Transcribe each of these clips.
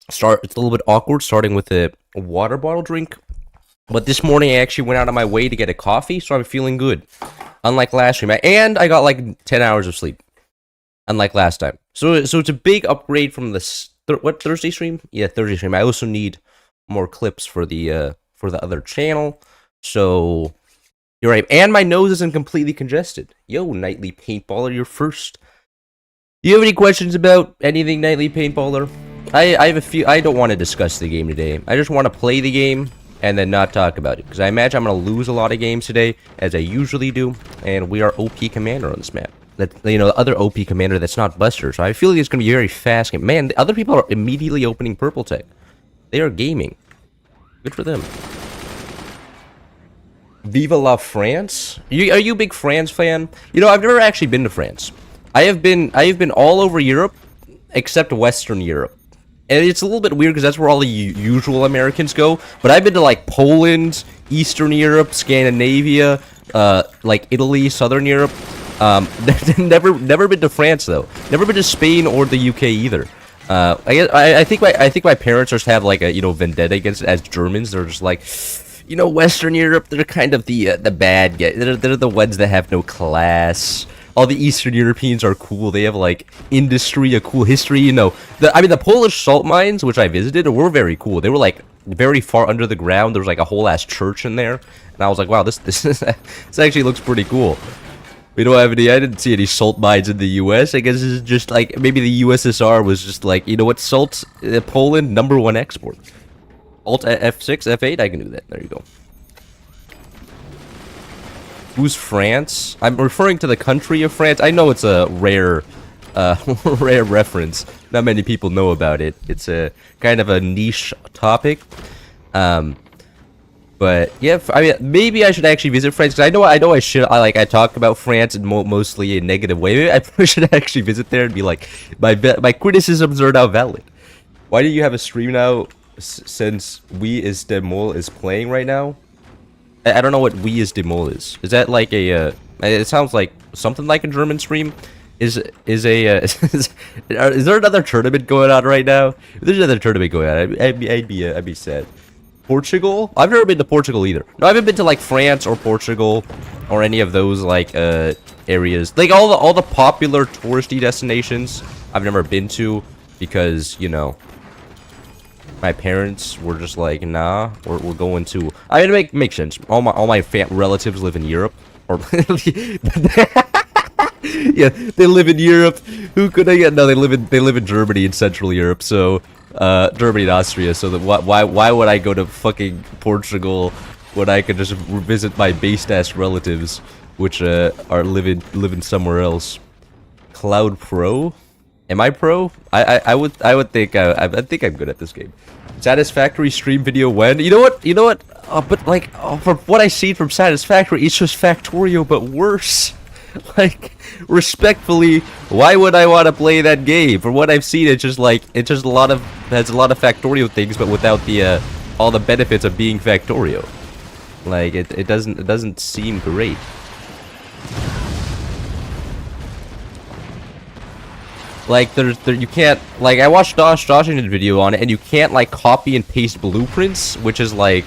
It's a little bit awkward starting with a water bottle drink. But this morning I actually went out of my way to get a coffee, so I'm feeling good. Unlike last stream, and I got like 10 hours of sleep. Unlike last time, so it's a big upgrade from the Thursday stream. Yeah, Thursday stream. I also need more clips for the other channel. So you're right, and my nose isn't completely congested. Yo, Nightly Paintballer, you're first. Do you have any questions about anything, Nightly Paintballer? I have a few. I don't want to discuss the game today. I just want to play the game and then not talk about it, because I imagine I'm going to lose a lot of games today, as I usually do, and we are OP Commander on this map. That, you know, the other OP Commander that's not Buster, so I feel like it's going to be a very fast game. Man, the other people are immediately opening Purple Tech. They are gaming. Good for them. Viva la France? Are you a big France fan? You know, I've never actually been to France. I have been all over Europe, except Western Europe. And it's a little bit weird because that's where all the usual Americans go. But I've been to like Poland, Eastern Europe, Scandinavia, like Italy, Southern Europe. Never been to France though. Never been to Spain or the UK either. I think my parents just have like a vendetta against it as Germans. They're just like, Western Europe. They're kind of the bad guys. They're the ones that have no class. All the Eastern Europeans are cool. They have like industry, a cool history. The Polish salt mines, which I visited, were very cool. They were like very far under the ground. There was like a whole ass church in there, and I was like, wow, this actually looks pretty cool. We don't have any. I didn't see any salt mines in the U.S. I guess it's just like maybe the USSR was just like, you know what, salt, Poland #1 export. Alt F6, F8. I can do that. There you go. Who's France? I'm referring to the country of France. I know it's a rare reference. Not many people know about it. It's a kind of a niche topic. But yeah, I mean, maybe I should actually visit France, because I know I should. I talk about France in mostly a negative way. Maybe I should actually visit there and be like, my criticisms are now valid. Why do you have a stream now since We Is Demol is playing right now? I don't know what We Is Demol is. Is that like a? It sounds like something like a German stream. Is there another tournament going on right now? If there's another tournament going on, I'd be sad. Portugal? I've never been to Portugal either. No, I haven't been to like France or Portugal or any of those like areas. Like all the popular touristy destinations I've never been to, because my parents were just like, nah, we're going to. I mean, it makes sense. All my relatives live in Europe, or yeah, they live in Europe. Who could I get? No, they live in Germany and Central Europe. So, Germany and Austria. So why would I go to fucking Portugal when I could just visit my based ass relatives, which are living somewhere else? Cloud Pro. Am I pro? I would think I think I'm good at this game. Satisfactory stream video when? You know what? But like, from what I see from Satisfactory, it's just Factorio but worse. Like, respectfully, why would I want to play that game? From what I've seen, it's just a lot of Factorio things, but without the all the benefits of being Factorio. Like, it doesn't seem great. Like, you can't, like, I watched Josh's video on it, and you can't, like, copy and paste blueprints, which is, like,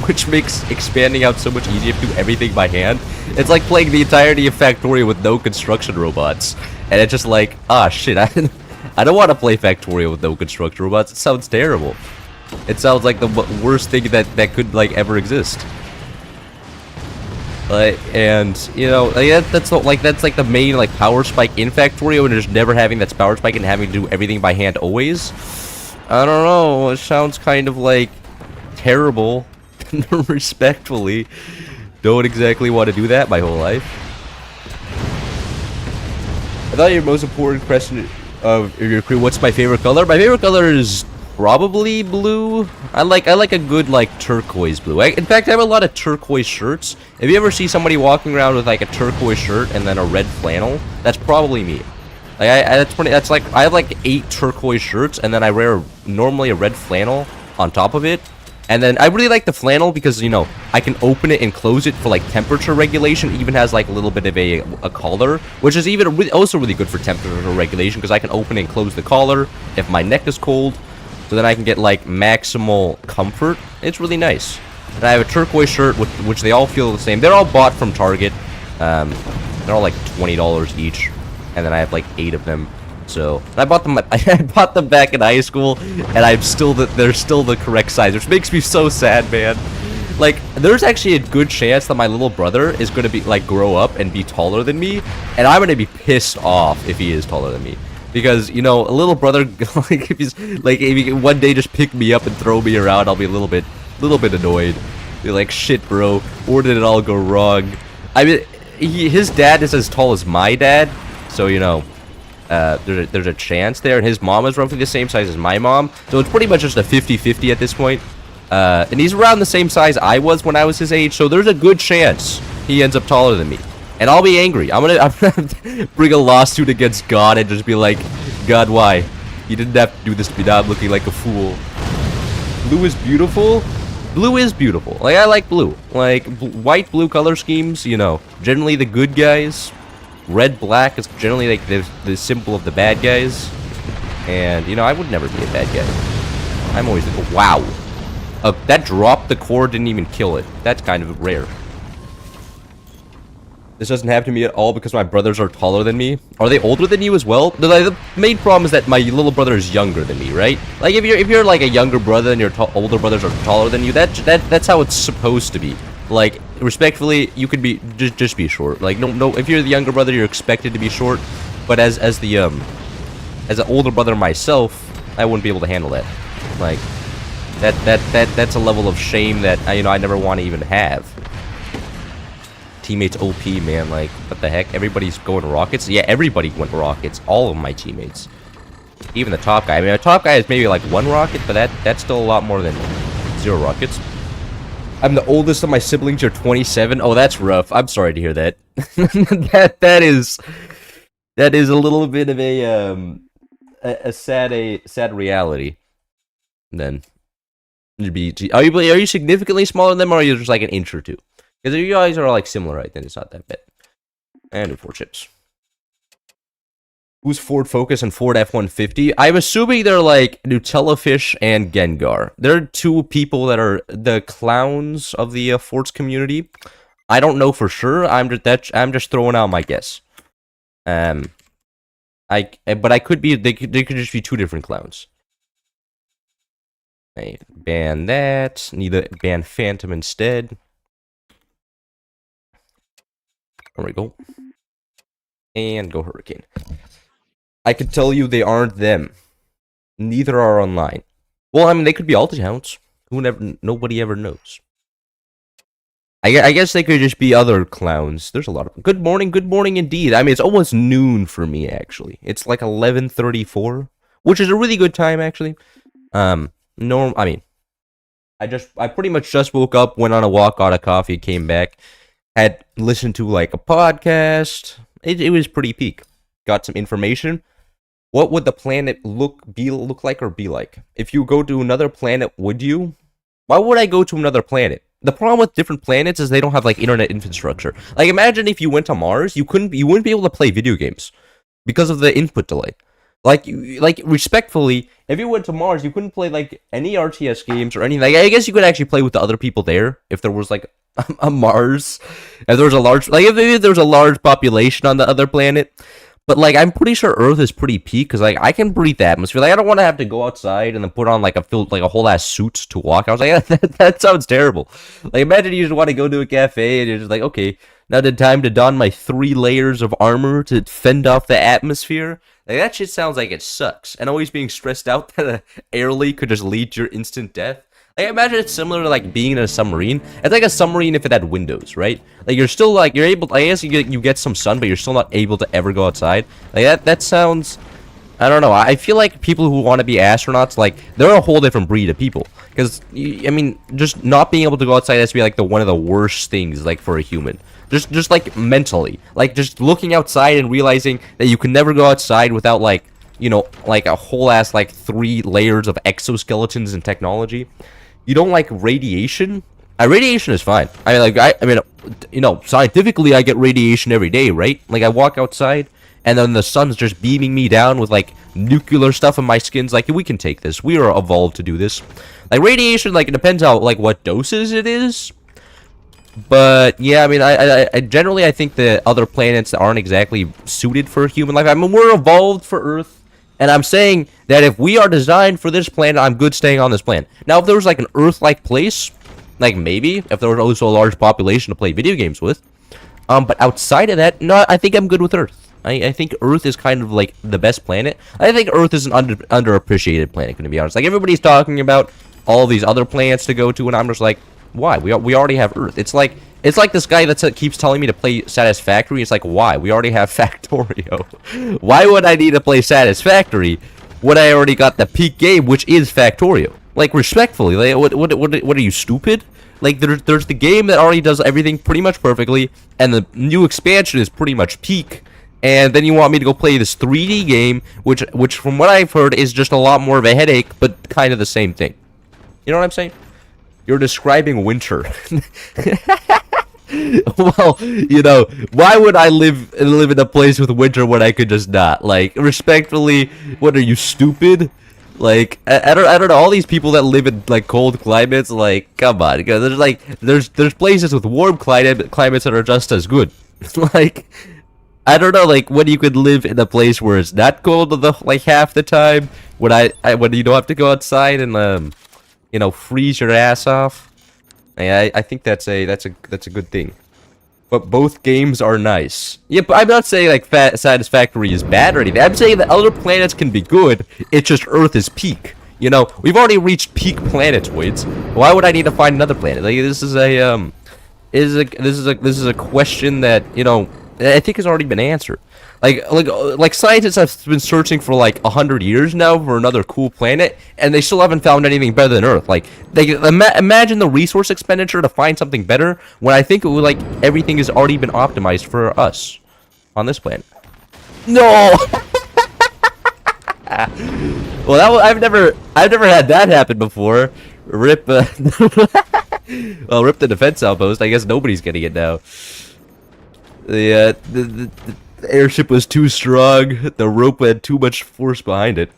which makes expanding out so much easier to do everything by hand. It's like playing the entirety of Factorio with no construction robots. And it's just like, ah, shit, I don't want to play Factorio with no construction robots. It sounds terrible. It sounds like the worst thing that could, like, ever exist. And that's like the main like power spike in Factorio, and just never having that power spike and having to do everything by hand always. I don't know. It sounds kind of like terrible. Respectfully, don't exactly want to do that my whole life. I thought your most important question of your crew, what's my favorite color? My favorite color is probably blue. I like a good like turquoise blue. In fact, I have a lot of turquoise shirts. If you ever see somebody walking around with like a turquoise shirt and then a red flannel, that's probably me. Like that's like I have like 8 turquoise shirts, and then I wear normally a red flannel on top of it. And then I really like the flannel because, I can open it and close it for like temperature regulation. It even has like a little bit of a collar, which is also really good for temperature regulation, because I can open and close the collar if my neck is cold. So so then I can get like maximal comfort. It's really nice. And I have a turquoise shirt, which they all feel the same. They're all bought from Target. They're all like $20 each, and then I have like 8 of them. So I bought them. I bought them back in high school, and they're still the correct size, which makes me so sad, man. Like, there's actually a good chance that my little brother is gonna be like grow up and be taller than me, and I'm gonna be pissed off if he is taller than me. Because, you know, a little brother, like, if he can one day just pick me up and throw me around, I'll be a little bit annoyed. Be like, shit, bro, where did it all go wrong? I mean, his dad is as tall as my dad, so, you know, there's a chance there, and his mom is roughly the same size as my mom, so it's pretty much just a 50-50 at this point. And he's around the same size I was when I was his age, so there's a good chance he ends up taller than me. And I'll be angry. I'm gonna bring a lawsuit against God and just be like, God, why? You didn't have to do this to me. Now I'm looking like a fool. Blue is beautiful. Blue is beautiful. Like, I like blue. Like, white, blue color schemes, you know, generally the good guys. Red, black is generally like the symbol of the bad guys. And, you know, I would never be a bad guy. I'm always like, wow. That dropped the core, didn't even kill it. That's kind of rare. This doesn't happen to me at all because my brothers are taller than me. Are they older than you as well? The main problem is that my little brother is younger than me, right? Like, if you're like a younger brother and your older brothers are taller than you, that's how it's supposed to be. Like, respectfully, you could be just be short. Like, no, if you're the younger brother, you're expected to be short. But as an older brother myself, I wouldn't be able to handle that. Like, that's a level of shame that I never want to even have. Teammates OP, man. Like, what the heck? Everybody's going rockets. Yeah, everybody went rockets. All of my teammates, even the top guy. I mean, the top guy is maybe like 1 rocket, but that's still a lot more than 0 rockets. I'm the oldest of my siblings. You're 27. Oh, that's rough. I'm sorry to hear that. that is a little bit of a sad reality. Then are you significantly smaller than them, or are you just like an inch or two? Because if you guys are like similar, right, then it's not that bad. And do 4 chips. Who's Ford Focus and Ford F-150? I'm assuming they're like Nutellafish and Gengar. They're 2 people that are the clowns of the Ford's community. I don't know for sure. I'm just throwing out my guess. But I could be. They could just be 2 different clowns. Hey, ban that. Need to ban Phantom instead. There we go. And go Hurricane. I can tell you they aren't them. Neither are online. Well, I mean, they could be alt accounts. Nobody ever knows. I guess they could just be other clowns. There's a lot of... Good morning indeed. I mean, it's almost noon for me, actually. It's like 11:34, which is a really good time, actually. I mean, I pretty much just woke up, went on a walk, got a coffee, came back. Had listened to like a podcast. It was pretty peak. Got some information. What would the planet look like or be like? If you go to another planet, would you? Why would I go to another planet? The problem with different planets is they don't have like internet infrastructure. Like, imagine if you went to Mars, you wouldn't be able to play video games because of the input delay. Like respectfully, if you went to Mars, you couldn't play like any RTS games or anything. Like, I guess you could actually play with the other people there if there was like a Mars, if there was a large if there was a large population on the other planet. But like, I'm pretty sure Earth is pretty peak because like I can breathe the atmosphere. Like, I don't want to have to go outside and then put on like a whole ass suit to walk. I was like, that sounds terrible. Like, imagine you just want to go to a cafe and you're just like, okay, now the time to don my 3 layers of armor to fend off the atmosphere. Like, that shit sounds like it sucks. And always being stressed out that an air leak could just lead to your instant death. Like, imagine it's similar to like being in a submarine. It's like a submarine if it had windows, right? Like, you're still like, you're able, I guess you get some sun, but you're still not able to ever go outside. Like, that sounds, I don't know. I feel like people who want to be astronauts, like, they're a whole different breed of people. Because, I mean, just not being able to go outside has to be like one of the worst things, like, for a human. Just like mentally, like just looking outside and realizing that you can never go outside without like, you know, like a whole ass like 3 layers of exoskeletons and technology. You don't like radiation? Radiation is fine. I mean, you know, scientifically I get radiation every day, right? Like, I walk outside and then the sun's just beaming me down with like nuclear stuff in my skin's like, we can take this. We are evolved to do this. Like radiation, like it depends on like what doses it is. But yeah, I mean, I generally I think that other planets that aren't exactly suited for human life. I mean, we're evolved for Earth, and I'm saying that if we are designed for this planet, I'm good staying on this planet. Now, if there was like an Earth-like place, like maybe if there was also a large population to play video games with, but outside of that, no, I think I'm good with Earth. I think Earth is kind of like the best planet. I think Earth is an underappreciated planet, to be honest. Like everybody's talking about all these other planets to go to, and I'm just like, why? We already have Earth. It's like this guy that keeps telling me to play Satisfactory. It's like, why? We already have Factorio. Why would I need to play Satisfactory when I already got the peak game, which is Factorio? Like, respectfully, like, what are you, stupid? Like, there's the game that already does everything pretty much perfectly, and the new expansion is pretty much peak. And then you want me to go play this 3D game, which from what I've heard is just a lot more of a headache, but kind of the same thing. You know what I'm saying? You're describing winter. Well, you know, why would I live in a place with winter when I could just not? Like, respectfully, what are you, stupid? Like, I don't know, all these people that live in like cold climates, like, come on, because there's like there's places with warm climates that are just as good. Like, I don't know, like, when you could live in a place where it's not cold like half the time, when when you don't have to go outside and you know, freeze your ass off. I think that's a good thing. But both games are nice. Yeah, but I'm not saying like Satisfactory is bad or anything. I'm saying that other planets can be good. It's just Earth is peak. You know, we've already reached peak planetoids. Why would I need to find another planet? Like this is a question that, you know, I think has already been answered. Like scientists have been searching for like 100 years now for another cool planet, and they still haven't found anything better than Earth. Like, imagine the resource expenditure to find something better when I think it would, like, everything has already been optimized for us on this planet. No. Well, I've never had that happen before. Rip. Well, rip the defense outpost. I guess nobody's getting it now. The airship was too strong. The rope had too much force behind it.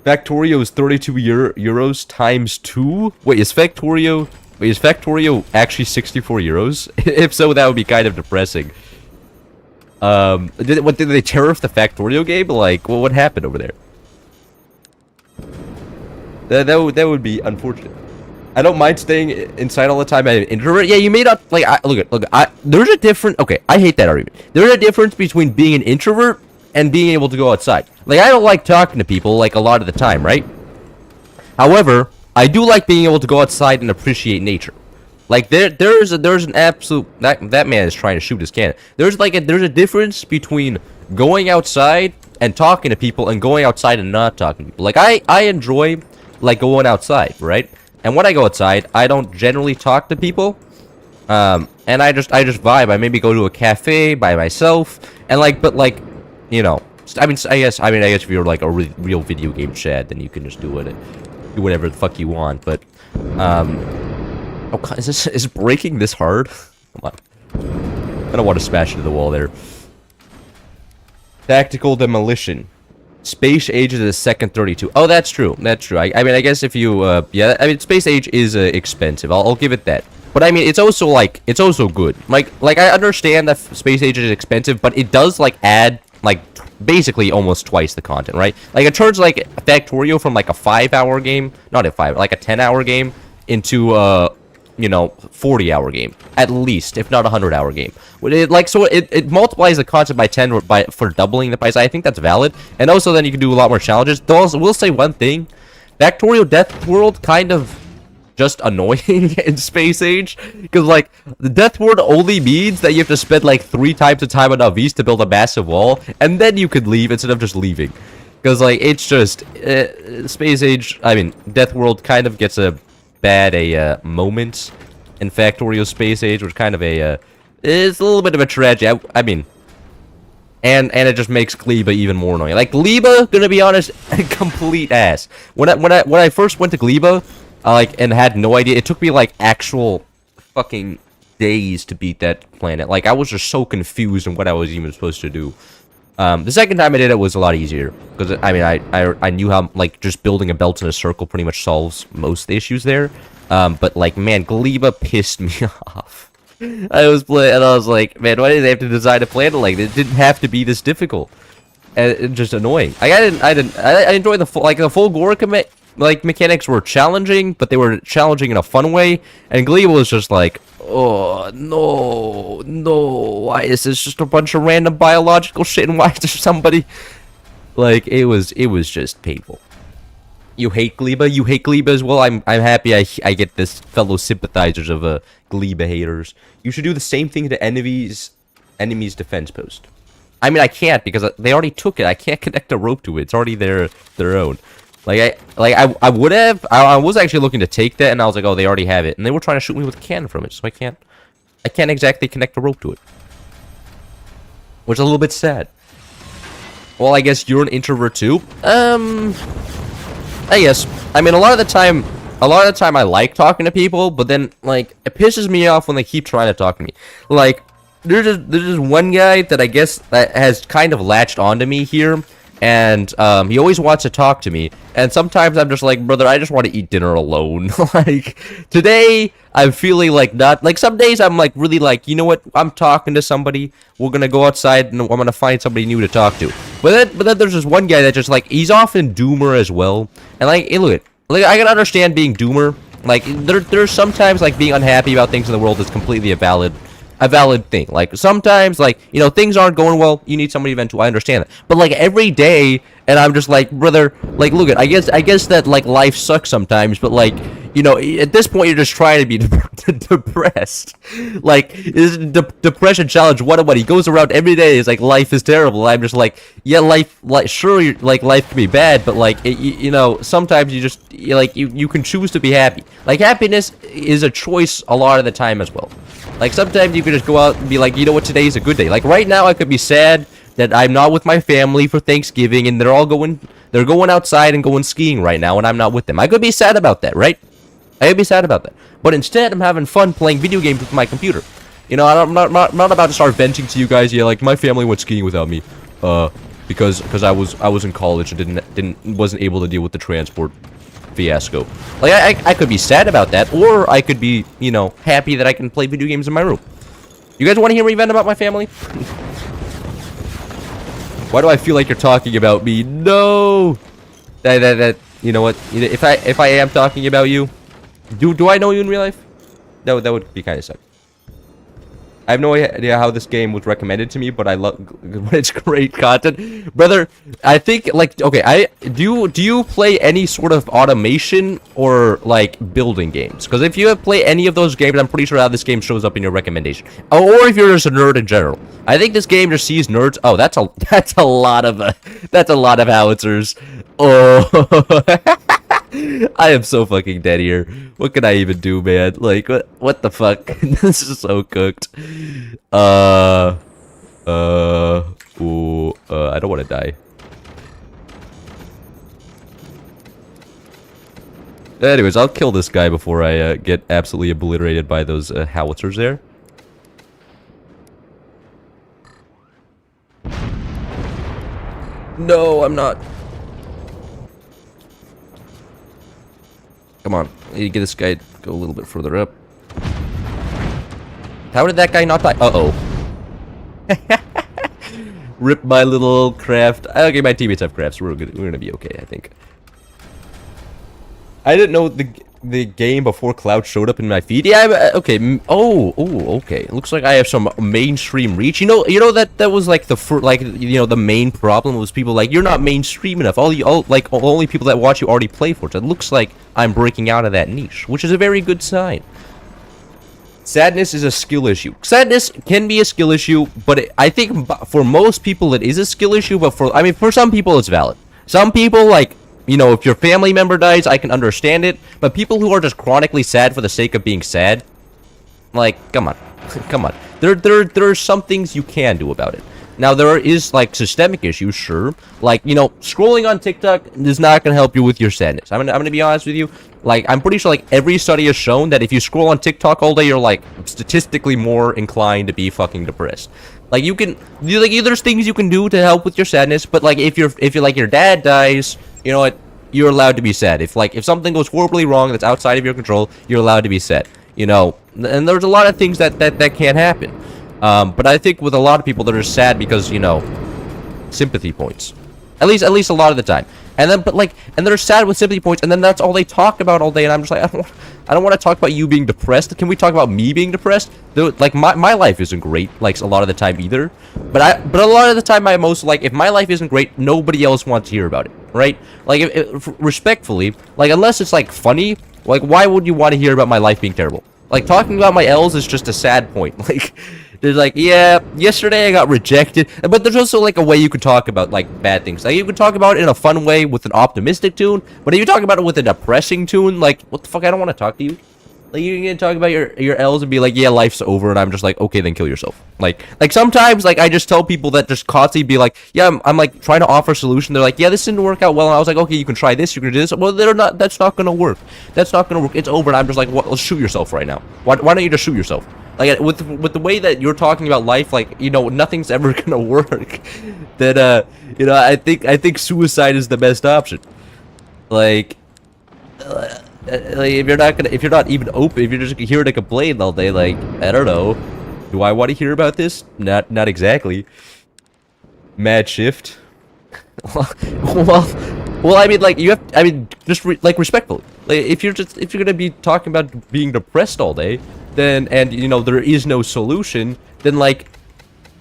Factorio is 32 euros times 2? Wait, is Factorio actually 64 euros? If so, that would be kind of depressing. Did they tariff the Factorio game? Like, well, what happened over there? That would be unfortunate. I don't mind staying inside all the time. I'm an introvert. Yeah, you may not, like, there's a difference. Okay, I hate that argument. There's a difference between being an introvert and being able to go outside. Like, I don't like talking to people, like, a lot of the time, right? However, I do like being able to go outside and appreciate nature. Like, there's an absolute, that man is trying to shoot his cannon. There's a difference between going outside and talking to people and going outside and not talking to people. Like, I enjoy, like, going outside, right? And when I go outside, I don't generally talk to people, and I just vibe. I maybe go to a cafe by myself, and but you know, I guess if you're like a real video game Chad, then you can just do whatever the fuck you want. But oh, is it breaking this hard? Come on, I don't want to smash into the wall there. Tactical demolition. Space Age is a second 32. Oh, that's true. That's true. I mean, I guess if you, yeah, I mean, Space Age is expensive. I'll give it that. But I mean, it's also good. Like I understand that Space Age is expensive, but it does like add like basically almost twice the content, right? Like it turns like Factorio from like a 5-hour game, not a 5, like a 10-hour game into you know, 40-hour game at least, if not a 100-hour game. It multiplies the content by 10 for doubling the price. I think that's valid, and also then you can do a lot more challenges. Though I will say one thing: Factorio Death World kind of just annoying in Space Age, because like the Death World only means that you have to spend like 3 times the time on Navis to build a massive wall, and then you could leave instead of just leaving. Because like it's just Space Age. I mean, Death World kind of gets a bad moment in Factorio Space Age, which kind of is a little bit of a tragedy. I mean, and it just makes Gleba even more annoying. Like Gleba, gonna be honest, complete ass. When I first went to Gleba, and had no idea, it took me like actual fucking days to beat that planet. Like I was just so confused on what I was even supposed to do. The second time I did it was a lot easier because I mean I knew how like just building a belt in a circle pretty much solves most of the issues there. But like man, Gleba pissed me off. I was playing and I was like, man, why did they have to design a planet like this? It didn't have to be this difficult. And it's just annoying. I enjoyed the full gore commit. Like, mechanics were challenging, but they were challenging in a fun way. And Glee was just like, oh, no, why is this just a bunch of random biological shit, and why is there somebody... Like, it was just painful. You hate Gleba? You hate Gleba as well? I'm happy I get this fellow sympathizers of Gleba haters. You should do the same thing to enemies defense post. I mean, I can't, because they already took it. I can't connect a rope to it. It's already their own. I would have. I was actually looking to take that, and I was like, oh, they already have it, and they were trying to shoot me with a cannon from it, so I can't exactly connect a rope to it, which is a little bit sad. Well, I guess you're an introvert too. I guess. I mean, a lot of the time I like talking to people, but then like it pisses me off when they keep trying to talk to me. Like, there's just one guy that I guess that has kind of latched onto me here. And he always wants to talk to me, and sometimes I'm just like, brother, I just want to eat dinner alone. Like today I'm feeling like not like some days I'm like really like, you know what, I'm talking to somebody, we're gonna go outside and I'm gonna find somebody new to talk to. But then there's this one guy that just like, he's often doomer as well, and like, hey, look, like I can understand being doomer. Like there's sometimes like being unhappy about things in the world is completely a valid thing. Like sometimes, like, you know, things aren't going well, you need somebody to vent to. I understand that, but like every day, and I'm just like, brother, like, look at, I guess that like life sucks sometimes, but like, you know, at this point you're just trying to be depressed. Like, is depression challenge 101. He goes around every day, it's like life is terrible. I'm just like, yeah, life, like, sure, like life can be bad, but like you know, sometimes you just you can choose to be happy. Like happiness is a choice a lot of the time as well. Like, sometimes you could just go out and be like, you know what, today is a good day. Like, right now, I could be sad that I'm not with my family for Thanksgiving, and they're going outside and going skiing right now, and I'm not with them. I could be sad about that, right? I could be sad about that. But instead, I'm having fun playing video games with my computer. You know, I'm not about to start venting to you guys, yeah, like, my family went skiing without me, because I was in college and wasn't able to deal with the transport fiasco. Like, I could be sad about that, or I could be, you know, happy that I can play video games in my room. You guys want to hear me vent about my family? Why do I feel like you're talking about me? No! That you know what? If I am talking about you, do I know you in real life? That would be kind of sad. I have no idea how this game was recommended to me, but I love it's great content, brother. I think, like, okay, do you play any sort of automation or like building games? Because if you play any of those games, I'm pretty sure how this game shows up in your recommendation. Oh, or if you're just a nerd in general, I think this game just sees nerds. Oh, that's a lot of howitzers. Oh. I am so fucking dead here. What can I even do, man? Like, what the fuck? This is so cooked. I don't want to die. Anyways, I'll kill this guy before I get absolutely obliterated by those howitzers there. No, I'm not. Come on, I need to get this guy to go a little bit further up. How did that guy not die? Uh-oh. Rip my little craft. Okay, my teammates have crafts. We're gonna be okay, I think. I didn't know the game before Cloud showed up in my feed. Yeah, okay. Oh, okay. It looks like I have some mainstream reach. You know that was like the main problem was people like, you're not mainstream enough. Only people that watch you already play Fortnite. It looks like I'm breaking out of that niche, which is a very good sign. Sadness is a skill issue. Sadness can be a skill issue, but I think for most people it is a skill issue. But for some people it's valid. Some people, like, you know, if your family member dies, I can understand it. But people who are just chronically sad for the sake of being sad, like, come on, come on. There are some things you can do about it. Now, there is, like, systemic issues, sure. Like, you know, scrolling on TikTok is not going to help you with your sadness. I'm gonna be honest with you. Like, I'm pretty sure, like, every study has shown that if you scroll on TikTok all day, you're, like, statistically more inclined to be fucking depressed. Like there's things you can do to help with your sadness, but like if you're like your dad dies, you know what, you're allowed to be sad. If something goes horribly wrong that's outside of your control, you're allowed to be sad. You know, and there's a lot of things that can't happen. But I think with a lot of people, they're just sad because, you know, sympathy points. At least a lot of the time. And then, and they're sad with sympathy points, and then that's all they talk about all day. And I'm just like, I don't want to talk about you being depressed. Can we talk about me being depressed? Like my life isn't great, like a lot of the time either. But a lot of the time, I most like if my life isn't great, nobody else wants to hear about it, right? Like, respectfully, like unless it's like funny, like why would you want to hear about my life being terrible? Like talking about my L's is just a sad point. Like. There's like, yeah, yesterday I got rejected. But there's also like a way you can talk about like bad things. Like you can talk about it in a fun way with an optimistic tune. But if you talk about it with a depressing tune, like, what the fuck, I don't want to talk to you. Like you can talk about your L's and be like, yeah, life's over, and I'm just like, okay, then kill yourself. Like sometimes like I just tell people that just constantly be like, yeah, I'm like trying to offer a solution. They're like, yeah, this didn't work out well, and I was like, okay, you can try this, you can do this. Well, that's not gonna work. That's not gonna work. It's over, and I'm just like, well, let's shoot yourself right now. Why don't you just shoot yourself? Like with the way that you're talking about life, like, you know, nothing's ever gonna work. That you know, I think suicide is the best option. Like if you're not even open, if you're just here to complain all day, like, I don't know, do I want to hear about this? Not exactly. Mad shift. well, I mean, like, you have, I mean, just like respectfully, like, if you're gonna be talking about being depressed all day, then, and you know there is no solution, then like,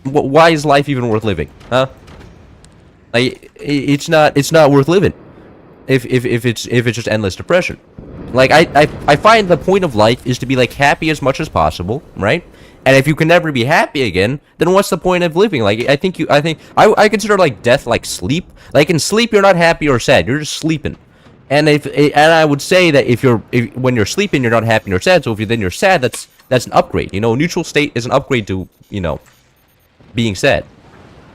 why is life even worth living, huh? Like, it's not worth living if it's just endless depression. Like, I find the point of life is to be like happy as much as possible, right? And if you can never be happy again, then what's the point of living? Like, I consider like death like sleep. Like in sleep, you're not happy or sad. You're just sleeping. And I would say that when you're sleeping, you're not happy or sad. So if you're sad, that's an upgrade. You know, neutral state is an upgrade to, you know, being sad.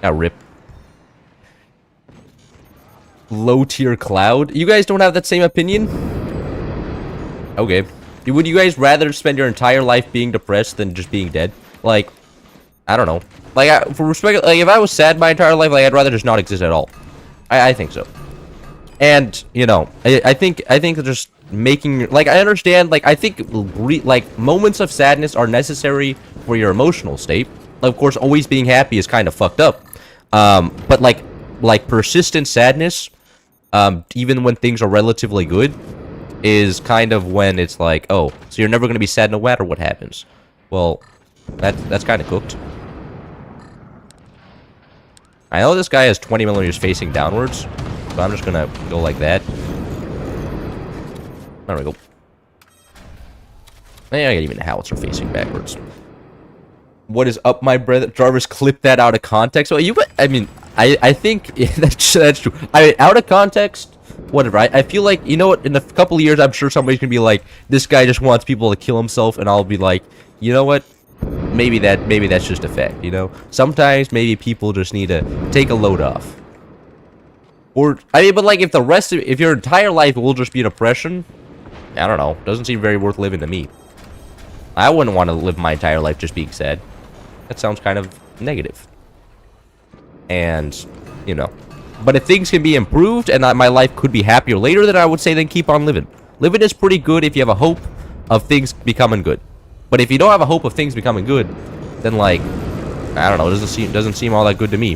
Now rip. Low tier cloud. You guys don't have that same opinion? Okay. Would you guys rather spend your entire life being depressed than just being dead? Like, I don't know. Like, for respect, like if I was sad my entire life, like I'd rather just not exist at all. I think so. And you know, I think just making, like, I understand, like, I think like moments of sadness are necessary for your emotional state. Of course, always being happy is kind of fucked up. But like persistent sadness, even when things are relatively good, is kind of when it's like, oh, so you're never going to be sad no matter what happens. Well, that's kind of cooked. I know this guy has 20 millimeters facing downwards, so I'm just going to go like that. There we go. I got even the howitzer facing backwards. What is up, my brother? Jarvis, clip that out of context. Well, I mean, I think that's true. I mean, out of context, whatever. I feel like, you know what, in a couple of years, I'm sure somebody's gonna be like, this guy just wants people to kill himself, and I'll be like, you know what? Maybe that's just a fact, you know? Sometimes maybe people just need to take a load off. Or, I mean, but like, if your entire life will just be depression, I don't know. Doesn't seem very worth living to me. I wouldn't want to live my entire life just being sad. That sounds kind of negative. And, you know. But if things can be improved and my life could be happier later, then I would say then keep on living. Living is pretty good if you have a hope of things becoming good. But if you don't have a hope of things becoming good, then like, I don't know, it doesn't seem all that good to me.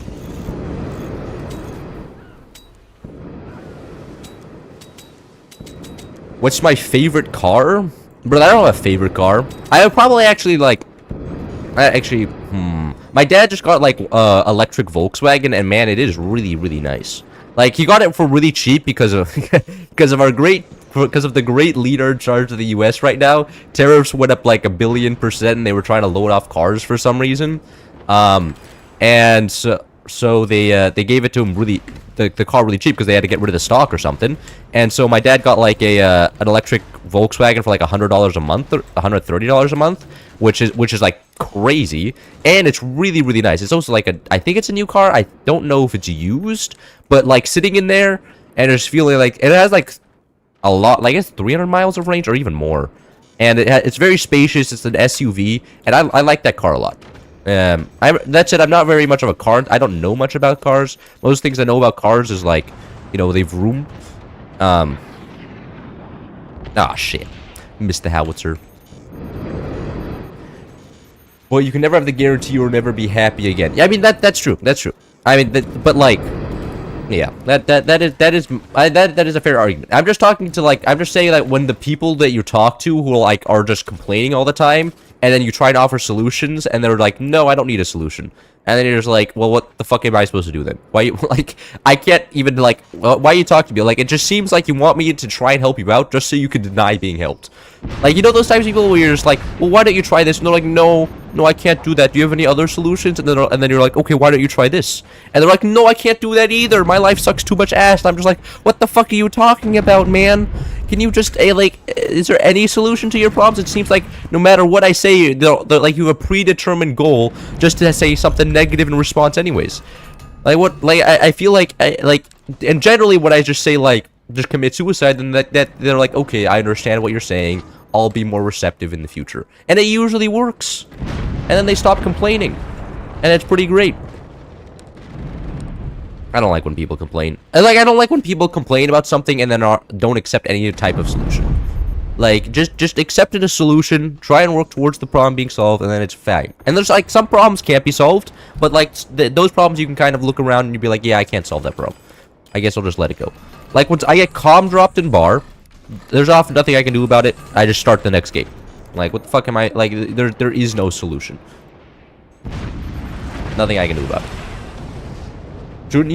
What's my favorite car? Bro, I don't have a favorite car. I would probably actually like... My dad just got like electric Volkswagen, and man, it is really, really nice. Like, he got it for really cheap because of because of the great leader in charge of the U.S. right now. Tariffs went up like 1 billion%, and they were trying to load off cars for some reason. And so they gave it to him the car really cheap because they had to get rid of the stock or something. And so my dad got like an electric Volkswagen for like $100 a month or $130 a month, which is like crazy, and it's really, really nice. It's also like I think it's a new car. I don't know if it's used, but like sitting in there and just feeling like it has like a lot, like it's 300 miles of range or even more, and it's very spacious. It's an SUV, and I like that car a lot. That said, I'm not very much of a car. I don't know much about cars. Most things I know about cars is like, they've room. Ah, shit. Missed the howitzer. Well, you can never have the guarantee you will never be happy again. Yeah, I mean that's true. That's true. I mean, but like, yeah, that is a fair argument. I'm just talking to I'm just saying that when the people that you talk to who are just complaining all the time, and then you try to offer solutions, and they're like, no, I don't need a solution. And then you're just like, well, what the fuck am I supposed to do then? Why you, I can't even, why you talk to me? It just seems like you want me to try and help you out just so you can deny being helped. Those types of people where you're just like, well, why don't you try this? And they're like, no, I can't do that. Do you have any other solutions? And then you're like, okay, why don't you try this? And they're like, no, I can't do that either. My life sucks too much ass. And I'm just like, what the fuck are you talking about, man? Can you just, is there any solution to your problems? It seems like no matter what I say, they're like you have a predetermined goal just to say something negative in response anyways. I feel and generally when I just say, just commit suicide, then that they're like, okay, I understand what you're saying. I'll be more receptive in the future. And it usually works. And then they stop complaining. And it's pretty great. I don't like when people complain. I don't like when people complain about something and then don't accept any type of solution. Just accept a solution, try and work towards the problem being solved, and then it's fine. And there's, some problems can't be solved, but, those problems you can kind of look around and you'd be like, yeah, I can't solve that problem. I guess I'll just let it go. Once I get comm dropped in bar, there's often nothing I can do about it. I just start the next game. What the fuck am I... there is no solution. Nothing I can do about it. Shouldn't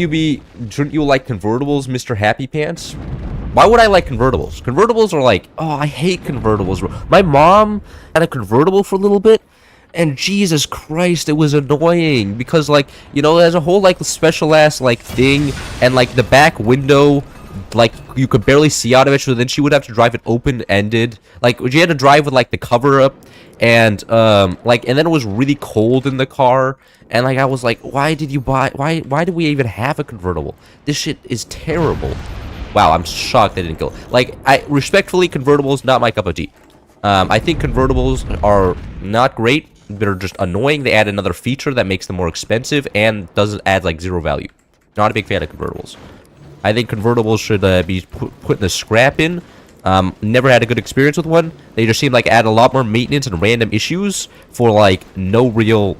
you like convertibles, Mr. Happy Pants? Why would I like convertibles? Convertibles are oh, I hate convertibles. My mom had a convertible for a little bit, and Jesus Christ, it was annoying because there's a whole special ass thing, and the back window, you could barely see out of it, so then she would have to drive it open-ended. She had to drive with the cover up, and and then it was really cold in the car, and I was like, why did you buy, why do we even have a convertible? This shit is terrible. Wow, I'm shocked they didn't kill. Respectfully, convertibles not my cup of tea. I think convertibles are not great. They're just annoying. They add another feature that makes them more expensive and doesn't add zero value. Not a big fan of convertibles. I think convertibles should be put in the scrap bin. Never had a good experience with one. They just seem add a lot more maintenance and random issues for no real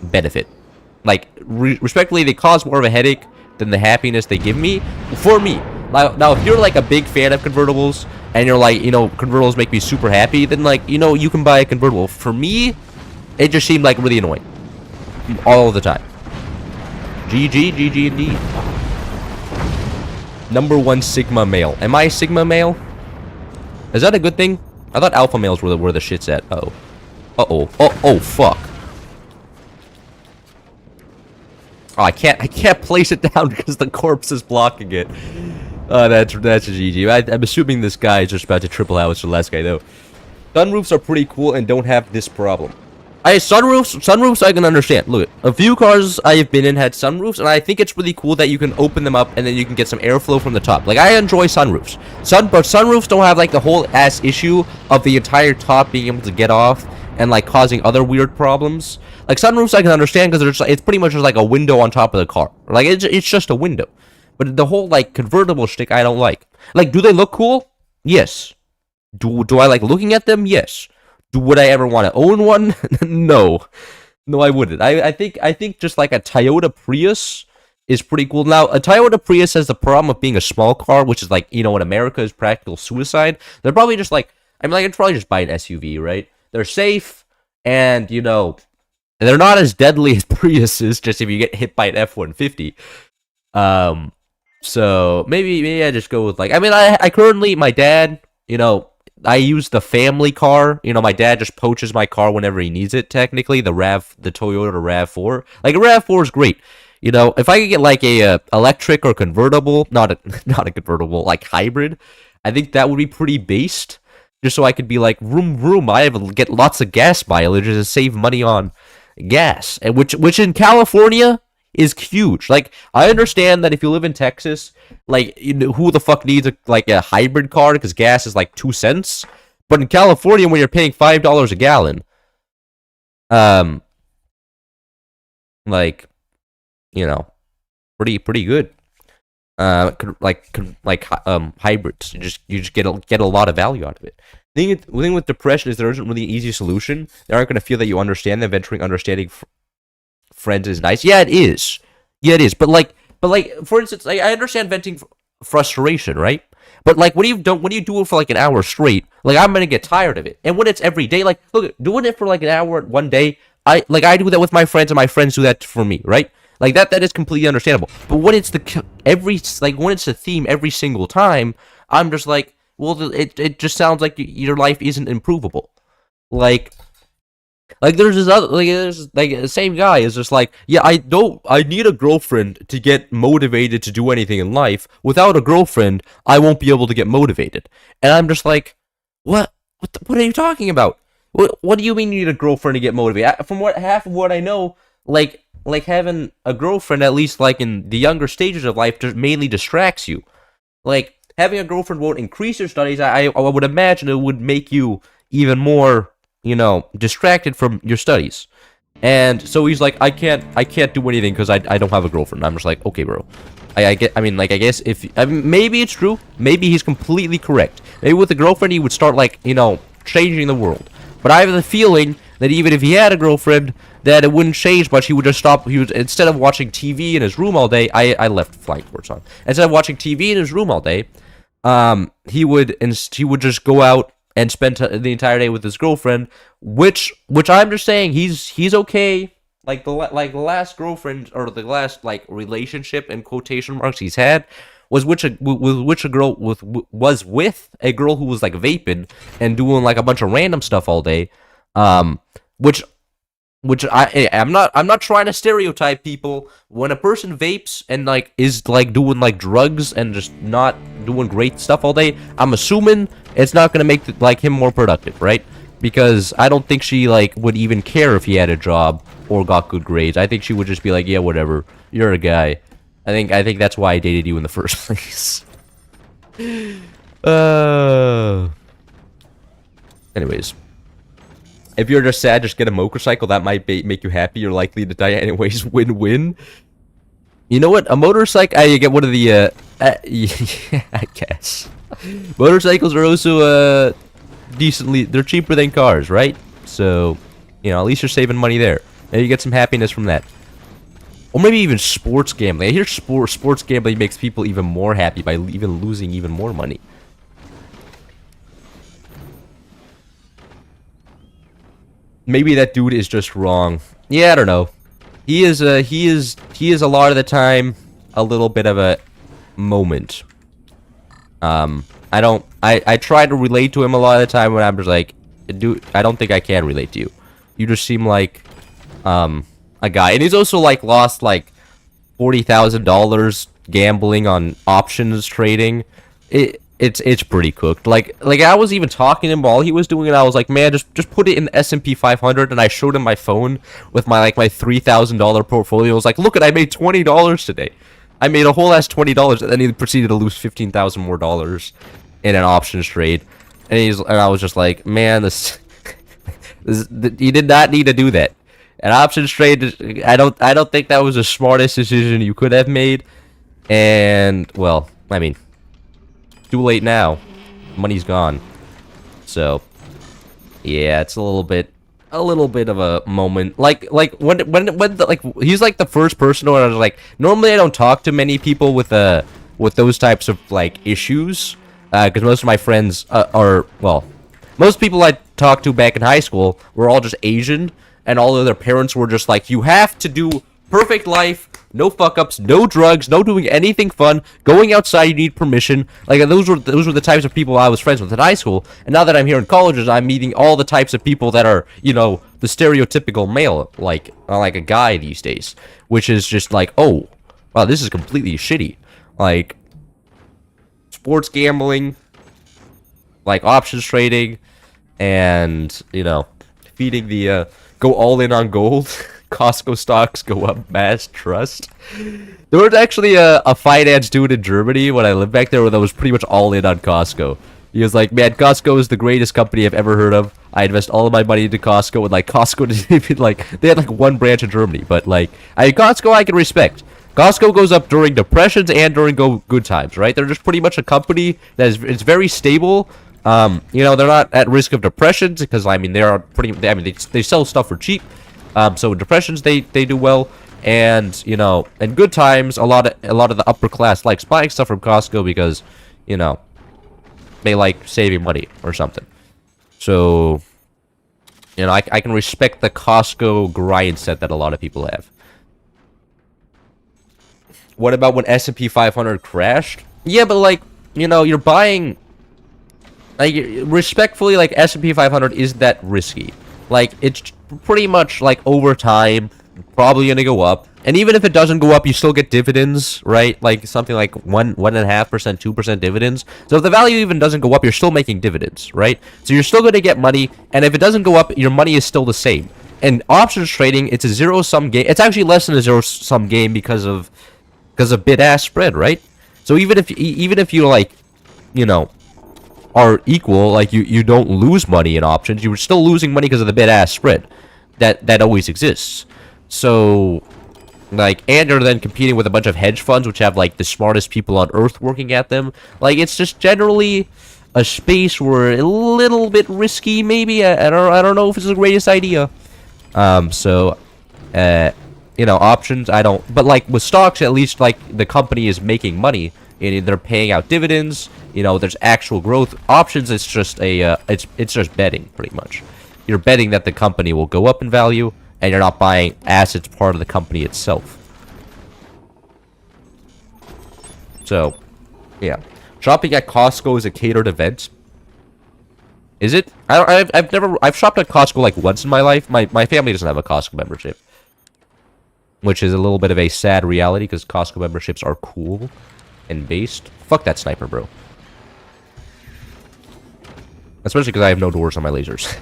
benefit. Respectfully, they cause more of a headache than the happiness they give me. For me. Now, if you're a big fan of convertibles and you're convertibles make me super happy, then you can buy a convertible. For me, it just seemed really annoying all the time. GG indeed. Number 1 Sigma male. Am I a Sigma male? Is that a good thing? I thought alpha males were the shits at. Uh-oh. Uh-oh. Oh, fuck. Oh, I can't place it down because the corpse is blocking it. That's a GG. I'm assuming this guy is just about to triple out with the last guy, though. Sunroofs are pretty cool and don't have this problem. Sunroofs I can understand. Look, a few cars I have been in had sunroofs, and I think it's really cool that you can open them up and then you can get some airflow from the top. I enjoy sunroofs. But sunroofs don't have the whole ass issue of the entire top being able to get off and causing other weird problems. Sunroofs I can understand because it's pretty much just a window on top of the car. It's just a window. But the whole convertible shtick I don't like. Do they look cool? Yes. Do I like looking at them? Yes. Would I ever want to own one? No. No, I wouldn't. I think just a Toyota Prius is pretty cool. Now, a Toyota Prius has the problem of being a small car, which is in America is practical suicide. They're probably just I could probably just buy an SUV, right? They're safe, and they're not as deadly as Priuses, just if you get hit by an F-150. So maybe I just go with I currently, my dad, I use the family car. My dad just poaches my car whenever he needs it, technically. The Toyota RAV4. A RAV4 is great. If I could get a electric or convertible, not a convertible, hybrid, I think that would be pretty based. Just so I could be vroom, I get lots of gas mileage to save money on gas. And which in California is huge. I understand that if you live in Texas, who the fuck needs a hybrid car because gas is 2 cents? But in California, when you're paying $5 a gallon, like, you know, pretty good. Hybrids. You just get a lot of value out of it. The thing with depression is there isn't really an easy solution. They aren't going to feel that you understand them. Venturing understanding friends is nice. Yeah, it is. Yeah, it is. But for instance, I understand venting frustration, right? But like, when you do it for like an hour straight, like I'm gonna get tired of it. And when it's every day, like, look, doing it for like an hour one day, I do that with my friends, and my friends do that for me, right? Like that is completely understandable. But when it's when it's the theme every single time, I'm just like, well, it just sounds like your life isn't improvable. Like there's this other there's like the same guy is just like, yeah, I need a girlfriend to get motivated to do anything in life. Without a girlfriend, I won't be able to get motivated. And I'm just like, what are you talking about? What do you mean you need a girlfriend to get motivated? From half of what I know, like having a girlfriend, at least like in the younger stages of life, just mainly distracts you. Like having a girlfriend won't increase your studies. I would imagine it would make you even more, distracted from your studies. And so he's like, I can't do anything because I don't have a girlfriend. I'm just like, okay, bro. I guess maybe it's true. Maybe he's completely correct. Maybe with a girlfriend he would start changing the world. But I have the feeling that even if he had a girlfriend, that it wouldn't change much. He would just stop. He would, instead of watching TV in his room all day. I left flying sports on. Instead of watching TV in his room all day, he would just go out and spend the entire day with his girlfriend. Which I'm just saying he's okay. Like the last girlfriend, or the last relationship in quotation marks he's had was with a girl with a girl who was vaping and doing a bunch of random stuff all day. Which I'm not trying to stereotype people. When a person vapes and is doing drugs and just not doing great stuff all day, I'm assuming it's not gonna make him more productive, right? Because I don't think she would even care if he had a job or got good grades. I think she would just be like, yeah, whatever, you're a guy. I think that's why I dated you in the first place. Anyways. If you're just sad, just get a motorcycle. That might make you happy. You're likely to die anyways. Win-win. You know what? A motorcycle... you get one of the... yeah, I guess. Motorcycles are also, decently... They're cheaper than cars, right? So, at least you're saving money there. Maybe you get some happiness from that. Or maybe even sports gambling. I hear sports gambling makes people even more happy by even losing even more money. Maybe that dude is just wrong. Yeah, I don't know. He is a lot of the time a little bit of a moment. I try to relate to him a lot of the time when I'm just like, dude, I don't think I can relate to you. You just seem like a guy. And he's also lost $40,000 gambling on options trading. It's pretty cooked. Like I was even talking to him while he was doing it. I was like, man, just put it in the S&P 500, and I showed him my phone with my my $3,000 portfolio. I was like, look, I made $20 today. I made a whole ass $20, and then he proceeded to lose $15,000 more in an options trade. And I was just like, man, this you did not need to do that. An options trade, I don't think that was the smartest decision you could have made. And well, I mean, too late now. Money's gone. So yeah, it's a little bit of a moment. Like when he's the first person where I was like, normally I don't talk to many people with those types of issues, because most of my friends most people I talked to back in high school were all just Asian, and all of their parents were just like, you have to do perfect life, no fuck-ups, no drugs, no doing anything fun, going outside you need permission. Those were the types of people I was friends with in high school. And now that I'm here in colleges, I'm meeting all the types of people that are, the stereotypical male, like a guy these days. Which is just oh, wow, this is completely shitty. Sports gambling, options trading, and, feeding the, go all in on gold. Costco stocks go up, mass trust. There was actually a finance dude in Germany when I lived back there that was pretty much all in on Costco. He was like, man, Costco is the greatest company I've ever heard of. I invest all of my money into Costco, and like Costco didn't even like they had like one branch in Germany, but like Costco I can respect. Costco goes up during depressions and during good times, right? They're just pretty much a company that is it's very stable. You know, they're not at risk of depressions because I mean they are pretty. I mean they sell stuff for cheap. So in depressions they do well, and you know, in good times a lot of the upper class likes buying stuff from Costco because, you know, they like saving money or something. So, you know, I can respect the Costco grind set that a lot of people have. What about when S&P 500 crashed? Yeah, but like, you know, you're buying, like, respectfully, like, S&P 500 isn't that risky. Like, it's pretty much, like, over time, probably gonna go up. And even if it doesn't go up, you still get dividends, right? Like, something like 1.5%, 2% dividends. So if the value even doesn't go up, you're still making dividends, right? So you're still gonna get money, and if it doesn't go up, your money is still the same. And options trading, it's a zero-sum game. It's actually less than a zero-sum game because of bid-ask spread, right? So even if you like, you know, are equal, like you don't lose money in options, you're still losing money because of the bid-ask spread that always exists. So like, and you're then competing with a bunch of hedge funds which have like the smartest people on earth working at them. Like, it's just generally a space where a little bit risky, maybe. I don't know if it's the greatest idea. You know, options, I don't, but like with stocks, at least like the company is making money and they're paying out dividends. You know, there's actual growth. Options, it's just a it's just betting, pretty much. You're betting that the company will go up in value, and you're not buying assets part of the company itself. So, yeah, shopping at Costco is a catered event. Is it? I've shopped at Costco like once in my life. My family doesn't have a Costco membership, which is a little bit of a sad reality because Costco memberships are cool and based. Fuck that sniper, bro. Especially because I have no doors on my lasers.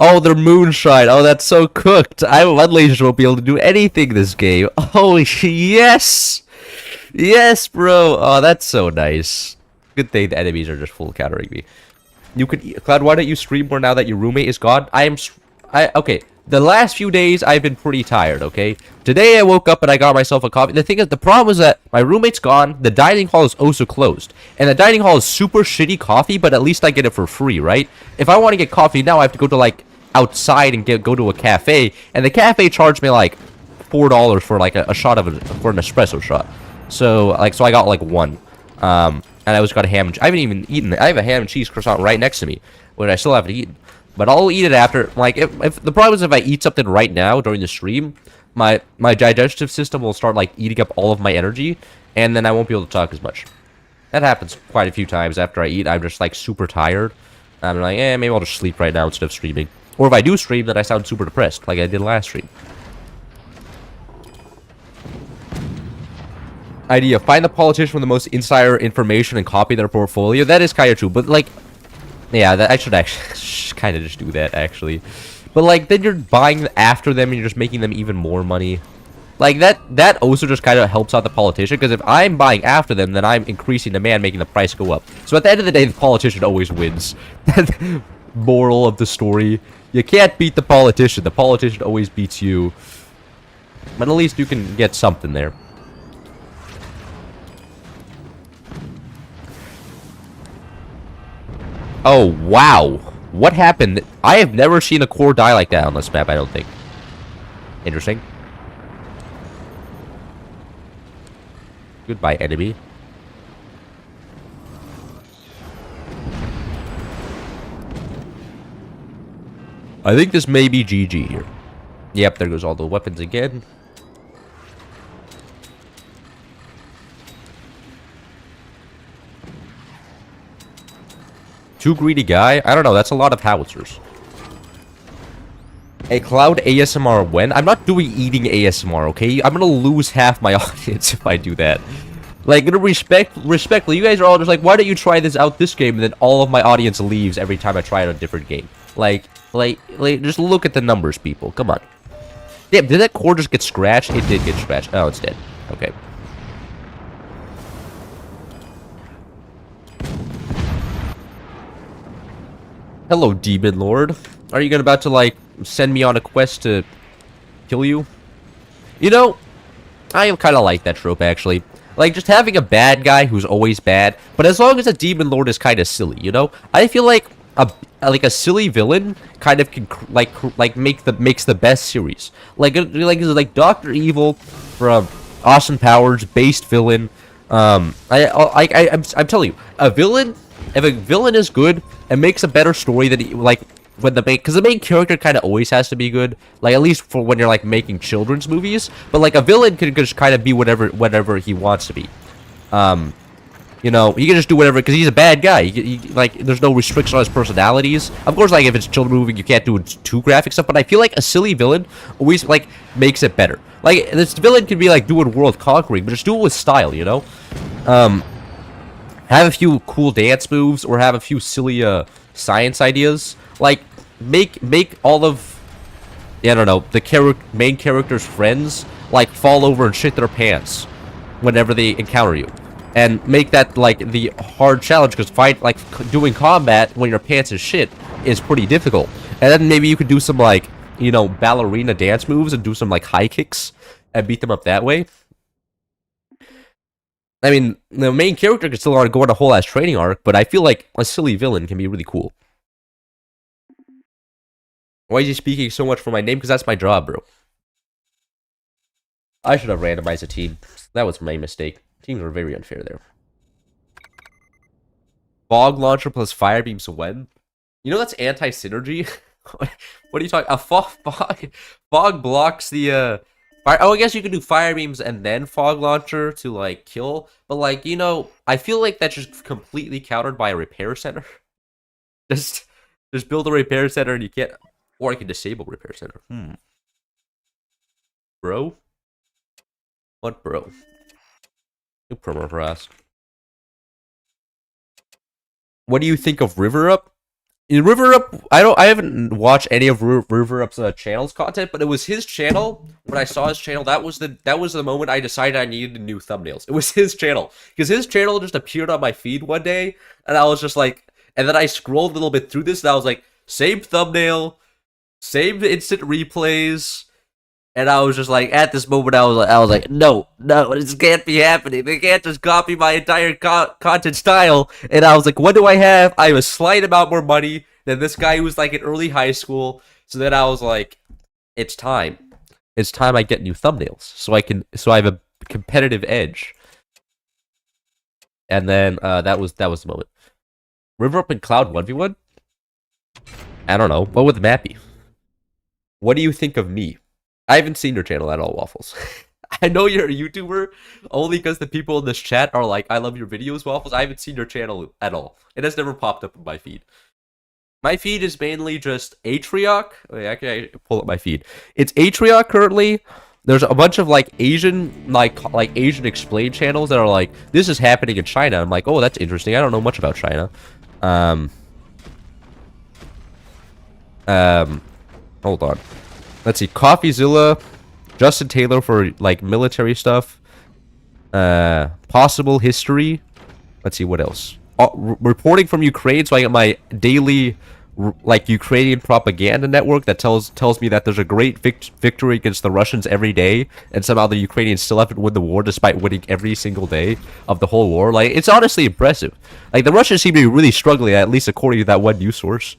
Oh, they're moonshine. Oh, that's so cooked. My lasers won't be able to do anything this game. Oh, yes! Yes, bro. Oh, that's so nice. Good thing the enemies are just full countering me. You could... Cloud, why don't you stream more now that your roommate is gone? Okay. The last few days, I've been pretty tired, okay? Today, I woke up and I got myself a coffee. The thing is, the problem is that my roommate's gone. The dining hall is also closed. And the dining hall is super shitty coffee, but at least I get it for free, right? If I want to get coffee now, I have to go to, like, outside and go to a cafe. And the cafe charged me, like, $4 for, like, a shot of for an espresso shot. So I got, like, one. And I always got a ham and I haven't even eaten it. I have a ham and cheese croissant right next to me, which I still haven't eaten. But I'll eat it after. Like, if the problem is if I eat something right now during the stream, my digestive system will start, like, eating up all of my energy, and then I won't be able to talk as much. That happens quite a few times after I eat. I'm just, like, super tired. I'm like, maybe I'll just sleep right now instead of streaming. Or if I do stream, then I sound super depressed, like I did last stream. Idea, find the politician with the most insider information and copy their portfolio. That is kind of true, but, like... Yeah, I should actually kind of just do that, actually. But, like, then you're buying after them and you're just making them even more money. Like, that also just kind of helps out the politician, because if I'm buying after them, then I'm increasing demand, making the price go up. So at the end of the day, the politician always wins. Moral of the story. You can't beat the politician. The politician always beats you. But at least you can get something there. Oh, wow. What happened? I have never seen a core die like that on this map, I don't think. Interesting. Goodbye, enemy. I think this may be GG here. Yep, there goes all the weapons again. Too greedy guy? I don't know, that's a lot of howitzers. A cloud ASMR when? I'm not doing eating ASMR, okay? I'm gonna lose half my audience if I do that. Like, respectfully, you guys are all just like, why don't you try this out this game? And then all of my audience leaves every time I try it on a different game. Like, just look at the numbers, people. Come on. Damn, did that core just get scratched? It did get scratched. Oh, it's dead. Okay. Hello, Demon Lord. Are you about to, like, send me on a quest to kill you? You know, I kind of like that trope, actually. Like, just having a bad guy who's always bad, but as long as a Demon Lord is kind of silly, you know? I feel like a silly villain kind of can, makes the best series. Like Dr. Evil from Austin Powers, based villain. I'm telling you, if a villain is good, it makes a better story than when because the main character kind of always has to be good, like at least for when you're like making children's movies. But like a villain can just kind of be whatever he wants to be. You know, he can just do whatever because he's a bad guy. Like, there's no restriction on his personalities. Of course, like if it's children movie, you can't do too graphic stuff. But I feel like a silly villain always like makes it better. Like this villain can be like doing world conquering, but just do it with style. You know, have a few cool dance moves or have a few silly science ideas. Like make all of I don't know the main character's friends like fall over and shit their pants whenever they encounter you. And make that, like, the hard challenge, because doing combat when your pants is shit is pretty difficult. And then maybe you could do some, like, you know, ballerina dance moves and do some, like, high kicks and beat them up that way. I mean, the main character could still go on a whole-ass training arc, but I feel like a silly villain can be really cool. Why is he speaking so much for my name? Because that's my job, bro. I should have randomized a team. That was my mistake. Teams were very unfair there. Fog launcher plus fire beams when? You know that's anti-synergy? What are you talking? Fog blocks the fire. Oh, I guess you could do fire beams and then fog launcher to like kill. But like, you know, I feel like that's just completely countered by a repair center. just build a repair center and you can't, or I can disable repair center. Bro? What bro? New promo for us. What do you think of River Up? In River Up, I haven't watched any of River Up's channel's content, but it was his channel. When I saw his channel, that was the moment I decided I needed new thumbnails. It was his channel because his channel just appeared on my feed one day, and I was just like, and then I scrolled a little bit through this, and I was like, same thumbnail, same instant replays. And I was just like, at this moment, I was like, no, this can't be happening. They can't just copy my entire content style. And I was like, what do I have? I have a slight amount more money than this guy who was like in early high school. So then I was like, it's time. It's time I get new thumbnails so I have a competitive edge. And then that was the moment. River Up and Cloud 1v1? I don't know. What would the map be? What do you think of me? I haven't seen your channel at all, Waffles. I know you're a YouTuber only because the people in this chat are like, I love your videos, Waffles. I haven't seen your channel at all. It has never popped up in my feed. My feed is mainly just Atrioc. Wait, I pull up my feed. It's Atrioc currently. There's a bunch of like Asian, like Asian explain channels that are like, this is happening in China. I'm like, oh, that's interesting. I don't know much about China. Hold on. Let's see, CoffeeZilla, Justin Taylor for like military stuff, possible history. Let's see what else. Reporting from Ukraine, so I get my daily like Ukrainian propaganda network that tells me that there's a great victory against the Russians every day, and somehow the Ukrainians still have to win the war despite winning every single day of the whole war. Like, it's honestly impressive. Like, the Russians seem to be really struggling, at least according to that one news source.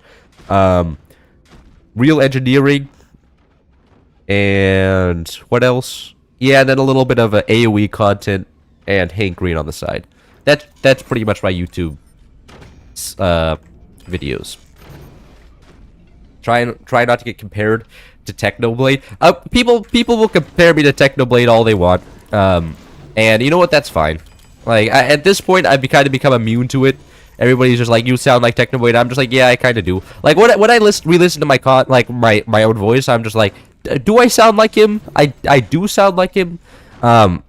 Real engineering. And what else? Yeah, and then a little bit of AoE content and Hank Green on the side. That's pretty much my YouTube videos. Try not to get compared to Technoblade. People will compare me to Technoblade all they want. And you know what? That's fine. Like at this point, I've kind of become immune to it. Everybody's just like, you sound like Technoblade. I'm just like, yeah, I kind of do. Like when I re-listen to my own voice, I'm just like, do I sound like him? I do sound like him. And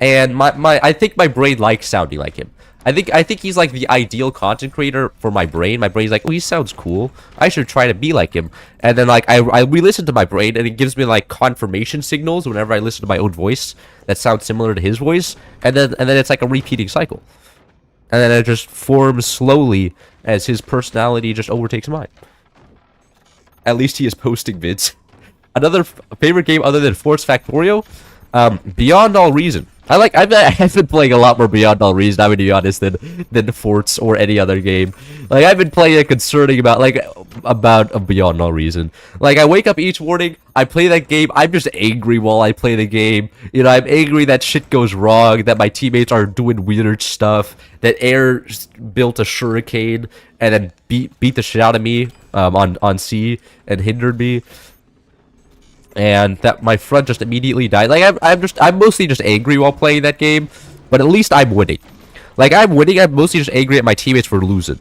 I think my brain likes sounding like him. I think he's like the ideal content creator for my brain. My brain's like, oh, he sounds cool. I should try to be like him. And then like I re-listen to my brain, and it gives me like confirmation signals whenever I listen to my own voice that sounds similar to his voice. And then it's like a repeating cycle. and then it just forms slowly as his personality just overtakes mine. At least he is posting vids. Another favorite game other than Force Factorio, Beyond All Reason. I've been playing a lot more Beyond All Reason, I'm gonna be honest, than Forts or any other game. Like, I've been playing a concerning about Beyond All Reason. Like, I wake up each morning, I play that game, I'm just angry while I play the game. You know, I'm angry that shit goes wrong, that my teammates are doing weird stuff, that Air built a shuriken and then beat the shit out of me on C and hindered me. And that my friend just immediately died. Like, I'm mostly just angry while playing that game, but at least I'm winning. Like, I'm winning. I'm mostly just angry at my teammates for losing,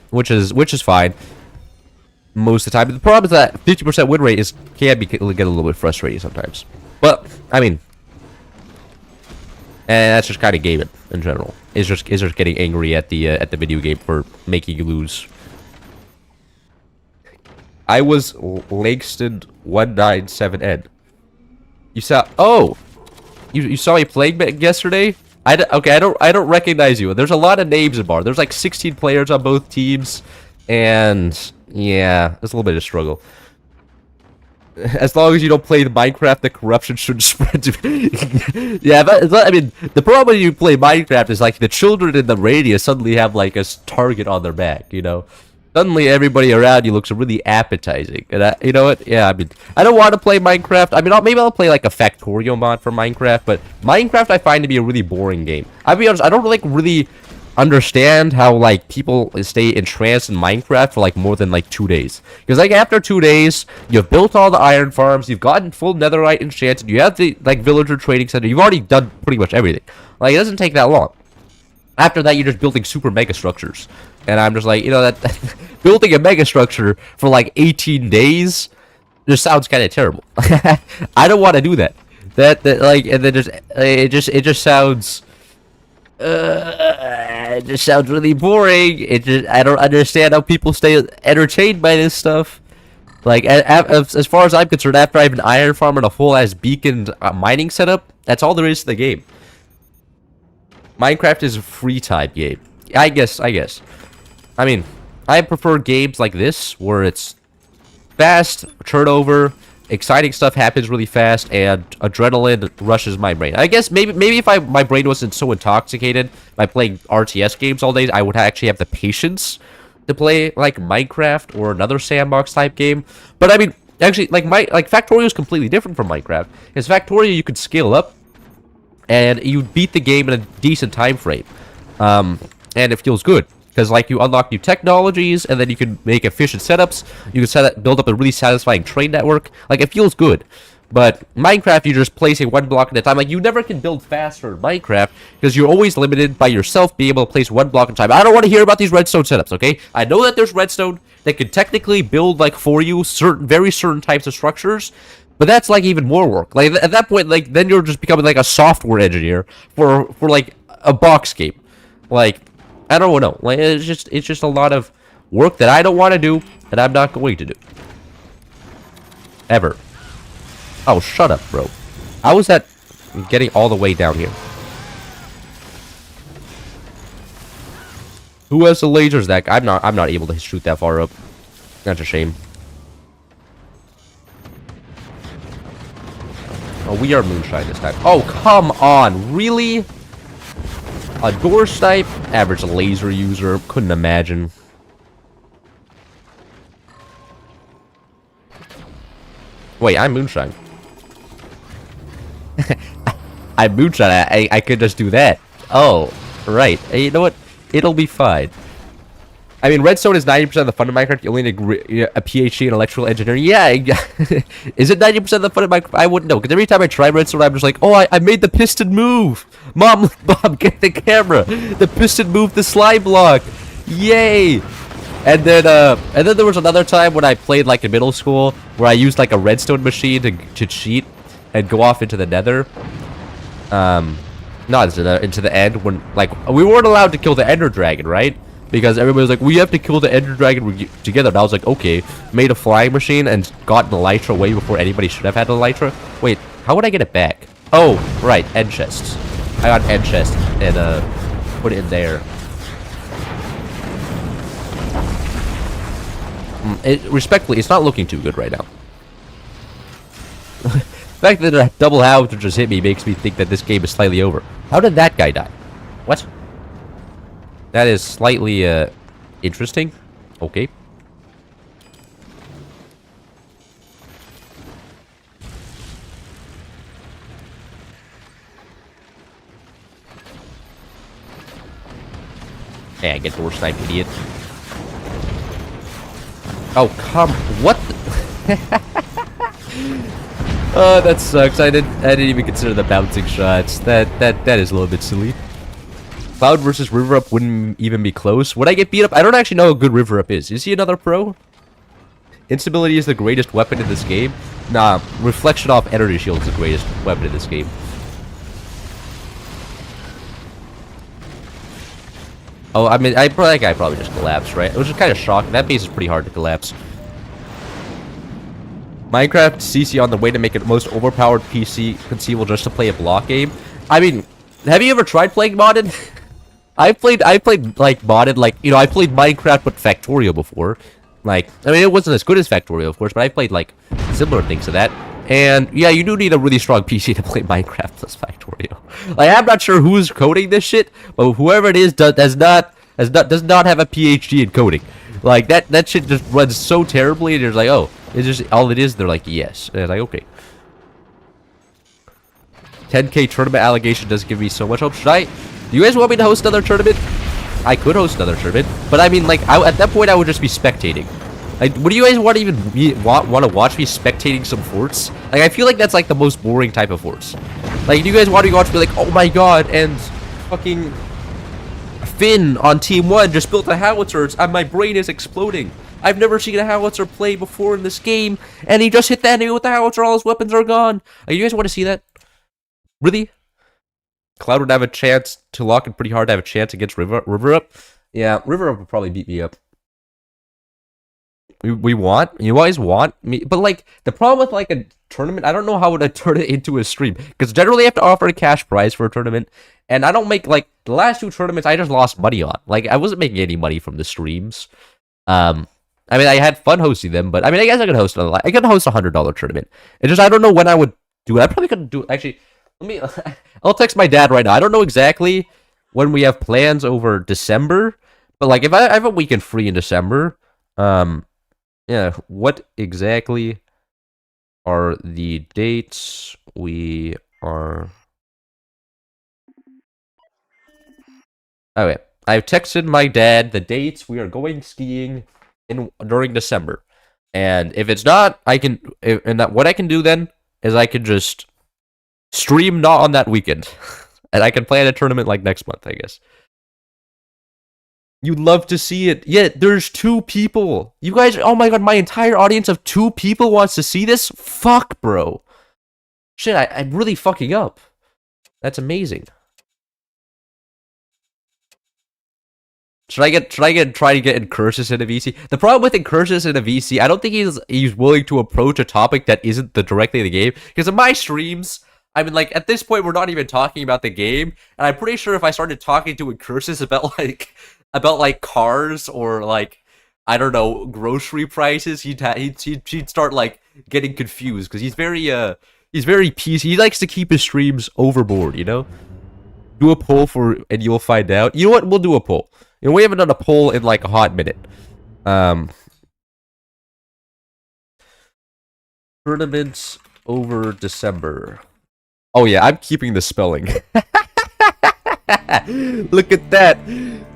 which is fine most of the time. But the problem is that 50% win rate can get a little bit frustrating sometimes. But I mean, and that's just kind of gaming in general. It's just getting angry at the video game for making you lose. I was Langston 197N. You saw? Oh, you saw me playing yesterday? Okay, I don't recognize you. There's a lot of names in bar. There's like 16 players on both teams, and yeah, it's a little bit of a struggle. As long as you don't play the Minecraft, the corruption shouldn't spread to yeah, I mean, the problem when you play Minecraft is like the children in the radius suddenly have like a target on their back, you know? Suddenly everybody around you looks really appetizing. And you know what? Yeah, I mean, I don't want to play Minecraft. I mean, maybe I'll play like a Factorio mod for Minecraft, but Minecraft I find to be a really boring game. I'll be honest, I don't like really understand how like people stay entranced in Minecraft for like more than like 2 days. Because like after 2 days, you've built all the iron farms, you've gotten full netherite enchanted, you have the like villager trading center, you've already done pretty much everything. Like, it doesn't take that long. After that, you're just building super mega structures. And I'm just like, you know, that building a mega structure for like 18 days just sounds kind of terrible. I don't want to do that. That like, and then it just sounds really boring. I don't understand how people stay entertained by this stuff. Like, as far as I'm concerned, after I have an iron farm and a full ass beacon mining setup, that's all there is to the game. Minecraft is a free time game. I guess. I mean, I prefer games like this, where it's fast, turnover, exciting stuff happens really fast, and adrenaline rushes my brain. I guess maybe if my brain wasn't so intoxicated by playing RTS games all day, I would actually have the patience to play like Minecraft or another sandbox type game. But I mean, actually, like Factorio is completely different from Minecraft. Because Factorio, you could scale up, and you beat the game in a decent time frame, and it feels good. Because, like, you unlock new technologies, and then you can make efficient setups. You can build up a really satisfying trade network. Like, it feels good. But Minecraft, you're just placing one block at a time. Like, you never can build faster in Minecraft, because you're always limited by yourself being able to place one block at a time. I don't want to hear about these redstone setups, okay? I know that there's redstone that can technically build, like, for you very certain types of structures, but that's, like, even more work. Like, at that point, like, then you're just becoming, like, a software engineer for like, a box game. Like, I don't know. Like, it's just a lot of work that I don't want to do, and I'm not going to do. Ever. Oh, shut up, bro. How was that getting all the way down here? Who has the lasers that I'm not able to shoot that far up. That's a shame. Oh, we are moonshine this time. Oh, come on. Really? A door snipe, average laser user, couldn't imagine. Wait, I'm moonshine. I'm moonshine. I could just do that. Oh, right. Hey, you know what? It'll be fine. I mean, redstone is 90% of the fun of Minecraft. You only need a PhD in electrical engineering. Yeah, is it 90% of the fun of Minecraft? I wouldn't know, because every time I try redstone, I'm just like, oh, I made the piston move. Mom, get the camera. The piston moved the slime block. Yay! And then there was another time when I played like in middle school where I used like a redstone machine to cheat and go off into the nether. Not into the end when like we weren't allowed to kill the ender dragon, right? Because everybody was like, we have to kill the ender dragon together. And I was like, okay. Made a flying machine and got an elytra way before anybody should have had an elytra. Wait, how would I get it back? Oh, right, end chests. I got an end chest and put it in there. Respectfully, it's not looking too good right now. The fact that a double howitzer just hit me makes me think that this game is slightly over. How did that guy die? What? That is slightly, interesting. Okay. Hey, I get door snipe, idiot. Oh, come. What the? Oh, that sucks. I didn't even consider the bouncing shots. That is a little bit silly. Cloud versus River Up wouldn't even be close. Would I get beat up? I don't actually know how good River Up is. Is he another pro? Instability is the greatest weapon in this game. Nah, reflection off energy shield is the greatest weapon in this game. Oh, I mean, that guy probably just collapsed, right? It was just kind of shocking. That base is pretty hard to collapse. Minecraft CC on the way to make it the most overpowered PC conceivable just to play a block game. I mean, have you ever tried playing modded? I played like modded, like, you know, I played Minecraft but Factorio before. Like, I mean, it wasn't as good as Factorio, of course, but I played like similar things to that. And yeah, you do need a really strong PC to play Minecraft plus Factorio. Like, I'm not sure who's coding this shit, but whoever it is does not have a PhD in coding. Like, that shit just runs so terribly, and you're like, oh, it's just all it is. They're like, yes, and it's like, okay. 10K tournament allegation does give me so much hope. Should I? Do you guys want me to host another tournament? I could host another tournament, but I mean, like, at that point, I would just be spectating. Like, what do you guys want to even want to watch me spectating some forts? Like, I feel like that's like the most boring type of forts. Like, do you guys want to watch me like, oh my god, and fucking Finn on Team 1 just built a howitzer, and my brain is exploding. I've never seen a howitzer play before in this game, and he just hit the enemy with the howitzer, all his weapons are gone. Like, you guys want to see that? Really? Cloud would have a chance to lock it pretty hard to have a chance against River Up. Yeah, River Up would probably beat me up. You guys want me, but like the problem with like a tournament, I don't know how would I turn it into a stream, because generally I have to offer a cash prize for a tournament, and I don't make, like, the last 2 tournaments I just lost money on. Like, I wasn't making any money from the streams. I mean, I had fun hosting them, but I mean, I guess I could host another. I could host $100 tournament. It's just I don't know when I would do it. I probably couldn't do it. Actually, let me. I'll text my dad right now. I don't know exactly when we have plans over December, but like if I have a weekend free in December, yeah, what exactly are the dates we are? Okay, I've texted my dad the dates we are going skiing during December, and if it's not, what I can do then is I can just stream not on that weekend, and I can plan a tournament like next month, I guess. You'd love to see it. Yeah, there's 2 people. You guys, oh my god, my entire audience of 2 people wants to see this? Fuck, bro. Shit, I'm really fucking up. That's amazing. Should I try to get Incursus in a VC? The problem with Incursus in a VC, I don't think he's willing to approach a topic that isn't directly the game. Because in my streams, I mean, like, at this point, we're not even talking about the game, and I'm pretty sure if I started talking to Incursus about cars or, like, I don't know, grocery prices, he'd start, like, getting confused, because he's very PC. He likes to keep his streams overboard, you know? Do a poll and you'll find out. You know what? We'll do a poll. You know, we haven't done a poll in, like, a hot minute. Tournaments over December. Oh yeah, I'm keeping the spelling. Look at that!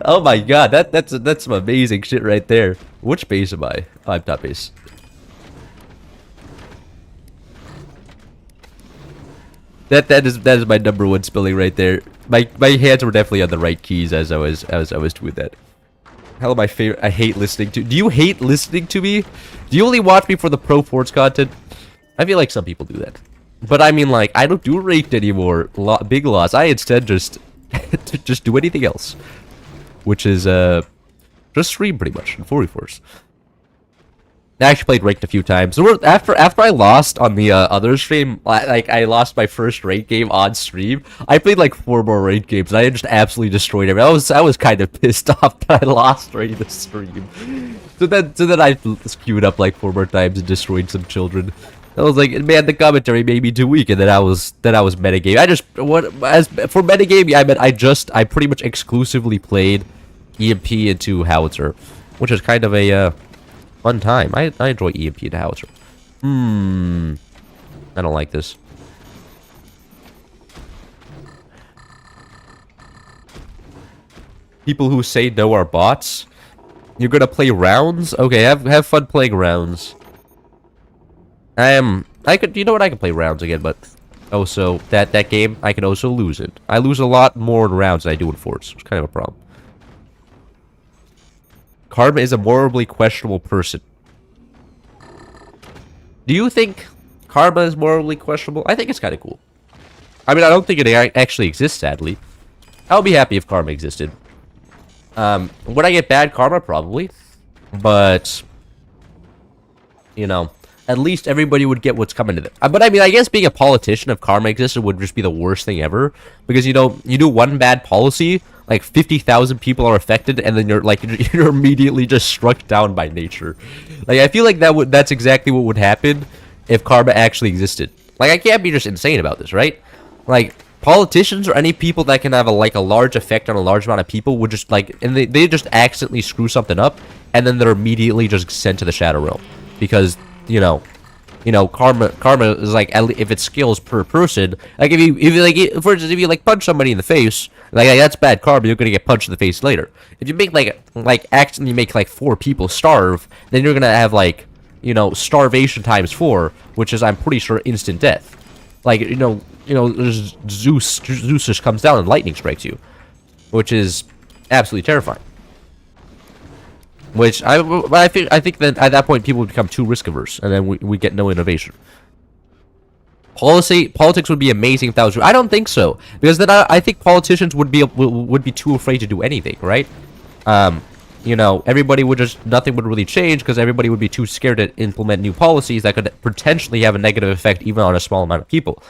Oh my god, that's some amazing shit right there. Which base am I? Oh, I'm top base. That is my number 1 spelling right there. My hands were definitely on the right keys as I was doing that. Hell, my favorite. I hate listening to. Do you hate listening to me? Do you only watch me for the pro sports content? I feel like some people do that. But I mean, like, I don't do ranked anymore. Big loss. I instead just do anything else, which is just stream pretty much in 44s. I actually played ranked a few times. After I lost on the other stream, I lost my first ranked game on stream. I played like 4 more ranked games, and I just absolutely destroyed everything. I was kind of pissed off that I lost during the stream. So then I queued up like 4 more times and destroyed some children. I was like, man, the commentary made me too weak, and then I was metagame. For metagame, I pretty much exclusively played EMP into Howitzer, which is kind of a fun time. I enjoy EMP and Howitzer. I don't like this. People who say no are bots. You're gonna play rounds? Okay, have fun playing rounds. I could, you know what, I could play rounds again, but also that game I can also lose it. I lose a lot more in rounds than I do in forts. It's kind of a problem. Karma is a morally questionable person. Do you think Karma is morally questionable? I think it's kind of cool. I mean, I don't think it actually exists, sadly. I would be happy if Karma existed. Would I get bad Karma? Probably. But, you know, at least everybody would get what's coming to them. But I mean, I guess being a politician, if Karma existed, would just be the worst thing ever. Because, you know, you do one bad policy, like 50,000 people are affected, and then you're immediately just struck down by nature. Like, I feel like that's exactly what would happen if Karma actually existed. Like, I can't be just insane about this, right? Like, politicians or any people that can have a large effect on a large amount of people would just and they just accidentally screw something up, and then they're immediately just sent to the Shadow Realm. Because, you know, karma is like, if it scales per person, like if you for instance, if you punch somebody in the face, like that's bad karma, you're gonna get punched in the face later. If you make accidentally make 4 people starve, then you're gonna have starvation times 4, which is, I'm pretty sure, instant death. Like, Zeus just comes down and lightning strikes you, which is absolutely terrifying. Which I think that at that point people would become too risk averse, and then we get no innovation. Politics would be amazing if that was true. I don't think so, because then I think politicians would be too afraid to do anything, right? Everybody would nothing would really change because everybody would be too scared to implement new policies that could potentially have a negative effect even on a small amount of people.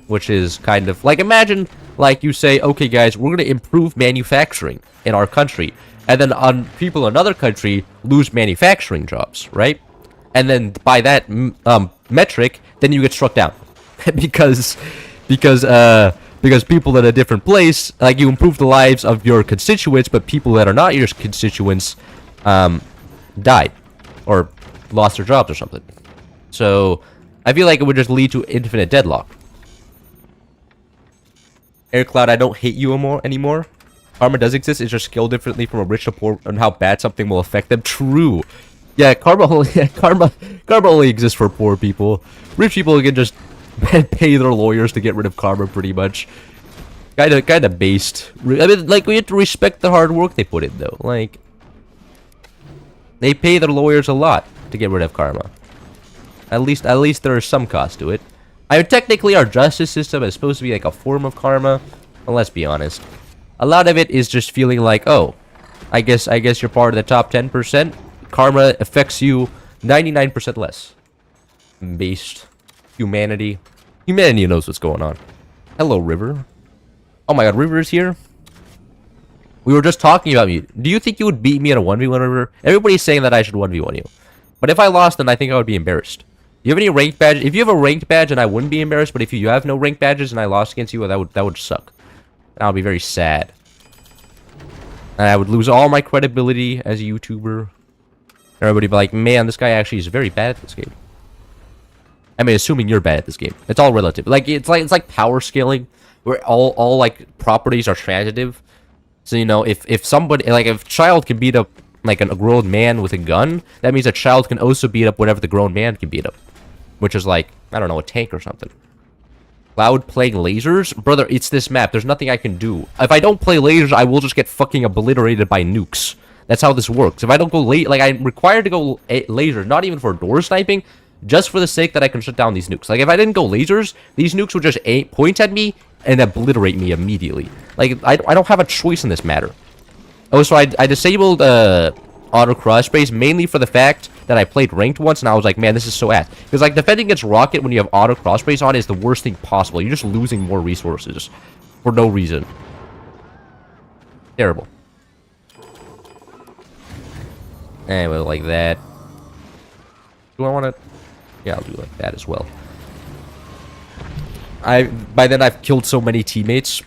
Which is kind of like, imagine you say, okay guys, we're going to improve manufacturing in our country, and then people in another country lose manufacturing jobs, right? And then by that metric, then you get struck down because people in a different place, you improve the lives of your constituents, but people that are not your constituents died or lost their jobs or something. So I feel like it would just lead to infinite deadlock. AirCloud, I don't hate you anymore. Karma does exist, it's just scaled differently from a rich to poor and how bad something will affect them. True. Yeah, karma only exists for poor people. Rich people can just pay their lawyers to get rid of karma, pretty much. Kinda based. I mean, we have to respect the hard work they put in, though. They pay their lawyers a lot to get rid of karma. At least there is some cost to it. I mean, technically, our justice system is supposed to be a form of karma. But let's be honest. A lot of it is just feeling like, oh, I guess you're part of the top 10%. Karma affects you 99% less. Based. Humanity. Humanity knows what's going on. Hello, River. Oh my god, River is here? We were just talking about you. Do you think you would beat me in a 1v1, River? Everybody's saying that I should 1v1 you. But if I lost, then I think I would be embarrassed. Do you have any ranked badges? If you have a ranked badge, and I wouldn't be embarrassed, but if you have no ranked badges and I lost against you, that would suck. And I would be very sad. And I would lose all my credibility as a YouTuber. Everybody would be like, man, this guy actually is very bad at this game. I mean, assuming you're bad at this game. It's all relative. It's like power scaling, where all properties are transitive. So, if somebody, if a child can beat up, a grown man with a gun, that means a child can also beat up whatever the grown man can beat up. Which is I don't know, a tank or something. Cloud playing lasers? Brother, it's this map. There's nothing I can do. If I don't play lasers, I will just get fucking obliterated by nukes. That's how this works. If I don't go I'm required to go laser, not even for door sniping, just for the sake that I can shut down these nukes. If I didn't go lasers, these nukes would just point at me and obliterate me immediately. I don't have a choice in this matter. Oh, so I disabled auto crossface mainly for the fact that I played ranked once and I was like, man, this is so ass. Because like defending against Rocket when you have auto crossface on is the worst thing possible. You're just losing more resources for no reason. Terrible. Anyway, like that. Do I want to? Yeah, I'll do like that as well. By then I've killed so many teammates.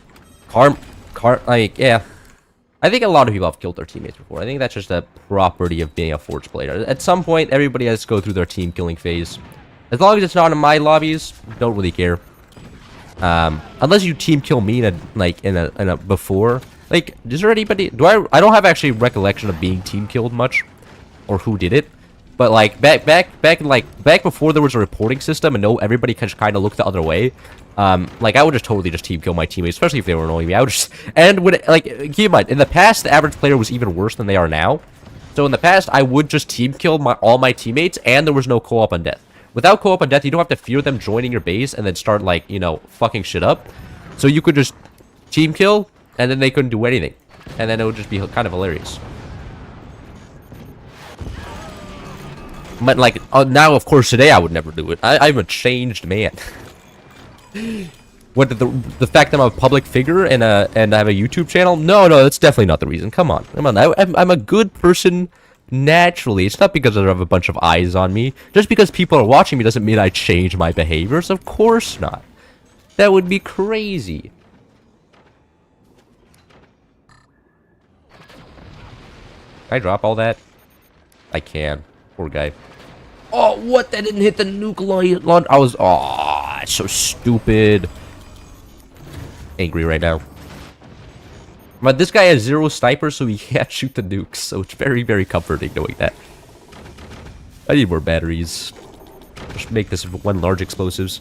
Like, yeah. I think a lot of people have killed their teammates before. I think that's just a property of being a Forge player. At some point, everybody has to go through their team killing phase. As long as it's not in my lobbies, don't really care. Unless you team kill me in a before. Like, is there anybody? I don't have actually recollection of being team killed much, or who did it. But like back before there was a reporting system and everybody kind of looked the other way. Like I would just totally just team kill my teammates, especially if they were annoying me. I would just keep in mind, in the past the average player was even worse than they are now. So in the past I would just team kill all my teammates and there was no co-op on death. Without co-op on death, you don't have to fear them joining your base and then start like, you know, fucking shit up. So you could just team kill and then they couldn't do anything. And then it would just be kind of hilarious. But like now, of course, today I would never do it. I'm a changed man. What the fact that I'm a public figure and I have a YouTube channel? No, that's definitely not the reason. Come on. I'm a good person naturally. It's not because I have a bunch of eyes on me. Just because people are watching me doesn't mean I change my behaviors. Of course not. That would be crazy. Can I drop all that? I can. Poor guy. Oh, what? That didn't hit the nuke launch. I was... Oh, it's so stupid. Angry right now. But this guy has 0 snipers, so he can't shoot the nukes. So it's very, very comforting knowing that. I need more batteries. Just make this one large explosives.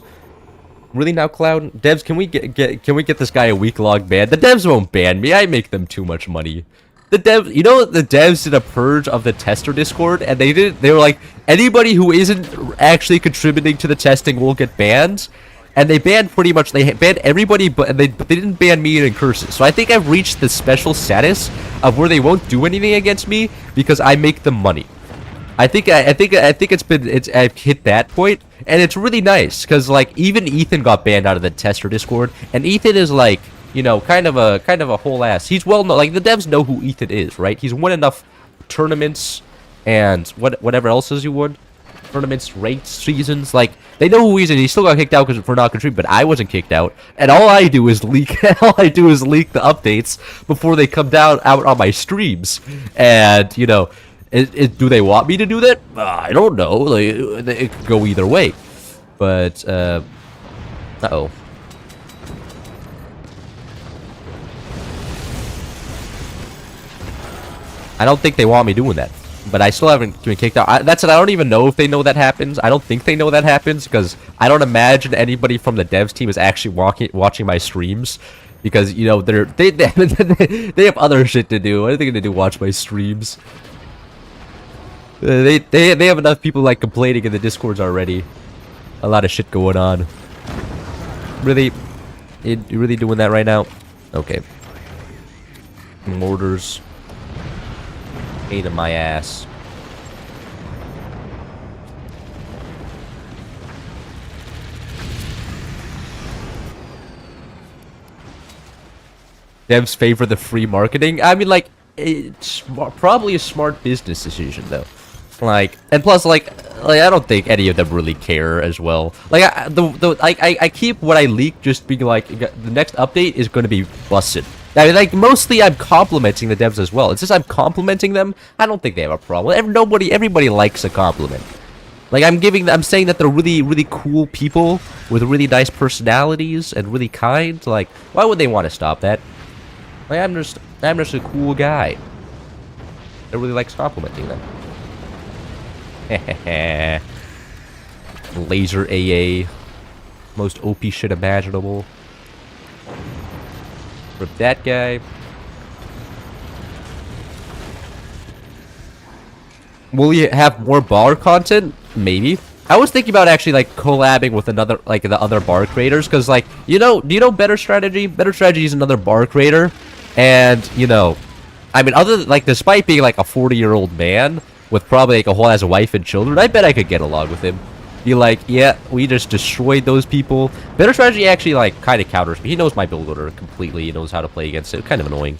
Really now, Cloud? Devs, can we get this guy a week-long ban? The devs won't ban me. I make them too much money. The devs, you know, the devs did a purge of the tester Discord, and they were like, anybody who isn't actually contributing to the testing will get banned, and they banned they banned everybody, but they didn't ban me in curses. So I think I've reached the special status of where they won't do anything against me because I make them money. I think I've hit that point, and it's really nice because like even Ethan got banned out of the tester Discord, and Ethan is like, you know, kind of a whole ass. He's well known. Like the devs know who Ethan is, right? He's won enough tournaments and whatever else as you would, tournaments, ranked seasons. Like they know who he is, and he still got kicked out because for not contributing. But I wasn't kicked out, and all I do is leak. All I do is leak the updates before they come out on my streams. And you know, do they want me to do that? I don't know. Like, it could go either way. But uh-oh. I don't think they want me doing that, but I still haven't been kicked out. That's it. I don't even know if they know that happens. I don't think they know that happens because I don't imagine anybody from the devs team is actually watching my streams because you know they have other shit to do. What are they gonna do? Watch my streams? They have enough people like complaining in the discords already. A lot of shit going on. Really, you really doing that right now? Okay. Mortars. Pain in my ass. Devs favor the free marketing. I mean, like, it's probably a smart business decision, though. Like, and plus, like I don't think any of them really care as well. Like, I keep what I leak just being like, the next update is going to be busted. I mean, like, mostly I'm complimenting the devs as well. It's just I'm complimenting them. I don't think they have a problem. Everybody likes a compliment. Like, I'm saying that they're really, really cool people with really nice personalities and really kind. Like, why would they want to stop that? Like, I'm just a cool guy that really likes complimenting them. Laser AA. Most OP shit imaginable. For that guy. Will you have more bar content? Maybe. I was thinking about actually like collabing with another, like the other bar creators, because like, do you know Better Strategy? Better Strategy is another bar creator, and you know, I mean, other than, like, despite being like a 40-year-old man with probably like a whole ass wife and children, I bet I could get along with him. Be like, yeah, we just destroyed those people. Better strategy actually like kind of counters me. He knows my build order completely. He knows how to play against it. Kind of annoying.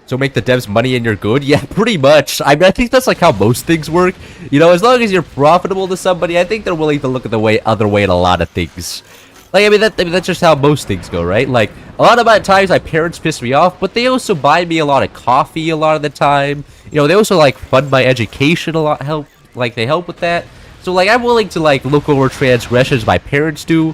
So make the devs money and you're good? Yeah, pretty much. I mean, I think that's like how most things work. You know, as long as you're profitable to somebody, I think they're willing to look at the other way in a lot of things. Like, I mean, that's just how most things go, right? Like, a lot of my times, my parents piss me off, but they also buy me a lot of coffee a lot of the time. You know, they also, like, fund my education a lot, they help with that. So, like, I'm willing to, like, look over transgressions my parents do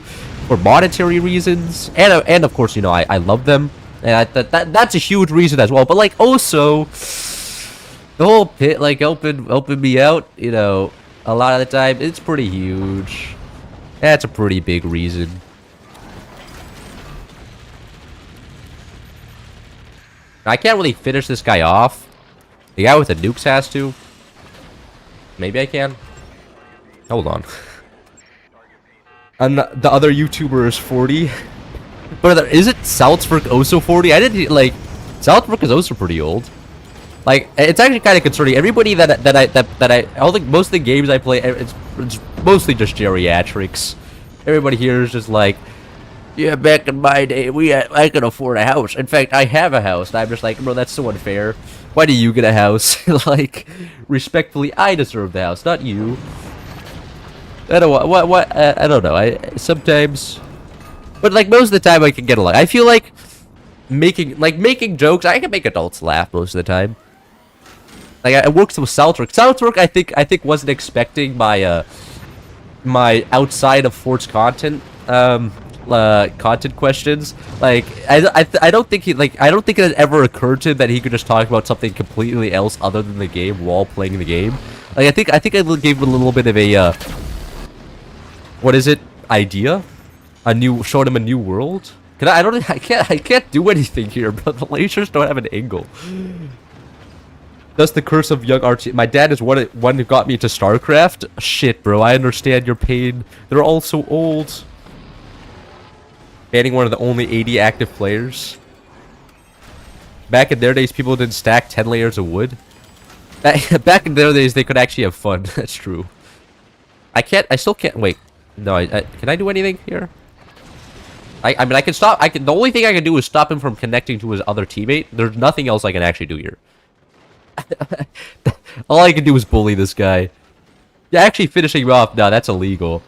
for monetary reasons. And of course, you know, I love them. And that's a huge reason as well. But, like, also, the whole pit, like, helping me out, you know, a lot of the time, it's pretty huge. That's a pretty big reason. I can't really finish this guy off. The guy with the nukes has to. Maybe I can. Hold on. And the other YouTuber is 40. But is it Salzburg also 40? I didn't like. Salzburg is also pretty old. Like, it's actually kind of concerning. Everybody that I don't think most of the games I play, it's mostly just geriatrics. Everybody here is just like, yeah, back in my day, I could afford a house. In fact, I have a house. And I'm just like, bro, that's so unfair. Why do you get a house? Like, respectfully, I deserve the house, not you. I don't what I don't know. I sometimes, but like most of the time, I can get along. I feel like making jokes. I can make adults laugh most of the time. Like, it works with Salzburg. Salzburg, I think wasn't expecting my my outside of Fort's content content questions. Like, I don't think I don't think it had ever occurred to him that he could just talk about something completely else other than the game while playing the game. Like, I think I gave him a little bit of a what is it? Idea? Showed him a new world. I can't do anything here, but the lasers don't have an angle. That's the curse of young RT. My dad is one who got me into StarCraft. Shit, bro. I understand your pain. They're all so old. Banning one of the only 80 active players. Back in their days, people didn't stack 10 layers of wood. Back in their days, they could actually have fun. That's true. I still can't. Wait. No, can I do anything here? I mean, I can stop. The only thing I can do is stop him from connecting to his other teammate. There's nothing else I can actually do here. All I can do is bully this guy. Yeah, actually finishing him off. No, that's illegal.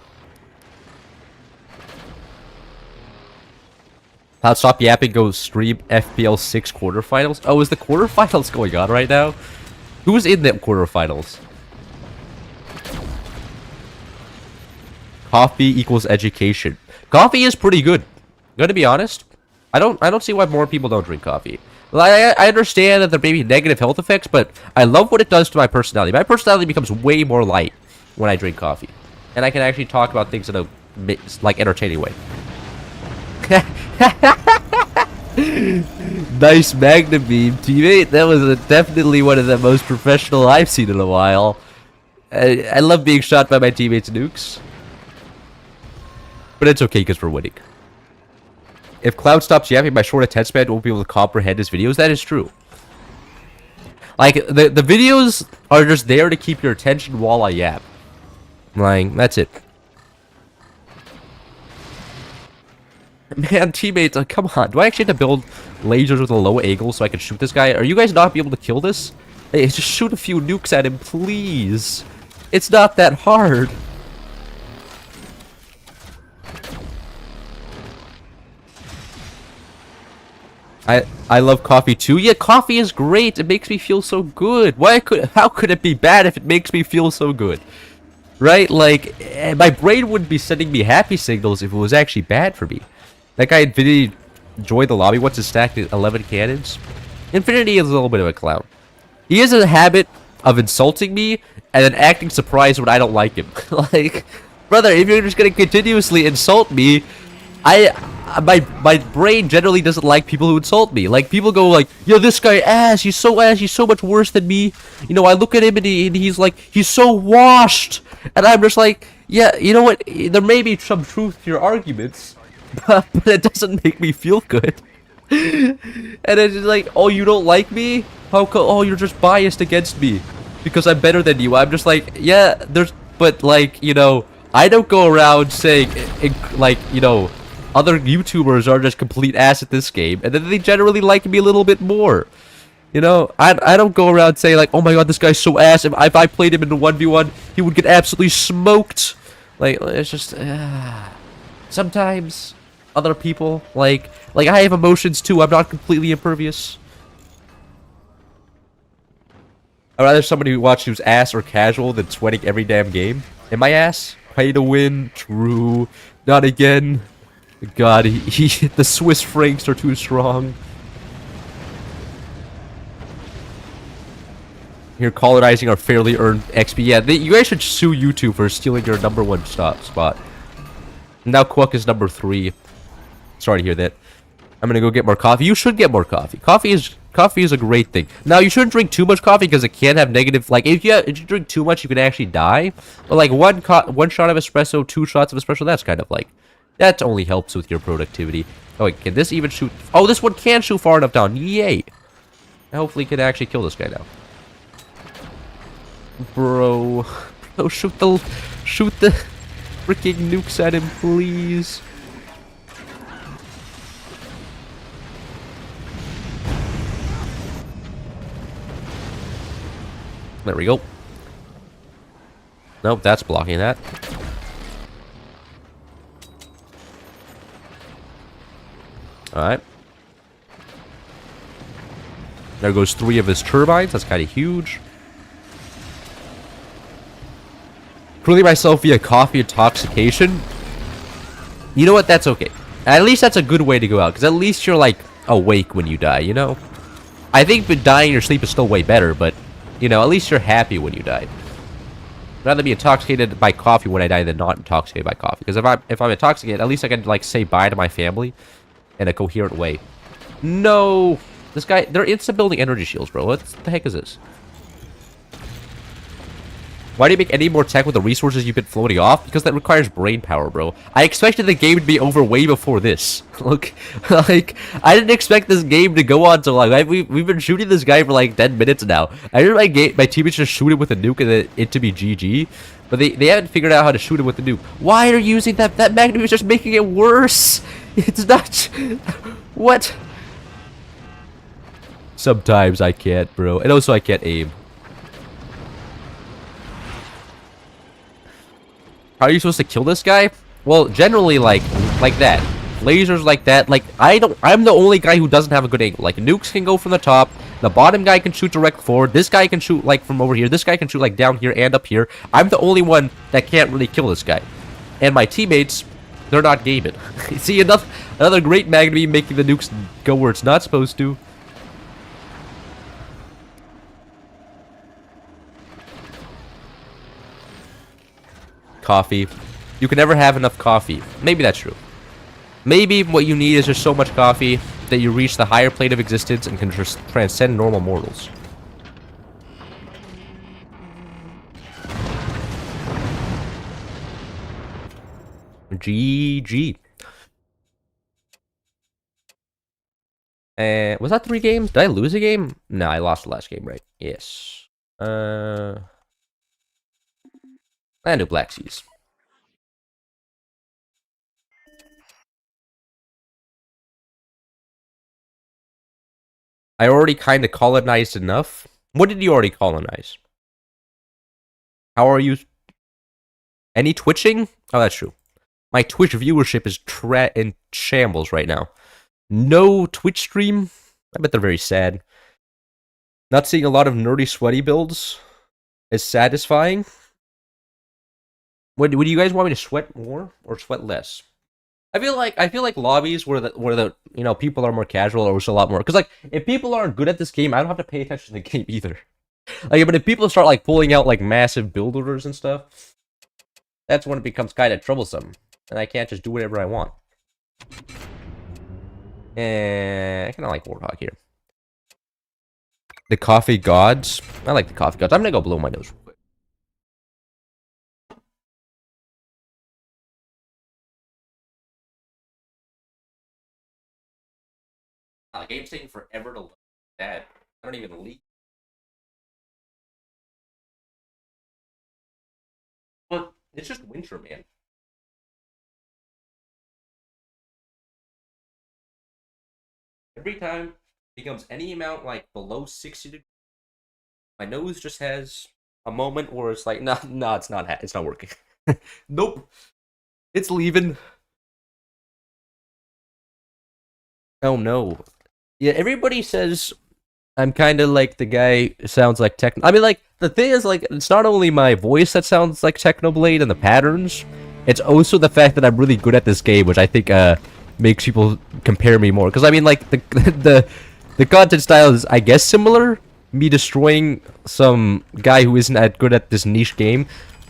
How stop yapping, go stream FPL 6 quarterfinals. Oh, is the quarterfinals going on right now? Who's in the quarterfinals? Coffee equals education. Coffee is pretty good. Gonna be honest. I don't see why more people don't drink coffee. Well, I understand that there may be negative health effects, but I love what it does to my personality. My personality becomes way more light when I drink coffee. And I can actually talk about things in a, like, entertaining way. Nice Magnum beam, teammate. That was definitely one of the most professional I've seen in a while. I love being shot by my teammates' nukes. But it's okay because we're winning. If Cloud stops yapping, my short attention span won't be able to comprehend his videos. That is true. Like, the videos are just there to keep your attention while I yap. Like, that's it. Man, teammates, come on. Do I actually have to build lasers with a low angle so I can shoot this guy? Are you guys not be able to kill this? Hey, just shoot a few nukes at him, please. It's not that hard. I love coffee too. Yeah, coffee is great. It makes me feel so good. How could it be bad if it makes me feel so good? Right? Like, my brain wouldn't be sending me happy signals if it was actually bad for me. That guy Infinity enjoyed the lobby. What's his stack? 11 cannons? Infinity is a little bit of a clown. He has a habit of insulting me and then acting surprised when I don't like him. Like, brother, if you're just gonna continuously insult me, my brain generally doesn't like people who insult me. Like, people go like, yo, this guy ass, he's so much worse than me. You know, I look at him and he's like, he's so washed. And I'm just like, yeah, you know what? There may be some truth to your arguments, but it doesn't make me feel good. And it's just like, oh, you don't like me? How come? Oh, you're just biased against me because I'm better than you. I'm just like, yeah, but like, I don't go around saying, like, other YouTubers are just complete ass at this game, and then they generally like me a little bit more. I don't go around saying like, oh my god, this guy's so ass. If I played him in the 1v1, he would get absolutely smoked. Like, it's just, sometimes other people, like I have emotions too. I'm not completely impervious. I'd rather somebody who watches who's ass or casual than sweating every damn game. Am I ass? Pay to win. True. Not again. God, the Swiss francs are too strong. You're colonizing our fairly earned XP. Yeah, you guys should sue YouTube for stealing your #1 spot. Now Quuck is #3. Sorry to hear that. I'm gonna go get more coffee. You should get more coffee. Coffee is a great thing. Now, you shouldn't drink too much coffee because it can have negative... Like, if you drink too much, you can actually die. But, like, one shot of espresso, 2 shots of espresso, that's kind of, like... That only helps with your productivity. Oh, wait, can this even shoot... Oh, this one can shoot far enough down. Yay! Hopefully, can actually kill this guy now. Bro, shoot the freaking nukes at him, please. There we go. Nope, that's blocking that. Alright. There goes 3 of his turbines. That's kind of huge. Proving myself via coffee intoxication. You know what? That's okay. At least that's a good way to go out. Because at least you're, like, awake when you die, I think dying in your sleep is still way better, but... at least you're happy when you die. I'd rather be intoxicated by coffee when I die than not intoxicated by coffee. Because if I'm intoxicated, at least I can, like, say bye to my family in a coherent way. No! This guy... They're insta-building energy shields, bro. What the heck is this? Why do you make any more tech with the resources you've been floating off? Because that requires brain power, bro. I expected the game to be over way before this. Look, like, I didn't expect this game to go on so long. We've been shooting this guy for like 10 minutes now. I heard my teammates just shoot him with a nuke and then it to be GG. But they haven't figured out how to shoot him with the nuke. Why are you using that? That magnum is just making it worse. It's not... What? Sometimes I can't, bro. And also I can't aim. How are you supposed to kill this guy? Well, generally like that. Lasers like that. Like, I'm the only guy who doesn't have a good angle. Like, nukes can go from the top. The bottom guy can shoot direct forward. This guy can shoot, like, from over here. This guy can shoot, like, down here and up here. I'm the only one that can't really kill this guy. And my teammates, they're not gaming. See, another great magnum making the nukes go where it's not supposed to. Coffee. You can never have enough coffee. Maybe that's true. Maybe what you need is just so much coffee that you reach the higher plane of existence and can just transcend normal mortals. GG. Was that 3 games? Did I lose a game? No, I lost the last game, right? Yes. And do Black Seas. I already kind of colonized enough. What did you already colonize? How are you? Any twitching? Oh, that's true. My Twitch viewership is in shambles right now. No Twitch stream? I bet they're very sad. Not seeing a lot of nerdy sweaty builds is satisfying. Would you guys want me to sweat more or sweat less? I feel like lobbies where the people are more casual are also a lot more, because like if people aren't good at this game, I don't have to pay attention to the game either. Like, but if people start like pulling out like massive build orders and stuff, that's when it becomes kind of troublesome, and I can't just do whatever I want. And I kind of like Warthog here. The coffee gods. I like the coffee gods. I'm gonna go blow my nose. The game's taking forever to load. That I don't even leak. But it's just winter, man. Every time it becomes any amount like below 60 degrees, my nose just has a moment where it's like, no, it's not. It's not working. Nope, it's leaving. Oh no. Yeah, everybody says I'm kind of like the guy who sounds like techno. I mean, like the thing is, like it's not only my voice that sounds like Technoblade and the patterns. It's also the fact that I'm really good at this game, which I think makes people compare me more. Because I mean, like the the content style is, I guess, similar. Me destroying some guy who isn't that good at this niche game,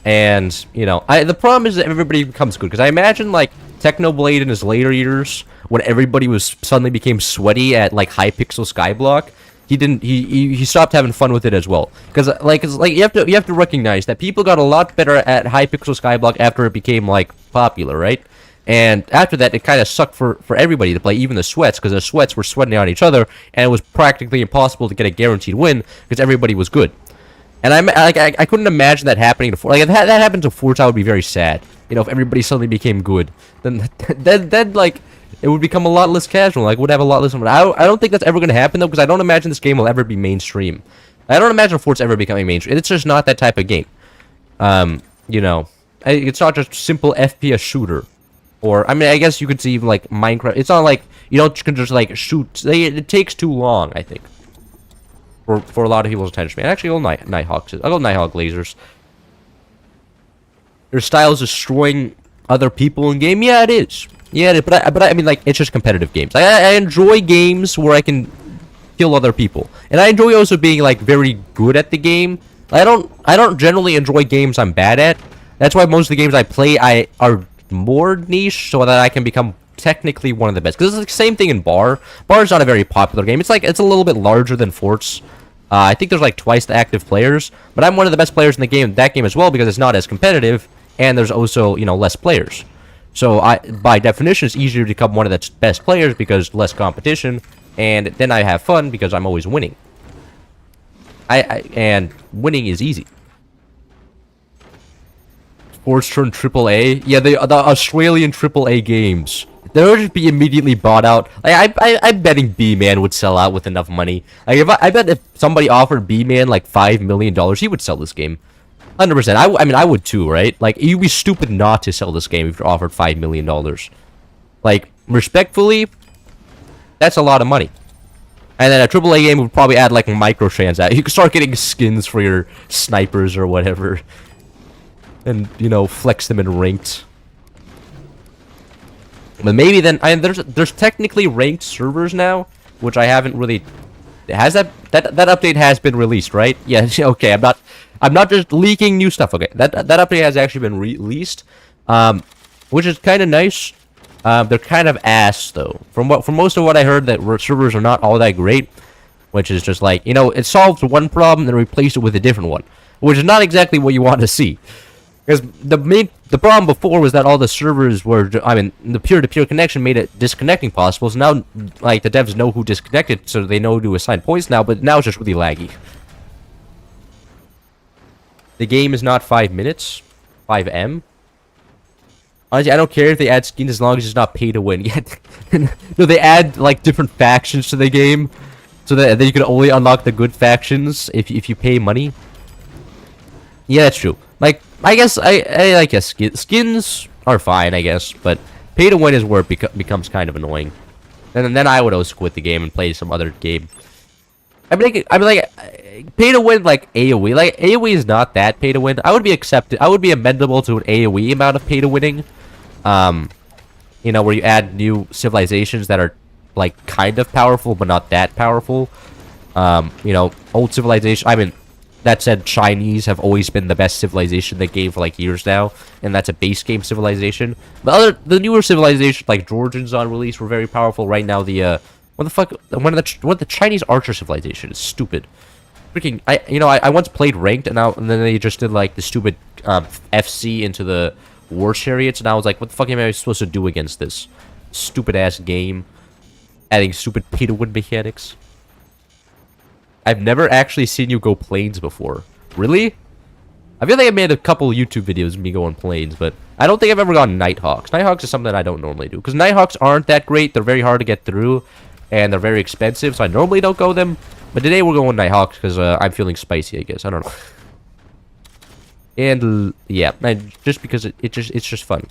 and you know, the problem is that everybody becomes good. Because I imagine like Technoblade in his later years, when everybody was suddenly became sweaty at like high pixel skyblock, he didn't he stopped having fun with it as well. Because like you have to recognize that people got a lot better at high pixel skyblock after it became like popular, right? And after that, it kind of sucked for everybody to play, even the sweats, because the sweats were sweating on each other, and it was practically impossible to get a guaranteed win because everybody was good. And I couldn't imagine that happening to Forza. Like if that happened to Forza, I would be very sad. You know, if everybody suddenly became good, then like it would become a lot less casual. Like would have a lot less. I don't think that's ever going to happen though, because I don't imagine this game will ever be mainstream. I don't imagine Forza ever becoming mainstream. It's just not that type of game. You know, it's not just simple FPS shooter. Or, I mean, I guess you could see even, like, Minecraft. It's not like you can just, like, shoot. It takes too long, I think. For a lot of people's attention span. Actually, I'll go Nighthawks. I'll go Nighthawk lasers. Their style is destroying other people in game. Yeah, it is. Yeah, but I mean, like, it's just competitive games. I enjoy games where I can kill other people. And I enjoy also being, like, very good at the game. I don't generally enjoy games I'm bad at. That's why most of the games I play are more niche, so that I can become technically one of the best. Because it's the same thing in Bar. Bar is not a very popular game. It's a little bit larger than Forts. I think there's like twice the active players, but I'm one of the best players in the game, that game as well, because it's not as competitive, and there's also, you know, less players. So by definition, it's easier to become one of the best players because less competition, and then I have fun because I'm always winning. And winning is easy. Sports turned AAA. Yeah, the Australian AAA games. They would just be immediately bought out. Like, I'm betting B-Man would sell out with enough money. Like, I bet if somebody offered B-Man like $5 million, he would sell this game. 100%. I mean, I would too, right? Like, you'd be stupid not to sell this game if you're offered $5 million. Like, respectfully, that's a lot of money. And then a AAA game would probably add like microtransactions. You could start getting skins for your snipers or whatever. And, you know, flex them in ranked. But maybe then, there's technically ranked servers now, which I haven't really. Has that update has been released, right? Yeah. Okay. I'm not just leaking new stuff. Okay. That update has actually been released, which is kind of nice. They're kind of ass though. From most of what I heard, that servers are not all that great, which is just like, you know, it solves one problem and replaced it with a different one, which is not exactly what you want to see. Because the problem before was that all the servers were, I mean, the peer-to-peer connection made it disconnecting possible. So now, like, the devs know who disconnected, so they know to assign points now. But now it's just really laggy. The game is not 5 minutes, 5M. Honestly, I don't care if they add skins as long as it's not pay to win. Yet, no, they add like different factions to the game, so that you can only unlock the good factions if you pay money. Yeah, that's true. Like, I guess I guess skins are fine, I guess, but pay to win is where it becomes kind of annoying. And then I would always quit the game and play some other game. I mean, pay to win like AOE. Like AOE is not that pay to win. I would be amendable to an AOE amount of pay to winning. You know, where you add new civilizations that are like kind of powerful but not that powerful. You know, old civilization. I mean, that said, Chinese have always been the best civilization in the game for like years now, and that's a base game civilization. The newer civilizations like Georgians on release were very powerful. Right now, what the Chinese archer civilization is stupid. Freaking, I once played ranked, and then they just did like the stupid FC into the war chariots, and I was like, what the fuck am I supposed to do against this stupid ass game? Adding stupid pay-to-win mechanics. I've never actually seen you go planes before. Really? I feel like I made a couple YouTube videos of me going planes, but I don't think I've ever gone Nighthawks. Nighthawks is something that I don't normally do. Because Nighthawks aren't that great. They're very hard to get through. And they're very expensive, so I normally don't go them. But today we're going Nighthawks because I'm feeling spicy, I guess. I don't know. And, yeah. Just because it's just fun.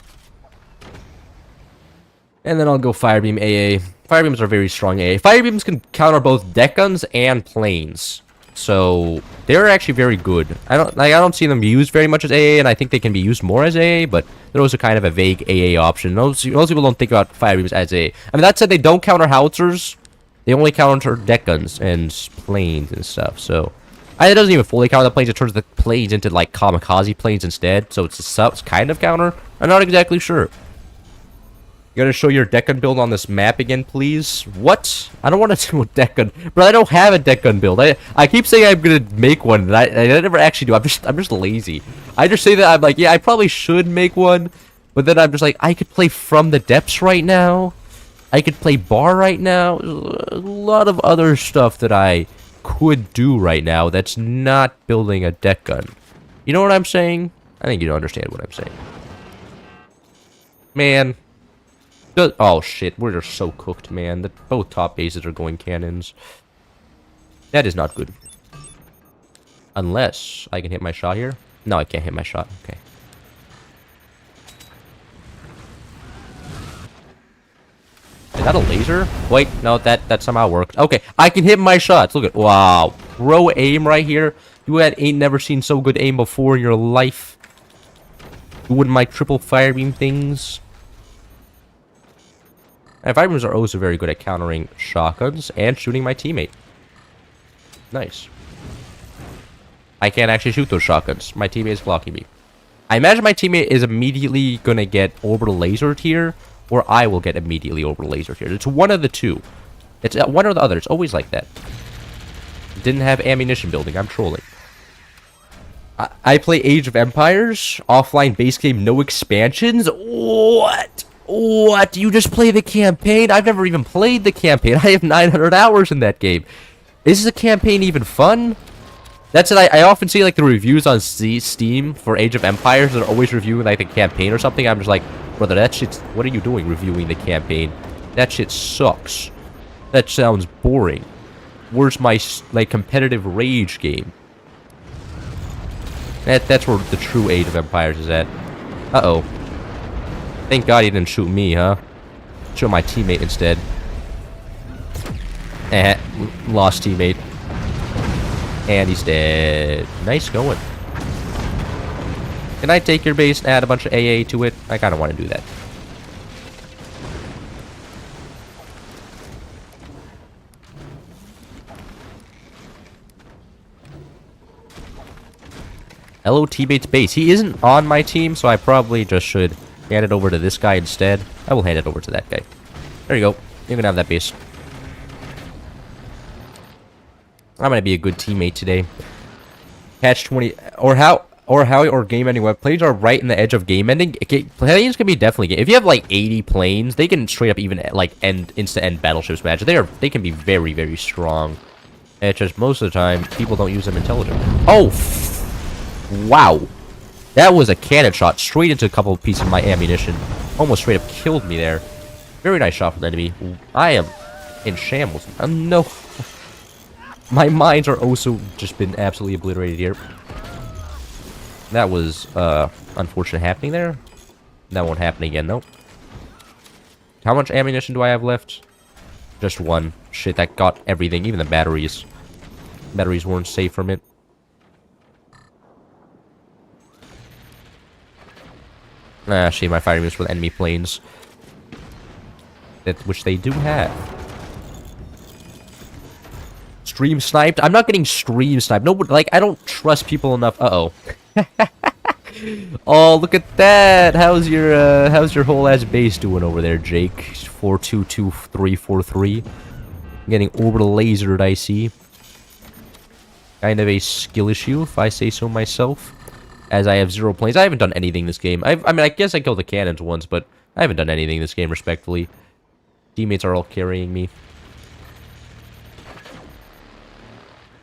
And then I'll go Firebeam AA. Firebeams are very strong AA. Firebeams can counter both deck guns and planes. So they're actually very good. I don't see them used very much as AA, and I think they can be used more as AA, but they're also kind of a vague AA option. Most people don't think about Firebeams as AA. I mean, that said, they don't counter howitzers. They only counter deck guns and planes and stuff. So it doesn't even fully counter the planes. It turns the planes into like kamikaze planes instead. So it's kind of counter. I'm not exactly sure. You gotta show your deck gun build on this map again, please. What? I don't want to do a deck gun, bro. I don't have a deck gun build. I keep saying I'm gonna make one, and I never actually do. I'm just lazy. I just say that I'm like, yeah, I probably should make one, but then I'm just like, I could play From the Depths right now. I could play Bar right now. A lot of other stuff that I could do right now that's not building a deck gun. You know what I'm saying? I think you don't understand what I'm saying. Man. Oh shit, we're just so cooked, man. Both top bases are going cannons. That is not good. Unless I can hit my shot here. No, I can't hit my shot. Okay. Is that a laser? Wait, no, that somehow worked. Okay, I can hit my shots. Look at, wow. Pro aim right here. You ain't never seen so good aim before in your life. Doing my triple firebeam things. And Firebeams are also very good at countering shotguns and shooting my teammate. Nice. I can't actually shoot those shotguns. My teammate is blocking me. I imagine my teammate is immediately going to get orbital lasered here, or I will get immediately orbital lasered here. It's one of the two. It's one or the other. It's always like that. Didn't have ammunition building. I'm trolling. I play Age of Empires. Offline base game, no expansions. What? What? You just play the campaign? I've never even played the campaign. I have 900 hours in that game. Is the campaign even fun? That's it. I often see like the reviews on Steam for Age of Empires. They're always reviewing like the campaign or something. I'm just like, brother, that shit's... What are you doing reviewing the campaign? That shit sucks. That sounds boring. Where's my like competitive rage game? That's where the true Age of Empires is at. Uh-oh. Thank God he didn't shoot me, huh? Shoot my teammate instead. Lost teammate. And he's dead. Nice going. Can I take your base and add a bunch of AA to it? I kind of want to do that. Hello, teammate's base. He isn't on my team, so I probably just should hand it over to this guy instead. I will hand it over to that guy. There you go. You're gonna have that base. I'm gonna be a good teammate today. Catch 20 or game ending web planes are right in the edge of game ending. Planes can be definitely if you have like 80 planes, they can straight up even like instant-end battleships match. They can be very, very strong. It's just most of the time people don't use them intelligently. Oh, wow. That was a cannon shot straight into a couple of pieces of my ammunition. Almost straight up killed me there. Very nice shot from the enemy. I am in shambles. No. My mines are also just been absolutely obliterated here. That was unfortunate happening there. That won't happen again, though. How much ammunition do I have left? Just one. Shit, that got everything. Even the batteries. Batteries weren't safe from it. Actually, my firing is with enemy planes. Which they do have. Stream sniped? I'm not getting stream sniped. No, like, I don't trust people enough. Uh-oh. Oh, look at that. How's your whole ass base doing over there, Jake? 422343. Getting orbital lasered, I see. Kind of a skill issue, if I say so myself. As I have 0 planes. I haven't done anything this game. I mean, I guess I killed the cannons once, but I haven't done anything this game, respectfully. Teammates are all carrying me.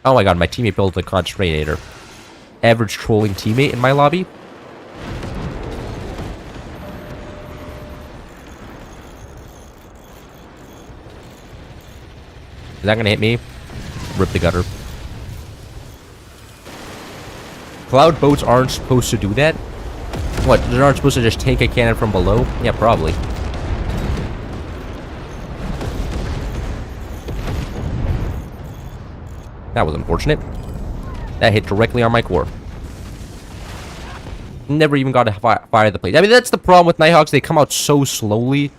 Oh my god, my teammate built a constrainator. Average trolling teammate in my lobby. Is that gonna hit me? Rip the gutter. Cloud boats aren't supposed to do that? What, they aren't supposed to just take a cannon from below? Yeah, probably. That was unfortunate. That hit directly on my core. Never even got to fire the plate. I mean, that's the problem with Nighthawks. They come out so slowly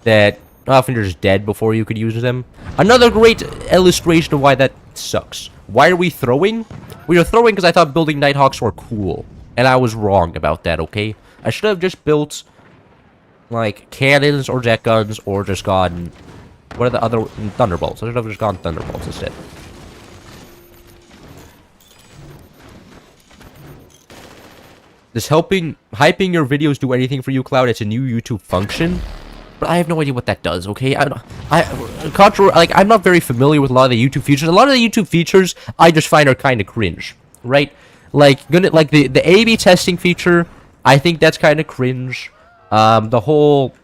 that often you're just dead before you could use them. Another great illustration of why that sucks. Why are we throwing? We are throwing because I thought building Nighthawks were cool. And I was wrong about that, okay? I should have just built, like, cannons or jet guns or just gone... What are the other... Thunderbolts. I should have just gone Thunderbolts instead. Does hyping your videos do anything for you, Cloud? It's a new YouTube function. But I have no idea what that does, okay? I'm not very familiar with a lot of the YouTube features. A lot of the YouTube features I just find are kind of cringe, right? Like the A/B testing feature, I think that's kind of cringe. The whole,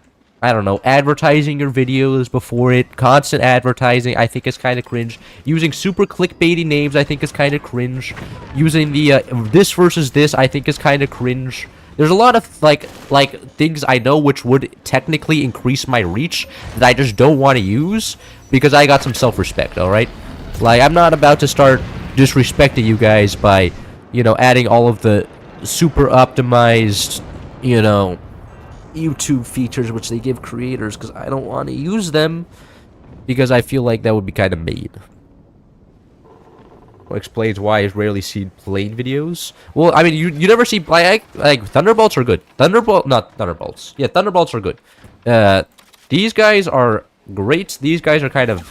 I don't know, advertising your videos before it, constant advertising, I think is kind of cringe. Using super clickbaity names, I think is kind of cringe. Using the this versus this, I think is kind of cringe. There's a lot of, like things I know which would technically increase my reach that I just don't want to use because I got some self-respect, alright? Like, I'm not about to start disrespecting you guys by, you know, adding all of the super optimized, you know, YouTube features which they give creators because I don't want to use them because I feel like that would be kind of mean. Explains why I rarely see plane videos. Well, I mean, you never see like Thunderbolts are good. Not Thunderbolts. Yeah, Thunderbolts are good. These guys are great. These guys are kind of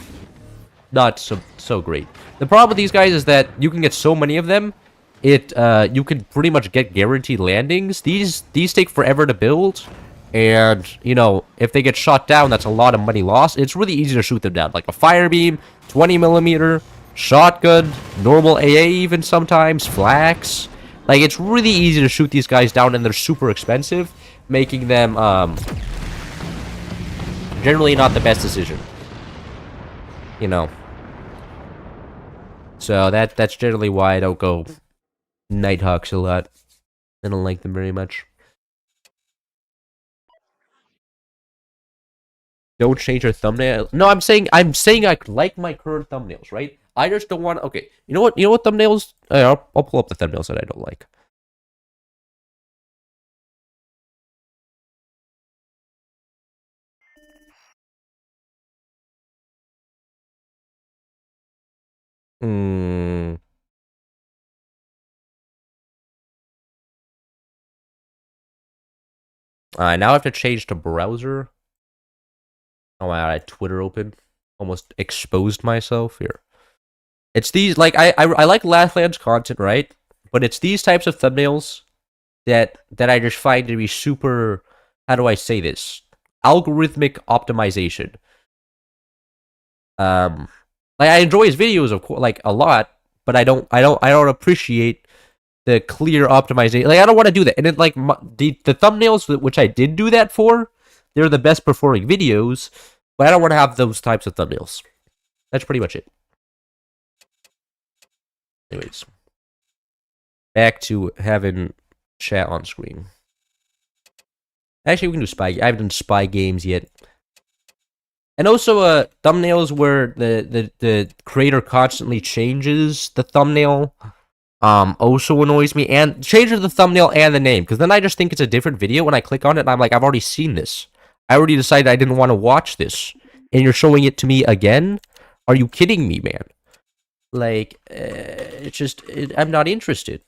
not so great. The problem with these guys is that you can get so many of them. You can pretty much get guaranteed landings. These take forever to build, and you know if they get shot down, that's a lot of money lost. It's really easy to shoot them down, like a fire beam, 20mm. Shotgun, normal AA even sometimes, flax. Like, it's really easy to shoot these guys down, and they're super expensive, making them, generally not the best decision. You know. So, that's generally why I don't go Nighthawks a lot. I don't like them very much. Don't change your thumbnail. No, I'm saying I like my current thumbnails, right? I just don't want... Okay, you know what thumbnails... I'll pull up the thumbnails that I don't like. Now I have to change to browser. Oh my god, I had Twitter open. Almost exposed myself here. It's these, like, I like Lathland's content, right? But it's these types of thumbnails that I just find to be super, how do I say this? Algorithmic optimization. Like, I enjoy his videos, of course, like, a lot, but I don't appreciate the clear optimization. Like, I don't want to do that. And then, like, the thumbnails which I did do that for, they're the best performing videos, but I don't want to have those types of thumbnails. That's pretty much it. Anyways, back to having chat on screen. Actually, we can do spy. I haven't done spy games yet. And also, thumbnails where the creator constantly changes the thumbnail, also annoys me. And changes the thumbnail and the name, because then I just think it's a different video when I click on it, and I'm like, I've already seen this. I already decided I didn't want to watch this, and you're showing it to me again? Are you kidding me, man? Like, it's just, I'm not interested.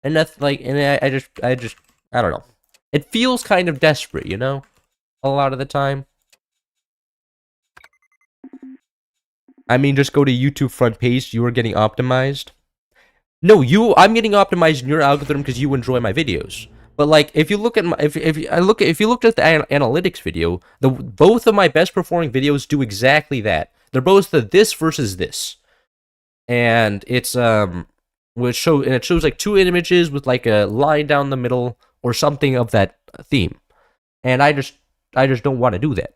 And that's, like, and I don't know. It feels kind of desperate, you know? A lot of the time. I mean, just go to YouTube front page, you are getting optimized. No, I'm getting optimized in your algorithm because you enjoy my videos. But like, if you look at my, if you looked at the analytics video, both of my best performing videos do exactly that. They're both the this versus this. and it's it shows like two images with like a line down the middle or something of that theme, and I just don't want to do that.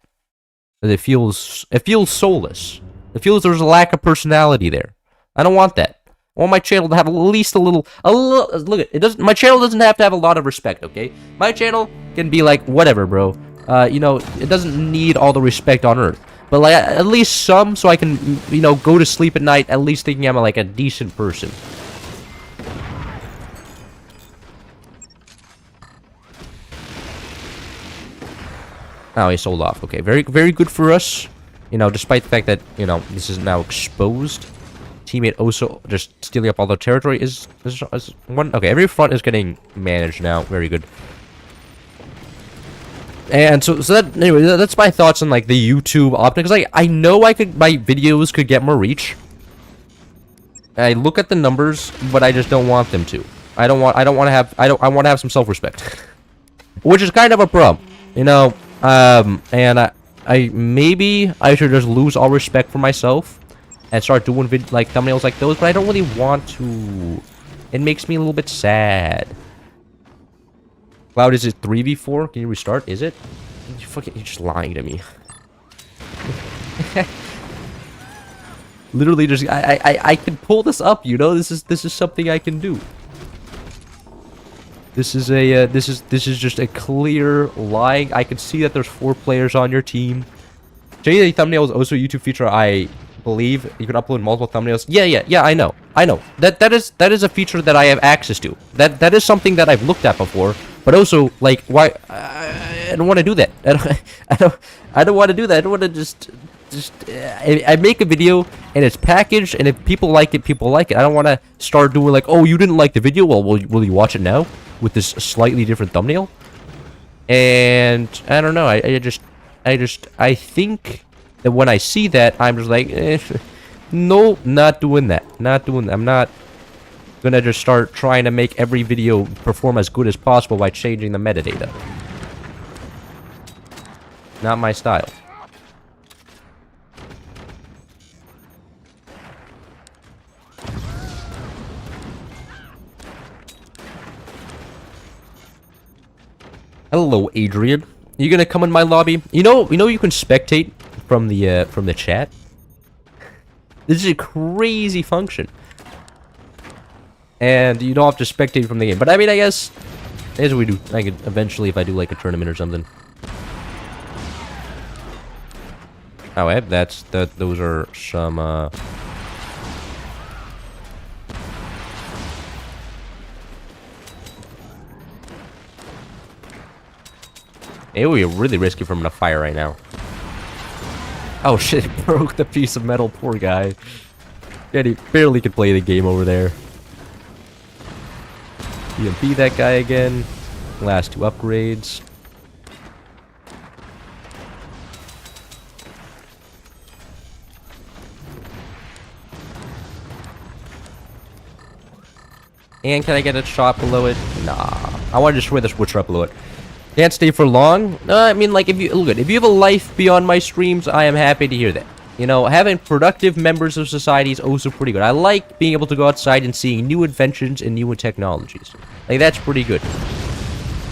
It feels soulless. It feels there's a lack of personality there. I don't want that. I want my channel to have at least a little. Look, it doesn't. My channel doesn't have to have a lot of respect. Okay, my channel can be like whatever, bro. It doesn't need all the respect on earth, but like at least some, so I can go to sleep at night at least thinking I'm like a decent person. Oh, he sold off. Okay, very good for us. Despite the fact that this is now exposed. Teammate also just stealing up all the territory is one. Okay, every front is getting managed now. Very good. And so that anyway, that's my thoughts on like the YouTube optics. Like I know my videos could get more reach. I look at the numbers, but I just don't want them to. I want to have some self-respect, which is kind of a problem, And maybe I should just lose all respect for myself and start doing thumbnails like those, but I don't really want to. It makes me a little bit sad. Cloud, is it 3v4? Can you restart? Is it? You're just lying to me. Literally, just I can pull this up. This is something I can do. This is just a clear lying. I can see that there's 4 players on your team. JD thumbnail is also a YouTube feature. I believe you can upload multiple thumbnails. Yeah. I know. That is a feature that I have access to. That is something that I've looked at before. But also, like, why? I don't want to do that. I don't want to do that. I don't want to just. I make a video and it's packaged, and if people like it, people like it. I don't want to start doing like, oh, you didn't like the video. Well, will you watch it now with this slightly different thumbnail? And I don't know. I think that when I see that, I'm just like, no, not doing that. I'm not gonna just start trying to make every video perform as good as possible by changing the metadata. Not my style. Hello, Adrian. You gonna come in my lobby? You know you can spectate from the chat. This is a crazy function, and you don't have to spectate from the game. But I mean, I guess as we do, I could eventually if I do like a tournament or something. Oh, those are some. It would be really risky from the fire right now. Oh shit, it broke the piece of metal, poor guy. Yeah, he barely could play the game over there. EMP that guy again. Last 2 upgrades. And can I get a shot below it? Nah. I want to destroy the switcher up below it. Can't stay for long. I mean, like, if you have a life beyond my streams, I am happy to hear that. Having productive members of society is also pretty good. I like being able to go outside and seeing new inventions and new technologies. Like, that's pretty good.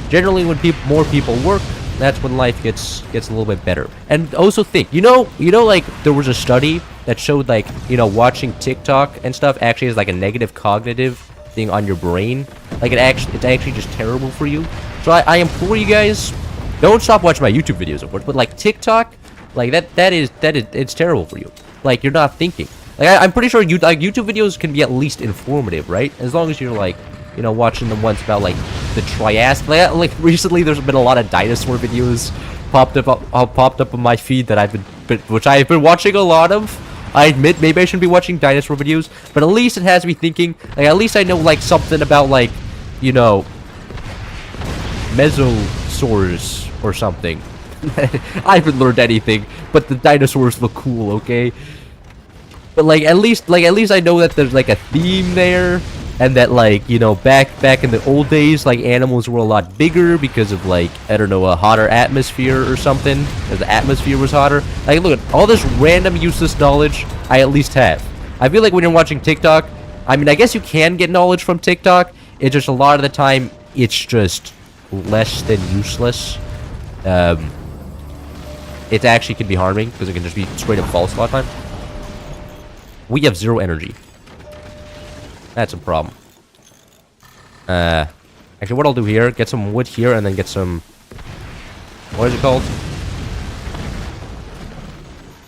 Generally, when more people work, that's when life gets a little bit better. And also think, like, there was a study that showed, like, watching TikTok and stuff actually has, like, a negative cognitive thing on your brain. Like, it's actually just terrible for you. So I implore you guys, don't stop watching my YouTube videos, of course, but like TikTok, like it's terrible for you. Like, you're not thinking. Like, I'm pretty sure YouTube videos can be at least informative, right? As long as you're like, watching the ones about like the Triassic. Like recently, there's been a lot of dinosaur videos popped up on my feed that which I've been watching a lot of. I admit, maybe I shouldn't be watching dinosaur videos, but at least it has me thinking. Like, at least I know like something about like, mesosaurs or something. I haven't learned anything, but the dinosaurs look cool, okay? But like at least I know that there's like a theme there, and that like back in the old days, like animals were a lot bigger because of like, I don't know, a hotter atmosphere or something. Because the atmosphere was hotter. Like, look at all this random useless knowledge I at least have. I feel like when you're watching TikTok, I mean, I guess you can get knowledge from TikTok. It's just a lot of the time, it's just less than useless. It actually can be harming because it can just be straight up false a lot of times. We have 0 energy. That's a problem. Actually, what I'll do here, get some wood here, and then get some... What is it called?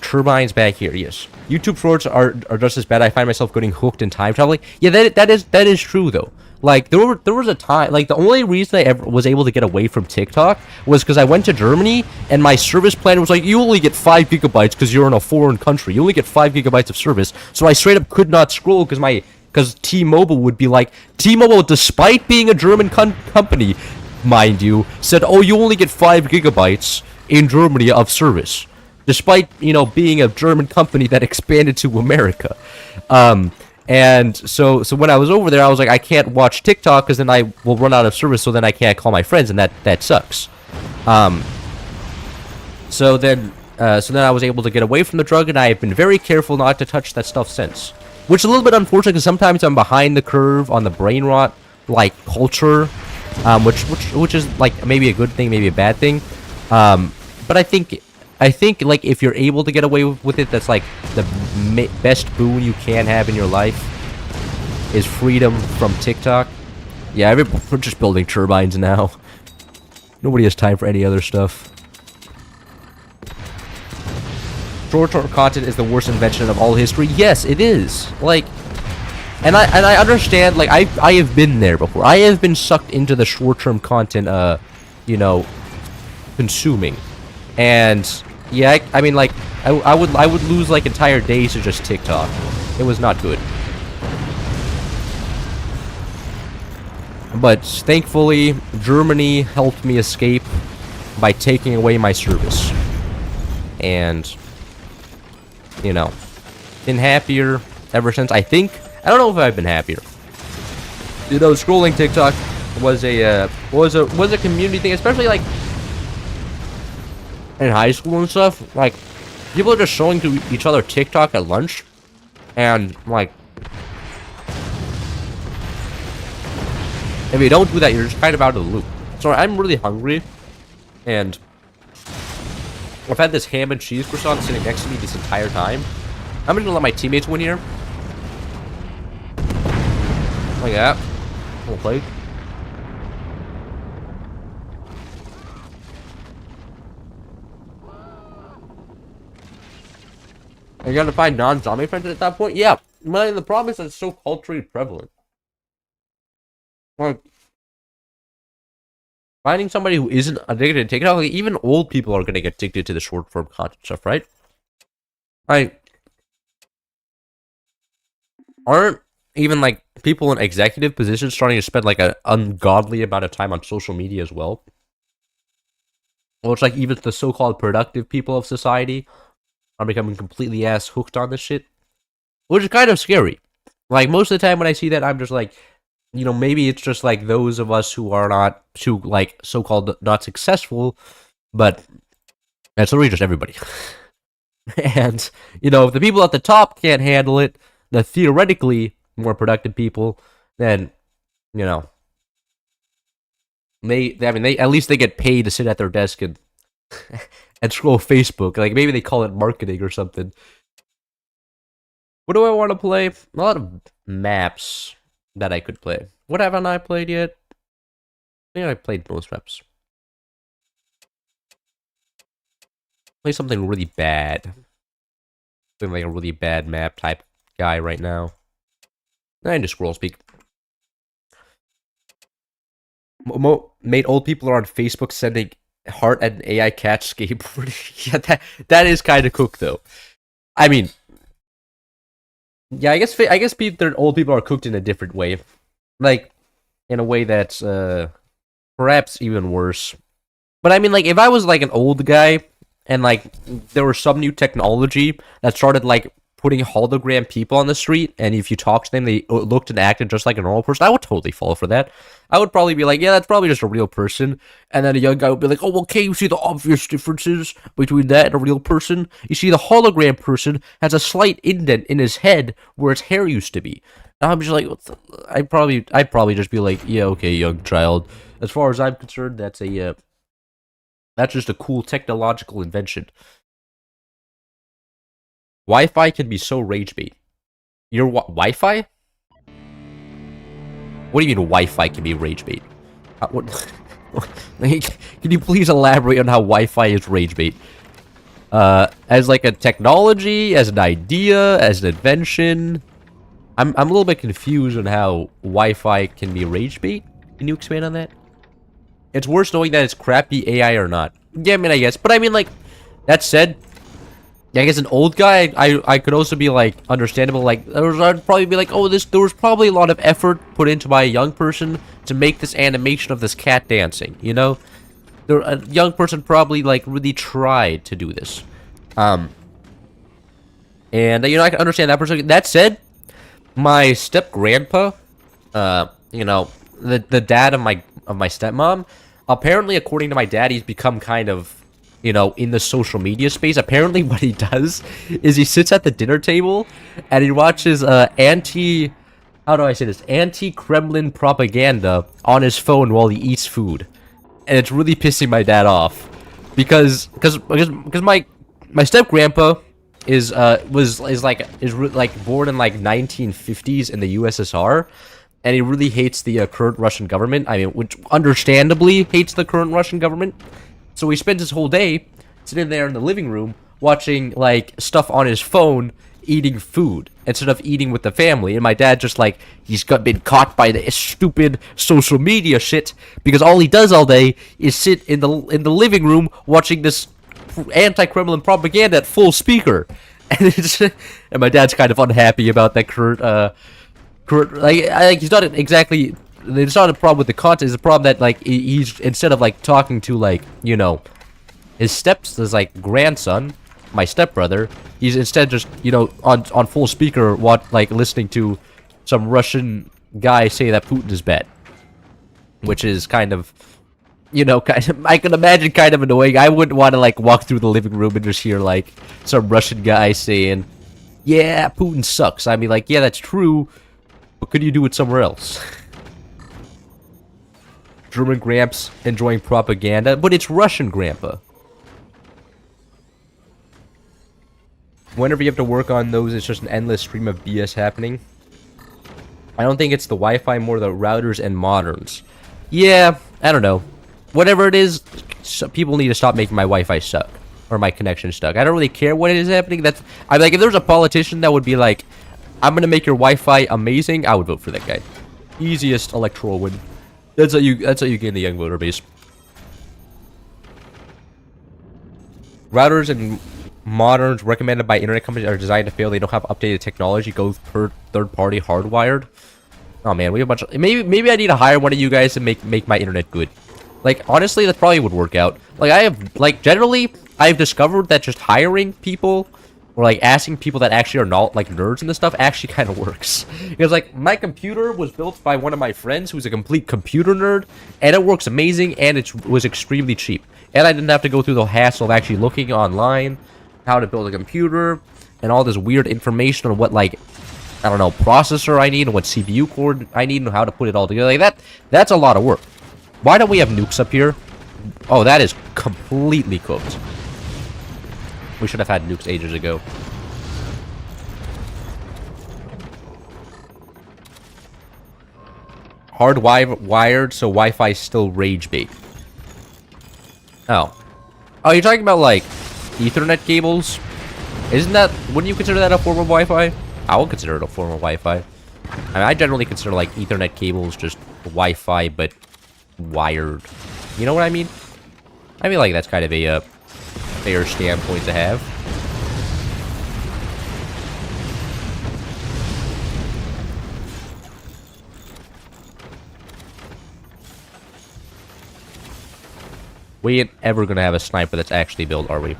Turbines back here, yes. YouTube shorts are just as bad. I find myself getting hooked in time traveling. Yeah, that is true, though. Like, there was a time... Like, the only reason I ever was able to get away from TikTok was because I went to Germany, and my service plan was like, you only get 5 gigabytes because you're in a foreign country. You only get 5 gigabytes of service. So I straight up could not scroll because T-Mobile would be like... T-Mobile, despite being a German company, mind you, said, oh, you only get 5 gigabytes in Germany of service. Despite, you know, being a German company that expanded to America. And so when I was over there, I was like, I can't watch TikTok because then I will run out of service, so then I can't call my friends, and that sucks. So then I was able to get away from the drug, and I have been very careful not to touch that stuff since. Which is a little bit unfortunate, because sometimes I'm behind the curve on the brain rot, like, culture, which is, like, maybe a good thing, maybe a bad thing. But I think, like, if you're able to get away with it, that's, like, the best boon you can have in your life is freedom from TikTok. Yeah, we're just building turbines now. Nobody has time for any other stuff. Short-term content is the worst invention of all history. Yes, it is. Like, and I understand, like, I have been there before. I have been sucked into the short-term content, you know, consuming. And yeah, I mean, like, I would lose like entire days to just TikTok. It was not good. But thankfully, Germany helped me escape by taking away my service. And, you know, been happier ever since. I don't know if I've been happier. You know, scrolling TikTok was a community thing, especially like in high school and stuff. Like, people are just showing to each other TikTok at lunch, and like, if you don't do that, you're just kind of out of the loop. So I'm really hungry, and I've had this ham and cheese croissant sitting next to me this entire time. I'm gonna let my teammates win here. Like that. Little plate. Are you gonna find non-zombie friends at that point? Yeah. But the problem is that it's so culturally prevalent. Like, finding somebody who isn't addicted to TikTok, like, even old people are gonna get addicted to the short-form content stuff, right? Like, aren't even, like, people in executive positions starting to spend, like, an ungodly amount of time on social media as well? Well, it's like even the so-called productive people of society are becoming completely ass hooked on this shit. Which is kind of scary. Like, most of the time when I see that, I'm just like, you know, maybe it's just like those of us who are not too, like, so-called not successful, but that's literally just everybody. And, you know, if the people at the top can't handle it, the theoretically more productive people, then, you know, they at least they get paid to sit at their desk and and scroll Facebook. Like, maybe they call it marketing or something. What do I want to play? A lot of maps that I could play. What haven't I played yet? I think I played most maps. Play something really bad. Something like a really bad map type guy right now. And just scroll speak. Made old people are on Facebook sending heart and AI catch skateboarding. Yeah, that is kind of cooked though. I mean, yeah, I guess old people are cooked in a different way, like in a way that's perhaps even worse. But I mean, like, if I was like an old guy and like there was some new technology that started like putting hologram people on the street, and if you talk to them, they looked and acted just like a normal person, I would totally fall for that. I would probably be like, yeah, that's probably just a real person. And then a young guy would be like, oh, okay, you see the obvious differences between that and a real person? You see, the hologram person has a slight indent in his head where his hair used to be. And I'm just like, I'd probably just be like, yeah, okay, young child. As far as I'm concerned, that's just a cool technological invention. Wi-Fi can be so rage bait. Your Wi-Fi? What do you mean Wi-Fi can be rage bait? What? Can you please elaborate on how Wi-Fi is rage bait? As like a technology, as an idea, as an invention. I'm a little bit confused on how Wi-Fi can be rage bait. Can you expand on that? It's worse knowing that it's crappy AI or not. Yeah, I mean, I guess. But I mean, like, that said, yeah, I guess an old guy, I could also be, like, understandable. Like, I'd probably be like, oh, there was probably a lot of effort put into by a young person to make this animation of this cat dancing, you know? A young person probably, like, really tried to do this. And, you know, I can understand that person. That said, my step-grandpa, you know, the dad of my stepmom, apparently, according to my dad, he's become kind of, you know, in the social media space. Apparently, what he does is he sits at the dinner table and he watches how do I say this? Anti-Kremlin propaganda on his phone while he eats food. And it's really pissing my dad off. Because my step-grandpa is born in like 1950s in the USSR, and he really hates the current Russian government. I mean, which understandably hates the current Russian government. So he spends his whole day sitting there in the living room watching like stuff on his phone, eating food instead of eating with the family. And my dad just like, been caught by the stupid social media shit, because all he does all day is sit in the living room watching this anti-Kremlin propaganda at full speaker. And my dad's kind of unhappy about that current like he's not exactly. It's not a problem with the content. It's a problem that like he's, instead of like talking to like, you know, his like grandson, my stepbrother, he's instead just, you know, on full speaker, like listening to some Russian guy say that Putin is bad, which is kind of, you know, I can imagine kind of annoying. I wouldn't want to like walk through the living room and just hear like some Russian guy saying, "Yeah, Putin sucks." I mean, like, yeah, that's true, but could you do it somewhere else? German Gramps enjoying propaganda, but it's Russian Grandpa. Whenever you have to work on those, it's just an endless stream of BS happening. I don't think it's the Wi-Fi, more the routers and moderns. Yeah, I don't know. Whatever it is, people need to stop making my Wi-Fi suck. Or my connection stuck. I don't really care what it is happening. I'm like, if there's a politician that would be like, I'm gonna make your Wi-Fi amazing, I would vote for that guy. Easiest electoral win. That's how you gain the young voter base. Routers and moderns recommended by internet companies are designed to fail. They don't have updated technology. Go per third-party hardwired. Oh man, we have a bunch of, maybe I need to hire one of you guys to make my internet good. Like, honestly, that probably would work out. Like, generally, I've discovered that just hiring people, or, like, asking people that actually are not, like, nerds and this stuff actually kind of works. Because, like, my computer was built by one of my friends who's a complete computer nerd, and it works amazing, and it was extremely cheap. And I didn't have to go through the hassle of actually looking online how to build a computer, and all this weird information on what, like, I don't know, processor I need, and what CPU core I need, and how to put it all together. Like, that's a lot of work. Why don't we have nukes up here? Oh, that is completely cooked. We should have had nukes ages ago. Hardwired, so Wi-Fi still rage bait. Oh. Oh, you're talking about, like, Ethernet cables? Wouldn't you consider that a form of Wi-Fi? I would consider it a form of Wi-Fi. I mean, I generally consider, like, Ethernet cables just Wi-Fi, but wired. You know what I mean? I feel like that's kind of a fair standpoint to have. We ain't ever gonna have a sniper that's actually built, are we?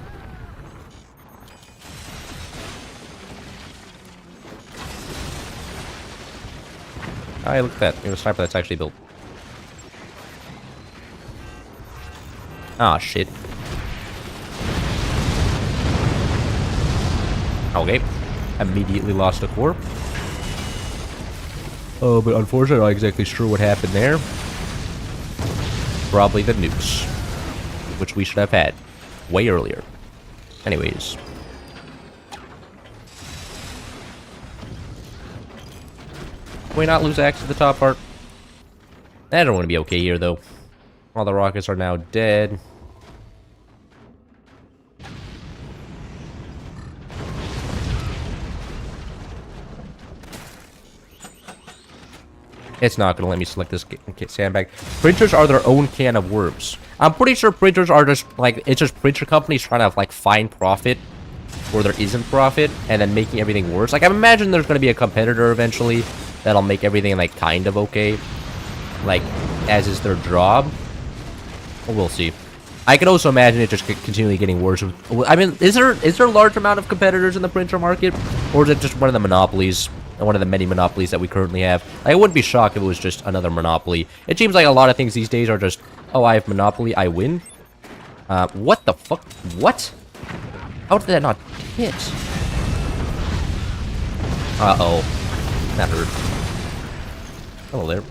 Hey, look at that. There's a sniper that's actually built. Ah, shit. Okay. Immediately lost a core. Oh, but unfortunately, I'm not exactly sure what happened there. Probably the nukes. Which we should have had. Way earlier. Anyways. Can we not lose access to the top part? I don't want to be okay here, though. All the rockets are now dead. It's not going to let me select this sandbag. Printers are their own can of worms. I'm pretty sure printers are just, like, it's just printer companies trying to, like, find profit where there isn't profit, and then making everything worse. Like, I imagine there's going to be a competitor eventually that'll make everything, like, kind of okay. Like, as is their job. We'll see. I could also imagine it just continually getting worse. I mean, is there a large amount of competitors in the printer market? Or is it just one of the monopolies? One of the many monopolies that we currently have. I wouldn't be shocked if it was just another monopoly. It seems like a lot of things these days are just, oh, I have monopoly, I win. What the fuck? What? How did that not hit? Uh-oh. That hurt. Hello there.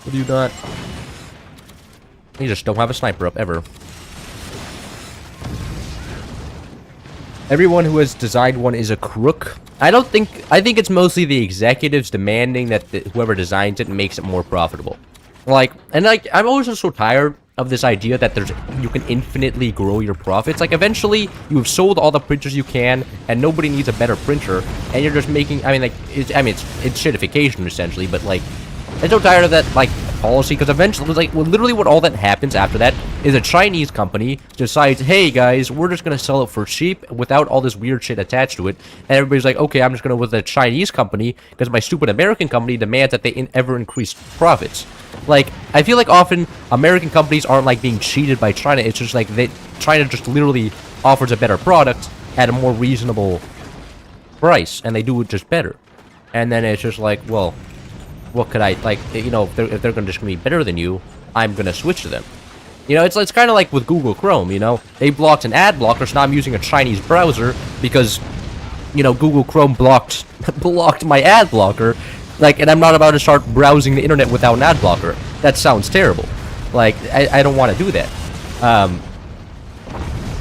What do you not? You just don't have a sniper up, ever. Everyone who has designed one is a crook. I think it's mostly the executives demanding that whoever designs it makes it more profitable. Like, and like, I'm always just so tired of this idea that you can infinitely grow your profits. Like, eventually, you've sold all the printers you can, and nobody needs a better printer, and you're just making, I mean, like, it's shitification, essentially, but, like, I'm so tired of that, like, policy, because eventually, like, well, literally what all that happens after that is a Chinese company decides, hey, guys, we're just gonna sell it for cheap without all this weird shit attached to it, and everybody's like, okay, I'm just gonna with a Chinese company, because my stupid American company demands that they ever increase profits. Like, I feel like often American companies aren't, like, being cheated by China, it's just, like, China just literally offers a better product at a more reasonable price, and they do it just better. And then it's just like, well, what could I, like, you know, if they're just gonna be better than you, I'm gonna switch to them. You know, it's kind of like with Google Chrome, you know? They blocked an ad blocker, so now I'm using a Chinese browser because, you know, Google Chrome blocked my ad blocker, like, and I'm not about to start browsing the internet without an ad blocker. That sounds terrible. Like, I don't want to do that.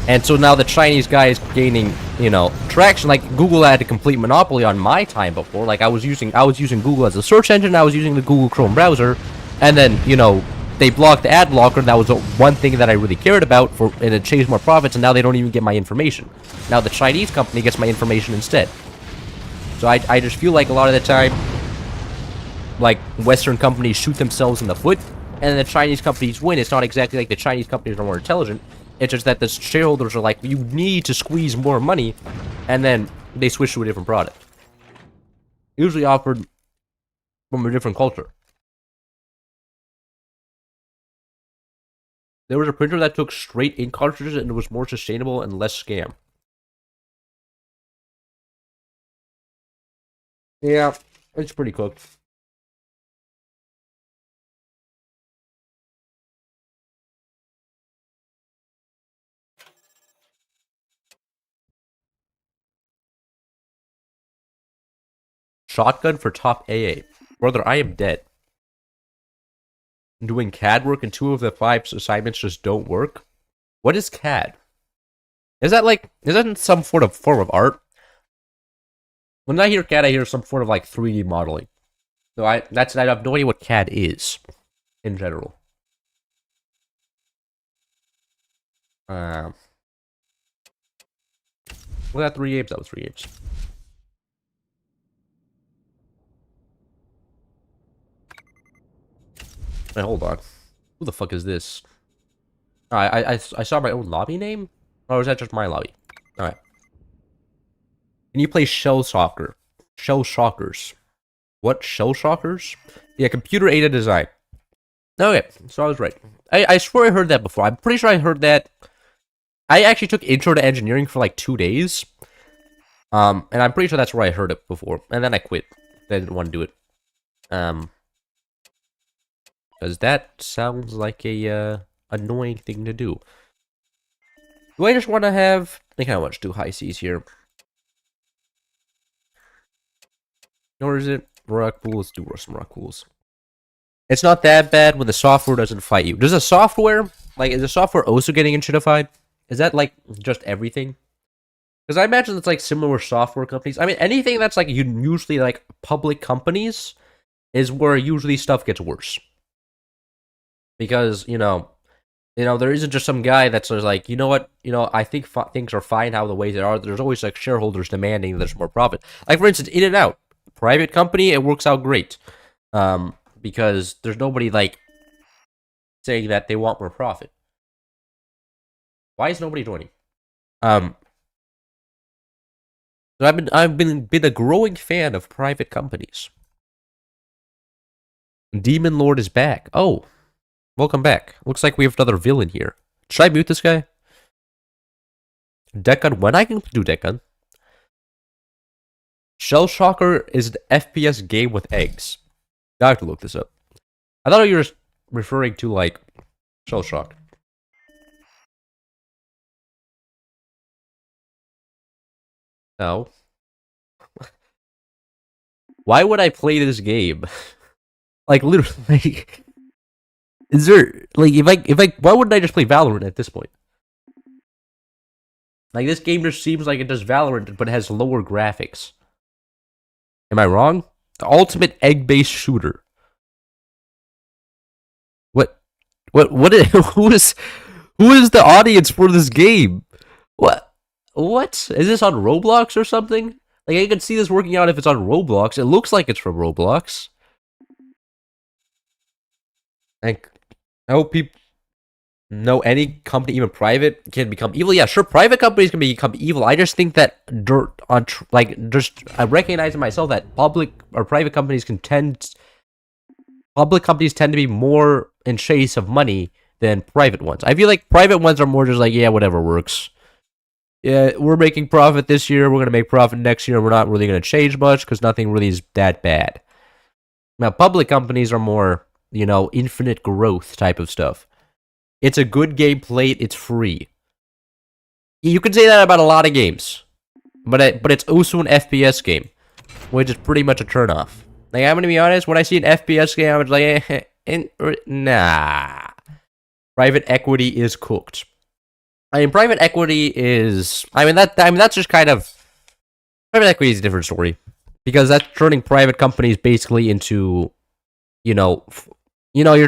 And so now the Chinese guy is gaining, you know, traction. Like, Google had a complete monopoly on my time before. Like, I was using Google as a search engine, I was using the Google Chrome browser, and then, you know, they blocked the ad blocker, and that was the one thing that I really cared about, and it changed more profits, and now they don't even get my information. Now the Chinese company gets my information instead. So I just feel like a lot of the time, like, Western companies shoot themselves in the foot, and then the Chinese companies win. It's not exactly like the Chinese companies are more intelligent. It's just that the shareholders are like, you need to squeeze more money, and then they switch to a different product. Usually offered from a different culture. There was a printer that took straight ink cartridges and it was more sustainable and less scam. Yeah, it's pretty cooked. Shotgun for top AA. Brother, I am dead. Doing CAD work and 2 of the 5 assignments just don't work? What is CAD? Is that some form of art? When I hear CAD, I hear some sort of, like, 3D modeling. So I have no idea what CAD is, in general. Was that 3 apes? That was 3 apes. Wait, hold on. Who the fuck is this? I saw my own lobby name? Or is that just my lobby? Alright. Can you play Shell Shocker? Shell Shockers. What? Shell Shockers? Yeah, computer-aided design. Okay, so I was right. I swear I heard that before. I'm pretty sure I heard that. I actually took Intro to Engineering for like 2 days. And I'm pretty sure that's where I heard it before. And then I quit. I didn't want to do it. Because that sounds like a annoying thing to do. Do I just want to have... I think I want to do high seas here. Or is it rock pools? Let's do some rock pools. It's not that bad when the software doesn't fight you. Does the software... Like, is the software also getting enshittified? Is that, like, just everything? Because I imagine it's, like, similar software companies. I mean, anything that's, like, usually, like, public companies is where usually stuff gets worse. Because, you know, there isn't just some guy that's like, you know what, I think things are fine how the ways they are. There's always, like, shareholders demanding there's more profit. Like, for instance, In-N-Out. Private company, it works out great. Because there's nobody, like, saying that they want more profit. Why is nobody joining? So I've been a growing fan of private companies. Demon Lord is back. Oh, welcome back. Looks like we have another villain here. Should I mute this guy? Deckgun. When I can do Deckgun. Shell Shocker is an FPS game with eggs. I have to look this up. I thought you were referring to, like, Shell Shock. No. Why would I play this game? Like, literally, like, is there, like, why wouldn't I just play Valorant at this point? Like, this game just seems like it does Valorant, but it has lower graphics. Am I wrong? The ultimate egg-based shooter. What is, who is the audience for this game? What is this on Roblox or something? Like, I can see this working out if it's on Roblox. It looks like it's from Roblox. Like, I hope people know any company, even private, can become evil. Yeah, sure, private companies can become evil. I just think that I recognize in myself that public or private companies public companies tend to be more in chase of money than private ones. I feel like private ones are more just like, yeah, whatever works. Yeah, we're making profit this year, we're going to make profit next year, we're not really going to change much because nothing really is that bad. Now, public companies are more, infinite growth type of stuff. It's a good game played, it's free. You could say that about a lot of games. But it's also an FPS game, which is pretty much a turnoff. Like, I'm gonna be honest, when I see an FPS game, I'm like, nah. Private equity is cooked. I mean, private equity is... that's just kind of... Private equity is a different story. Because that's turning private companies basically into, you're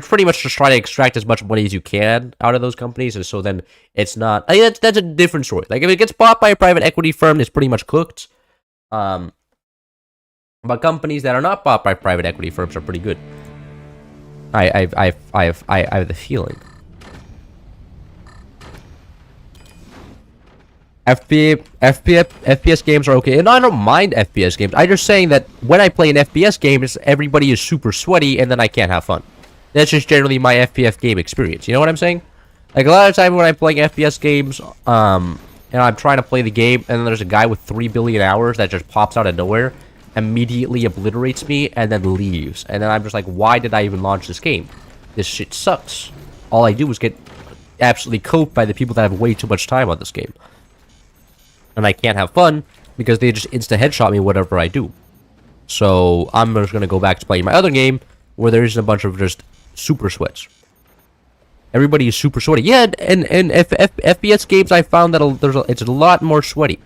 pretty much just trying to extract as much money as you can out of those companies, and so then it's not... I mean, that's a different story. Like, if it gets bought by a private equity firm, it's pretty much cooked. But companies that are not bought by private equity firms are pretty good. I have the feeling. FPS games are okay, and I don't mind FPS games. I'm just saying that when I play an FPS game, everybody is super sweaty, and then I can't have fun. That's just generally my FPS game experience. You know what I'm saying? Like, a lot of times when I'm playing FPS games, and I'm trying to play the game, and then there's a guy with 3 billion hours that just pops out of nowhere, immediately obliterates me, and then leaves. And then I'm just like, why did I even launch this game? This shit sucks. All I do is get absolutely coped by the people that have way too much time on this game. And I can't have fun because they just insta-headshot me whatever I do. So I'm just going to go back to playing my other game where there isn't a bunch of just super sweats. Everybody is super sweaty. Yeah, and FPS games I found that it's a lot more sweaty.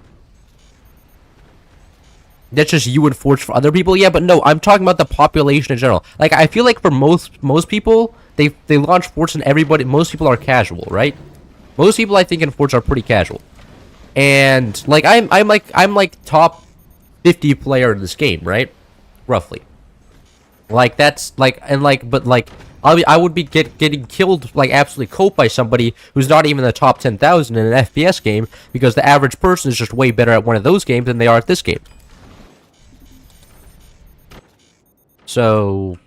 That's just you and Forge for other people. Yeah, but no, I'm talking about the population in general. Like, I feel like for most people, they launch Forge and most people are casual, right? Most people I think in Forge are pretty casual. And like I'm like top 50 player in this game, right? Roughly. Like that's like but like I would be getting killed like absolutely coped by somebody who's not even in the top 10,000 in an FPS game because the average person is just way better at one of those games than they are at this game. So,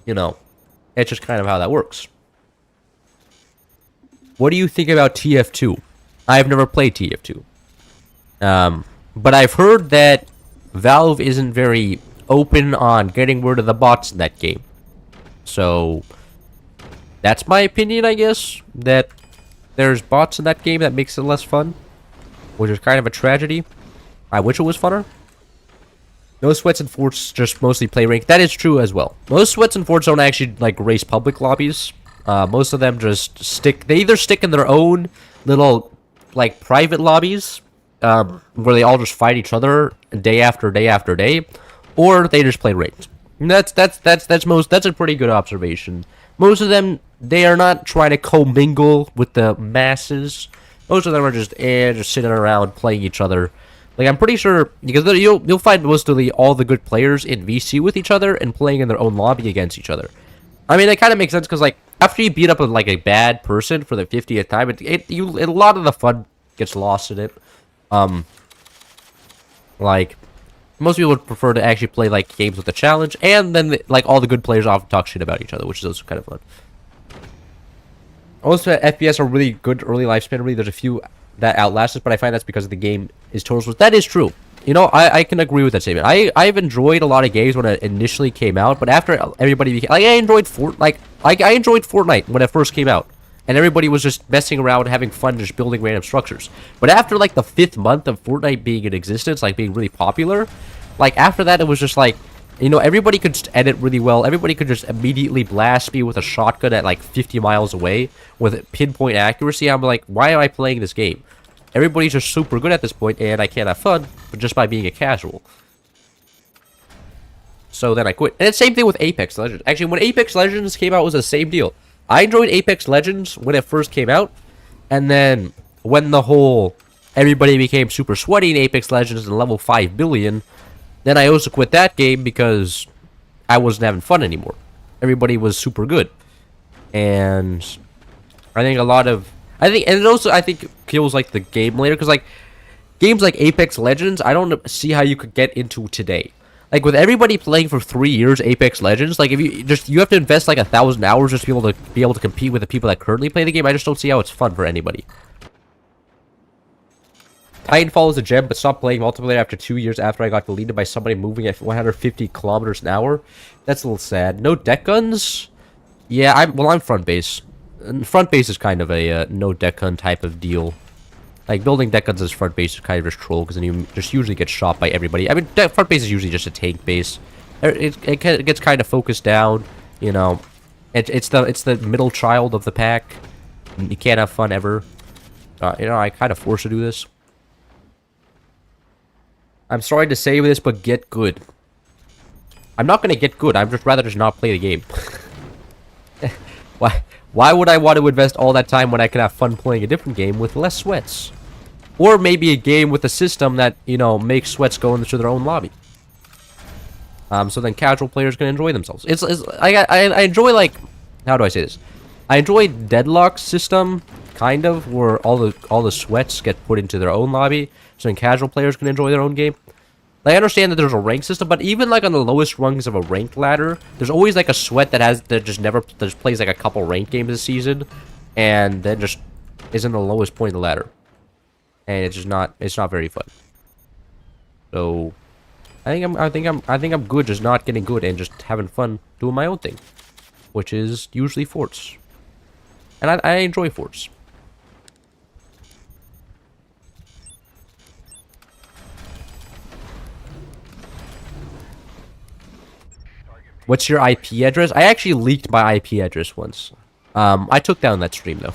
it's just kind of how that works. What do you think about TF2? I've never played TF2. But I've heard that Valve isn't very open on getting rid of the bots in that game. So that's my opinion, I guess, that there's bots in that game that makes it less fun, which is kind of a tragedy. I wish it was funner. No sweats and forts, just mostly play rank. That is true as well. Most sweats and forts don't actually like race public lobbies. Most of them just stick. They either stick in their own little like private lobbies, where they all just fight each other day after day after day, or they just play ranked. And that's a pretty good observation. Most of them, they are not trying to commingle with the masses. Most of them are just sitting around playing each other. Like, I'm pretty sure, because you'll find mostly all the good players in VC with each other and playing in their own lobby against each other. I mean, that kind of makes sense, because, like, after you beat up like a bad person for the 50th time, a lot of the fun gets lost in it. Like, most people would prefer to actually play, like, games with a challenge, and then, like, all the good players often talk shit about each other, which is also kind of fun. Most FPS are really good early lifespan. Really, there's a few that outlast us, but I find that's because the game is total. That is true. You know, I can agree with that statement. I've enjoyed a lot of games when it initially came out, but after everybody became, like, I enjoyed Fortnite when it first came out, and everybody was just messing around, having fun, just building random structures. But after like the 5th month of Fortnite being in existence, like being really popular, like after that it was just like, you know, everybody could just edit really well. Everybody could just immediately blast me with a shotgun at like 50 miles away with pinpoint accuracy. I'm like, why am I playing this game? Everybody's just super good at this point, and I can't have fun just by being a casual. So then I quit. And it's the same thing with Apex Legends. Actually, when Apex Legends came out, it was the same deal. I enjoyed Apex Legends when it first came out, and then when the whole everybody became super sweaty in Apex Legends and level 5 billion, then I also quit that game because I wasn't having fun anymore. Everybody was super good. And I think I think kills like the game later, because like games like Apex Legends, I don't see how you could get into today. Like with everybody playing for 3 years Apex Legends, like if you have to invest like 1,000 hours just to be able to compete with the people that currently play the game. I just don't see how it's fun for anybody. Titanfall is a gem, but stopped playing multiplayer after 2 years after I got deleted by somebody moving at 150 kilometers an hour. That's a little sad. No deck guns? Yeah, I'm front base. And front base is kind of a no deck gun type of deal. Like, building deck guns as front base is kind of just troll, because then you just usually get shot by everybody. I mean, front base is usually just a tank base. It gets kind of focused down, you know. It's the middle child of the pack. You can't have fun ever. You know, I kind of forced to do this. I'm sorry to say this, but get good. I'm not going to get good. I'd just rather just not play the game. Why would I want to invest all that time when I can have fun playing a different game with less sweats? Or maybe a game with a system that, you know, makes sweats go into their own lobby. So then casual players can enjoy themselves. I enjoy, like, how do I say this? I enjoy Deadlock's system, kind of, where all the sweats get put into their own lobby, so then casual players can enjoy their own game. Like, I understand that there's a rank system, but even like on the lowest rungs of a ranked ladder, there's always like a sweat that just plays like a couple ranked games this season, and then just is in the lowest point of the ladder, and it's not very fun. So I think I'm good, just not getting good and just having fun doing my own thing, which is usually forts, and I enjoy forts. What's your IP address? I actually leaked my IP address once. I took down that stream, though.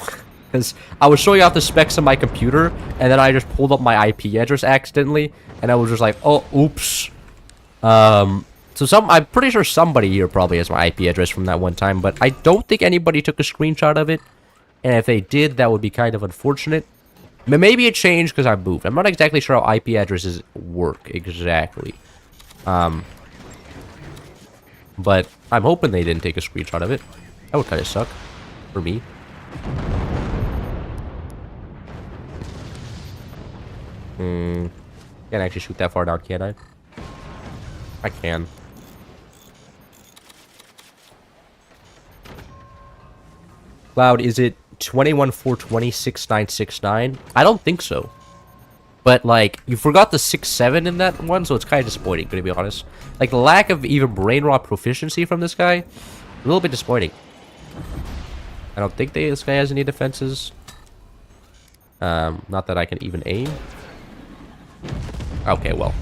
Because I was showing off the specs of my computer, and then I just pulled up my IP address accidentally, and I was just like, oh, oops. So I'm pretty sure somebody here probably has my IP address from that one time, but I don't think anybody took a screenshot of it. And if they did, that would be kind of unfortunate. Maybe it changed because I moved. I'm not exactly sure how IP addresses work exactly. But I'm hoping they didn't take a screenshot of it. That would kind of suck. For me. Can't actually shoot that far down, can I? I can. Cloud, is it 21-420-6969? I don't think so. But, like, you forgot the 6-7 in that one, so it's kind of disappointing, to be honest. Like, the lack of even brain rot proficiency from this guy, a little bit disappointing. I don't think this guy has any defenses. Not that I can even aim. Okay, well.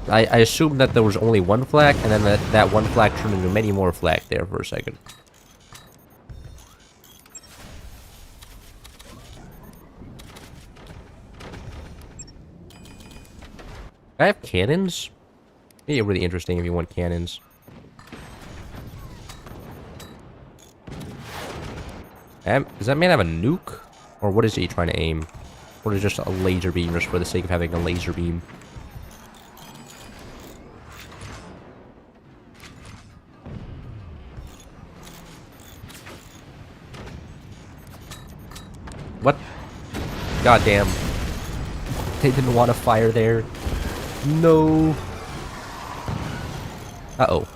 I assumed that there was only one flag, and then that one flag turned into many more flag there for a second. I have cannons? Be really interesting if you want cannons. Does that man have a nuke? Or what is he trying to aim? Or is it just a laser beam just for the sake of having a laser beam? What? Goddamn. They didn't want to fire there. No. Uh-oh.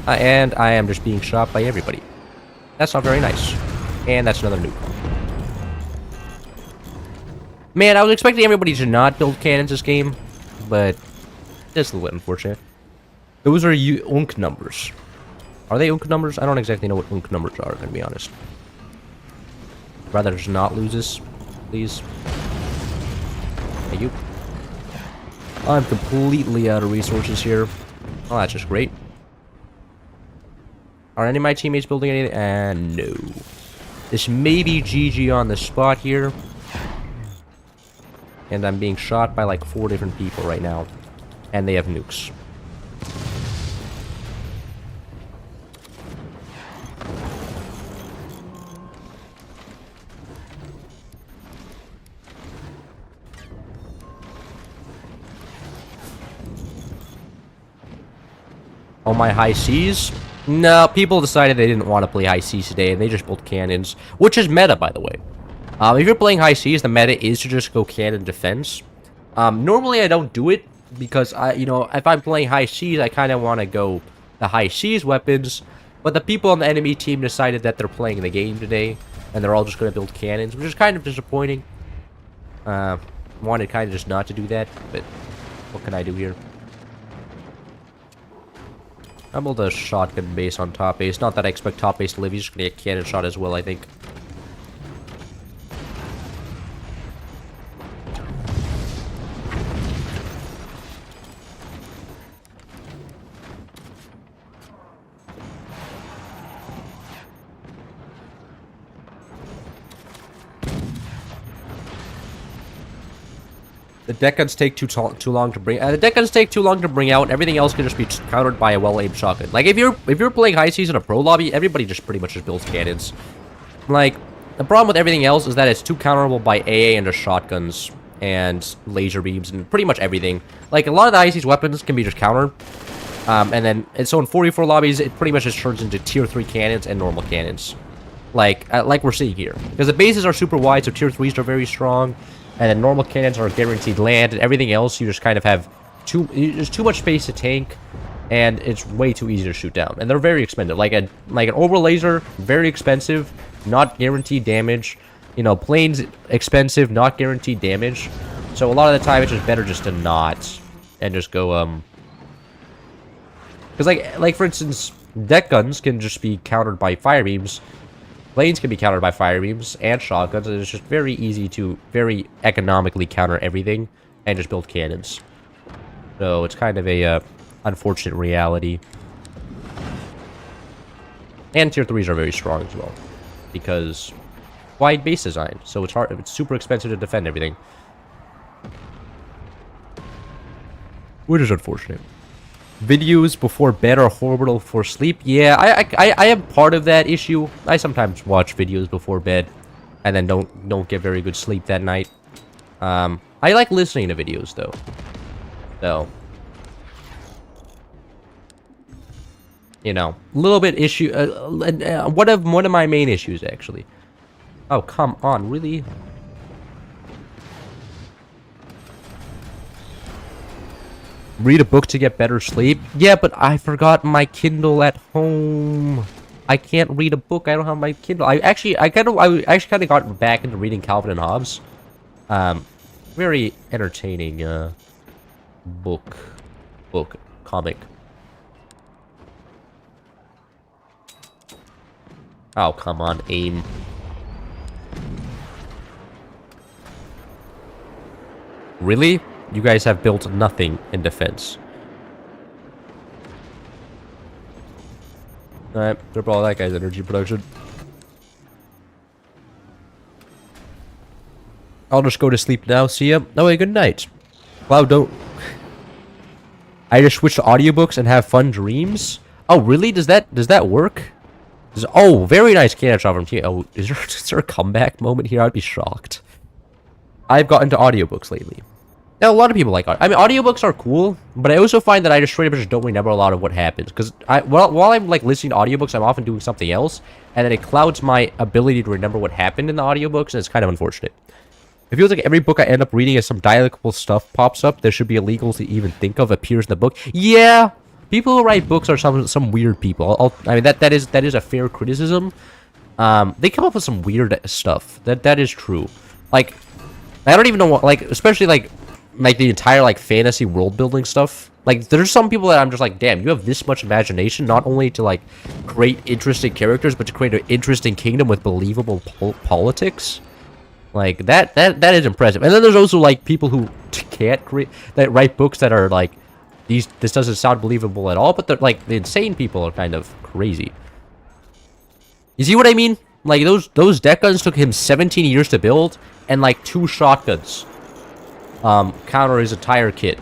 And I am just being shot by everybody. That's not very nice. And that's another nuke. Man, I was expecting everybody to not build cannons this game, but it's a little bit unfortunate. Those are UNC numbers. Are they UNC numbers? I don't exactly know what UNC numbers are, to be honest. Rather just not lose this, please. Thank you. I'm completely out of resources here. Oh, that's just great. Are any of my teammates building anything? And no. This may be GG on the spot here. And I'm being shot by like 4 different people right now. And they have nukes. Oh, my high seas? No, people decided they didn't want to play high seas today, and they just built cannons. Which is meta, by the way. If you're playing high seas, the meta is to just go cannon defense. Normally I don't do it, because if I'm playing high seas, I kind of want to go the high seas weapons. But the people on the enemy team decided that they're playing the game today, and they're all just going to build cannons, which is kind of disappointing. Wanted kind of just not to do that, but what can I do here? I'll build a shotgun base on top base. Not that I expect top base to live. He's just going to get cannon shot as well, I think. The deck guns take too long to bring. The deck guns take too long to bring out. Everything else can just be countered by a well-aimed shotgun. Like if you're playing high seas in a pro lobby, everybody just pretty much just builds cannons. Like the problem with everything else is that it's too counterable by AA and just shotguns and laser beams and pretty much everything. Like a lot of the high seas weapons can be just countered. And so in 44 lobbies, it pretty much just turns into tier 3 cannons and normal cannons. Like we're seeing here, because the bases are super wide, so tier 3s are very strong. And then normal cannons are guaranteed land, and everything else you just kind of have there's too much space to tank, and it's way too easy to shoot down. And they're very expensive. Like an over laser, very expensive, not guaranteed damage. Planes expensive, not guaranteed damage. So a lot of the time it's just better just to not and just go because like for instance, deck guns can just be countered by fire beams. Planes can be countered by fire beams and shotguns, and it's just very easy to very economically counter everything and just build cannons. So it's kind of a unfortunate reality. And tier 3s are very strong as well, because wide base design, so it's hard. It's super expensive to defend everything, which is unfortunate. Videos before bed are horrible for sleep. Yeah, I am part of that issue. I sometimes watch videos before bed, and then don't get very good sleep that night. I like listening to videos though. So, a little bit issue. One of my main issues actually. Oh, come on, really? Read a book to get better sleep? Yeah, but I forgot my Kindle at home. I can't read a book. I don't have my Kindle. I actually kind of got back into reading Calvin and Hobbes. Very entertaining, book, comic. Oh, come on, aim. Really? You guys have built nothing in defense. Alright, drop all that guy's energy production. I'll just go to sleep now. See ya. Oh, wait, good night. Wow, don't... I just switch to audiobooks and have fun dreams? Oh, really? Does that work? Oh, very nice cannon shot from here. Oh, is there a comeback moment here? I'd be shocked. I've gotten into audiobooks lately. Now, a lot of people like I mean, audiobooks are cool, but I also find that I just straight up just don't remember a lot of what happens. Because while I'm like listening to audiobooks, I'm often doing something else, and then it clouds my ability to remember what happened in the audiobooks, and it's kind of unfortunate. It feels like every book I end up reading as some dialectical stuff pops up that should be illegal to even think of appears in the book. Yeah, people who write books are some weird people. I mean, that is a fair criticism. They come up with some weird stuff. That is true. Like, I don't even know what, like, especially like the entire like fantasy world building stuff. Like, there's some people that I'm just like, damn, you have this much imagination, not only to like create interesting characters, but to create an interesting kingdom with believable politics. Like, that is impressive. And then there's also like people who can't write books that are like, this doesn't sound believable at all, but they're like, the insane people are kind of crazy. You see what I mean? Like, those deck guns took him 17 years to build, and like 2 shotguns counter his entire kit,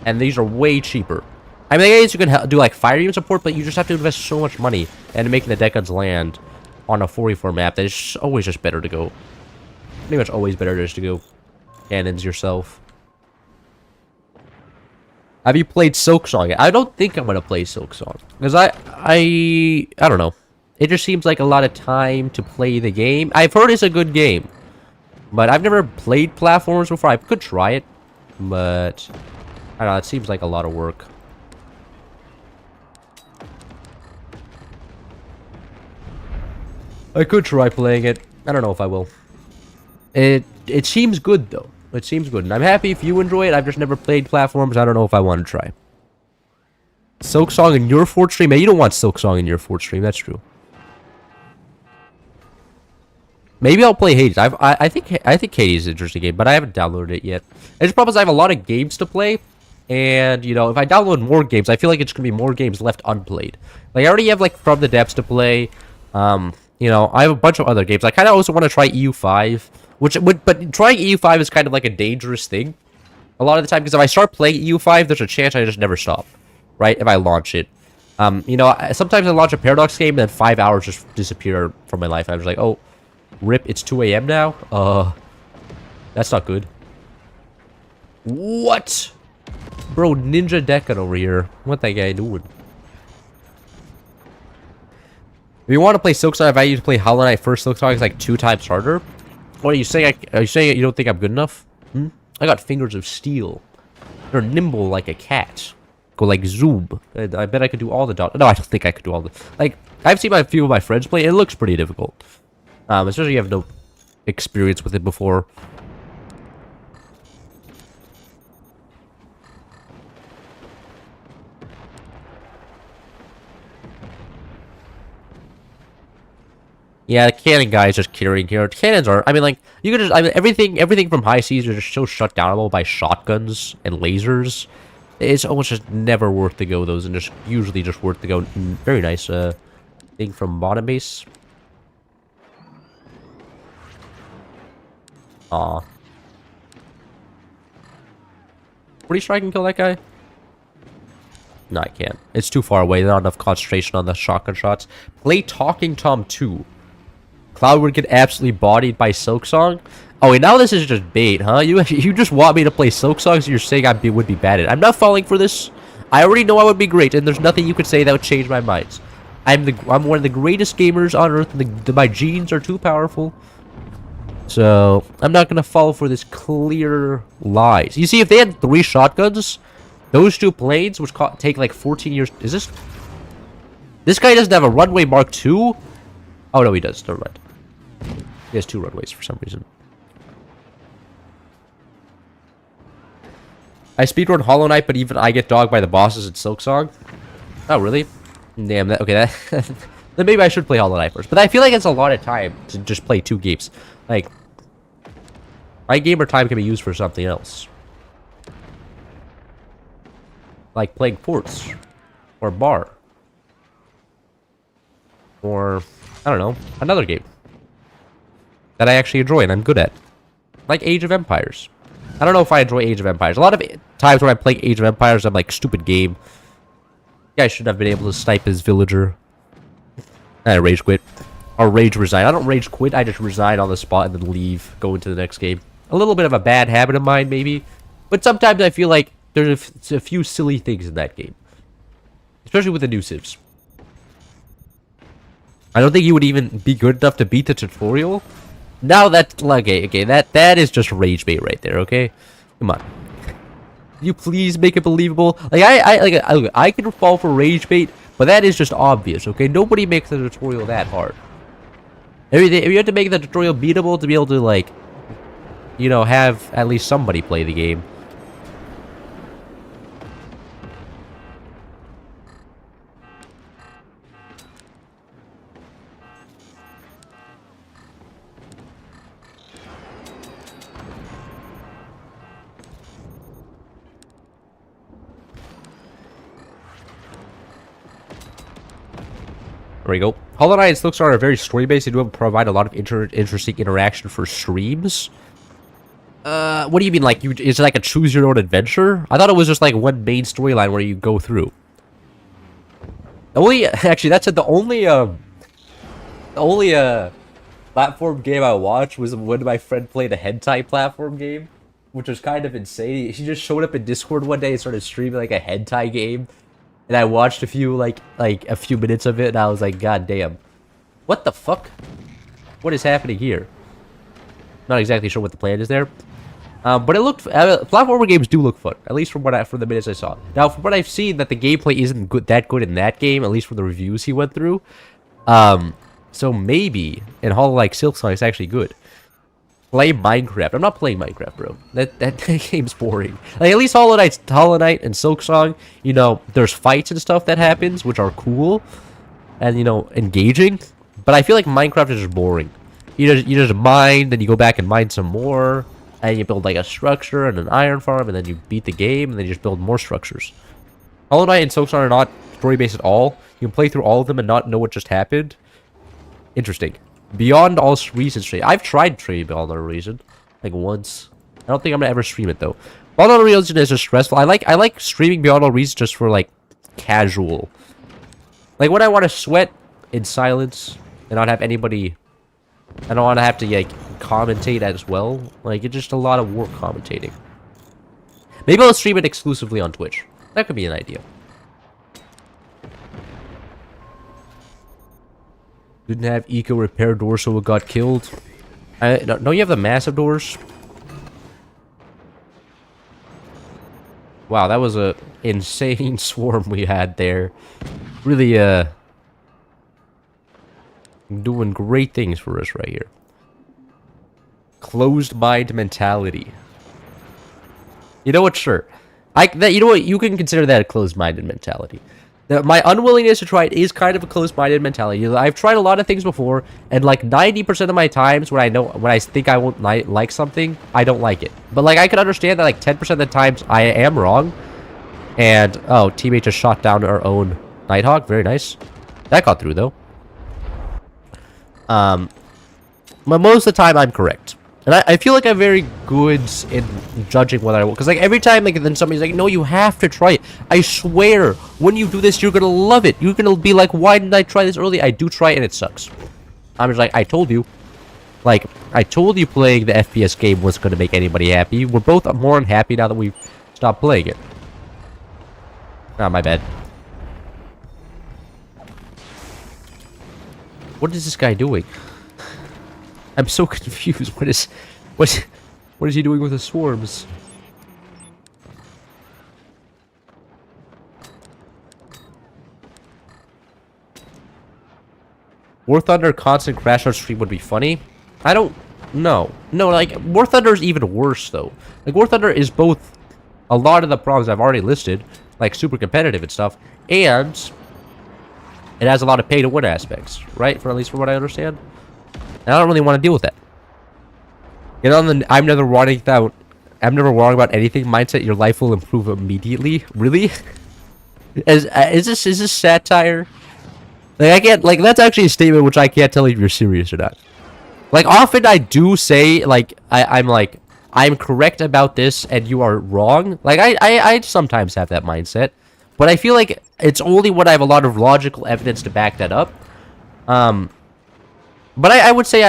and these are way cheaper. I mean, I guess you can do like fire unit support, but you just have to invest so much money into making the deck guns land on a 44 map that it's always just better to go. Pretty much always better just to go cannons yourself. Have you played Silksong yet? I don't think I'm gonna play Silksong because I don't know. It just seems like a lot of time to play the game. I've heard it's a good game, but I've never played platforms before. I could try it, but I don't know. It seems like a lot of work. I could try playing it. I don't know if I will. It seems good though. It seems good, and I'm happy if you enjoy it. I've just never played platforms. I don't know if I want to try. Silksong in your Fort stream? Man, you don't want Silksong in your Fort stream. That's true. Maybe I'll play Hades. I think Hades is an interesting game, but I haven't downloaded it yet. And the problem is I have a lot of games to play, and you know, if I download more games, I feel like it's gonna be more games left unplayed. Like, I already have like From the Depths to play. You know, I have a bunch of other games. I kind of also want to try EU5, but trying EU5 is kind of like a dangerous thing a lot of the time, because if I start playing EU5, there's a chance I just never stop, right? If I launch it. You know, sometimes I launch a Paradox game and then 5 hours just disappear from my life. I'm just like, oh, rip, it's 2 AM now? That's not good. What? Bro, Ninja Decan over here. What that guy doing? If you want to play Silksong, I invite you to play Hollow Knight first. Silksong is like 2 times harder. What are you saying? Are you saying you don't think I'm good enough? I got fingers of steel. They're nimble like a cat. Go like zoom. I bet I could do all the dot. No, I don't think I could do all the. Like, I've seen a few of my friends play. It looks pretty difficult. Especially if you have no experience with it before. Yeah, the cannon guy is just carrying here. Cannons are, I mean, like, you could just, I mean, everything from high seas are just so shut downable by shotguns and lasers. It's almost just never worth the go, those, and just usually just worth the go. Very nice, thing from bottom base. Aw. Pretty sure I can kill that guy? No, I can't. It's too far away. There's not enough concentration on the shotgun shots. Play Talking Tom 2. Cloud would get absolutely bodied by Silksong. Oh, wait, now this is just bait, huh? You just want me to play Silksong, so you're saying I would be bad at it. I'm not falling for this. I already know I would be great, and there's nothing you could say that would change my mind. I'm one of the greatest gamers on Earth, and my genes are too powerful. So, I'm not gonna fall for this clear lies. You see, if they had 3 shotguns, those 2 planes, which take like 14 years... Is this... This guy doesn't have a runway Mark II? Oh, no, he does. Never mind. He has 2 runways for some reason. I speedrun Hollow Knight, but even I get dogged by the bosses in Silksong. Oh, really? Damn, that... Okay, that... Then maybe I should play Hollow Knight first. But I feel like it's a lot of time to just play 2 games. Like, my gamer time can be used for something else. Like playing Forts. Or Bar. Or, I don't know, another game. That I actually enjoy and I'm good at. Like Age of Empires. I don't know if I enjoy Age of Empires. A lot of times when I'm playing Age of Empires, I'm like, stupid game. Guy should have been able to snipe his villager. I rage quit. Or rage resign. I don't rage quit, I just resign on the spot and then leave. Go into the next game. A little bit of a bad habit of mine, maybe. But sometimes I feel like there's a few silly things in that game. Especially with the new civs. I don't think you would even be good enough to beat the tutorial. Now that's like, okay, that is just rage bait right there, okay? Come on. Can you please make it believable? Like I can fall for rage bait, but that is just obvious, okay? Nobody makes the tutorial that hard. If you have to make the tutorial beatable to be able to, like, you know, have at least somebody play the game. There we go. Hollow Knight and Silksong are very story-based. They do provide a lot of interesting interaction for streams. What do you mean? Like, is it like a choose-your-own adventure? I thought it was just like one main storyline where you go through. Actually, that's it. The only platform game I watched was when my friend played a hentai platform game, which was kind of insane. He just showed up in Discord one day and started streaming like a hentai game. And I watched a few, like a few minutes of it, and I was like, God damn. What the fuck? What is happening here? Not exactly sure what the plan is there. But it looked... platformer games do look fun. At least from the minutes I saw. Now, from what I've seen, that the gameplay isn't that good in that game, at least from the reviews he went through. So maybe in Hollow Knight Silksong it's actually good. Play Minecraft. I'm not playing Minecraft, bro. That game's boring. Like, at least Hollow Knight and Silksong, you know, there's fights and stuff that happens, which are cool and, you know, engaging. But I feel like Minecraft is just boring. You just mine, then you go back and mine some more, and you build like a structure and an iron farm, and then you beat the game, and then you just build more structures. Hollow Knight and Silksong are not story-based at all. You can play through all of them and not know what just happened. Interesting. Beyond All Reason stream. I've tried streaming Beyond All Reason, like once. I don't think I'm gonna ever stream it though. Beyond All Reason is just stressful. I like streaming Beyond All Reason just for like casual. Like when I want to sweat in silence and not have anybody. I don't want to have to like commentate as well. Like it's just a lot of work commentating. Maybe I'll stream it exclusively on Twitch. That could be an idea. Didn't have eco repair doors, so it got killed. Don't you have the massive doors? Wow, that was a insane swarm we had there. Really, doing great things for us right here. Closed mind mentality. You know what? Sure. You know what? You can consider that a closed-minded mentality. My unwillingness to try it is kind of a closed-minded mentality. I've tried a lot of things before, and like 90% of my times when I think I won't like something, I don't like it. But like I can understand that like 10% of the times I am wrong. And oh, teammate just shot down our own Nighthawk. Very nice. That got through though. But most of the time I'm correct. And I feel like I'm very good in judging what I want. Because, like, every time, like, then somebody's like, no, you have to try it. I swear, when you do this, you're going to love it. You're going to be like, why didn't I try this early? I do try it, and it sucks. I'm just like, I told you. Like, I told you playing the FPS game wasn't going to make anybody happy. We're both more unhappy now that we've stopped playing it. Ah, my bad. What is this guy doing? I'm so confused. What is he doing with the swarms? War Thunder constant crash on stream would be funny. I don't know. No, like War Thunder is even worse though. Like War Thunder is both a lot of the problems I've already listed, like super competitive and stuff, and it has a lot of pay-to-win aspects, right? For at least from what I understand. And I don't really want to deal with that. You know, I'm never wrong about anything mindset. Your life will improve immediately. Really? Is this satire? Like, I can't, like, that's actually a statement which I can't tell if you're serious or not. Like, often I do say, like, I'm correct about this and you are wrong. Like, I sometimes have that mindset. But I feel like it's only when I have a lot of logical evidence to back that up. But I would say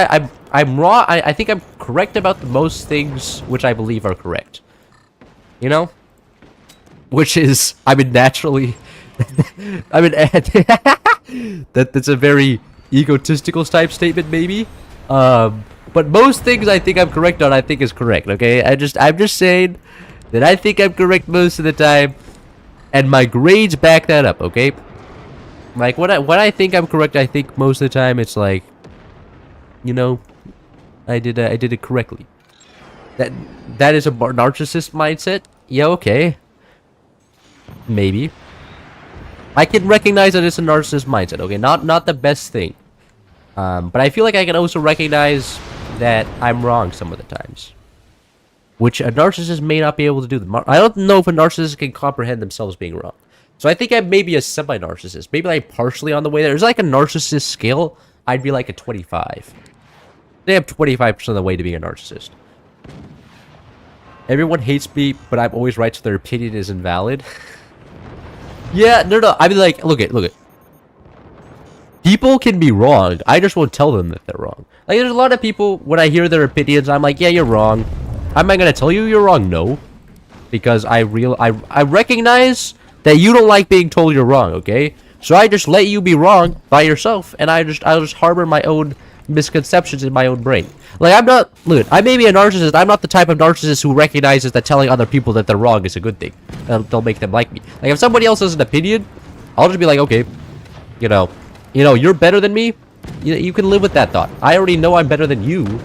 I'm wrong. I think I'm correct about the most things which I believe are correct. You know? Which is, I mean, naturally... I mean, that's a very egotistical type statement, maybe. But most things I think I'm correct on, I think is correct, okay? I'm just saying that I think I'm correct most of the time, and my grades back that up, okay? Like, when I think I'm correct, I think most of the time it's like, you know, I did it correctly. That is a narcissist mindset? Yeah, okay. Maybe. I can recognize that it's a narcissist mindset, okay? Not the best thing. But I feel like I can also recognize that I'm wrong some of the times. Which a narcissist may not be able to do. I don't know if a narcissist can comprehend themselves being wrong. So I think I'm maybe a semi-narcissist. Maybe like partially on the way there. There's like a narcissist scale. I'd be like a 25. They have 25% of the way to being a narcissist. Everyone hates me, but I'm always right, so their opinion is invalid. Yeah, no. I mean, like, look it. People can be wrong. I just won't tell them that they're wrong. Like, there's a lot of people, when I hear their opinions, I'm like, yeah, you're wrong. Am I gonna tell you you're wrong? No. Because I recognize that you don't like being told you're wrong, okay? So I just let you be wrong by yourself, and I'll just harbor my own misconceptions in my own brain. Like, I may be a narcissist. I'm not the type of narcissist who recognizes that telling other people that they're wrong is a good thing. They'll make them like me. Like, if somebody else has an opinion, I'll just be like, okay, you know, you're better than me. You can live with that thought. I already know I'm better than you,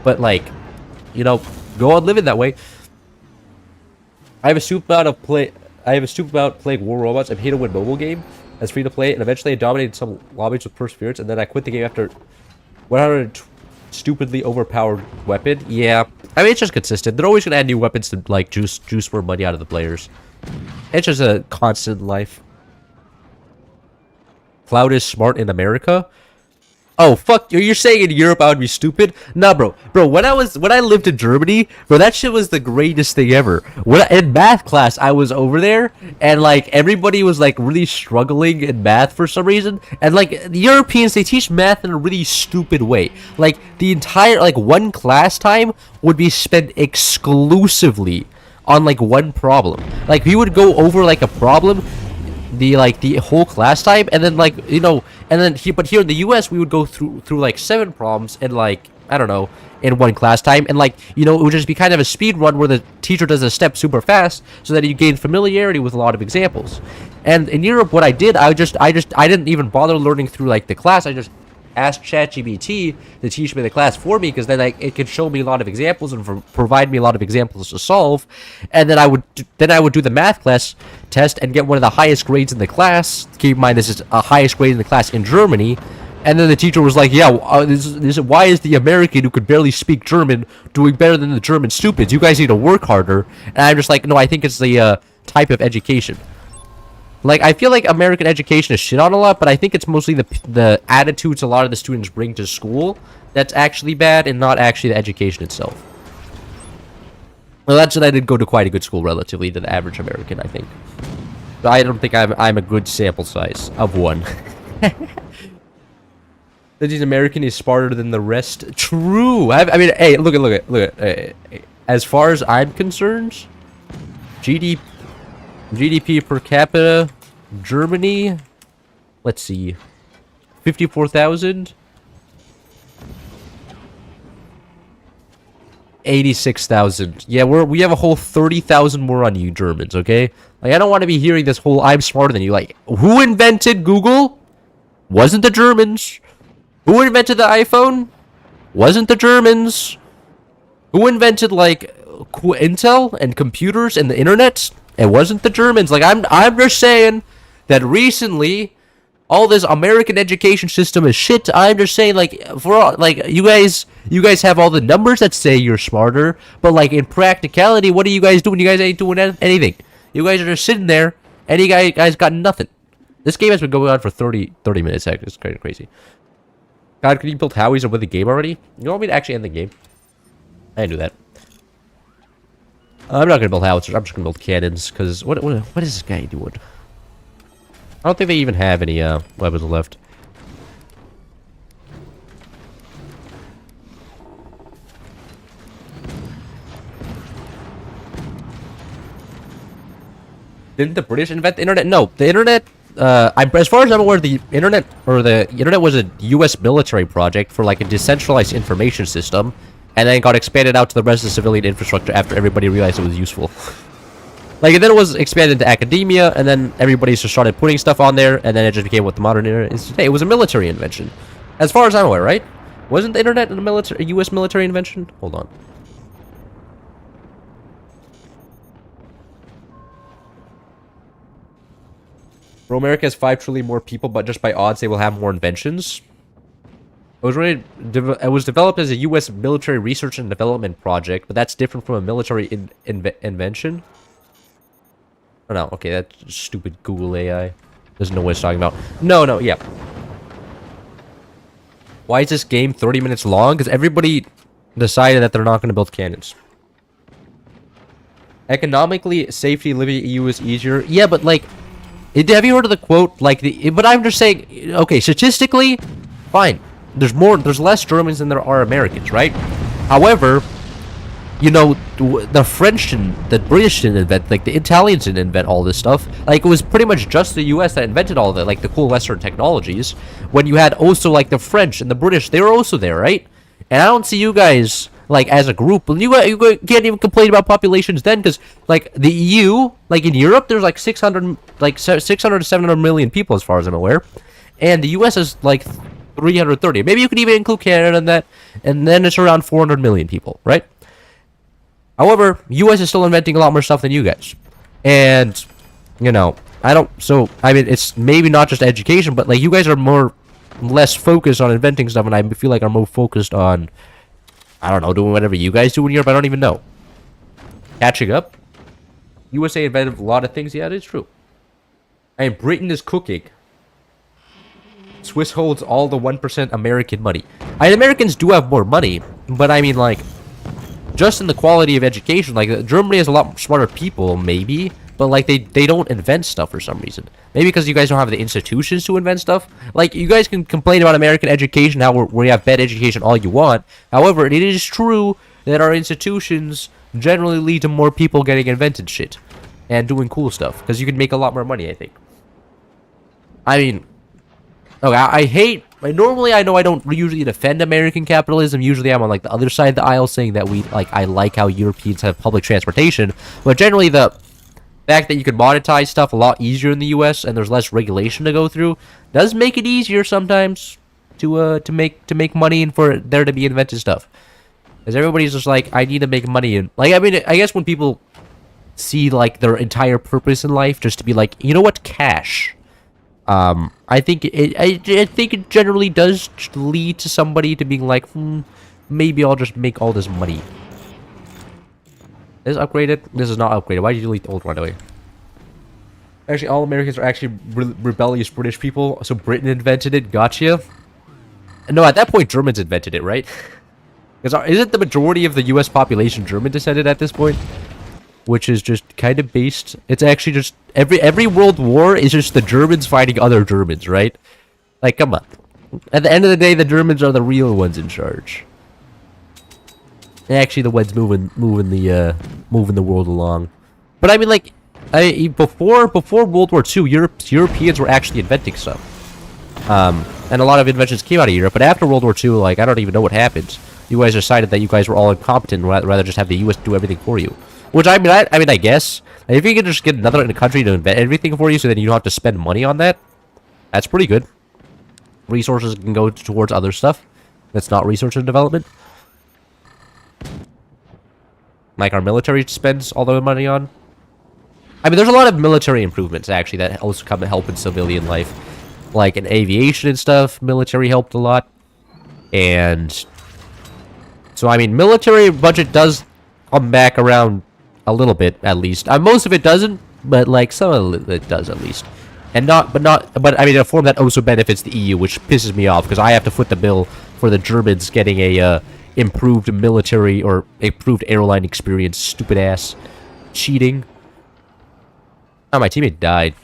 but like, you know, go on living that way. I have a stupid about playing War Robots. I hate to win mobile game that's free to play, and eventually I dominated some lobbies with perseverance, and then I quit the game after 100 stupidly overpowered weapon. Yeah, I mean, it's just consistent. They're always gonna add new weapons to like juice more money out of the players. It's just a constant in life. Cloud is smart in America. Oh, fuck, you're saying in Europe I would be stupid? Nah, bro, when I lived in Germany, bro, that shit was the greatest thing ever. In math class, I was over there, and, like, everybody was, like, really struggling in math for some reason, and, like, the Europeans, they teach math in a really stupid way. Like, the entire, like, one class time would be spent exclusively on, like, one problem. Like, we would go over, like, a problem the whole class time, and then, like, you know, and then but here in the US we would go through like 7 problems in, like, I don't know, in one class time, and, like, you know, it would just be kind of a speed run where the teacher does a step super fast so that you gain familiarity with a lot of examples. And in Europe, what I did, I didn't even bother learning through, like, the class. I just asked ChatGPT to teach me the class for me, because then, like, it could show me a lot of examples and provide me a lot of examples to solve, and then I would do the math class test and get one of the highest grades in the class. Keep in mind, this is a highest grade in the class in Germany. And then the teacher was like, yeah, why is the American who could barely speak German doing better than the German stupids? You guys need to work harder. And I'm just like, no, I think it's the type of education. Like, I feel like American education is shit on a lot, but I think it's mostly the attitudes a lot of the students bring to school that's actually bad, and not actually the education itself. Well, that's what I did go to quite a good school relatively to the average American, I think. But I don't think I'm a good sample size of one. That he's American is smarter than the rest. True. I mean, hey, look at. As far as I'm concerned, GDP per capita, Germany, let's see, 54,000, 86,000. Yeah, we have a whole 30,000 more on you Germans, okay? Like, I don't want to be hearing this whole I'm smarter than you. Like, who invented Google? Wasn't the Germans. Who invented the iPhone? Wasn't the Germans. Who invented, like, intel and computers and the internet. It wasn't the Germans. Like I'm just saying that recently, all this American education system is shit. I'm just saying, like, for all, like, you guys have all the numbers that say you're smarter, but like in practicality, what are you guys doing? You guys ain't doing anything. You guys are just sitting there, and you guys got nothing. This game has been going on for 30 minutes. Actually, it's kind of crazy. God, can you build Howies with the game already? You want me to actually end the game? I didn't do that. I'm not gonna build howitzers. I'm just gonna build cannons. Cause what is this guy doing? I don't think they even have any weapons left. Didn't the British invent the internet? No, the internet. As far as I'm aware, the internet was a U.S. military project for like a decentralized information system, and then got expanded out to the rest of the civilian infrastructure after everybody realized it was useful. Like, and then it was expanded to academia, and then everybody just started putting stuff on there, and then it just became what the modern internet is today. It was a military invention, as far as I'm aware, right? Wasn't the internet a U.S. military invention? Hold on. Bro, America has 5 trillion more people, but just by odds, they will have more inventions. It was developed as a U.S. military research and development project, but that's different from a military invention. Oh no, okay, that's stupid Google AI. Doesn't know what it's talking about. No, yeah. Why is this game 30 minutes long? Because everybody decided that they're not going to build cannons. Economically, safety living in the EU is easier. Yeah, but like, have you heard of the quote? Like, but I'm just saying, okay, statistically, fine. There's less Germans than there are Americans, right? However, you know, the French and the British didn't invent, like, the Italians didn't invent all this stuff. Like, it was pretty much just the US that invented all of it, like, the cool Western technologies. When you had also, like, the French and the British, they were also there, right? And I don't see you guys, like, as a group, you can't even complain about populations then, because, like, the EU, like, in Europe, there's, like, 600 to 700 million people, as far as I'm aware. And the US is, like, 330. Maybe you could even include Canada in that, and then it's around 400 million people, right? However, US is still inventing a lot more stuff than you guys. And, you know, I mean, it's maybe not just education, but, like, you guys are less focused on inventing stuff, and I feel like are more focused on, I don't know, doing whatever you guys do in Europe. I don't even know. Catching up. USA invented a lot of things. Yeah, it is true. And Britain is cooking. Swiss holds all the 1% American money. Americans do have more money, but I mean, like, just in the quality of education, like, Germany has a lot smarter people, maybe, but, like, they don't invent stuff for some reason. Maybe because you guys don't have the institutions to invent stuff. Like, you guys can complain about American education, how we have bad education all you want. However, it is true that our institutions generally lead to more people getting invented shit and doing cool stuff, because you can make a lot more money, I think. I mean, okay, normally I know I don't usually defend American capitalism. Usually I'm on, like, the other side of the aisle, saying that I like how Europeans have public transportation. But generally the fact that you can monetize stuff a lot easier in the US and there's less regulation to go through does make it easier sometimes to make money and for there to be invented stuff. Because everybody's just like, I need to make money, and, like, I mean, I guess when people see, like, their entire purpose in life just to be like, you know what, cash. I think it generally does lead to somebody to being like, maybe I'll just make all this money. This is upgraded? This is not upgraded. Why did you delete the old one away? Actually, all Americans are actually rebellious British people, so Britain invented it. Gotcha. No, at that point, Germans invented it, right? Because isn't the majority of the U.S. population German descended at this point? Which is just kind of based. It's actually just every world war is just the Germans fighting other Germans, right? Like, come on. At the end of the day, the Germans are the real ones in charge. They're actually the ones moving the world along. But I mean, like, before World War II, Europeans were actually inventing stuff. And a lot of inventions came out of Europe. But after World War II, like, I don't even know what happened. You guys decided that you guys were all incompetent, and rather just have the U.S. do everything for you. Which, I mean, I guess, if you can just get another country to invent everything for you so then you don't have to spend money on that, that's pretty good. Resources can go towards other stuff that's not research and development. like our military spends all their money on. I mean, there's a lot of military improvements actually that also come to help in civilian life, like in aviation and stuff. Military helped a lot, and so I mean, military budget does come back around a little bit at least. Most of it doesn't, but like some of it does at least, and but I mean, a form that also benefits the EU, which pisses me off because I have to foot the bill for the Germans getting a improved military or improved airline experience. Stupid ass cheating. Oh, my teammate died.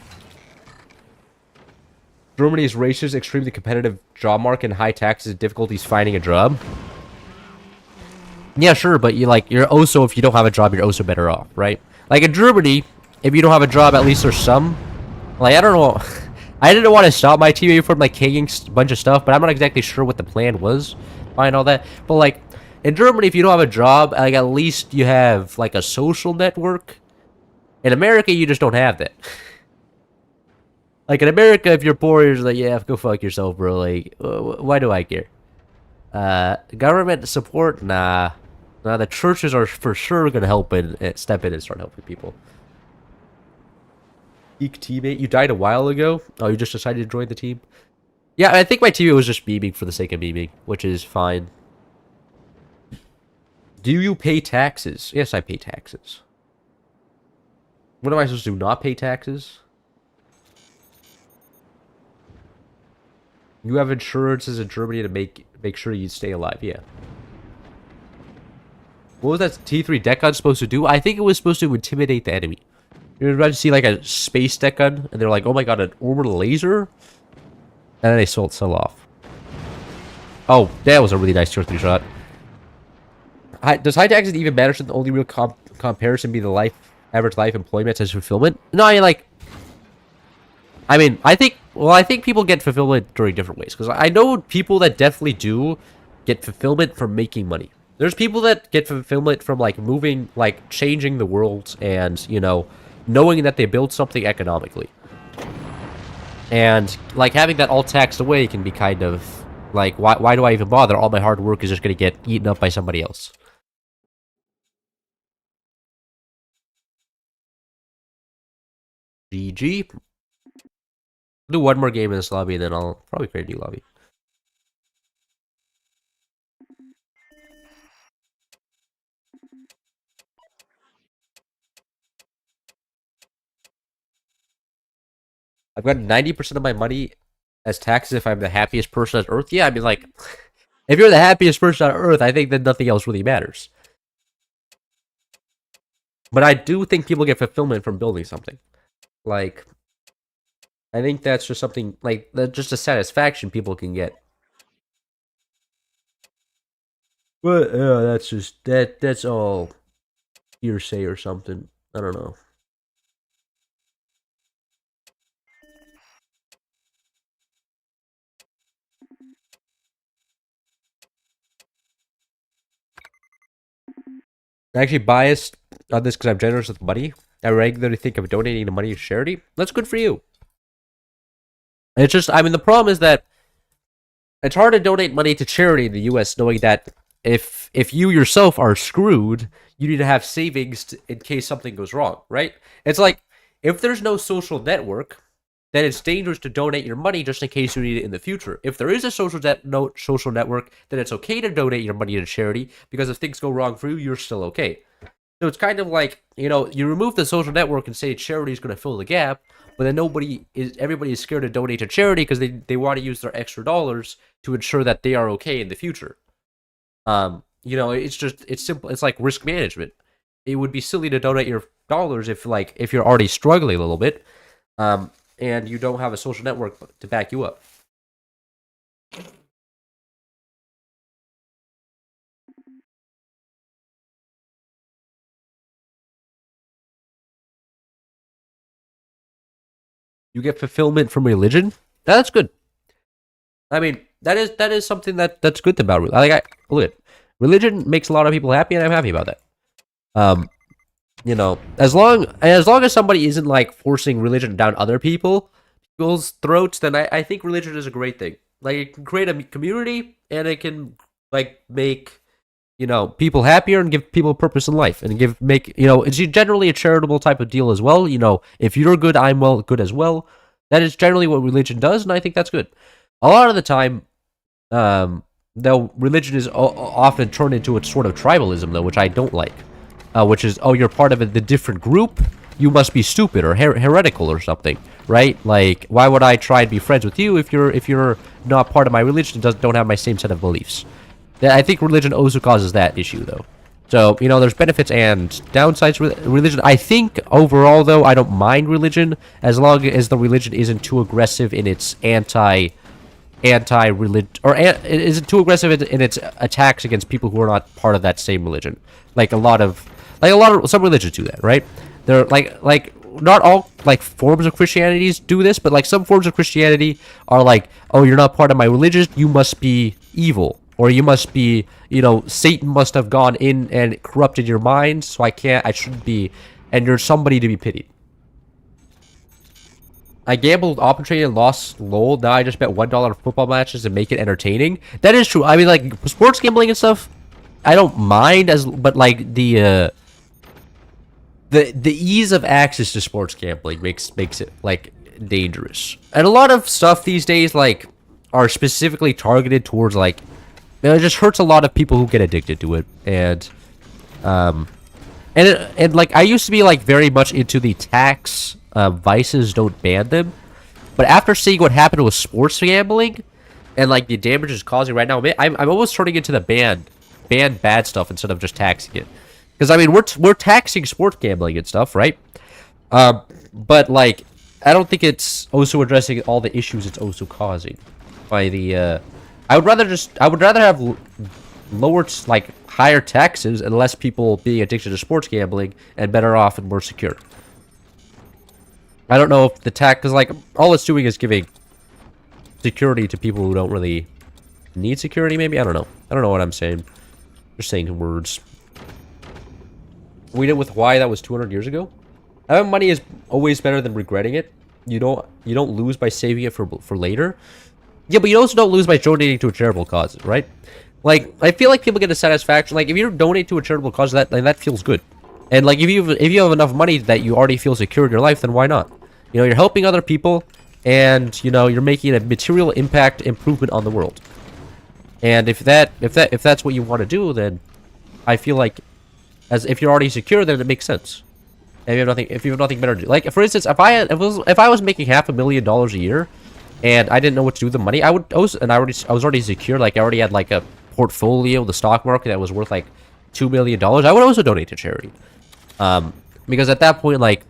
Germany is racist, extremely competitive job market, and high taxes and difficulties finding a job. Yeah, sure, but you're also, if you don't have a job, you're also better off, right? Like in Germany, if you don't have a job, at least there's some. Like, I don't know. I didn't want to stop my teammate from like hanging a bunch of stuff, but I'm not exactly sure what the plan was behind all that. But like in Germany, if you don't have a job, like at least you have like a social network. In America, you just don't have that. Like in America, if you're poor, you're just like, yeah, go fuck yourself, bro. Like, why do I care? Government support? Nah. Nah, the churches are for sure gonna help and step in and start helping people. Geek teammate, you died a while ago? Oh, you just decided to join the team? Yeah, I think my teammate was just memeing for the sake of memeing, which is fine. Do you pay taxes? Yes, I pay taxes. What am I supposed to do? Not pay taxes? You have insurances in Germany to make sure you stay alive. Yeah. What was that T3 deck gun supposed to do? I think it was supposed to intimidate the enemy. You're about to see like a space deck gun, and they're like, "Oh my god, an orbital laser!" And then they sell off. Oh, that was a really nice tier 3 shot. Does high taxes even matter? Should the only real comparison be the average life employment as fulfillment? No, I mean, I think people get fulfillment during different ways. Because I know people that definitely do get fulfillment from making money. There's people that get fulfillment from, like, moving, like, changing the world and, you know, knowing that they built something economically. And, like, having that all taxed away can be kind of, like, why do I even bother? All my hard work is just going to get eaten up by somebody else. GG. Do one more game in this lobby, and then I'll probably create a new lobby. I've got 90% of my money as taxes if I'm the happiest person on Earth. Yeah, I mean, like, if you're the happiest person on Earth, I think that nothing else really matters. But I do think people get fulfillment from building something. Like, I think that's just something, like, that's just a satisfaction people can get. But, that's just, that's all hearsay or something. I don't know. I'm actually biased on this because I'm generous with money. I regularly think of donating the money to charity. That's good for you. It's just, I mean, the problem is that it's hard to donate money to charity in the U.S. knowing that if you yourself are screwed, you need to have savings in case something goes wrong, right? It's like, if there's no social network, then it's dangerous to donate your money just in case you need it in the future. If there is a social network, then it's okay to donate your money to charity because if things go wrong for you, you're still okay. So it's kind of like, you know, you remove the social network and say charity is going to fill the gap, but then everybody is scared to donate to charity because they want to use their extra dollars to ensure that they are okay in the future. You know, it's simple. It's like risk management. It would be silly to donate your dollars if you're already struggling a little bit, and you don't have a social network to back you up. You get fulfillment from religion. That's good. I mean, that is something that's good about it. Look at religion makes a lot of people happy, and I'm happy about that. You know, as long as somebody isn't like forcing religion down other people's throats, then I think religion is a great thing. Like, it can create a community, and it can like make people happier and give people purpose in life and it's generally a charitable type of deal as well. If you're good, I'm good as well. That is generally what religion does, and I think that's good. A lot of the time, though, religion is often turned into a sort of tribalism, though, which I don't like. Which is, oh, you're part of the different group, you must be stupid or heretical or something, right? Like, why would I try and be friends with you if you're not part of my religion and don't have my same set of beliefs? I think religion also causes that issue, though. So, there's benefits and downsides with religion. I think, overall, though, I don't mind religion as long as the religion isn't too aggressive in its anti-religion, or isn't too aggressive in its attacks against people who are not part of that same religion. Like some religions do that, right? They're like not all like forms of Christianity do this, but like some forms of Christianity are like, oh, you're not part of my religion, you must be evil. Or you must be, Satan must have gone in and corrupted your mind, so I shouldn't be, and you're somebody to be pitied. I gambled arbitrarily and lost lol. Now I just bet $1 on football matches to make it entertaining. That is true. I mean, like, sports gambling and stuff, I don't mind, but like the ease of access to sports gambling makes it like dangerous. And a lot of stuff these days like are specifically targeted towards like, it just hurts a lot of people who get addicted to it. And like I used to be like very much into the tax vices don't ban them, but after seeing what happened with sports gambling and like the damage it's causing right now, I'm almost turning into the ban bad stuff instead of just taxing it. Because I mean we're taxing sports gambling and stuff, right? But like I don't think it's also addressing all the issues it's also causing by the I would rather have lower, like, higher taxes and less people being addicted to sports gambling and better off and more secure. I don't know if the tax, because, like, all it's doing is giving security to people who don't really need security, maybe? I don't know. I don't know what I'm saying. Just saying words. We did with why that was 200 years ago. Having money is always better than regretting it. You don't lose by saving it for later. Yeah, but you also don't lose by donating to a charitable cause, right? Like, I feel like people get a satisfaction. Like, if you donate to a charitable cause, that feels good. And like, if you have enough money that you already feel secure in your life, then why not? You're helping other people, and you're making a material impact improvement on the world. And if that's what you want to do, then I feel like, as if you're already secure, then it makes sense. And if you have nothing better to do, like for instance, if I was making $500,000 a year. And I didn't know what to do with the money. I was already secure. Like I already had like a portfolio, the stock market that was worth like $2 million. I would also donate to charity, because at that point, like,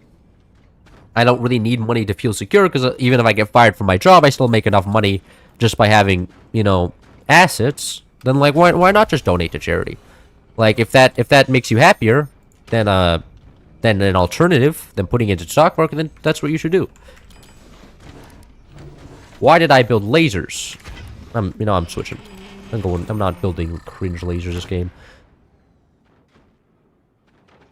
I don't really need money to feel secure. Because even if I get fired from my job, I still make enough money just by having assets. Then like why not just donate to charity? Like if that makes you happier, then an alternative than putting it into stock market, then that's what you should do. Why did I build lasers? I'm switching. I'm not building cringe lasers this game.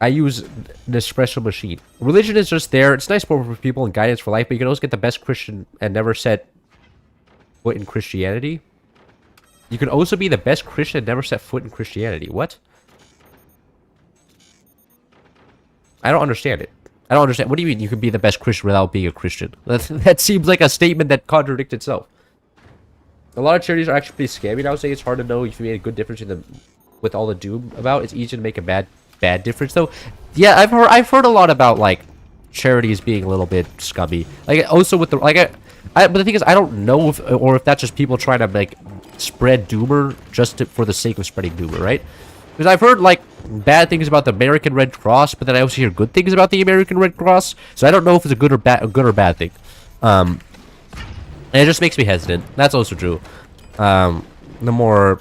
I use an espresso machine. Religion is just there. It's nice for people and guidance for life, but you can always get the best Christian and never set foot in Christianity. You can also be the best Christian and never set foot in Christianity. What? I don't understand it. I don't understand. What do you mean you can be the best Christian without being a Christian? That seems like a statement that contradicts itself. A lot of charities are actually pretty scammy. I would say it's hard to know if you made a good difference in with all the doom about. It's easy to make a bad difference though. Yeah, I've heard a lot about like charities being a little bit scummy. Like also with the but the thing is I don't know if that's just people trying to like spread doomer just for the sake of spreading doomer, right? Because I've heard like bad things about the American Red Cross, but then I also hear good things about the American Red Cross. So I don't know if it's a good or bad thing. And it just makes me hesitant. That's also true. The more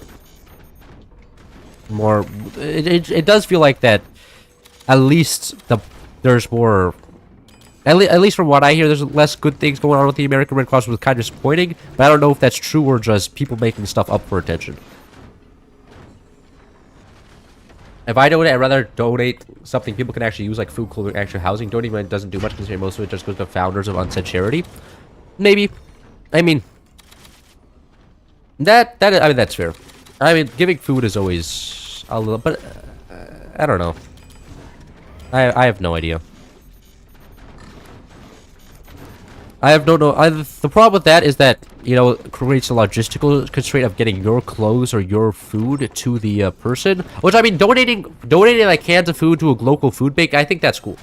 it does feel like that. At least there's more. At least from what I hear, there's less good things going on with the American Red Cross, which is kind of disappointing. But I don't know if that's true or just people making stuff up for attention. If I donate, I'd rather donate something people can actually use, like food, clothing, actual housing. Donating doesn't do much, considering most of it just goes to founders of unsaid charity. Maybe. I mean, that's fair. I mean, giving food is always a little, but I don't know. I have no idea. I have no the problem with that is that, you know, it creates a logistical constraint of getting your clothes or your food to the person. Which, I mean, donating like cans of food to a local food bank, I think that's cool.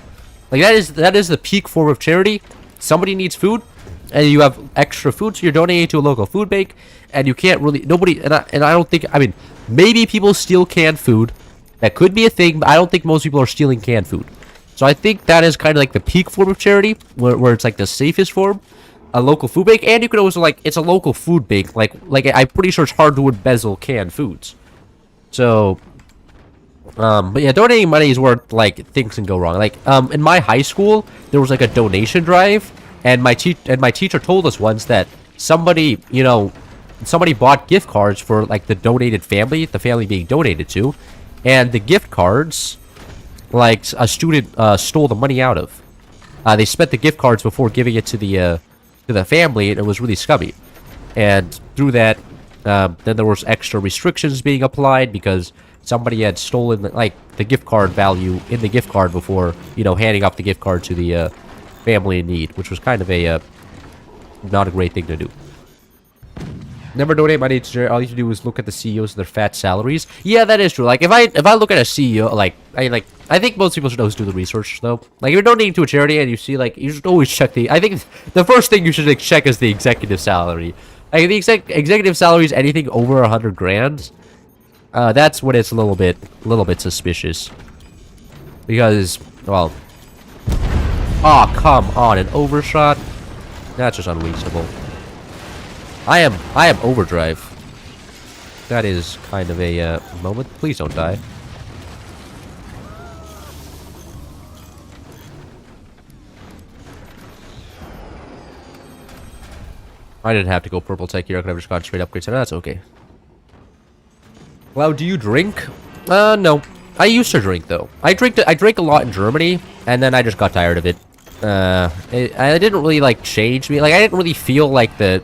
Like that is the peak form of charity. Somebody needs food, and you have extra food, so you're donating to a local food bank, and you can't really and I don't think, I mean, maybe people steal canned food. That could be a thing, but I don't think most people are stealing canned food. So I think that is kind of like the peak form of charity, where it's like the safest form, a local food bank, and you can also, like, it's a local food bank. Like I'm pretty sure it's hard to embezzle canned foods. So, but yeah, donating money is where, like, things can go wrong. Like, in my high school, there was like a donation drive, and my teacher told us once that somebody bought gift cards for, like, the donated family, the family being donated to, and the gift cards, like, a student stole the money out of. They spent the gift cards before giving it to the family, and it was really scummy. And through that, then there was extra restrictions being applied because somebody had stolen the gift card value in the gift card before, you know, handing off the gift card to the family in need, which was kind of a not a great thing to do. Never donate money to charity. All you have to do is look at the CEOs and their fat salaries. Yeah, that is true. Like, if I look at a CEO, I think most people should always do the research, though. Like, if you're donating to a charity and you see, like, you should always check I think the first thing you should, like, check is the executive salary. Like, if the executive salary is anything over 100 grand, that's when it's a little bit suspicious. Because, well, oh, come on, an overshot? That's just unreasonable. I am overdrive. That is kind of a moment. Please don't die. I didn't have to go purple tech here. I could have just gone straight upgrade center. That's okay. Well, do you drink? No. I used to drink, though. I drank a lot in Germany, and then I just got tired of it. It didn't really, like, change me. Like, I didn't really feel like the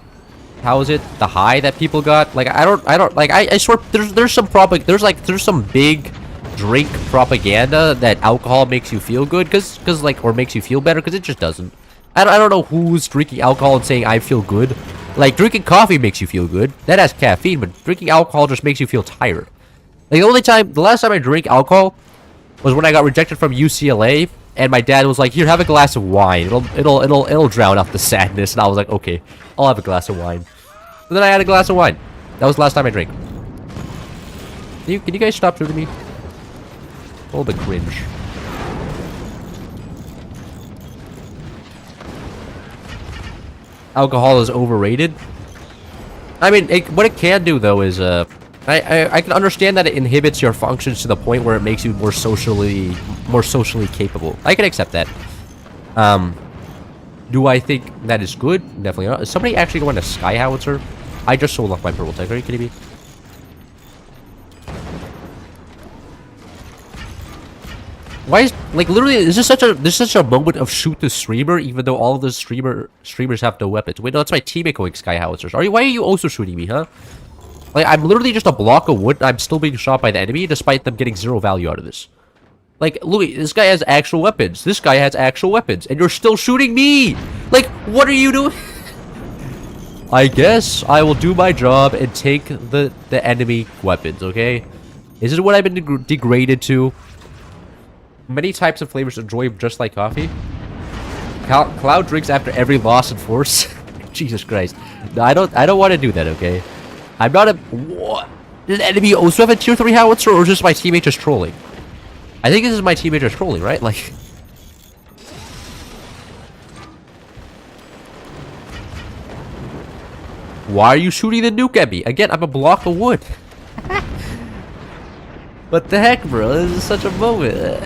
high that people got. Like, I swear there's some big drink propaganda that alcohol makes you feel good or makes you feel better, because it just doesn't. I don't know who's drinking alcohol and saying I feel good. Like, drinking coffee makes you feel good. That has caffeine, but drinking alcohol just makes you feel tired. Like, the last time I drank alcohol was when I got rejected from UCLA, and my dad was like, "Here, have a glass of wine. It'll drown out the sadness." And I was like, "Okay, I'll have a glass of wine." And then I had a glass of wine. That was the last time I drank. Can you guys stop shooting me? A little bit cringe. Alcohol is overrated. I mean, what it can do, though, is I can understand that it inhibits your functions to the point where it makes you more socially capable. I can accept that. Do I think that is good? Definitely not. Is somebody actually going to Sky Howitzer? I just sold off my purple tech. Are you kidding me? Why is, like, literally, is this such a moment of shoot the streamer, even though all of the streamers have no weapons? Wait, no, that's my teammate going Sky Howitzers. Why are you also shooting me, huh? Like, I'm literally just a block of wood, and I'm still being shot by the enemy, despite them getting zero value out of this. Like, Louis, this guy has actual weapons. This guy has actual weapons, and you're still shooting me! Like, what are you doing? I guess I will do my job and take the enemy weapons, okay? This is what I've been degraded to. Many types of flavors enjoy just like coffee. Cloud drinks after every loss in force. Jesus Christ. No, I don't want to do that, okay? I'm not a... What? Did the enemy also have a tier 3 howitzer, or is this my teammate just trolling? I think this is my teammate just trolling, right? Like... Why are you shooting the nuke at me? Again, I'm a block of wood. What the heck, bro? This is such a moment.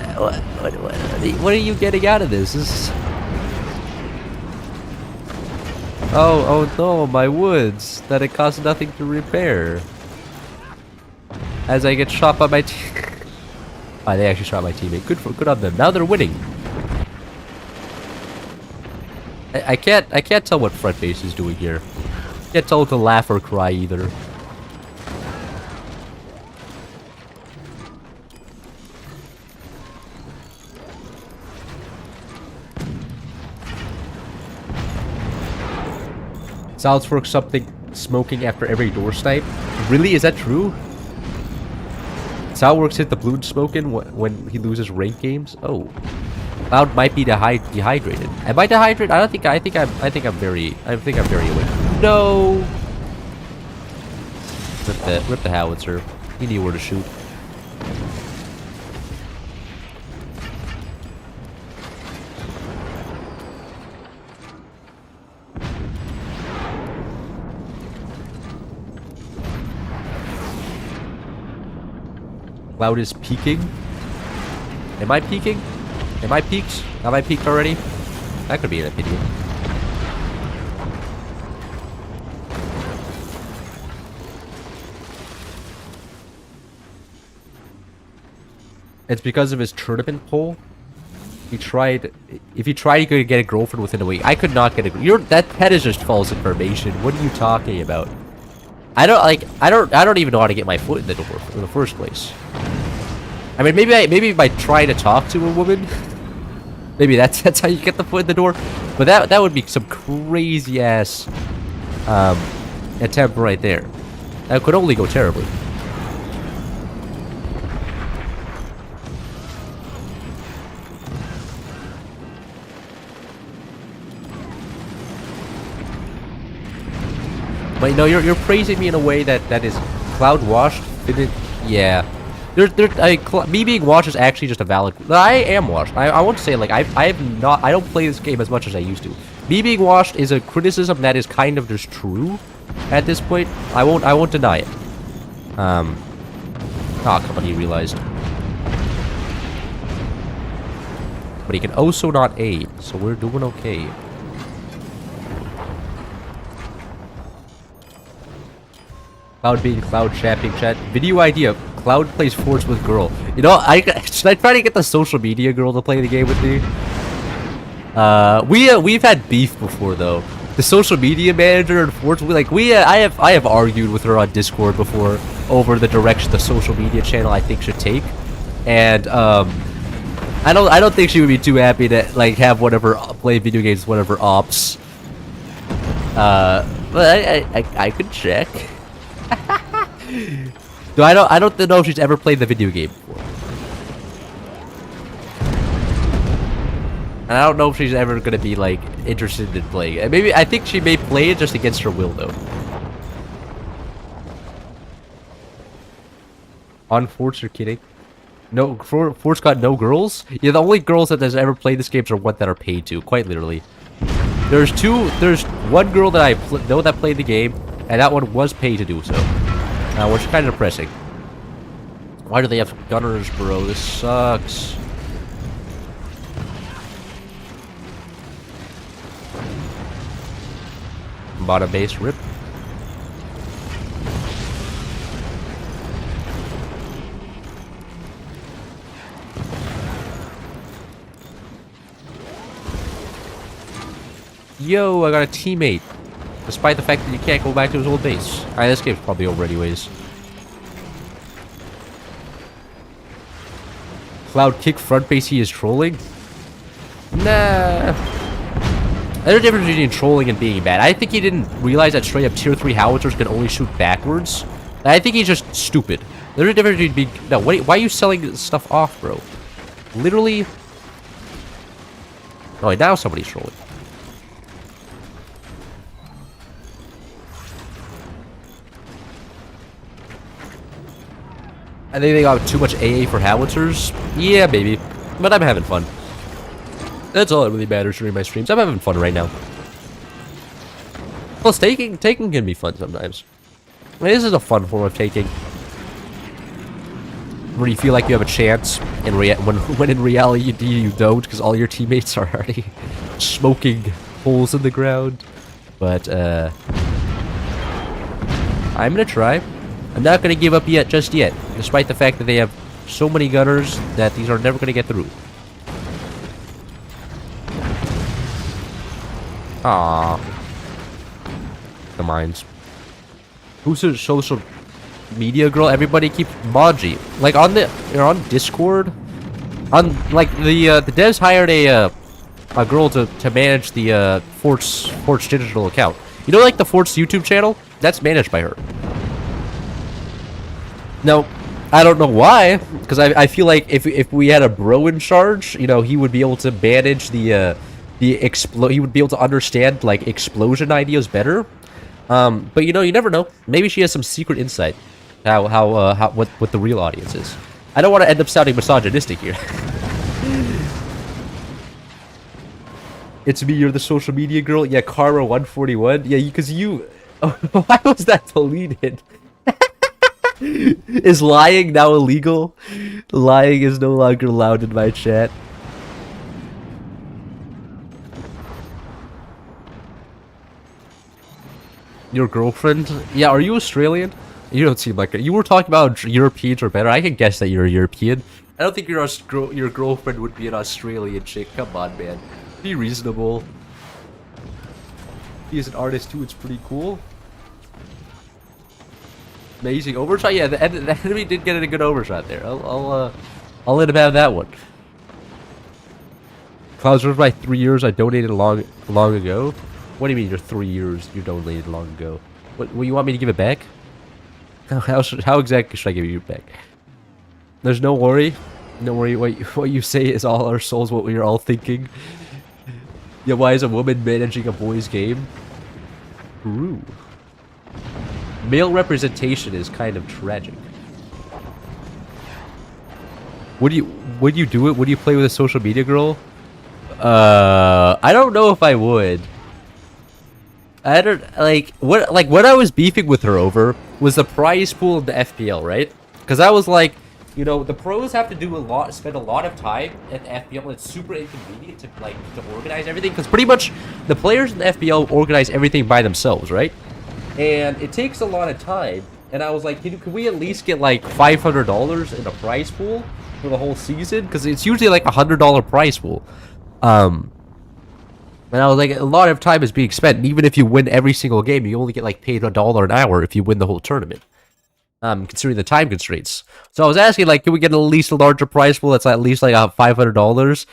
What are you getting out of this? Oh no, my woods that it costs nothing to repair. As I get shot by my oh, they actually shot my teammate. Good on them. Now they're winning. I can't tell what front base is doing here. Can't tell to laugh or cry either. Sounds for something smoking after every door snipe. Really? Is that true? Soundworks hit the balloon smoking when he loses rank games. Oh, Cloud might be dehydrated. Am I dehydrated? I think I'm very awake. No. Rip the howitzer. He knew where to shoot. Cloud is peaking. Am I peaking? Am I peaked? Have I peaked already? That could be an opinion. It's because of his tournament poll. If he tried, he could get a girlfriend within a week. I could not get a. That is just false information. What are you talking about? I don't even know how to get my foot in the door in the first place. I mean, maybe if I try to talk to a woman, maybe that's how you get the foot in the door. But that would be some crazy ass attempt right there. That could only go terribly. But you know, you're praising me in a way that is Cloud washed. Yeah. Me being washed is actually just a valid. I am washed. I won't say like I don't play this game as much as I used to. Me being washed is a criticism that is kind of just true at this point. I won't deny it. Oh, come on, he realized. But he can also not aid, so we're doing okay. Cloud being Cloud chapping chat. Video idea. Cloud plays Forts with girl. You know, should I try to get the social media girl to play the game with me? We've had beef before though. The social media manager and Forts, I have argued with her on Discord before over the direction the social media channel I think should take, and I don't think she would be too happy to like have whatever play video games, whatever ops. But I could check. No, I don't know if she's ever played the video game before. And I don't know if she's ever gonna be like interested in playing it. Maybe I think she may play it just against her will though. On Forts, you're kidding? No, Forts got no girls? Yeah, the only girls that has ever played this game are one that are paid to, quite literally. There's one girl that I know that played the game, and that one was paid to do so. Which is kind of depressing. Why do they have gunners, bro? This sucks. Bottom base, rip. Yo, I got a teammate. Despite the fact that you can't go back to his old base. Alright, this game's probably over anyways. Cloud kick front base, he is trolling? Nah. There's a difference between trolling and being bad. I think he didn't realize that straight up tier 3 howitzers can only shoot backwards. I think he's just stupid. There's a difference between being... No, why are you selling this stuff off, bro? Literally... Oh, now somebody's trolling. I think they got too much AA for howitzers. Yeah, maybe. But I'm having fun. That's all that really matters during my streams. I'm having fun right now. Plus, taking can be fun sometimes. I mean, this is a fun form of taking. Where you feel like you have a chance, when in reality you don't, because all your teammates are already smoking holes in the ground. But, I'm gonna try. I'm not gonna give up just yet, despite the fact that they have so many gunners that these are never gonna get through. Ah, the mines. Who's a social media girl? Everybody keeps Maji. Like you're on Discord. On like the devs hired a girl to manage the Forts digital account. You know, like the Fort's YouTube channel? That's managed by her. No, I don't know why, because I feel like if we had a bro in charge, you know, he would be able to manage the he would be able to understand like explosion ideas better. But you know, you never know. Maybe she has some secret insight what the real audience is. I don't want to end up sounding misogynistic here. It's me, you're the social media girl. Yeah, Karma 141. Yeah, because you. Oh, why was that deleted? Is lying now illegal? Lying is no longer allowed in my chat. Your girlfriend? Yeah, are you Australian? You don't seem like it. You were talking about Europeans are better. I can guess that you're a European. I don't think your girlfriend would be an Australian chick. Come on, man. Be reasonable. He is an artist too. It's pretty cool. Amazing overshot. Yeah, the enemy did get a good overshot there. I'll let him have that one. Clouds was my 3 years. I donated long ago. What do you mean your 3 years? You donated long ago. What you want me to give it back? How exactly should I give you back? There's no worry. No worry. What you say is all our souls. What we are all thinking. Yeah, why is a woman managing a boy's game? Ooh. Male representation is kind of tragic. Would you do it? Would you play with a social media girl? I don't know if I would. I don't what I was beefing with her over was the prize pool in the FPL, right? Because I was like, you know, the pros have to spend a lot of time at FPL, and it's super inconvenient to organize everything, because pretty much the players in the FPL organize everything by themselves, right? And it takes a lot of time. And I was like, can we at least get like $500 in a prize pool for the whole season? Because it's usually like $100 prize pool. And I was like, a lot of time is being spent. And even if you win every single game, you only get like paid $1 an hour if you win the whole tournament. Considering the time constraints. So I was asking, like, can we get at least a larger prize pool that's at least like $500?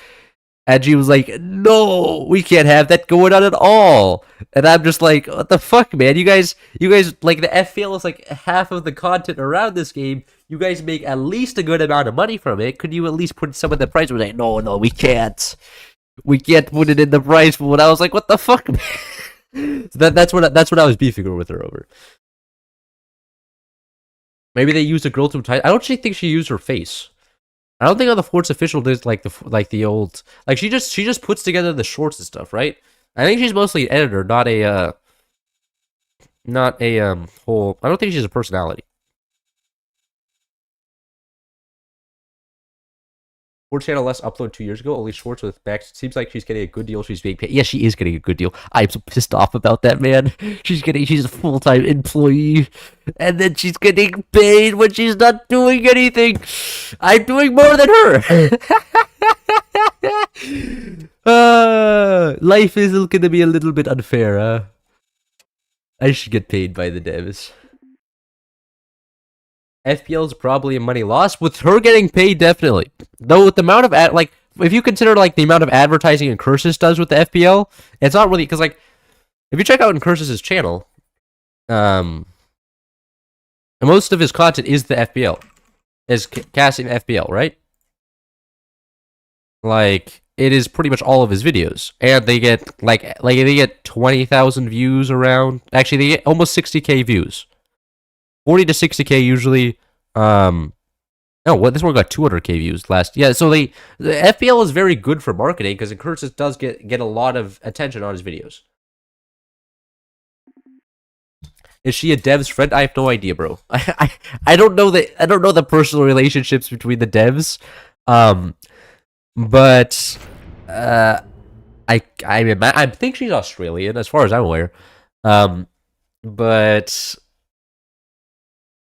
And she was like, no, we can't have that going on at all. And I'm just like, what the fuck, man? You guys, like, the FPL is like half of the content around this game. You guys make at least a good amount of money from it. Could you at least put some of the prize? We're like, no, we can't. We can't put it in the prize pool. And I was like, what the fuck, man? So that's what I was beefing with her over. Maybe they used a girl to title. I don't think she used her face. I don't think on the Fort's official does like the old, like she just puts together the shorts and stuff, right? I think she's mostly an editor, not a whole. I don't think she's a personality. Fort channel less upload 2 years ago. Only shorts with Max. Seems like she's getting a good deal. She's being paid. Yeah, she is getting a good deal. I'm so pissed off about that, man. She's a full-time employee, and then she's getting paid when she's not doing anything. I'm doing more than her. Life is going to be a little bit unfair, huh? I should get paid by the devs. FPL is probably a money loss. With her getting paid, definitely. Though with the amount of if you consider like the amount of advertising Incursus does with the FPL, it's not really, because like if you check out Incursus's channel, most of his content is the FPL, is casting FPL, right? Like it is pretty much all of his videos, and they get like they get 20,000 views around. Actually, they get almost 60K views. 40 to 60K usually. No, this one got 200K views last. Yeah, so the FPL is very good for marketing because Incursus does get a lot of attention on his videos. Is she a dev's friend? I have no idea, bro. I don't know the personal relationships between the devs. But I think she's Australian as far as I'm aware. But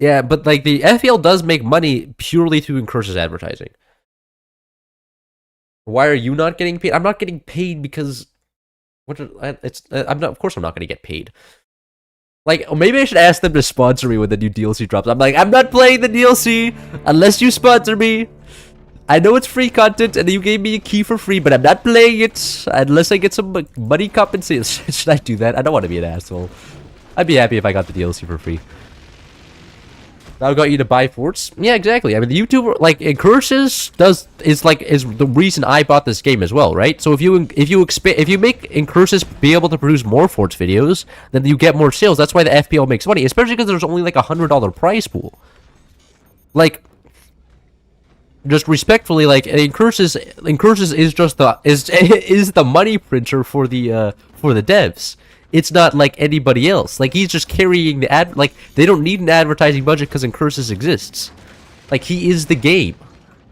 yeah, but like the FPL does make money purely through Incursus advertising. Why are you not getting paid? I'm not getting paid because I'm not. Of course, I'm not going to get paid. Like, maybe I should ask them to sponsor me when the new DLC drops. I'm like, I'm not playing the DLC unless you sponsor me. I know it's free content, and you gave me a key for free, but I'm not playing it unless I get some money compensation. Should I do that? I don't want to be an asshole. I'd be happy if I got the DLC for free. That got you to buy forts? Yeah, exactly. I mean, the YouTuber, like, Incursus is the reason I bought this game as well, right? So if you make Incursus be able to produce more forts videos, then you get more sales. That's why the FPL makes money, especially because there's only like a $100 prize pool. Like, just respectfully, like, Incursus is just is the money printer for the devs. It's not like anybody else. Like, he's just carrying the ad. Like, they don't need an advertising budget because Incursus exists. Like, he is the game.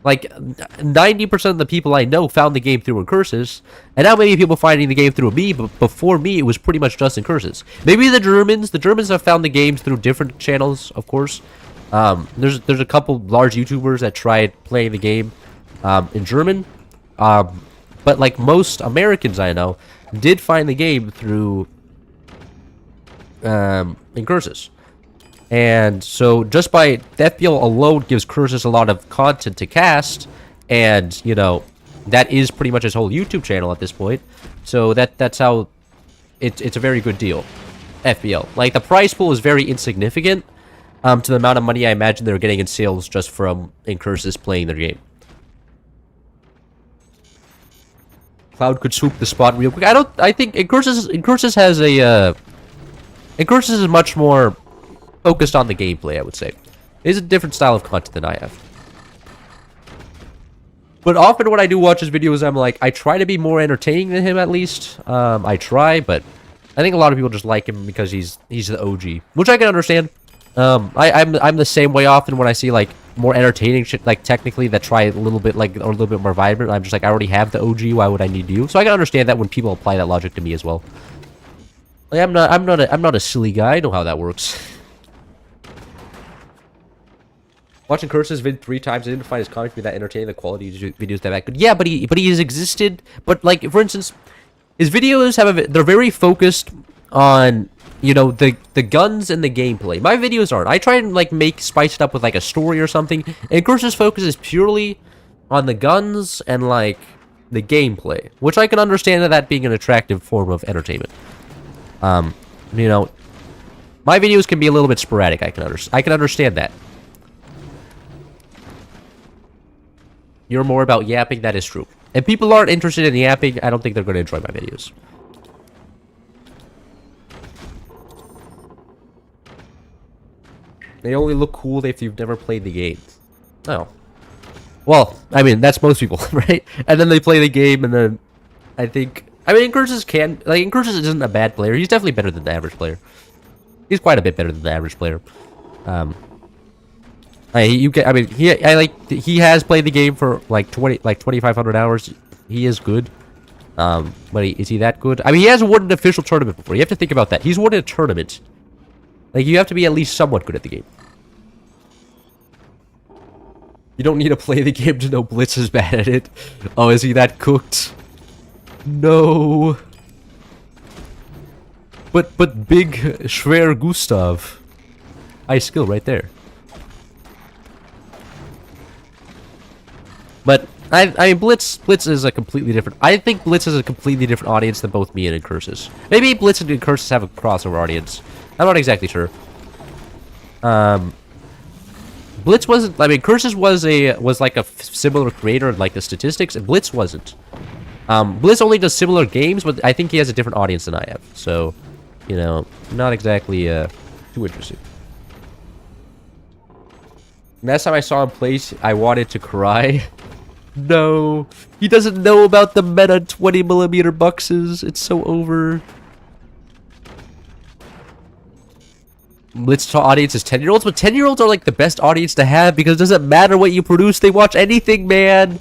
Like, 90% of the people I know found the game through Incursus, and now maybe people finding the game through me, but before me, it was pretty much just Incursus. Maybe the Germans have found the games through different channels, of course. There's a couple large YouTubers that tried playing the game in German, but like most Americans I know, did find the game through Incursus. And so just by the FPL alone gives Cursus a lot of content to cast, and you know, that is pretty much his whole YouTube channel at this point. So that's how it's a very good deal. FPL, like, the prize pool is very insignificant to the amount of money I imagine they're getting in sales just from Incursus playing their game. Cloud could swoop the spot real quick. I think Incursus has a Incursus is much more focused on the gameplay, I would say. It's a different style of content than I have. But often when I do watch his videos, I'm like, I try to be more entertaining than him, at least. I try, but I think a lot of people just like him because he's the OG, which I can understand. I'm the same way often when I see like more entertaining shit, like technically that try a little bit like, or a little bit more vibrant. I'm just like, I already have the OG. Why would I need you? So I can understand that when people apply that logic to me as well. Like, I'm not a silly guy. I know how that works. Watching Curse's vid 3 times, I didn't find his comics to be that entertaining. The quality of his videos that good. Yeah, but he has existed. But like, for instance, his videos they're very focused on, you know, the guns and the gameplay. My videos aren't. I try and like spice it up with like a story or something. And Curse's focus is purely on the guns and like the gameplay, which I can understand that being an attractive form of entertainment. You know, my videos can be a little bit sporadic. I can understand that. You're more about yapping, that is true. If people aren't interested in yapping, I don't think they're going to enjoy my videos. They only look cool if you've never played the game. Oh. Well, I mean, that's most people, right? And then they play the game, and then I think... I mean, Incursus isn't a bad player. He's definitely better than the average player. He's quite a bit better than the average player. He has played the game for like 2,500 hours. He is good. But is he that good? I mean, he hasn't won an official tournament before. You have to think about that. He's won a tournament. Like, you have to be at least somewhat good at the game. You don't need to play the game to know Blitz is bad at it. Oh, is he that cooked? No. But big Schwer Gustav. High skill right there. But I mean, Blitz is a completely different. I think Blitz is a completely different audience than both me and Incursus. Maybe Blitz and Incursus have a crossover audience. I'm not exactly sure. Blitz wasn't. I mean, Cursus was like a similar creator, like the statistics, and Blitz wasn't. Blitz only does similar games, but I think he has a different audience than I have. So, you know, not exactly too interesting. Last time I saw him play, I wanted to cry. No, he doesn't know about the meta 20mm boxes. It's so over. Blitz audience is 10-year-olds, but 10-year-olds are like the best audience to have because it doesn't matter what you produce. They watch anything, man.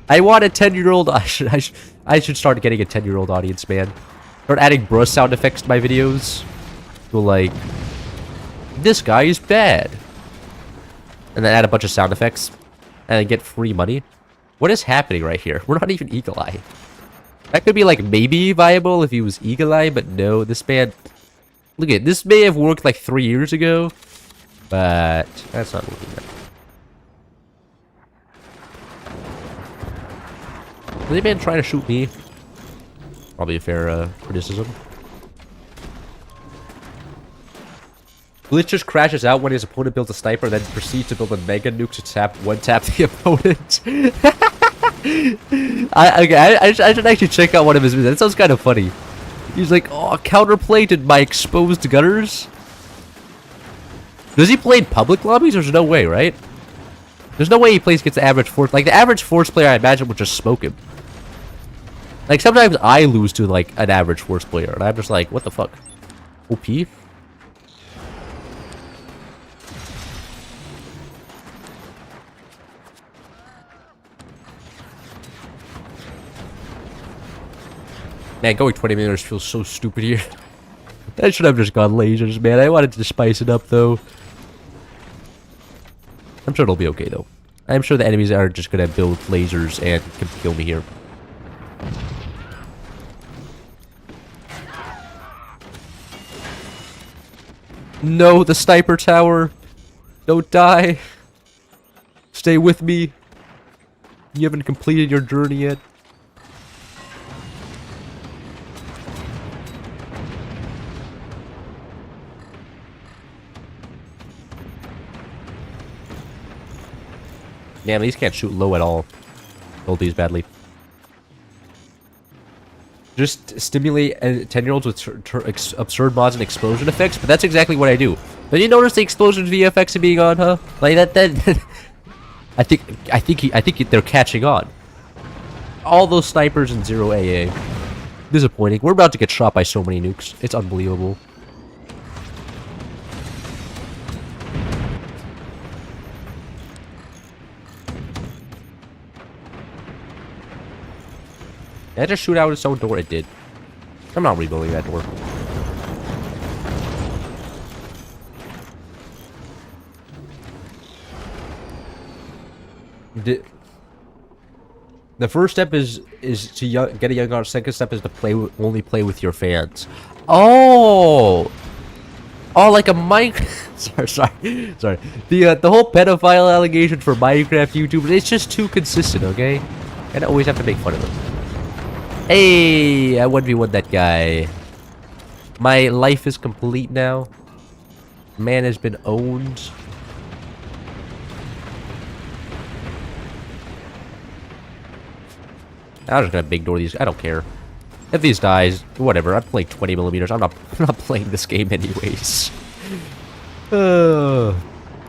I want a 10-year-old. I should start getting a 10-year-old audience, man. Start adding bruh sound effects to my videos. So like, this guy is bad. And then add a bunch of sound effects. And then get free money. What is happening right here? We're not even Eagle Eye. That could be like maybe viable if he was Eagle Eye, but no, this man... Look at this, may have worked like 3 years ago, but that's not working. Are they been trying to shoot me? Probably a fair criticism. Glitch just crashes out when his opponent builds a sniper, then proceeds to build a mega nuke to one-tap the opponent. I should actually check out one of his videos. That sounds kind of funny. He's like, oh, counterplated my exposed gunners. Does he play in public lobbies? There's no way, right? There's no way he plays against the average force. Like, the average force player, I imagine, would just smoke him. Like, sometimes I lose to, like, an average force player, and I'm just like, what the fuck? OP? Man, going 20 meters feels so stupid here. I should have just gone lasers, man. I wanted to spice it up, though. I'm sure it'll be okay, though. I'm sure the enemies are just gonna build lasers and can kill me here. No, the sniper tower. Don't die. Stay with me. You haven't completed your journey yet. Damn, these can't shoot low at all. Build these badly. Just stimulate 10-year-olds with absurd mods and explosion effects, but that's exactly what I do. Did you notice the explosion VFX are being on, huh? Like that. I think they're catching on. All those snipers and 0 AA. Disappointing. We're about to get shot by so many nukes. It's unbelievable. Did I just shoot out its own door? It did. I'm not rebuilding that door. The first step is to get a young art. Second step is to only play with your fans. Oh, like a Minecraft. sorry. The whole pedophile allegation for Minecraft YouTubers. It's just too consistent. Okay, and I always have to make fun of them. Hey, I 1v1 that guy. My life is complete now. Man has been owned. I'm just gonna big door these. I don't care. If these dies, whatever. I'm playing 20 millimeters. I'm not playing this game anyways. 20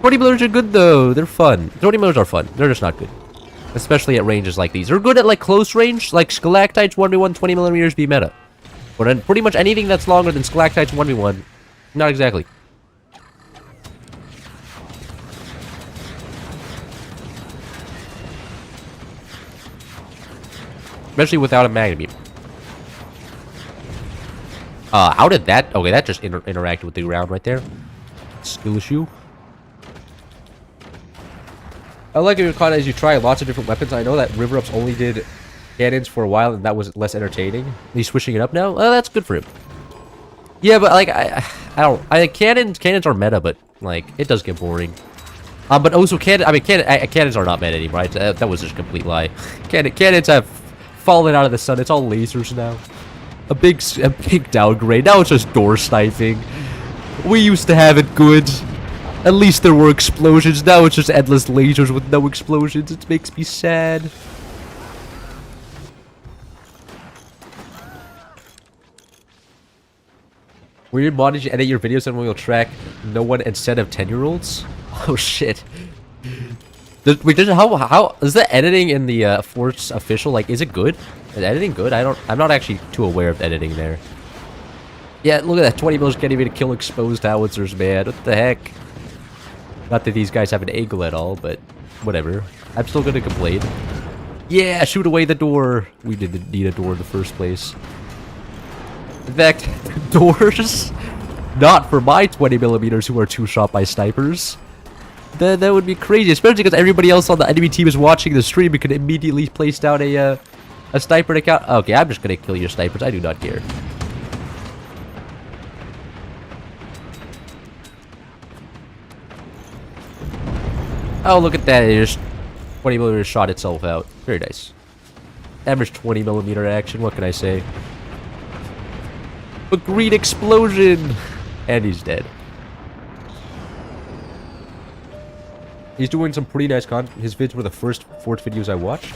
millimeters are good though. They're fun. 20 millimeters are fun. They're just not good. Especially at ranges like these. They're good at like close range, like stalactites 1v1, 20 millimeters be meta. But pretty much anything that's longer than stalactites 1v1, not exactly. Especially without a magnet beam. How did that? Okay, that just interacted with the ground right there. Skill issue. I like your content as you try lots of different weapons. I know that River Ups only did cannons for a while, and that was less entertaining. He's switching it up now. Well, that's good for him. Yeah, but like I think cannons are meta, but like it does get boring. But also cannons are not meta anymore. Right? That was just a complete lie. Cannons have fallen out of the sun. It's all lasers now. A big downgrade. Now it's just door sniping. We used to have it good. At least there were explosions. Now it's just endless lasers with no explosions. It makes me sad. Weird mod, did you edit your videos and we'll track no one instead of 10-year-olds? Oh shit. Wait, how is the editing in the Force official, like, is it good? Is editing good? I'm not actually too aware of editing there. Yeah, look at that. 20 mils can't even kill exposed howitzers, man. What the heck? Not that these guys have an angle at all, but whatever. I'm still gonna complain. Yeah, shoot away the door. We didn't need a door in the first place. In fact, doors, not for my 20 millimeters who are two-shot by snipers. That would be crazy, especially because everybody else on the enemy team is watching the stream and could immediately place down a sniper account. Okay, I'm just gonna kill your snipers. I do not care. Oh, look at that. It just 20 millimeters shot itself out. Very nice. Average 20mm action, what can I say? A green explosion! And he's dead. He's doing some pretty nice content. His vids were the first Forge videos I watched.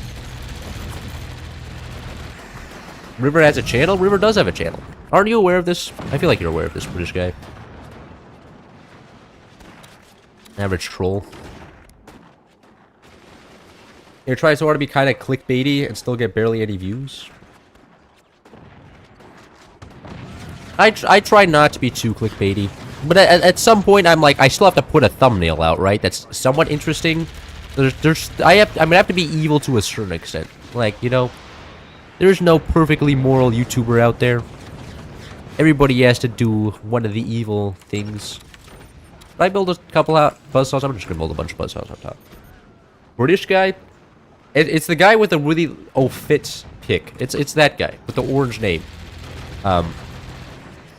River has a channel? River does have a channel. Aren't you aware of this? I feel like you're aware of this British guy. Average troll. You're trying so hard to be kind of clickbaity and still get barely any views. I try not to be too clickbaity. But at some point, I'm like, I still have to put a thumbnail out, right? That's somewhat interesting. I'm gonna have to be evil to a certain extent. Like, you know, there's no perfectly moral YouTuber out there. Everybody has to do one of the evil things. If I build a couple out buzzsaws, I'm just gonna build a bunch of buzzsaws on top. British guy? It's the guy with the really fit pick. It's that guy with the orange name. I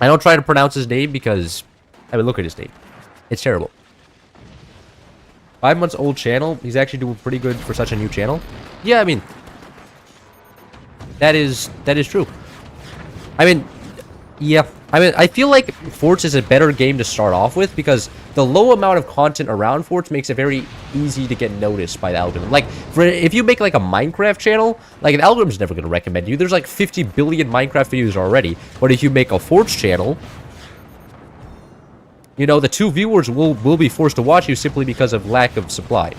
don't try to pronounce his name because, I mean, look at his name. It's terrible. 5 months old channel. He's actually doing pretty good for such a new channel. Yeah, I mean, that is true. I mean, yeah. I mean, I feel like Forts is a better game to start off with because the low amount of content around Forts makes it very easy to get noticed by the algorithm. Like, if you make like a Minecraft channel, like the algorithm's never going to recommend you. There's like 50 billion Minecraft videos already. But if you make a Forts channel, you know, the 2 viewers will be forced to watch you simply because of lack of supply.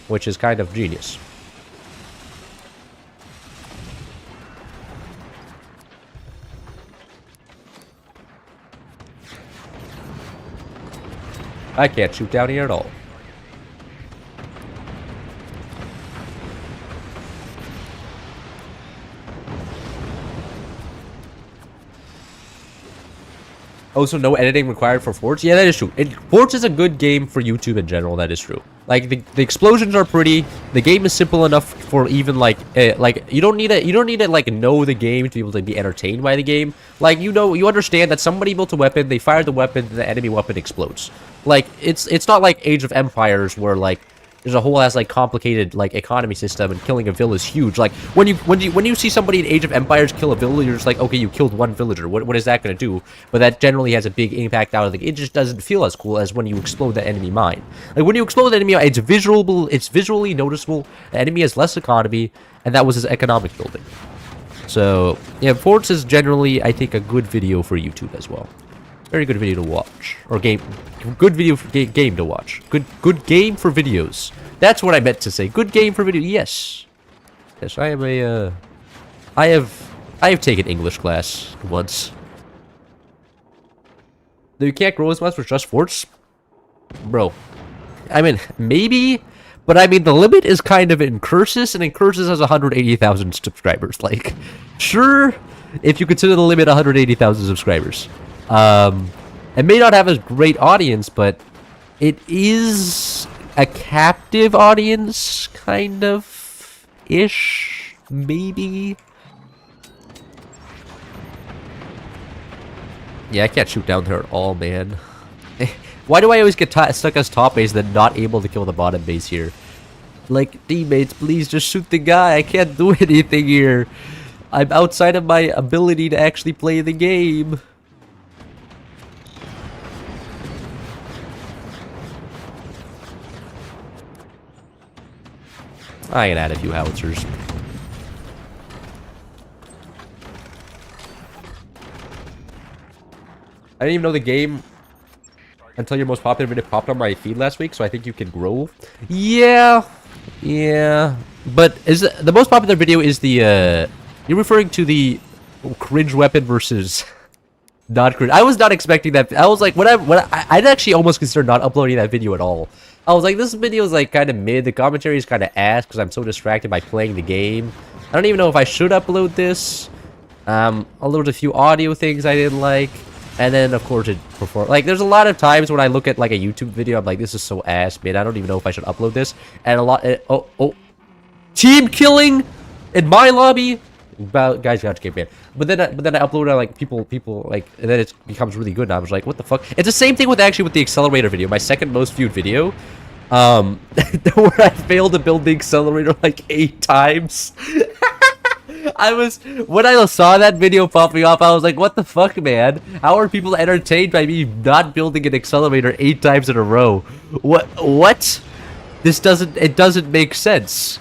Which is kind of genius. I can't shoot down here at all. Also, no editing required for Forge. Yeah, that is true. Forge is a good game for YouTube in general. That is true. Like the explosions are pretty. The game is simple enough for even like you don't need to like know the game to be able to be entertained by the game. Like, you know, you understand that somebody built a weapon, they fired the weapon, and the enemy weapon explodes. Like it's not like Age of Empires where like there's a whole ass like complicated like economy system and killing a village is huge. Like when you see somebody in Age of Empires kill a village, you're just like, okay, you killed one villager. What is that gonna do? But that generally has a big impact out of the game. It just doesn't feel as cool as when you explode the enemy mine. Like when you explode the enemy mine, it's visually noticeable. The enemy has less economy, and that was his economic building. So yeah, Forts is generally, I think, a good video for YouTube as well. Very good video to watch, or game. Good video for game to watch. Good game for videos. That's what I meant to say. Good game for video. Yes, yes. I am a. I have taken English class once. You can't grow as much with just Forts, bro. I mean, maybe, but I mean the limit is kind of in Cursus, and in Cursus has 180,000 subscribers. Like, sure, if you consider the limit 180,000 subscribers. It may not have a great audience, but it is a captive audience, kind of, ish, maybe. Yeah, I can't shoot down there at all, man. Why do I always get stuck as top base and then not able to kill the bottom base here? Like, teammates, please just shoot the guy. I can't do anything here. I'm outside of my ability to actually play the game. I can add a few howitzers. I didn't even know the game until your most popular video popped on my feed last week, so I think you can grow. Yeah. But is the most popular video is the you're referring to the cringe weapon versus not cringe. I was not expecting that. I was like, I'd actually almost consider not uploading that video at all. I was like, this video is like kind of mid. The commentary is kind of ass because I'm so distracted by playing the game. I don't even know if I should upload this. I'll load a few audio things I didn't like. And then, of course, it performed. Like, there's a lot of times when I look at, like, a YouTube video, I'm like, this is so ass, man. I don't even know if I should upload this. And a lot... Team killing in my lobby? Guys got to get banned. But then I upload it, like, people, like... And then it becomes really good, and I was like, what the fuck? It's the same thing with, actually, with the Accelerator video. My second most viewed video. Where I failed to build the accelerator like 8 times. When I saw that video popping up, I was like, what the fuck, man? How are people entertained by me not building an accelerator 8 times in a row? What? It doesn't make sense.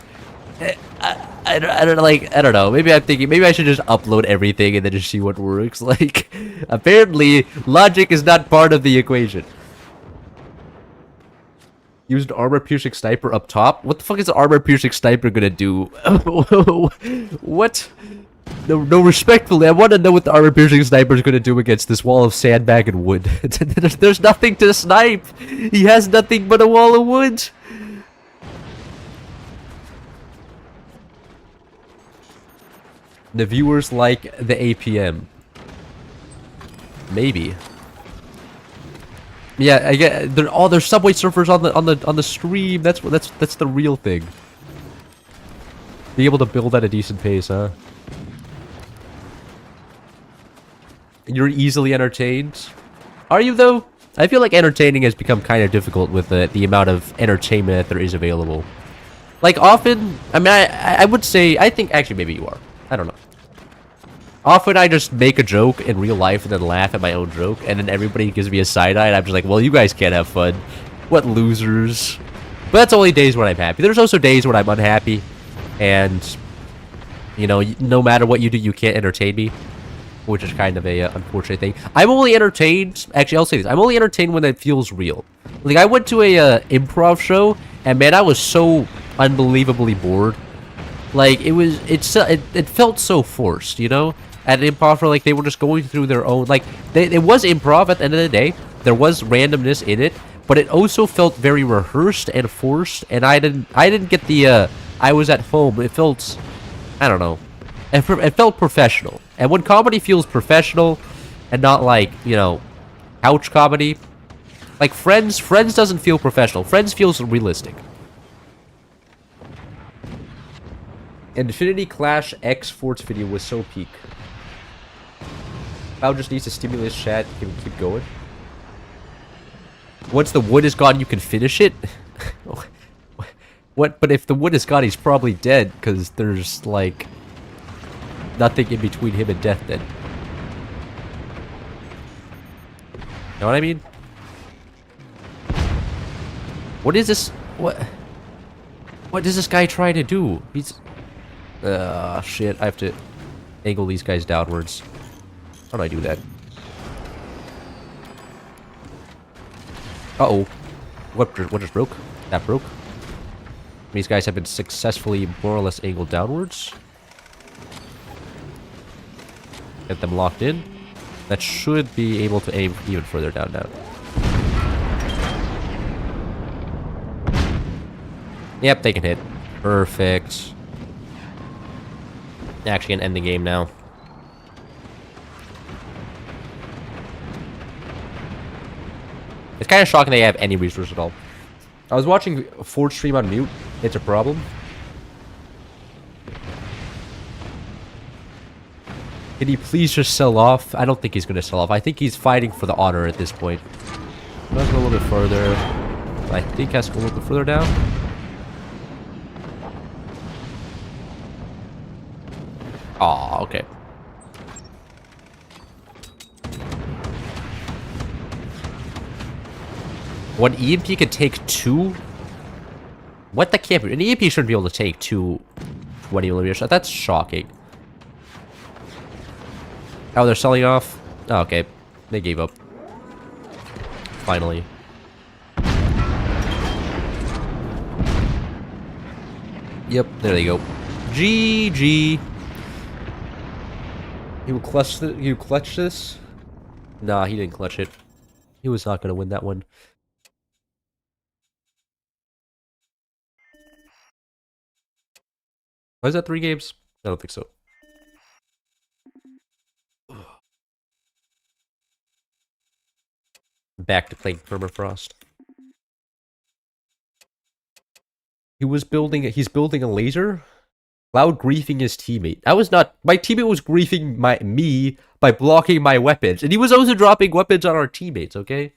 I don't know. Maybe I'm thinking, maybe I should just upload everything and then just see what works. Like, apparently, logic is not part of the equation. Used armor-piercing sniper up top? What the fuck is an armor-piercing sniper gonna do? What? No, respectfully, I want to know what the armor-piercing sniper is gonna do against this wall of sandbag and wood. There's nothing to snipe! He has nothing but a wall of wood! The viewers like the APM. Maybe. Yeah, I get. There's Subway Surfers on the stream. That's the real thing. Be able to build at a decent pace, huh? You're easily entertained. Are you though? I feel like entertaining has become kind of difficult with the amount of entertainment that there is available. Like often, I mean, I would say I think actually maybe you are. I don't know. Often I just make a joke in real life and then laugh at my own joke, and then everybody gives me a side-eye, and I'm just like, well, you guys can't have fun. What losers. But that's only days when I'm happy. There's also days when I'm unhappy, and, you know, no matter what you do, you can't entertain me, which is kind of a unfortunate thing. I'm only entertained, actually, I'll say this, I'm only entertained when it feels real. Like, I went to a improv show, and man, I was so unbelievably bored. Like, it felt so forced, you know? At improv, like they were just going through their own, like it was improv at the end of the day. There was randomness in it, but it also felt very rehearsed and forced. And I didn't get the I was at home. It felt, I don't know, it felt professional. And when comedy feels professional, and not like, you know, couch comedy, like Friends doesn't feel professional. Friends feels realistic. Infinity Clash X Forts video was so peak. Bow just needs to stimulate chat. Can we keep going? Once the wood is gone, you can finish it? What? But if the wood is gone, he's probably dead, because there's, like, nothing in between him and death then. Know what I mean? What is this? What is this guy trying to do? He's... shit. I have to angle these guys downwards. How do I do that? Uh-oh. What just broke? That broke. These guys have been successfully more or less angled downwards. Get them locked in. That should be able to aim even further down now. Yep, they can hit. Perfect. Actually, can end the game now. It's kind of shocking they have any resources at all. I was watching Ford stream on mute. It's a problem. Can he please just sell off? I don't think he's going to sell off. I think he's fighting for the honor at this point. Let's go a little bit further. I think has to go a little bit further down. Aw, okay. One EMP could take 2? What the can't be? An EMP shouldn't be able to take 2 20mm shots. That's shocking. Oh, they're selling off? Oh, okay. They gave up. Finally. Yep, there they go. GG. You clutch this? Nah, he didn't clutch it. He was not gonna win that one. Was that 3 games? I don't think so. Back to playing Permafrost. He's building a laser? Loud griefing his teammate. That was not... My teammate was griefing me by blocking my weapons. And he was also dropping weapons on our teammates, okay?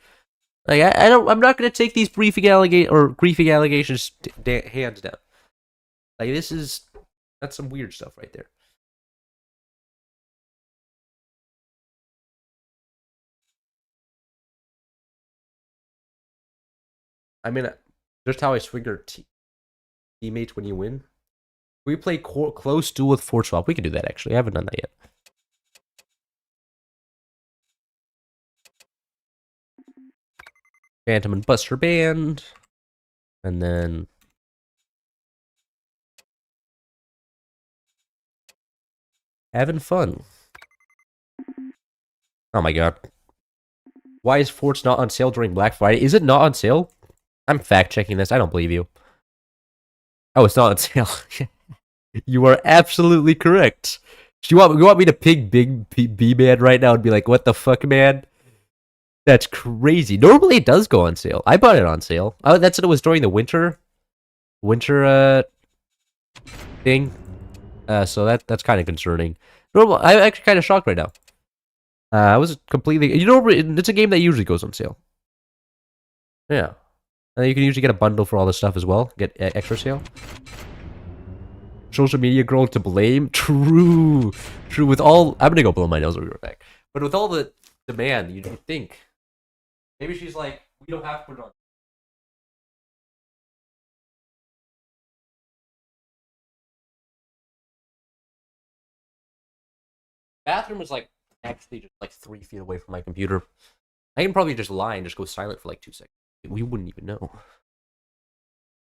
Like I'm not gonna take these griefing allegations hands down. Like that's some weird stuff right there. I mean, just how I swing your teammates when you win. We play close duel with Fort Swap. We can do that actually. I haven't done that yet. Phantom and Buster Band. And then having fun. Oh my god. Why is Forts not on sale during Black Friday? Is it not on sale? I'm fact checking this. I don't believe you. Oh, it's not on sale. You are absolutely correct. You want me to ping Big B-Man right now and be like, what the fuck, man? That's crazy. Normally it does go on sale. I bought it on sale. Oh, that's what it was during the winter thing. So that's kind of concerning. Normal. I'm actually kind of shocked right now. I was completely. It's a game that usually goes on sale. Yeah, and you can usually get a bundle for all this stuff as well. Get extra sale. Social media girl to blame. True. With all, I'm gonna go blow my nose. I'll be right back. But with all the demand, you'd think maybe she's like, we don't have to put it on. Bathroom is like actually just like 3 feet away from my computer. I can probably just lie and just go silent for like 2 seconds. We wouldn't even know.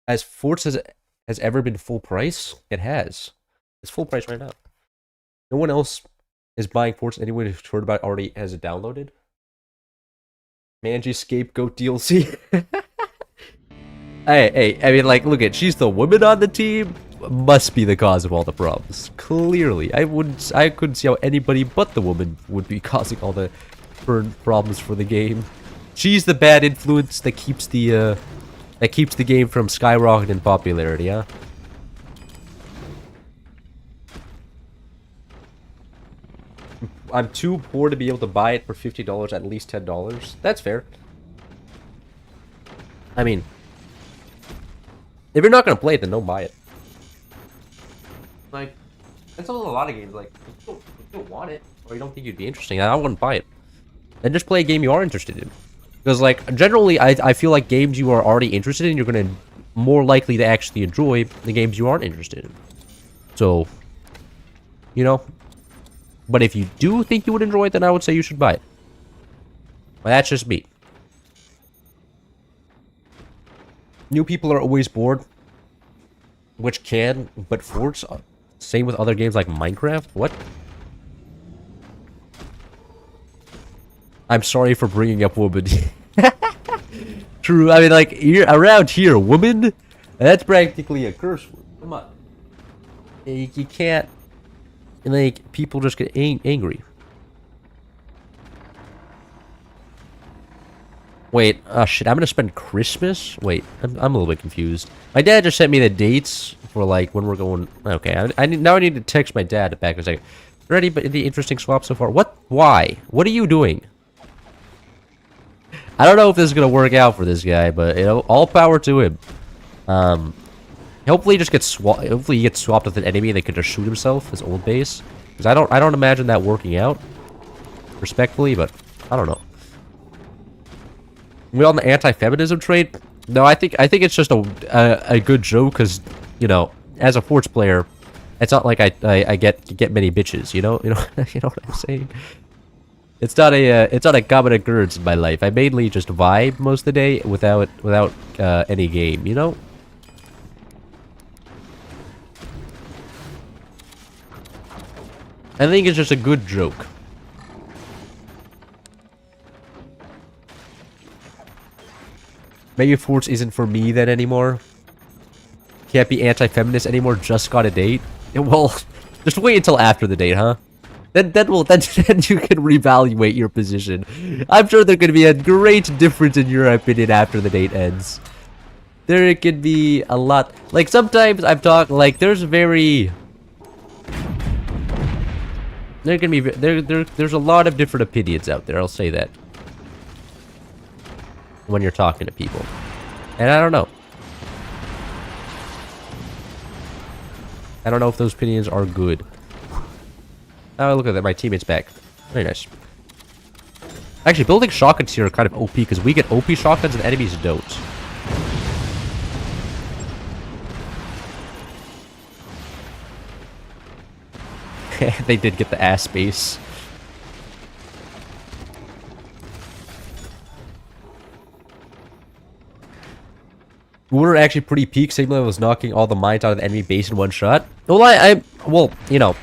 As Forza has ever been full price, it has. It's full price right now. No one else is buying Forza. Anyone who's heard about it already has it downloaded. Manji Scapegoat DLC. Hey, I mean, like, look at, she's the woman on the team. Must be the cause of all the problems. Clearly, I couldn't see how anybody but the woman would be causing all the problems for the game. She's the bad influence that keeps the game from skyrocketing in popularity, huh? I'm too poor to be able to buy it for $50, at least $10. That's fair. I mean, if you're not gonna play it, then don't buy it. Like, that's a lot of games. Like, if you don't want it, or you don't think you'd be interesting, I wouldn't buy it. Then just play a game you are interested in. Because, like, generally, I feel like games you are already interested in, you're gonna more likely to actually enjoy the games you aren't interested in. So, you know. But if you do think you would enjoy it, then I would say you should buy it. But that's just me. New people are always bored. Which can, but Forza, same with other games like Minecraft. What? I'm sorry for bringing up woman. True. I mean, like, around here, woman, that's practically a curse word. Come on. You can't. And, like, people just get angry. Wait, oh shit, I'm gonna spend Christmas? Wait, I'm a little bit confused. My dad just sent me the dates for, like, when we're going. Okay, now I need to text my dad back and say, ready, but the interesting swap so far. What? Why? What are you doing? I don't know if this is gonna work out for this guy, but, you know, all power to him. Hopefully he just gets hopefully he gets swapped with an enemy and they can just shoot himself, his old base. Because I don't imagine that working out. Respectfully, but I don't know. We on the anti-feminism trade? No, I think it's just a good joke because, you know, as a Forge player, it's not like I get many bitches, you know you know what I'm saying. It's not a common occurrence in my life. I mainly just vibe most of the day without any game, you know. I think it's just a good joke. Maybe Forge isn't for me then anymore. Can't be anti-feminist anymore, just got a date. Well, just wait until after the date, huh? Then you can reevaluate your position. I'm sure there could be a great difference in your opinion after the date ends. There could be a lot. Like, sometimes I've talked, like, there's a lot of different opinions out there, I'll say that. when you're talking to people. And I don't know. I don't know if those opinions are good. Oh, look at that. My teammate's back. Very nice. Actually, building shotguns here are kind of OP because we get OP shotguns and enemies don't. They did get the ass base. We were actually pretty peak. Same level was knocking all the mines out of the enemy base in one shot. Well, well, you know,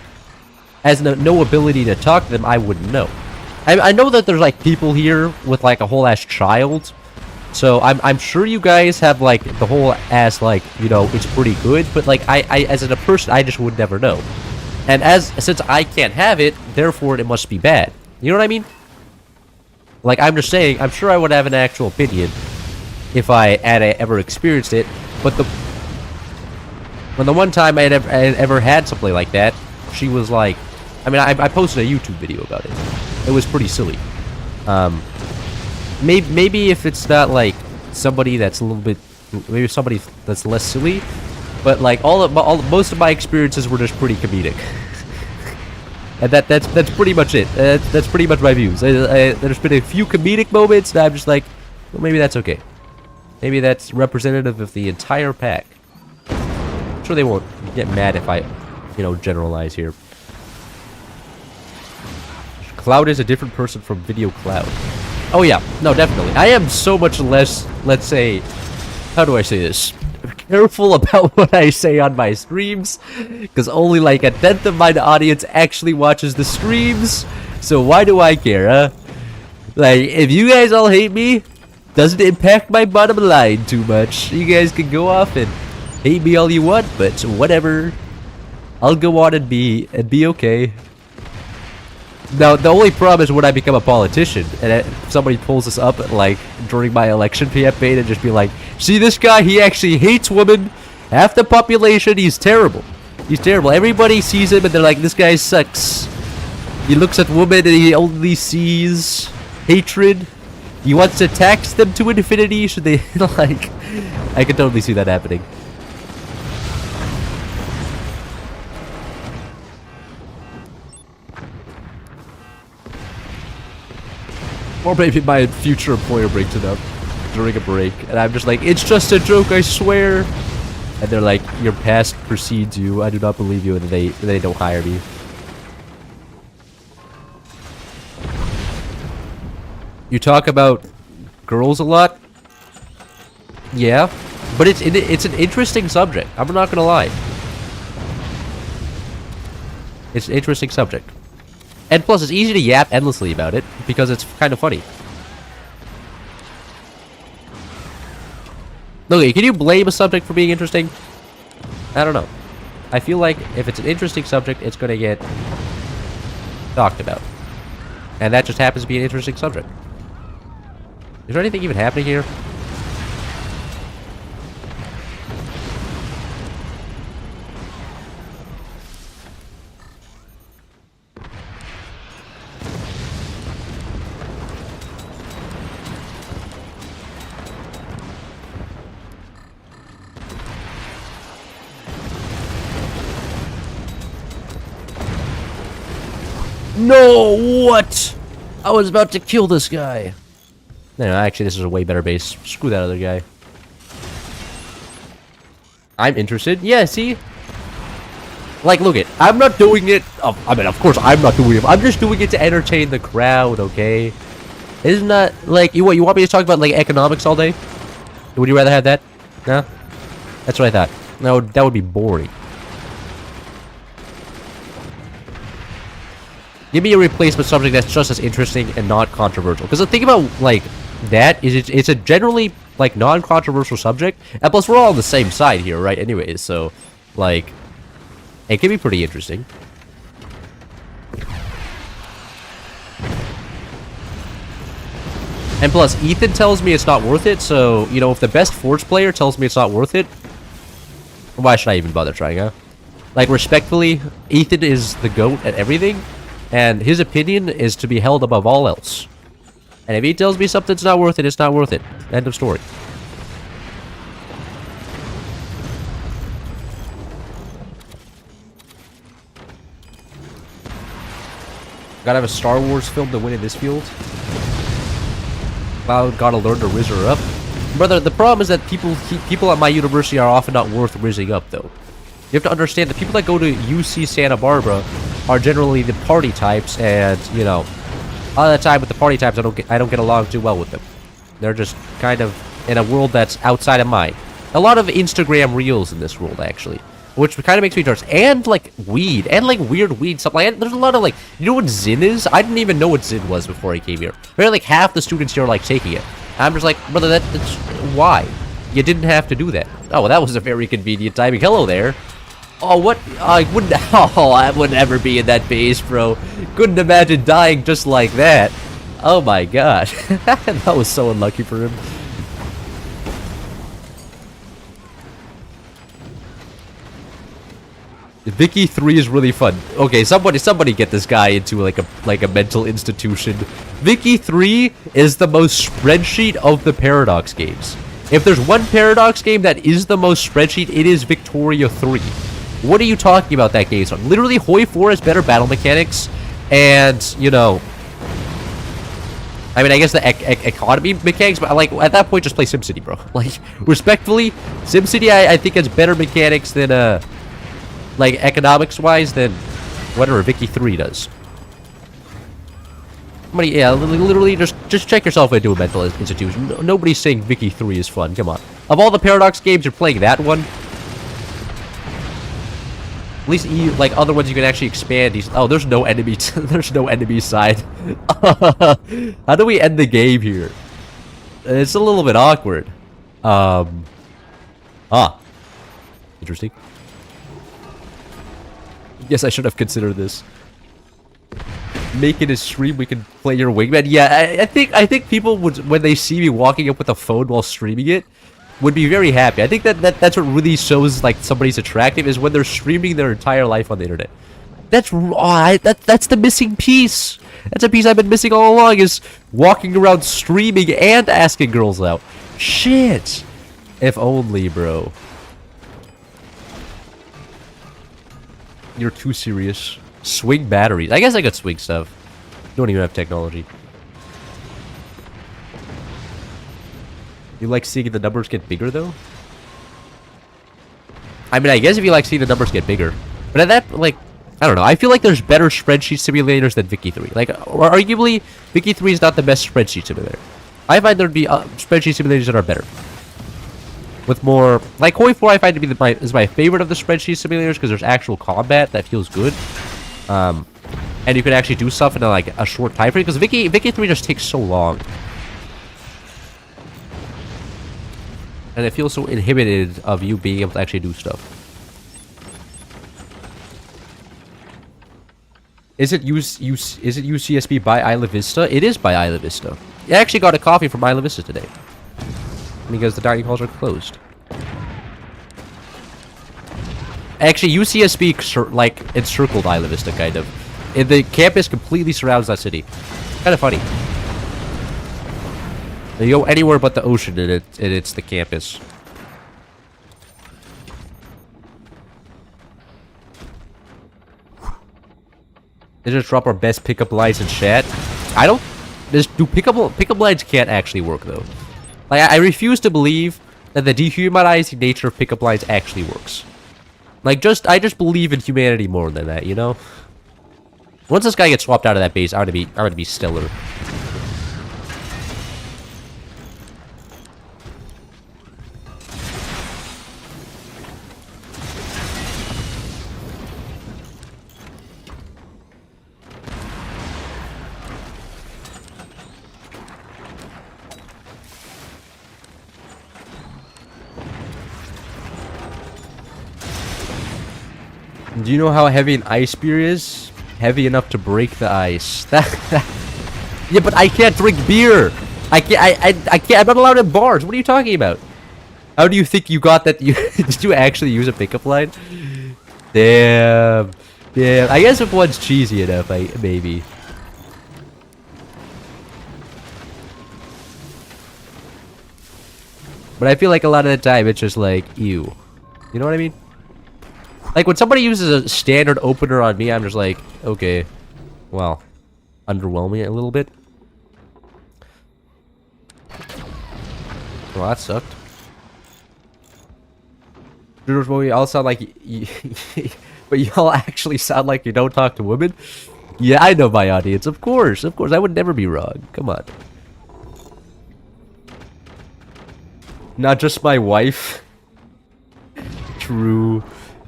as no ability to talk to them, I wouldn't know. I know that there's like people here with like a whole ass child, so I'm sure you guys have like the whole ass like, you know, it's pretty good. But like I as a person, I just would never know. And since I can't have it, therefore it must be bad. You know what I mean? Like I'm just saying, I'm sure I would have an actual opinion if I had ever experienced it. But when the one time I had ever had something like that, she was like, I mean, I posted a YouTube video about it. It was pretty silly. Maybe if it's not like somebody that's a little bit, maybe somebody that's less silly, but like most of my experiences were just pretty comedic. And that's pretty much it. That's pretty much my views. There's been a few comedic moments that I'm just like, well, maybe that's okay. Maybe that's representative of the entire pack. I'm sure they won't get mad if I, you know, generalize here. Cloud is a different person from Video Cloud. Oh yeah, no, definitely. I am so much less, let's say, how do I say this? Careful about what I say on my streams, because only like a tenth of my audience actually watches the streams, so why do I care, huh? Like, if you guys all hate me, doesn't impact my bottom line too much. You guys can go off and hate me all you want, but whatever. I'll go on and be okay. Now, the only problem is when I become a politician and somebody pulls us up like during my election campaign and just be like, see this guy, he actually hates women. Half the population, he's terrible. He's terrible. Everybody sees him and they're like, this guy sucks. He looks at women and he only sees hatred. He wants to tax them to infinity. Should they, like, I can totally see that happening. Or maybe my future employer brings it up during a break, and I'm just like, it's just a joke, I swear. And they're like, your past precedes you, I do not believe you, and they don't hire me. You talk about girls a lot? Yeah, but it's an interesting subject, I'm not gonna lie. It's an interesting subject. And plus, it's easy to yap endlessly about it, because it's kind of funny. Okay, can you blame a subject for being interesting? I don't know. I feel like if it's an interesting subject, it's gonna get talked about. And that just happens to be an interesting subject. Is there anything even happening here? No, what? I was about to kill this guy. No, actually, this is a way better base. Screw that other guy. I'm interested. Yeah, see? Like, look it. I'm not doing it. I mean, of course, I'm not doing it. I'm just doing it to entertain the crowd, okay? Isn't that, like, you want me to talk about, like, economics all day? Would you rather have that? No? That's what I thought. No, that would be boring. Give me a replacement subject that's just as interesting and not controversial. Because the thing about, like, that is it's a generally, like, non-controversial subject. And plus, we're all on the same side here, right? Anyways, so, like, it can be pretty interesting. And plus, Ethan tells me it's not worth it, so, you know, if the best Forge player tells me it's not worth it, why should I even bother trying, huh? Like, respectfully, Ethan is the GOAT at everything. And his opinion is to be held above all else. And if he tells me something's not worth it, it's not worth it. End of story. Gotta have a Star Wars film to win in this field. Wow, gotta learn to rizz her up. Brother, the problem is that people at my university are often not worth rizzing up, though. You have to understand, the people that go to UC Santa Barbara are generally the party types, and, you know, a lot of the time with the party types, I don't get along too well with them. They're just kind of in a world that's outside of mine. A lot of Instagram reels in this world, actually. Which kind of makes me jealous. And, like, weed. And, like, weird weed stuff. Like, there's a lot of, like... You know what Zin is? I didn't even know what Zin was before I came here. Maybe, like, half the students here are, like, taking it. I'm just like, brother, that's... Why? You didn't have to do that. Oh, well, that was a very convenient timing. Hello there. Oh, what? I wouldn't... Oh, I would never be in that base, bro. Couldn't imagine dying just like that. Oh, my god. That was so unlucky for him. Vicky 3 is really fun. Okay, somebody get this guy into like a mental institution. Vicky 3 is the most spreadsheet of the Paradox games. If there's one Paradox game that is the most spreadsheet, it is Victoria 3. What are you talking about that game on? Literally, Hoi 4 has better battle mechanics, and, you know... I mean, I guess the economy mechanics, but, like, at that point, just play SimCity, bro. Like, respectfully, SimCity, I think has better mechanics than, like, economics-wise, than whatever Vicky 3 does. Somebody, yeah, literally, just check yourself into a mental institution. Nobody's saying Vicky 3 is fun, come on. Of all the Paradox games, you're playing that one. At least, like, other ones you can actually expand these. Oh, there's no enemy, there's no enemy side. How do we end the game here? It's a little bit awkward. Interesting. Yes, I should have considered this. Make it a stream we can play your wingman. Yeah, I think people would, when they see me walking up with a phone while streaming it, would be very happy. I think that's what really shows like somebody's attractive, is when they're streaming their entire life on the internet. That's that's the missing piece. That's a piece I've been missing all along, is walking around streaming and asking girls out. Shit. If only, bro. You're too serious. Swing batteries. I guess I could swing stuff. Don't even have technology. You like seeing the numbers get bigger, though? I mean, I guess if you like seeing the numbers get bigger. But at that, like, I don't know. I feel like there's better spreadsheet simulators than Vicky 3. Like, arguably, Vicky 3 is not the best spreadsheet simulator. I find there'd be spreadsheet simulators that are better. With more, like Hoi 4, I find to be is my favorite of the spreadsheet simulators, because there's actual combat that feels good, and you can actually do stuff in like a short time frame. Because Vicky 3 just takes so long, and it feels so inhibited of you being able to actually do stuff. Is it UCSB by Isla Vista? It is by Isla Vista. I actually got a coffee from Isla Vista today, because the dining halls are closed. Actually, UCSB, like, encircled Isla Vista, kind of. And the campus completely surrounds that city. Kind of funny. You go anywhere but the ocean, and it's the campus. They just drop our best pickup lines in chat. I don't... Pickup lines can't actually work, though. Like, I refuse to believe that the dehumanizing nature of pickup lines actually works. Like, I just believe in humanity more than that, you know? Once this guy gets swapped out of that base, I'm gonna be stellar. Do you know how heavy an ice beer is? Heavy enough to break the ice. Yeah, but I can't drink beer. I can't. I'm not allowed in bars. What are you talking about? How do you think you got that? Did you actually use a pickup line? Damn. Damn. I guess if one's cheesy enough, maybe. But I feel like a lot of the time it's just like, ew. You know what I mean? Like when somebody uses a standard opener on me, I'm just like, okay, well, underwhelming a little bit. Well, that sucked. Well, we all sound like but y'all actually sound like you don't talk to women? Yeah, I know my audience. Of course. I would never be wrong. Come on. Not just my wife. True.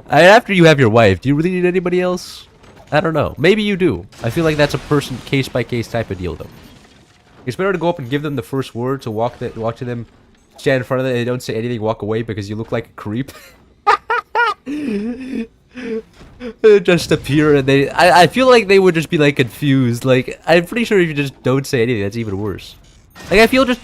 After you have your wife, do you really need anybody else? I don't know. Maybe you do. I feel like that's a person case-by-case type of deal, though. It's better to go up and give them the first word, to walk to them, stand in front of them, and they don't say anything, walk away because you look like a creep. Just appear and I feel like they would just be like confused. Like, I'm pretty sure if you just don't say anything, that's even worse. Like, I feel just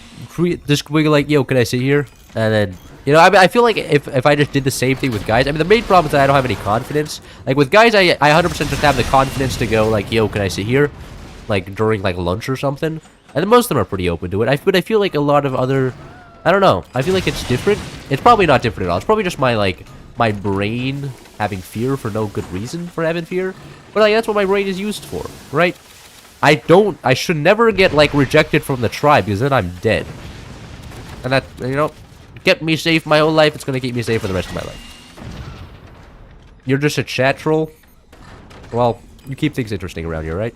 going like, yo, can I sit here? And then, you know, I feel like if I just did the same thing with guys, I mean, the main problem is that I don't have any confidence. Like, with guys, I 100% just have the confidence to go like, yo, can I sit here? Like, during, like, lunch or something. And most of them are pretty open to it. But I feel like a lot of other, I don't know. I feel like it's different. It's probably not different at all. It's probably just my, like, my brain having fear for no good reason for having fear. But, like, that's what my brain is used for, right? I should never get, like, rejected from the tribe, because then I'm dead. And that, you know, kept me safe my whole life, it's gonna keep me safe for the rest of my life. You're just a chat troll? Well, you keep things interesting around here, right?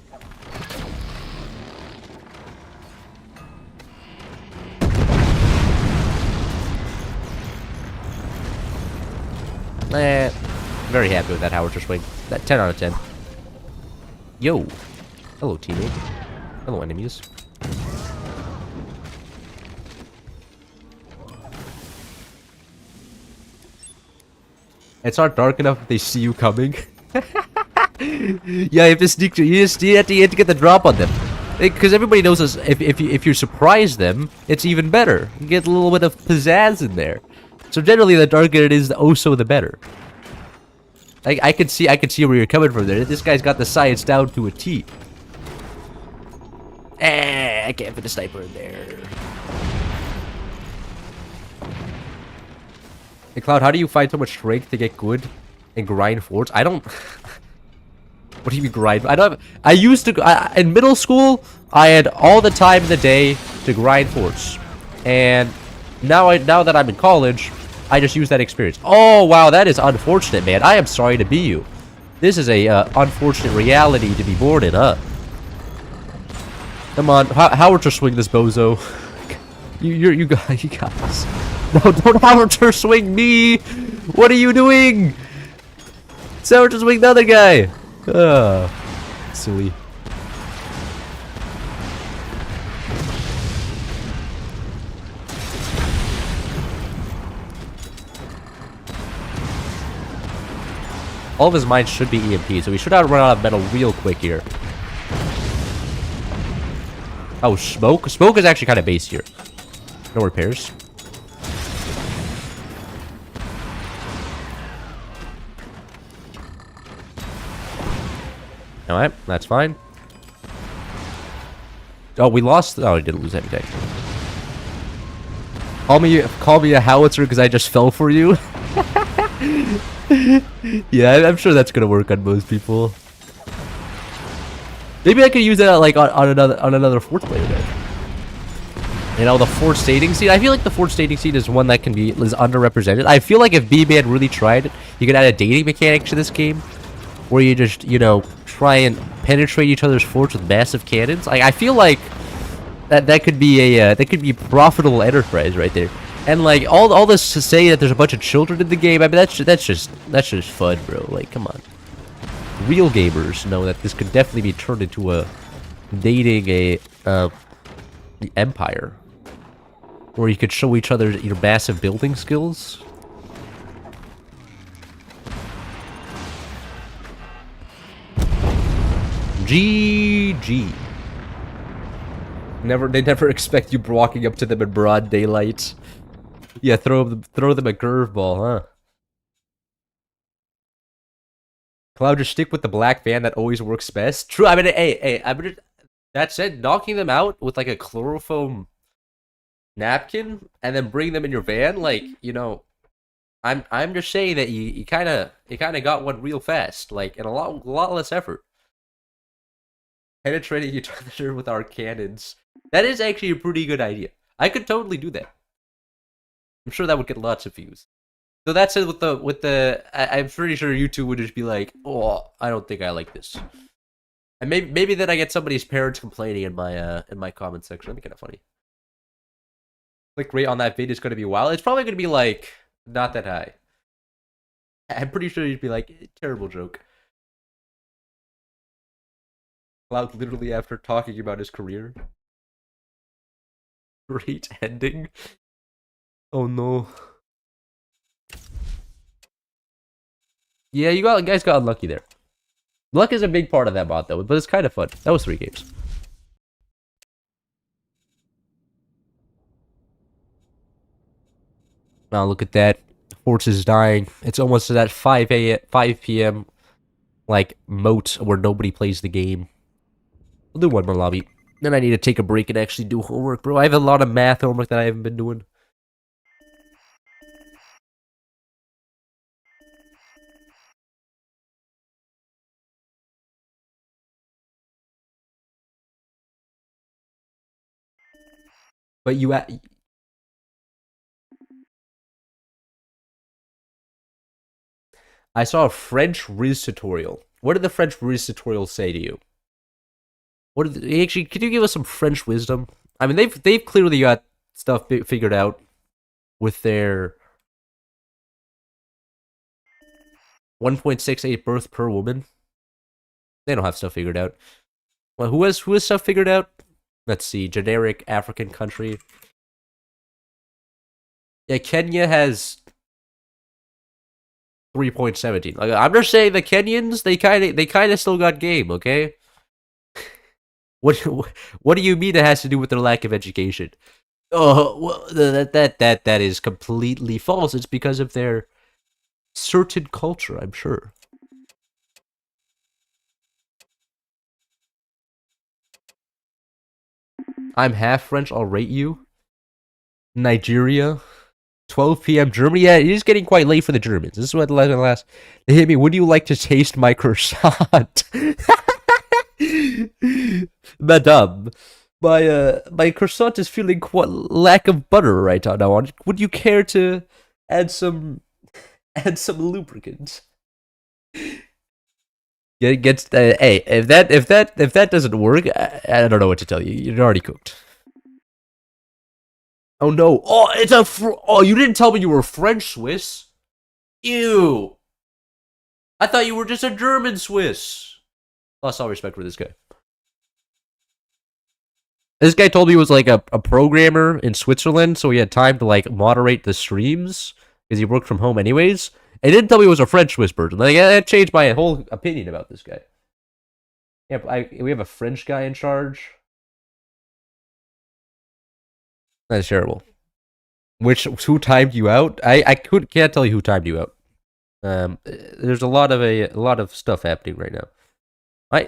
Very happy with that howitzer swing. That 10 out of 10. Yo. Hello, teammate. Hello, enemies. It's not dark enough if they see you coming. Yeah, you have to sneak. You have to get the drop on them. Because everybody knows us. If you surprise them, it's even better. You get a little bit of pizzazz in there. So generally, the darker it is, oh so the better. I can see where you're coming from there. This guy's got the science down to a T. I can't fit a sniper in there. Hey Cloud, how do you find so much strength to get good and grind forts? I don't. What do you mean grind? I used to. In middle school, I had all the time in the day to grind forts, and now that I'm in college, I just use that experience. Oh, wow, that is unfortunate, man. I am sorry to be you. This is a unfortunate reality to be born in, huh? Come on, howitzer swing this bozo. You got this. No, don't howitzer swing me. What are you doing? Howitzer swing the other guy. Silly. All of his mines should be EMP, so we should run out of metal real quick here. Oh, smoke? Smoke is actually kind of base here. No repairs. Alright, that's fine. Oh, we lost. Oh, we didn't lose anything. Call me a howitzer because I just fell for you. Yeah, I'm sure that's gonna work on most people. Maybe I could use that like on another fort player then. You know, the fort staging scene. I feel like the fort staging scene is one that is underrepresented. I feel like if B-Man really tried it, you could add a dating mechanic to this game, where you just, you know, try and penetrate each other's forts with massive cannons. I feel like that could be a profitable enterprise right there. And like all this to say that there's a bunch of children in the game, I mean that's just fun, bro. Like, come on. Real gamers know that this could definitely be turned into a dating the empire, where you could show each other your massive building skills. GG. They never expect you walking up to them in broad daylight. Yeah, throw them a curveball, huh? Cloud, just stick with the black van, that always works best. True, I mean, hey, that said, knocking them out with like a chlorofoam napkin and then bring them in your van, like, you know, I'm just saying that you kind of got one real fast, like, and a lot less effort. Penetrating each other with our cannons. That is actually a pretty good idea. I could totally do that. I'm sure that would get lots of views. So that's it with the. I'm pretty sure YouTube would just be like, oh, I don't think I like this. And maybe then I get somebody's parents complaining in my comment section. That'd be kind of funny. Click rate on that video is going to be wild. It's probably going to be like not that high. I'm pretty sure you'd be like, terrible joke. Cloud literally after talking about his career. Great ending. Oh no. Yeah, guys got unlucky there. Luck is a big part of that bot though, but it's kind of fun. That was 3 games. Now look at that. Force is dying. It's almost to that 5 p.m. like moat where nobody plays the game. We'll do one more lobby. Then I need to take a break and actually do homework, bro. I have a lot of math homework that I haven't been doing. But I saw a French Riz tutorial. What did the French Riz tutorial say to you? Actually, could you give us some French wisdom? I mean, they've clearly got stuff figured out with their 1.68 birth per woman. They don't have stuff figured out. Well, who has stuff figured out? Let's see, generic African country. Yeah, Kenya has 3.17. Like, I'm just saying the Kenyans, they kind of still got game, okay? What do you mean it has to do with their lack of education? Oh, well, that is completely false. It's because of their certain culture, I'm sure. I'm half French, I'll rate you. Nigeria. 12 p.m. Germany. Yeah, it is getting quite late for the Germans. This is what the last. They hit me. Would you like to taste my croissant? Madame, my croissant is feeling quite lack of butter right now. Would you care to add some lubricant? Hey, if that doesn't work, I don't know what to tell you. You're already cooked. Oh no! Oh, it's a oh! You didn't tell me you were French Swiss. Ew! I thought you were just a German Swiss. Lost all respect for this guy. This guy told me he was like a programmer in Switzerland, so he had time to like moderate the streams because he worked from home anyways. And he didn't tell me he was a French Swiss person. Like that changed my whole opinion about this guy. Yeah, we have a French guy in charge. That's terrible. Who timed you out? I can't tell you who timed you out. There's a lot of stuff happening right now.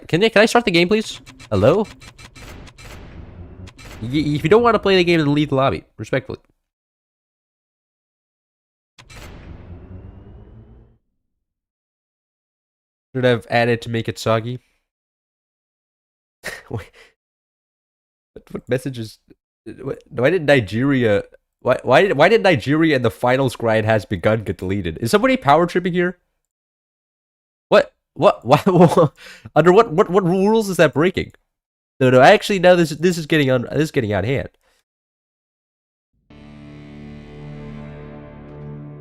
Can I start the game, please? Hello? If you don't want to play the game, then leave the lobby. Respectfully. Should have added to make it soggy. What messages? Why did Nigeria? Why did Nigeria in the finals grind has begun get deleted? Is somebody power tripping here? What? Under what rules is that breaking? No. Actually, now this is getting out of hand.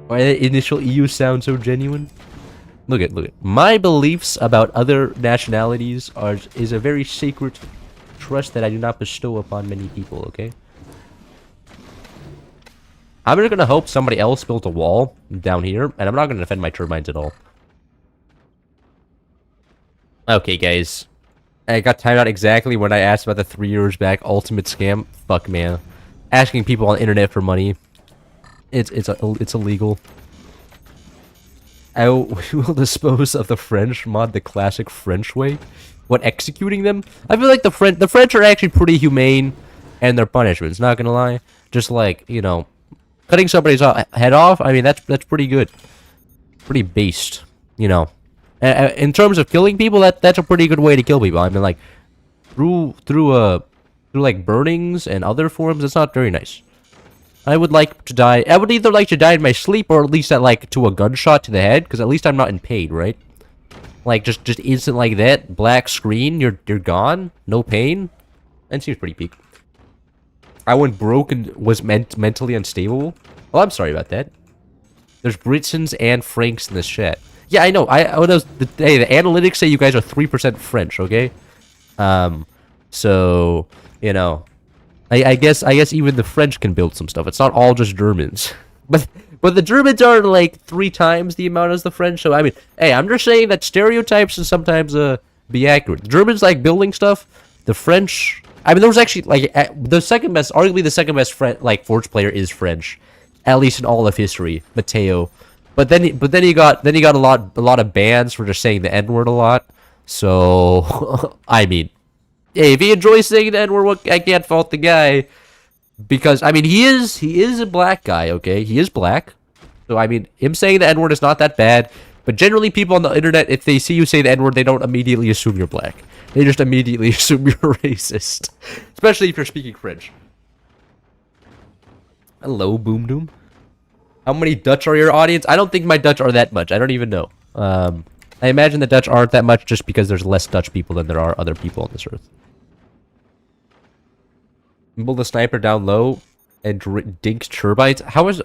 Why the initial EU sound so genuine? Look at. My beliefs about other nationalities is a very sacred trust that I do not bestow upon many people. Okay. I'm just gonna hope somebody else built a wall down here, and I'm not gonna defend my turbines at all. Okay, guys. I got timed out exactly when I asked about the 3 years back ultimate scam. Fuck, man. Asking people on the internet for money. It's illegal. I will dispose of the French mod the classic French way. What, executing them? I feel like the French are actually pretty humane and their punishments, not gonna lie. just like, you know, cutting somebody's head off, I mean, that's pretty good. Pretty based, you know. In terms of killing people, that's a pretty good way to kill people. I mean, like, through like burnings and other forms, it's not very nice. I would like to die. I would either like to die in my sleep or at least like to a gunshot to the head, because at least I'm not in pain, right? Like just instant like that, black screen, you're gone, no pain. That seems pretty peak. I went broke and was mentally unstable. Oh, I'm sorry about that. There's Britons and Franks in this chat. Yeah, I know. Hey, the analytics say you guys are 3% French, okay? So, you know, I guess even the French can build some stuff. It's not all just Germans. But the Germans are like 3 times the amount as the French. So I mean, hey, I'm just saying that stereotypes can sometimes be accurate. The Germans like building stuff. The French, I mean, there was actually like the second best, arguably the second best like Forge player is French, at least in all of history, Matteo. But then he got a lot of bans for just saying the N-word a lot. So I mean, hey, if he enjoys saying the N-word, I can't fault the guy. Because, I mean, he is a black guy, okay? He is black. So, I mean, him saying the N-word is not that bad. But generally, people on the internet, if they see you say the N-word, they don't immediately assume you're black. They just immediately assume you're racist. Especially if you're speaking French. Hello, Boom Doom. How many Dutch are your audience? I don't think my Dutch are that much. I don't even know. I imagine the Dutch aren't that much just because there's less Dutch people than there are other people on this earth. Pull the sniper down low and dinks turbines. How is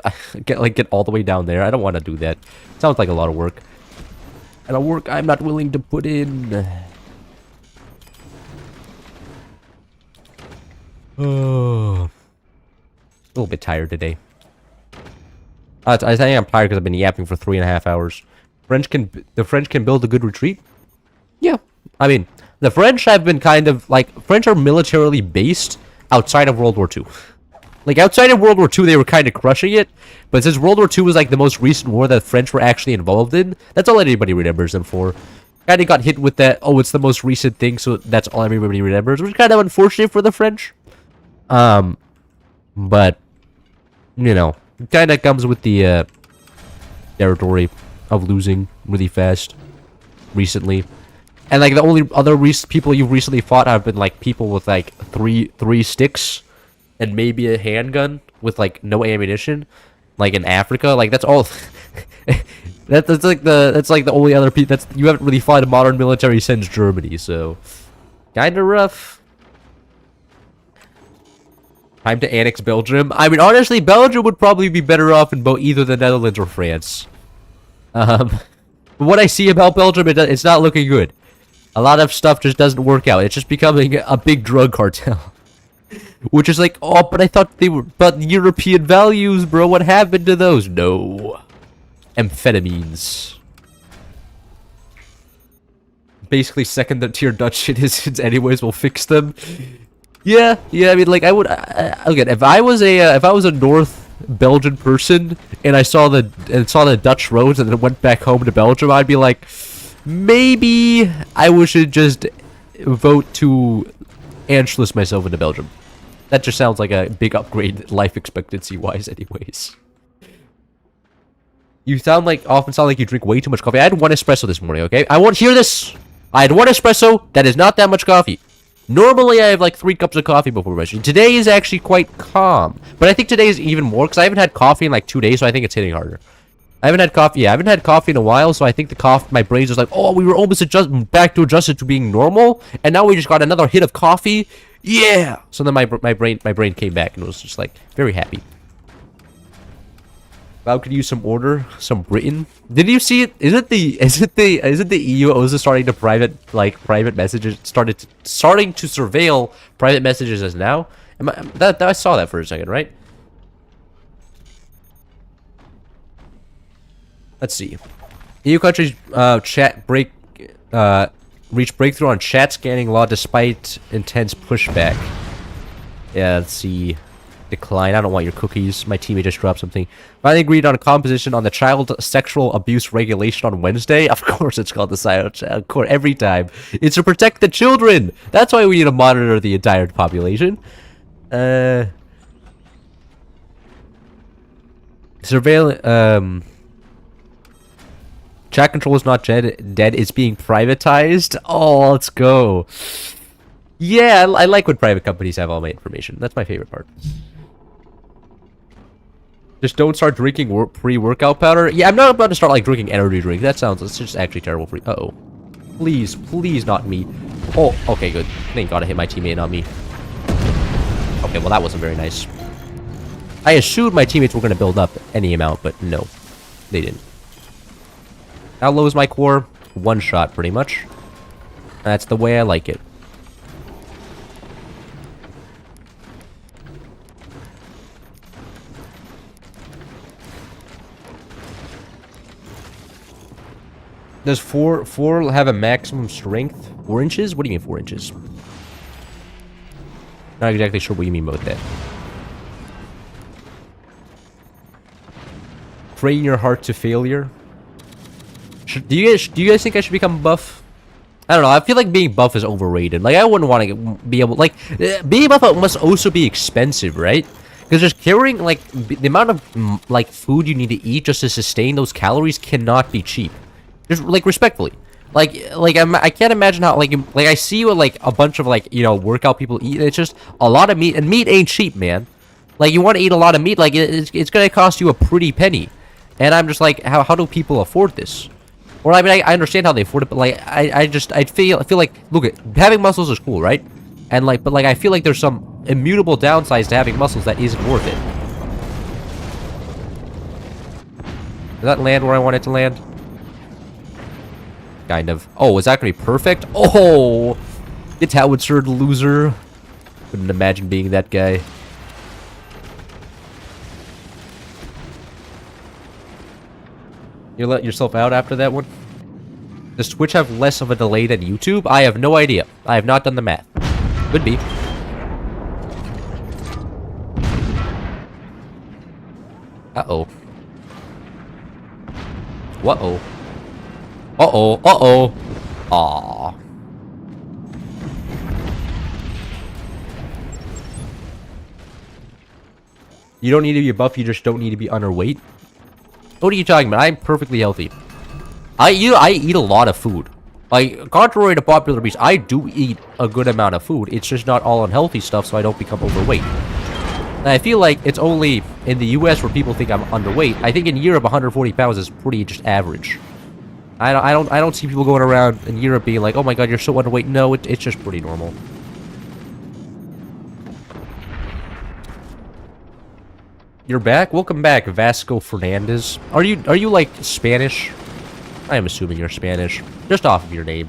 get all the way down there? I don't want to do that. Sounds like a lot of work. And a work I'm not willing to put in. Oh, a little bit tired today. I think I'm tired because I've been yapping for 3.5 hours. The French can build a good retreat. Yeah, I mean, the French have been kind of like French are militarily based outside of World War II. Like, outside of World War II, they were kind of crushing it. But since World War II was, like, the most recent war that the French were actually involved in, that's all anybody remembers them for. Kind of got hit with that, oh, it's the most recent thing, so that's all everybody remembers, which is kind of unfortunate for the French. But, you know, it kind of comes with the, territory of losing really fast recently. And, like, the only other people you've recently fought have been, like, people with, like, three sticks and maybe a handgun with, like, no ammunition. Like, in Africa. Like, that's all... that's like the only other people... You haven't really fought a modern military since Germany, so... Kinda rough. Time to annex Belgium. I mean, honestly, Belgium would probably be better off in either the Netherlands or France. But what I see about Belgium, it's not looking good. A lot of stuff just doesn't work out. It's just becoming a big drug cartel. Which is like, oh, but I thought they were... But European values, bro, what happened to those? No. Amphetamines. Basically, second-tier Dutch citizens anyways will fix them. Yeah, I mean, like, I would... again, if I was a North Belgian person, and I saw the Dutch roads and then went back home to Belgium, I'd be like... Maybe I should just vote to Anschluss myself into Belgium. That just sounds like a big upgrade life expectancy-wise anyways. You often sound like you drink way too much coffee. I had 1 espresso this morning, okay? I won't hear this! I had 1 espresso. That is not that much coffee. Normally, I have like 3 cups of coffee before brushing. Today is actually quite calm. But I think today is even more because I haven't had coffee in like 2 days, so I think it's hitting harder. I haven't had coffee. Yeah, I haven't had coffee in a while, so I think my brain's just like, oh, we were almost back to adjusted to being normal, and now we just got another hit of coffee. Yeah. So then my brain came back and was just like very happy. Bow could use some order, some Britain. Did you see it? Isn't the EU also starting to private messages starting to surveil private messages as now? I saw that for a second, right? Let's see. EU countries reach breakthrough on chat scanning law despite intense pushback. Yeah, let's see. Decline. I don't want your cookies. My teammate just dropped something. Finally agreed on a composition on the child sexual abuse regulation on Wednesday. Of course it's called the silent child. Of course, every time. It's to protect the children. That's why we need to monitor the entire population. Surveillance. Chat control is not dead. It's being privatized. Oh, let's go. Yeah, I like when private companies have all my information. That's my favorite part. Just don't start drinking pre-workout powder. Yeah, I'm not about to start like drinking energy drink. That's just actually terrible for you. Uh-oh. Please not me. Oh, okay, good. Thank God I hit my teammate, not me. Okay, well that wasn't very nice. I assumed my teammates were going to build up any amount, but no. They didn't. How low is my core? One shot, pretty much. That's the way I like it. Does 4 have a maximum strength? 4 inches? What do you mean 4 inches? Not exactly sure what you mean about that. Train your heart to failure. Do you guys think I should become buff? I don't know. I feel like being buff is overrated. Like I wouldn't want to be able being buff must also be expensive, right? Because just carrying like the amount of like food you need to eat just to sustain those calories cannot be cheap. Just like respectfully, I can't imagine how like I see what like a bunch of like workout people eat. It's just a lot of meat, and meat ain't cheap, man. Like you want to eat a lot of meat, like it's gonna cost you a pretty penny, and I'm just like, how do people afford this? Or I mean, I understand how they afford it, but like I feel like look at having muscles is cool, right? And like, but like I feel like there's some immutable downsides to having muscles that isn't worth it. Does that land where I want it to land? Kind of. Oh, is that gonna be perfect? Oh, it's howitzer, loser. Couldn't imagine being that guy. You let yourself out after that one? Does Twitch have less of a delay than YouTube? I have no idea. I have not done the math. Could be. Uh-oh. Uh-oh. Uh-oh. Uh-oh. Aww. You don't need to be a buff, you just don't need to be underweight? What are you talking about? I'm perfectly healthy. I eat a lot of food. Like, contrary to popular belief, I do eat a good amount of food. It's just not all unhealthy stuff, so I don't become overweight. And I feel like it's only in the US where people think I'm underweight. I think in Europe, 140 pounds is pretty just average. I don't see people going around in Europe being like, oh my god, you're so underweight. No, it's just pretty normal. You're back? Welcome back, Vasco Fernandez. Are you like Spanish? I am assuming you're Spanish, just off of your name.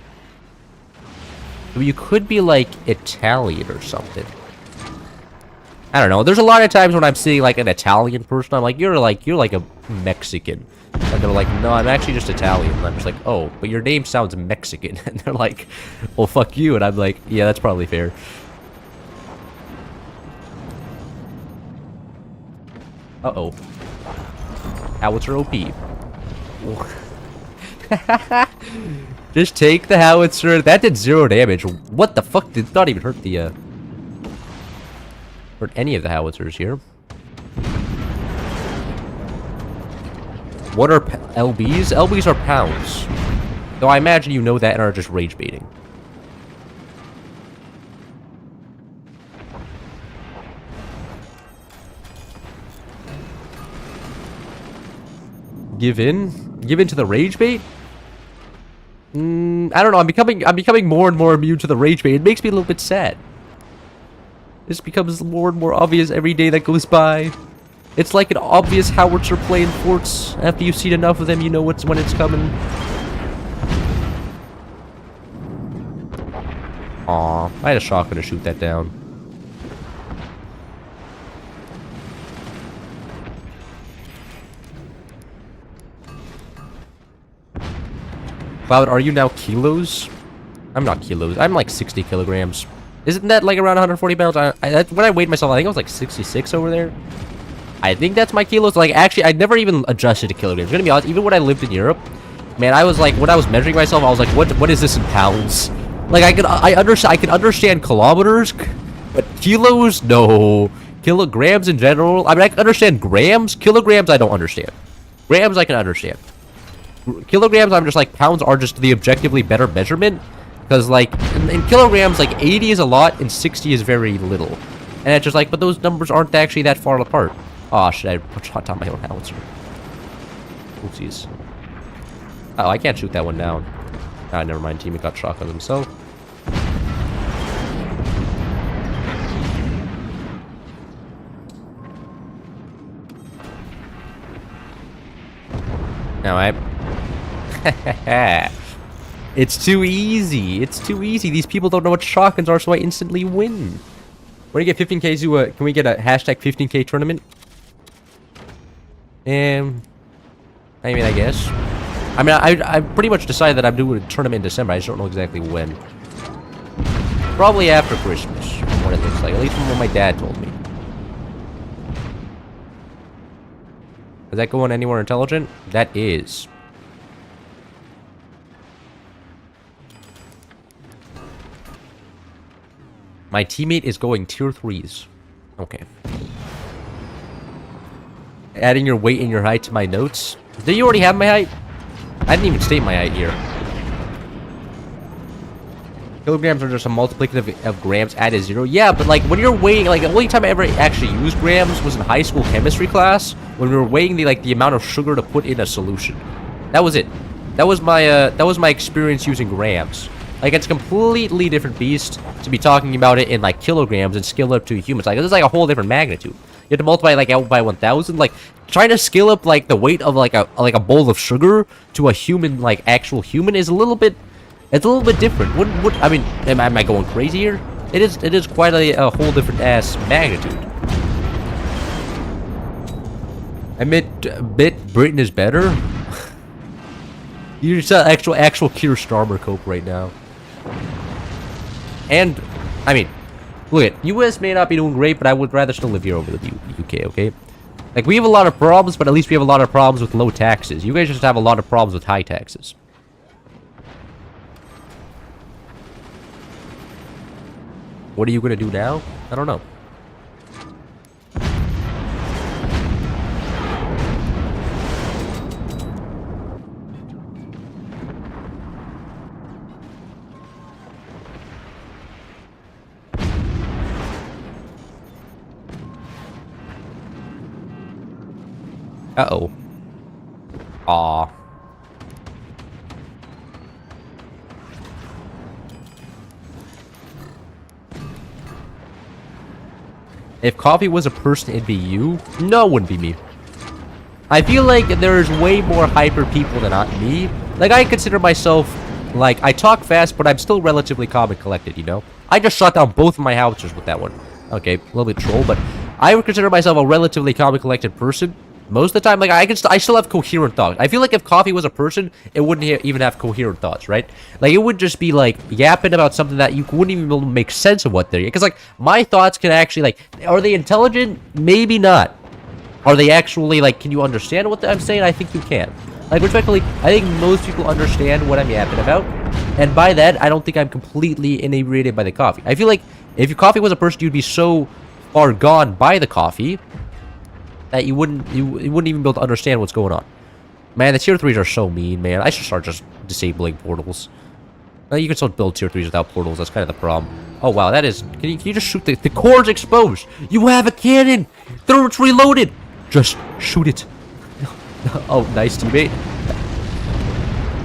You could be like Italian or something. I don't know. There's a lot of times when I'm seeing like an Italian person, I'm like, you're like a Mexican. And they're like, no, I'm actually just Italian. And I'm just like, oh, but your name sounds Mexican. And they're like, well, fuck you. And I'm like, yeah, that's probably fair. Uh-oh. Howitzer OP. Just take the howitzer. That did 0 damage. What the fuck? Did not even hurt the, hurt any of the howitzers here. What are LBs? LBs are pounds. Though I imagine you know that and are just rage baiting. Give in? Give in to the rage bait? I don't know. I'm becoming more and more immune to the rage bait. It makes me a little bit sad. This becomes more and more obvious every day that goes by. It's like an obvious howitzer playing forts. After you've seen enough of them, you know when it's coming. Aw, I had a shotgun to shoot that down. Cloud, are you now kilos? I'm not kilos. I'm like 60 kilograms. Isn't that like around 140 pounds? When I weighed myself, I think I was like 66 over there. I think that's my kilos. Like, actually, I never even adjusted to kilograms. I'm gonna be honest, even when I lived in Europe, man, I was like, when I was measuring myself, I was like, what is this in pounds? Like, I can understand kilometers, but kilos? No. kilograms in general. I mean, I can understand grams. Kilograms, I don't understand. Grams, I can understand. Kilograms, I'm just like, pounds are just the objectively better measurement. Because, like, in kilograms, like, 80 is a lot and 60 is very little. And it's just like, but those numbers aren't actually that far apart. Oh, shit, I shot down my own howitzer. Oopsies. Oh, I can't shoot that one down. Ah, never mind. Teammate got shotgun himself. Now it's too easy. It's too easy. These people don't know what shotguns are, so I instantly win. When you get 15k to can we get a hashtag 15k tournament? I mean, I guess. I mean, I pretty much decided that I'm doing a tournament in December. I just don't know exactly when. Probably after Christmas, from what it looks like. At least from what my dad told me. Is that going anywhere intelligent? That is. My teammate is going tier 3s. Okay. Adding your weight and your height to my notes. Do you already have my height? I didn't even state my height here. Kilograms are just a multiplicative of grams added 0. Yeah, but like when you're weighing, like the only time I ever actually used grams was in high school chemistry class when we were weighing the amount of sugar to put in a solution. That was it. That was my experience using grams. Like it's a completely different beast to be talking about it in like kilograms and scale up to humans. Like this is like a whole different magnitude. You have to multiply like out by 1,000. Like trying to scale up like the weight of like a bowl of sugar to a human, like actual human, is a little bit. It's a little bit different. What I mean, am I going crazy here? It is quite a whole different ass magnitude. I admit Britain is better. You're just an actual Keir Starmer cope right now. And I mean, look at US may not be doing great, but I would rather still live here over the UK. Okay, like we have a lot of problems, but at least we have a lot of problems with low taxes. You guys just have a lot of problems with high taxes. What are you gonna do now? I don't know. Uh-oh. Aw. If coffee was a person, it'd be you? No, it wouldn't be me. I feel like there's way more hyper people than me. Like, I consider myself, like, I talk fast, but I'm still relatively calm and collected, you know? I just shot down both of my howitzers with that one. Okay, a little bit troll, but I would consider myself a relatively calm and collected person. Most of the time, like, I still have coherent thoughts. I feel like if coffee was a person, it wouldn't even have coherent thoughts, right? Like, it would just be, like, yapping about something that you wouldn't even be able to make sense of what they're... Because, like, my thoughts can actually, like... Are they intelligent? Maybe not. Are they actually, like, can you understand what I'm saying? I think you can. Like, respectfully, I think most people understand what I'm yapping about. And by that, I don't think I'm completely inebriated by the coffee. I feel like if your coffee was a person, you'd be so far gone by the coffee... that you wouldn't even be able to understand what's going on. Man, the tier 3s are so mean, man. I should start just disabling portals. You can still build tier 3s without portals. That's kind of the problem. Oh, wow, that is... Can you just shoot the core's exposed? You have a cannon! It's reloaded! Just shoot it. Oh, nice teammate.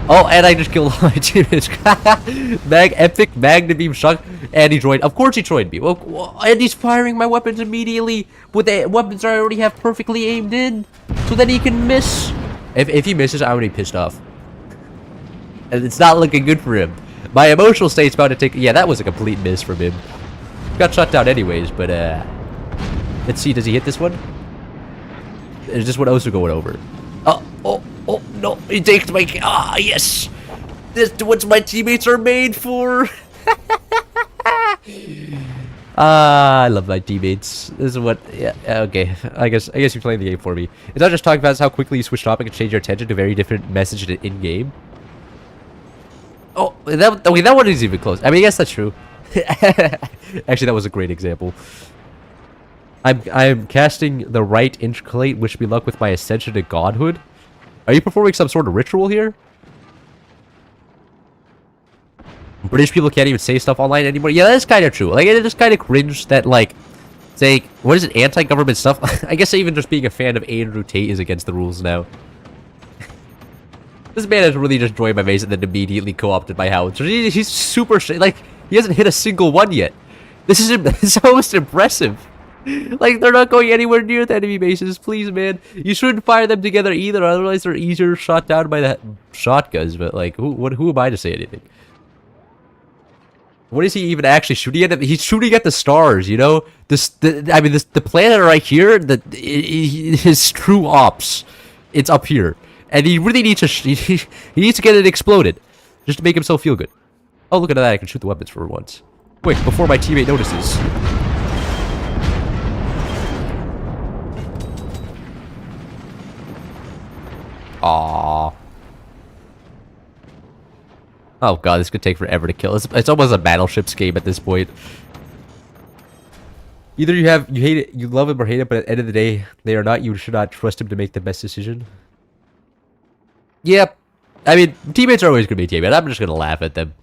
Oh, and I just killed all my teammates. Epic Magna Beam shot. And he joined. Of course he joined me. Well, and he's firing my weapons immediately with the weapons I already have perfectly aimed in. So that he can miss. If he misses, I'm going to be pissed off. And it's not looking good for him. My emotional state's about to take... Yeah, that was a complete miss from him. Got shot down anyways, but... Let's see, does he hit this one? Is this one also going over? Oh, no, he takes my... Ah, yes! This is what my teammates are made for! I love my teammates. This is what... Yeah, okay. I guess you're playing the game for me. It's not just talking about how quickly you switch topic and change your attention to a very different message in-game. Oh, that one is even close. I mean, I guess that's true. Actually, that was a great example. I'm casting the right intercalate. Wish me luck with my ascension to godhood. Are you performing some sort of ritual here? British people can't even say stuff online anymore. Yeah, that's kind of true. Like, it is kind of cringe that, like, saying, what is it, anti-government stuff? I guess even just being a fan of Andrew Tate is against the rules now. This man has really just joined my base and then immediately co-opted my house. He's super, like, he hasn't hit a single one yet. This is almost impressive. Like, they're not going anywhere near the enemy bases. Please, man. You shouldn't fire them together either, otherwise they're easier shot down by the shotguns. But, like, who am I to say anything? What is he even actually shooting at? He's shooting at the stars, you know? The planet right here, his true ops, it's up here. And he really needs to, he needs to get it exploded. Just to make himself feel good. Oh, look at that, I can shoot the weapons for once. Quick, before my teammate notices. Aww. Oh god, this could take forever to kill. It's almost a battleships game at this point. Either you hate it, you love him or hate it, but at the end of the day, they are not. You should not trust him to make the best decision. Yep. I mean, teammates are always going to be teammates. I'm just going to laugh at them.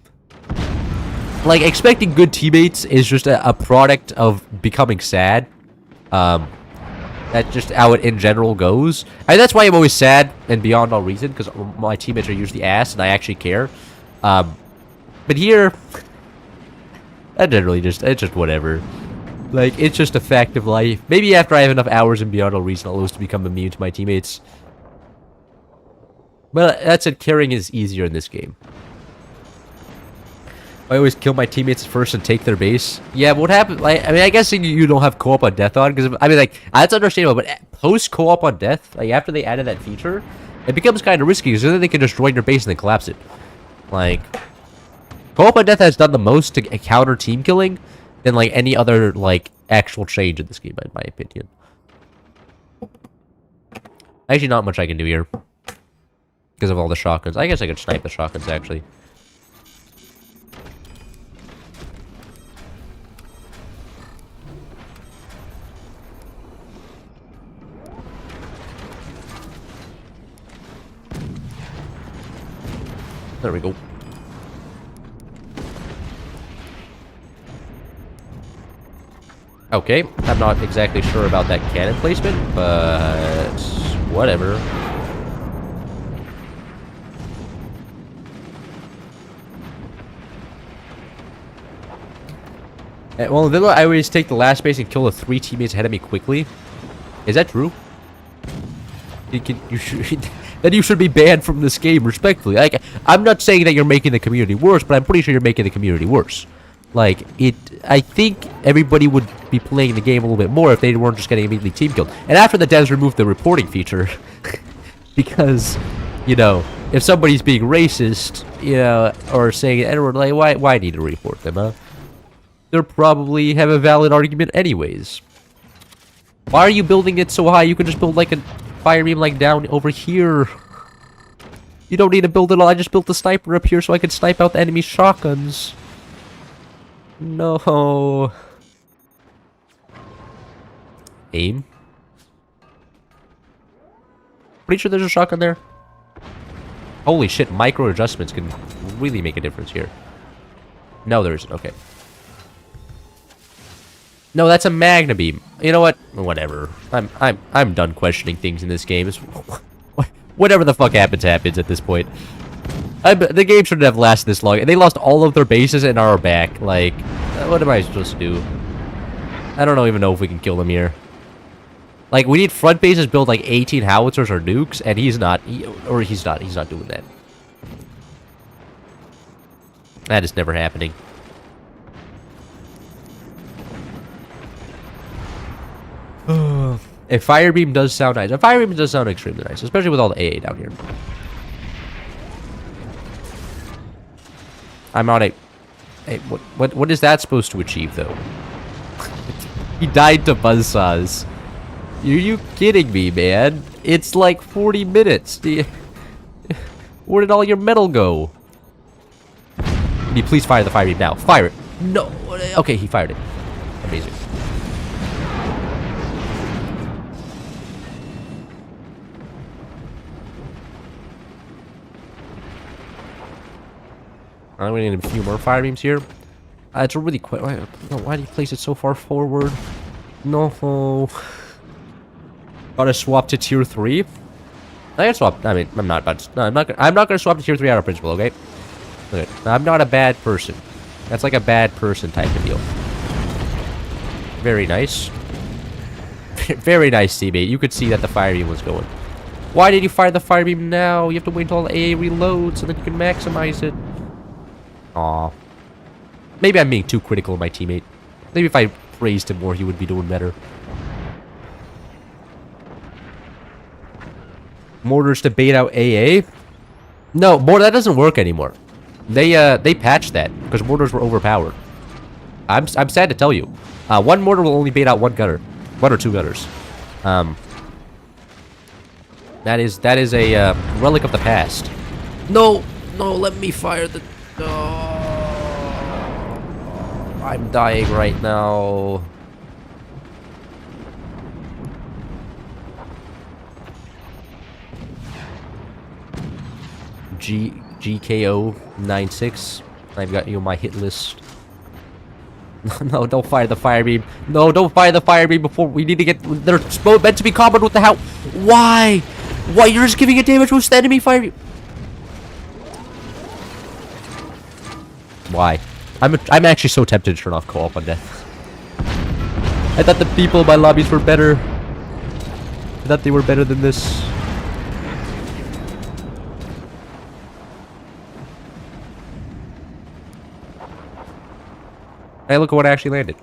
Like, expecting good teammates is just a product of becoming sad. That's just how it in general goes. And that's why I'm always sad and beyond all reason, because my teammates are usually ass and I actually care. But here, I generally just, it's just whatever. Like, it's just a fact of life. Maybe after I have enough hours and beyond all reason, I'll lose to become immune to my teammates. But that said, carrying is easier in this game. I always kill my teammates first and take their base. Yeah, but what happened? Like, I mean, I guess you don't have co-op on death on, because I mean, like, that's understandable. But post co-op on death, like after they added that feature, it becomes kind of risky because then they can just join your base and then collapse it. Like, co-op on death has done the most to counter team killing than like any other like actual change in this game, in my opinion. Actually, not much I can do here because of all the shotguns. I guess I could snipe the shotguns actually. There we go. Okay, I'm not exactly sure about that cannon placement, but whatever. Well, then I always take the last base and kill the 3 teammates ahead of me quickly. Is that true? You should... Then you should be banned from this game, respectfully. Like, I'm not saying that you're making the community worse, but I'm pretty sure you're making the community worse. Like, I think everybody would be playing the game a little bit more if they weren't just getting immediately team killed. And after the devs removed the reporting feature, because, you know, if somebody's being racist, you know, or saying Edward, like, why need to report them, huh? They'll probably have a valid argument anyways. Why are you building it so high? You could just build, like, a fire beam, like, down over here. You don't need to build it all. I just built the sniper up here so I could snipe out the enemy shotguns. No. Aim. Pretty sure there's a shotgun there. Holy shit, micro adjustments can really make a difference here. No, there isn't. Okay. No, that's a Magna beam. You know what? Whatever. I'm done questioning things in this game. It's, whatever the fuck happens at this point. The game shouldn't have lasted this long. And they lost all of their bases and are back. Like, what am I supposed to do? I don't even know if we can kill them here. Like, we need front bases build like 18 howitzers or nukes, and he's not doing that. That is never happening. A fire beam does sound nice. A fire beam does sound extremely nice, especially with all the AA down here. I'm on a... Hey, what is that supposed to achieve, though? He died to buzzsaws. Are you kidding me, man? It's like 40 minutes. Where did all your metal go? Can you please fire the fire beam now? Fire it. No. Okay, he fired it. Amazing. I'm gonna need a few more fire beams here. It's a really quick. Why do you place it so far forward? No. Gotta swap to tier 3. I can swap. I mean, I'm not about to, no, I'm not gonna swap to tier 3 out of principle, okay? Okay. I'm not a bad person. That's like a bad person type of deal. Very nice. Very nice, teammate. You could see that the fire beam was going. Why did you fire the fire beam now? You have to wait until AA reloads, and then you can maximize it. Aw. Maybe I'm being too critical of my teammate. Maybe if I praised him more, he would be doing better. Mortars to bait out AA? No, that doesn't work anymore. They patched that because mortars were overpowered. I'm sad to tell you. One mortar will only bait out one gunner. One or two gunners. That is a relic of the past. No, let me fire the... I'm dying right now. GKO 96. I've got you on my hit list. No, don't fire the fire beam. No, don't fire the fire beam before we need to get... They're meant to be comboed with the how... Why? Why? You're just giving it damage with the enemy fire beam. Why? I'm actually so tempted to turn off co-op on death. I thought the people in my lobbies were better. I thought they were better than this. Hey, look at what actually landed.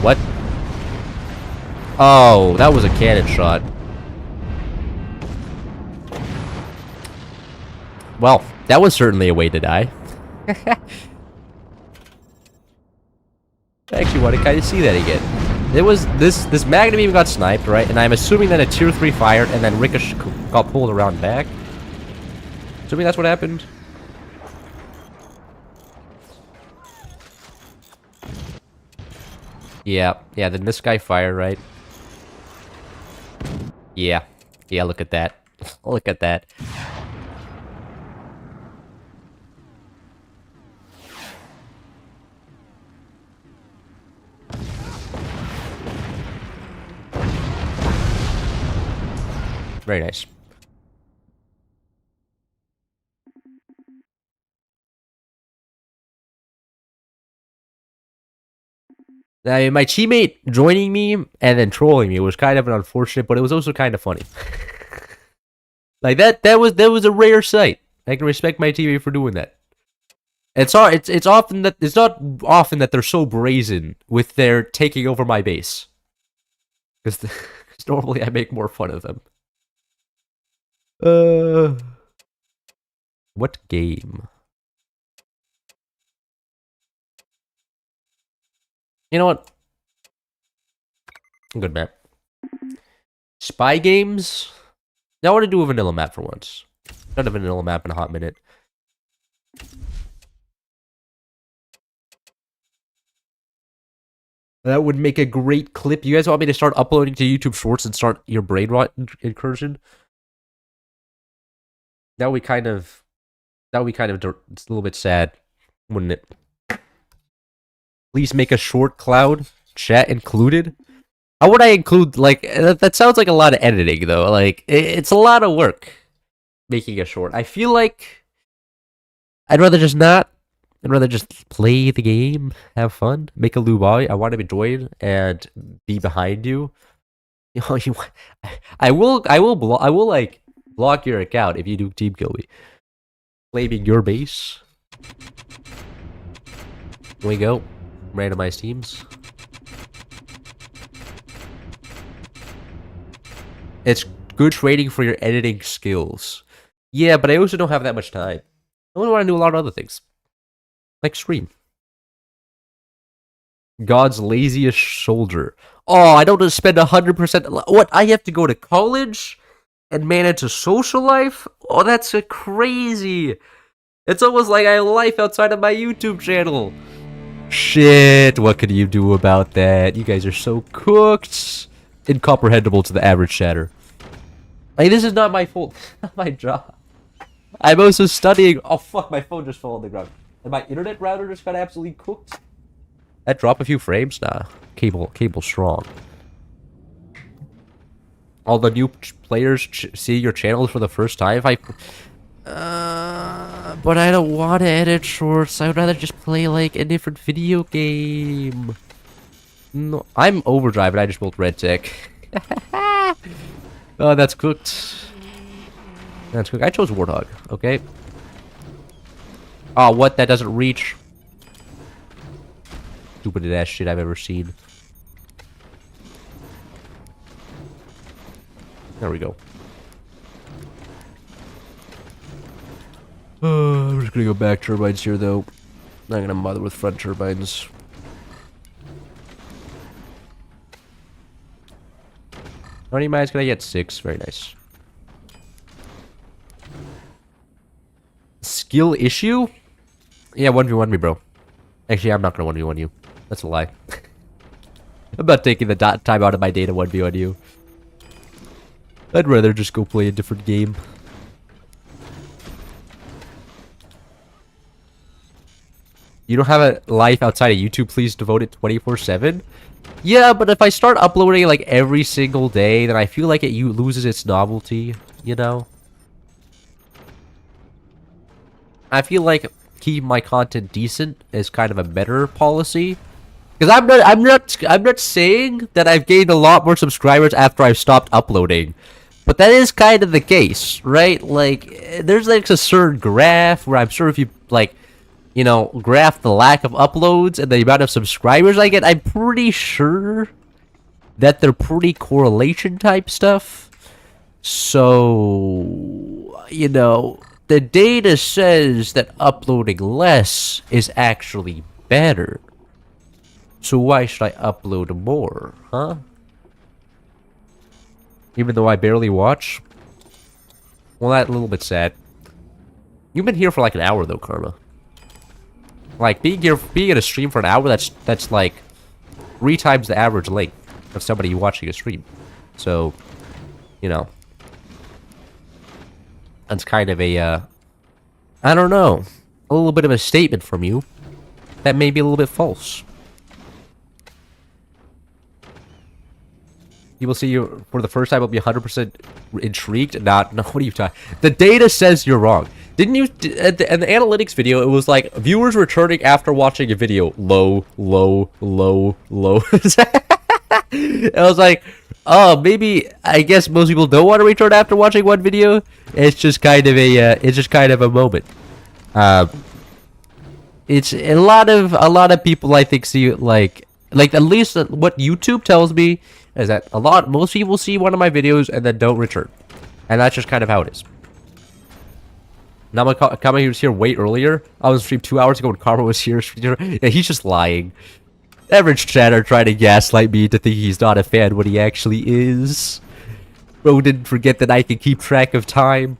What? Oh, that was a cannon shot. Well, that was certainly a way to die. I actually want to kind of see that again. It was this Magnum even got sniped, right? And I'm assuming that a tier 3 fired and then Ricochet got pulled around back. Assuming that's what happened. Yeah, then this guy fired, right? Yeah, look at that. Look at that. Very nice. I mean, my teammate joining me and then trolling me was kind of an unfortunate, but it was also kind of funny. Like that was a rare sight. I can respect my teammate for doing that. It's not often that they're so brazen with their taking over my base. Because normally I make more fun of them. What game? You know what? Good map. Spy games? I want to do a vanilla map for once. Not a vanilla map in a hot minute. That would make a great clip. You guys want me to start uploading to YouTube Shorts and start your brain rot incursion? That would be kind of it's a little bit sad, wouldn't it? Please make a short, Cloud. Chat included. How would I include, like, that sounds like a lot of editing, though. Like, it's a lot of work making a short. I feel like I'd rather just not. I'd rather just play the game, have fun, make a lubai. I want to enjoy it and be behind you. You know, I will like block your account if you do team kill me. Claiming your base. Here we go. Randomized teams. It's good training for your editing skills. Yeah, but I also don't have that much time. I only want to do a lot of other things. Like stream. God's laziest soldier. Oh, I don't just spend 100%. What? I have to go to college and manage a social life? Oh, that's crazy. It's almost like I have a life outside of my YouTube channel. Shit, what can you do about that? You guys are so cooked. incomprehensible to the average chatter. Like, this is not my fault. Not my job. I'm also studying. Oh fuck! My phone just fell on the ground. And my internet router just got absolutely cooked. That drop a few frames? Nah. Cable strong. All the new players see your channels for the first time. But I don't want to edit shorts. I would rather just play like a different video game. No, I'm Overdrive and I just built Red Tech. Oh, that's cooked. That's cooked. I chose Warthog. Okay. Oh, what? That doesn't reach. Stupidest ass shit I've ever seen. There we go. I'm just gonna go back turbines here, though. Not gonna bother with front turbines. How many mines can I get? 6. Very nice. Skill issue? Yeah, 1v1 me, bro. Actually, I'm not gonna 1v1 you. That's a lie. I'm not taking the time out of my day to 1v1 you. I'd rather just go play a different game. You don't have a life outside of YouTube, please devote it 24/7? Yeah, but if I start uploading like every single day, then I feel like it loses its novelty, you know? I feel like keeping my content decent is kind of a better policy. Because I'm not saying that I've gained a lot more subscribers after I've stopped uploading. But that is kind of the case, right? Like, there's like a certain graph where I'm sure if you, like, you know, graph the lack of uploads and the amount of subscribers I get, I'm pretty sure that they're pretty correlation type stuff. So, you know, the data says that uploading less is actually better. So why should I upload more, huh? Even though I barely watch? Well, that's a little bit sad. You've been here for like an hour though, Karma. Like, being in a stream for an hour, that's like 3 times the average length of somebody watching a stream. So, you know. That's kind of a, I don't know, a little bit of a statement from you that may be a little bit false. You will see you for the first time will be 100% intrigued. Not, no, what are you talking? The data says you're wrong. Didn't you, in the analytics video, it was like, viewers returning after watching a video, low, low, low, low. I was like, oh, maybe, I guess most people don't want to return after watching one video. It's just kind of a, moment. It's a lot of people, I think, see, like at least what YouTube tells me is that most people see one of my videos and then don't return. And that's just kind of how it is. Now my Kama was here way earlier. I was streamed 2 hours ago when Karma was here. Yeah, he's just lying. Average chatter trying to gaslight me to think he's not a fan when he actually is. Bro didn't forget that I can keep track of time.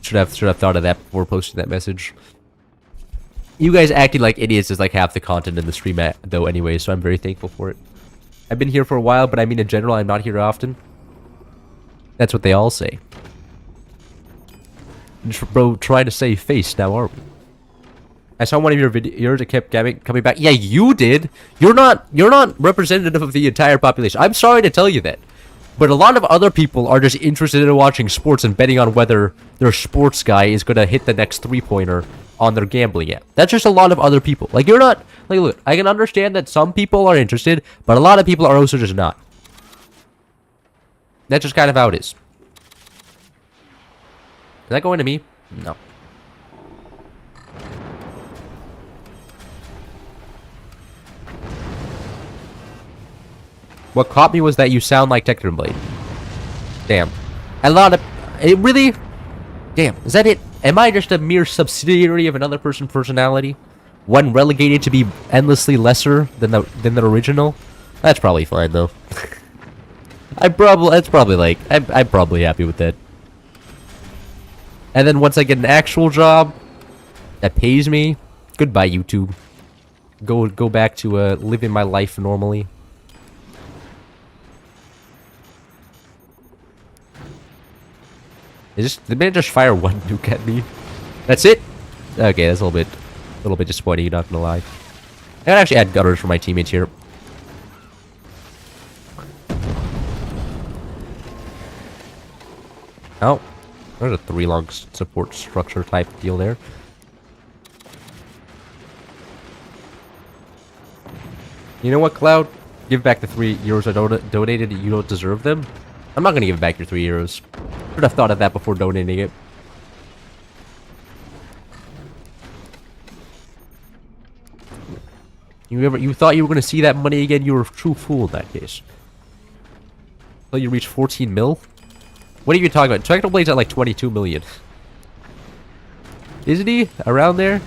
Should have thought of that before posting that message. You guys acting like idiots is like half the content in the stream though anyway, so I'm very thankful for it. I've been here for a while, but I mean in general, I'm not here often. That's what they all say. Bro, trying to save face now, are we? I saw one of your videos that kept coming back. Yeah, you did. You're not representative of the entire population. I'm sorry to tell you that. But a lot of other people are just interested in watching sports and betting on whether their sports guy is going to hit the next three-pointer on their gambling app. That's just a lot of other people. Like, you're not... Like, look, I can understand that some people are interested, but a lot of people are also just not. That's just kind of how it is. Is that going to me? No. What caught me was that you sound like Technoblade. Damn. A lot of... It really... Damn, is that it? Am I just a mere subsidiary of another person's personality? One relegated to be endlessly lesser than the original? That's probably fine, though. I'm probably happy with that. And then once I get an actual job that pays me, Goodbye, YouTube. Go back to living my life normally. Did man just fire one nuke at me? That's it? Okay, that's a little bit disappointing, not gonna lie. I gotta actually add gutters for my teammates here. Oh, there's a 3-long support structure type deal there. You know what, Cloud? Give back the €3 I donated. You don't deserve them. I'm not gonna give back your €3. Should have thought of that before donating it. You thought you were gonna see that money again? You were a true fool in that case. Until you reach 14 mil? What are you talking about? Technoblade's at like 22 million. Isn't he? Around there?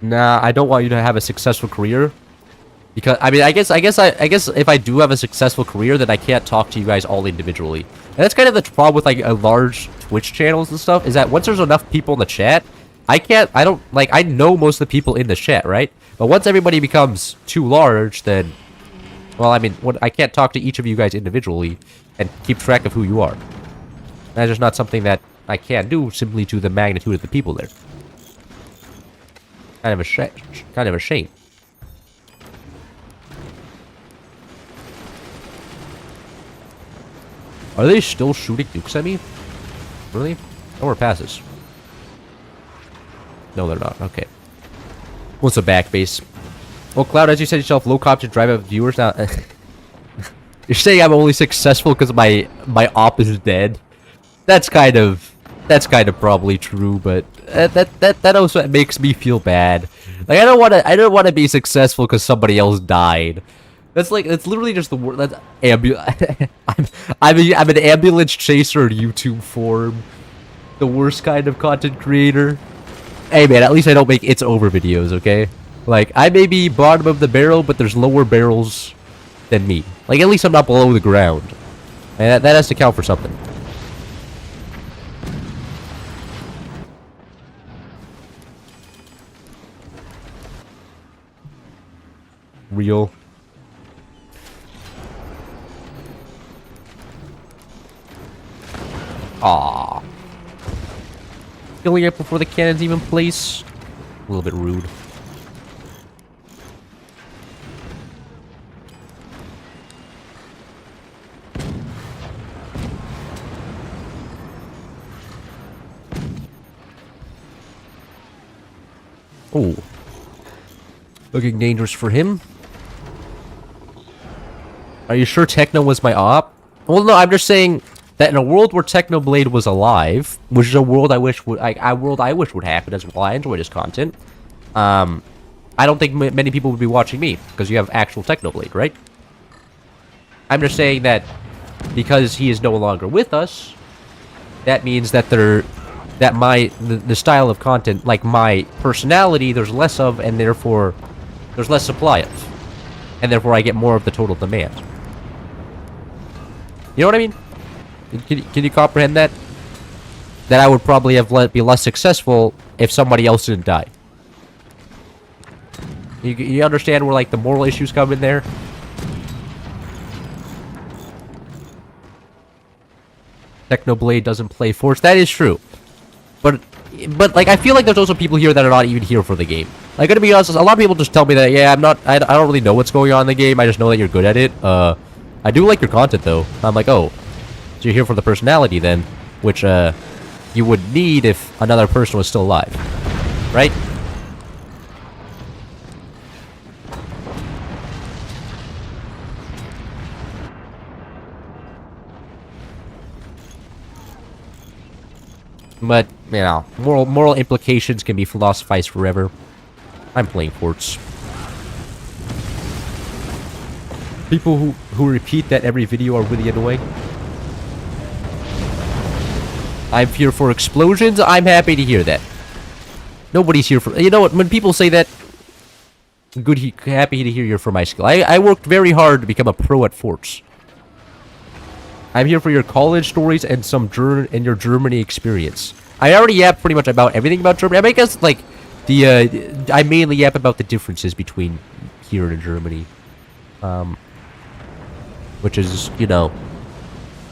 Nah, I don't want you to have a successful career. Because I mean, I guess if I do have a successful career, then I can't talk to you guys all individually. And that's kind of the problem with like a large Twitch channels and stuff, is that once there's enough people in the chat, I know most of the people in the chat, right? But once everybody becomes too large, then, well, I mean, I can't talk to each of you guys individually and keep track of who you are. That's just not something that I can't do simply to the magnitude of the people there. Kind of a shame. Are they still shooting nukes at me? Really? Oh, we're passes. No, they're not. Okay. What's a back base? Well, Cloud, as you said yourself, low comp to drive up viewers now. You're saying I'm only successful because my op is dead. That's kind of probably true, but that also makes me feel bad. Like I don't want to be successful because somebody else died. That's literally just the word. That's I'm an ambulance chaser in YouTube form. The worst kind of content creator. Hey man, at least I don't make it's over videos, okay? Like I may be bottom of the barrel, but there's lower barrels than me. Like at least I'm not below the ground. And that has to count for something. Real. Aww. Killing it before the cannons even place. A little bit rude. Oh. Looking dangerous for him. Are you sure Techno was my op? Well, no, I'm just saying that in a world where Technoblade was alive, which is a world I wish would happen as well. I enjoy his content. I don't think many people would be watching me because you have actual Technoblade, right? I'm just saying that because he is no longer with us, that means that the style of content, like my personality, there's less of, and therefore there's less supply of, and therefore I get more of the total demand. You know what I mean? Can you comprehend that? That I would probably be less successful if somebody else didn't die. You understand where like the moral issues come in there? Technoblade doesn't play Force. That is true. But like I feel like there's also people here that are not even here for the game. Like gonna be honest, a lot of people just tell me that yeah, I don't really know what's going on in the game. I just know that you're good at it. I do like your content though. I'm like, oh, so you're here for the personality then, which you would need if another person was still alive, right? But, you know, moral implications can be philosophized forever. I'm playing Forts. People who repeat that every video are really annoying. I'm here for explosions. I'm happy to hear that. Nobody's here for... You know what? When people say that, happy to hear you're for my skill. I worked very hard to become a pro at Forts. I'm here for your college stories and your Germany experience. I already yapped pretty much about everything about Germany. I guess like I mainly yap about the differences between here and Germany, which is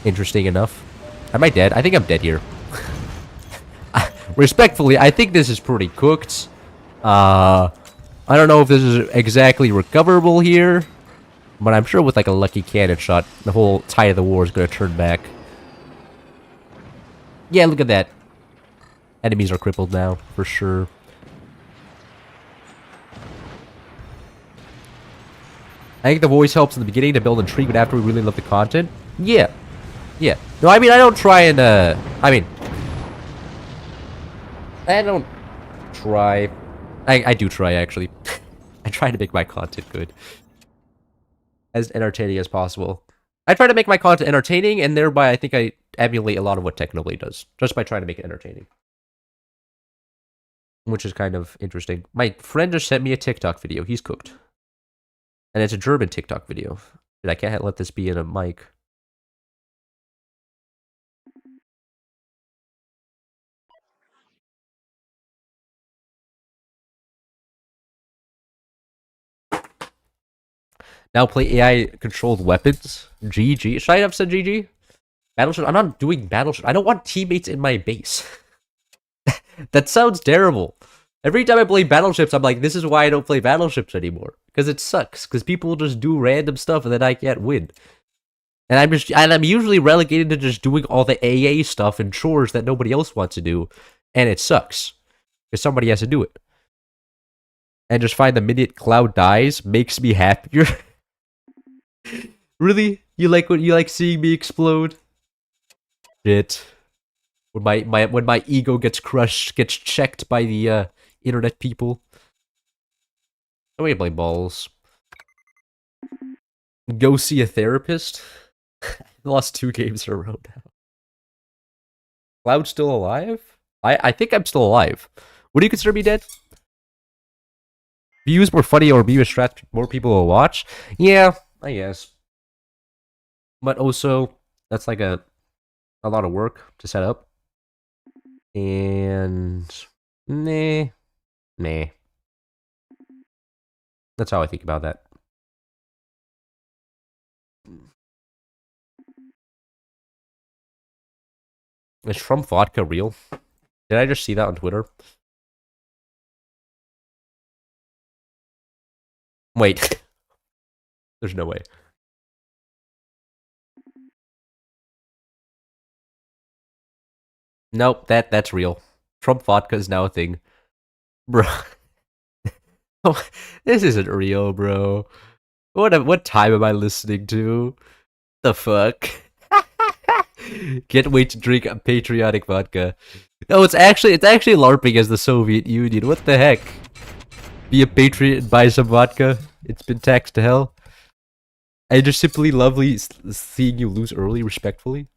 interesting enough. Am I dead? I think I'm dead here. Respectfully, I think this is pretty cooked. I don't know if this is exactly recoverable here, but I'm sure with like a lucky cannon shot, the whole tide of the war is going to turn back. Yeah, look at that. Enemies are crippled now, for sure. I think the voice helps in the beginning to build intrigue, but after we really love the content. Yeah. Yeah. No, I mean, I don't try and, I don't try. I do try, actually. I try to make my content good. As entertaining as possible. I try to make my content entertaining, and thereby I think I emulate a lot of what Technoblade does. Just by trying to make it entertaining. Which is kind of interesting. My friend just sent me a TikTok video. He's cooked. And it's a German TikTok video. Dude, I can't let this be in a mic. Now play AI-controlled weapons. GG. Should I have said GG? Battleship? I'm not doing Battleship. I don't want teammates in my base. That sounds terrible. Every time I play Battleships, I'm like, this is why I don't play Battleships anymore. Because it sucks. Because people just do random stuff and then I can't win. And I'm usually relegated to just doing all the AA stuff and chores that nobody else wants to do. And it sucks. Because somebody has to do it. And just find the minute Cloud dies makes me happier. Really? You like seeing me explode? Shit. When my ego gets crushed, gets checked by the internet people. I'm gonna play balls. Go see a therapist? I lost 2 games in a row now. Cloud's still alive? I think I'm still alive. Would you consider me dead? Views more funny or views attract more people will watch? Yeah, I guess. But also, that's like a lot of work to set up. And nah. That's how I think about that. Is Trump vodka real? Did I just see that on Twitter? Wait. There's no way. Nope, that's real. Trump vodka is now a thing. Bro. Oh, this isn't real, bro. What time am I listening to? The fuck? Can't wait to drink a patriotic vodka. No, it's actually LARPing as the Soviet Union. What the heck? Be a patriot and buy some vodka. It's been taxed to hell. I just simply lovely seeing you lose early, respectfully.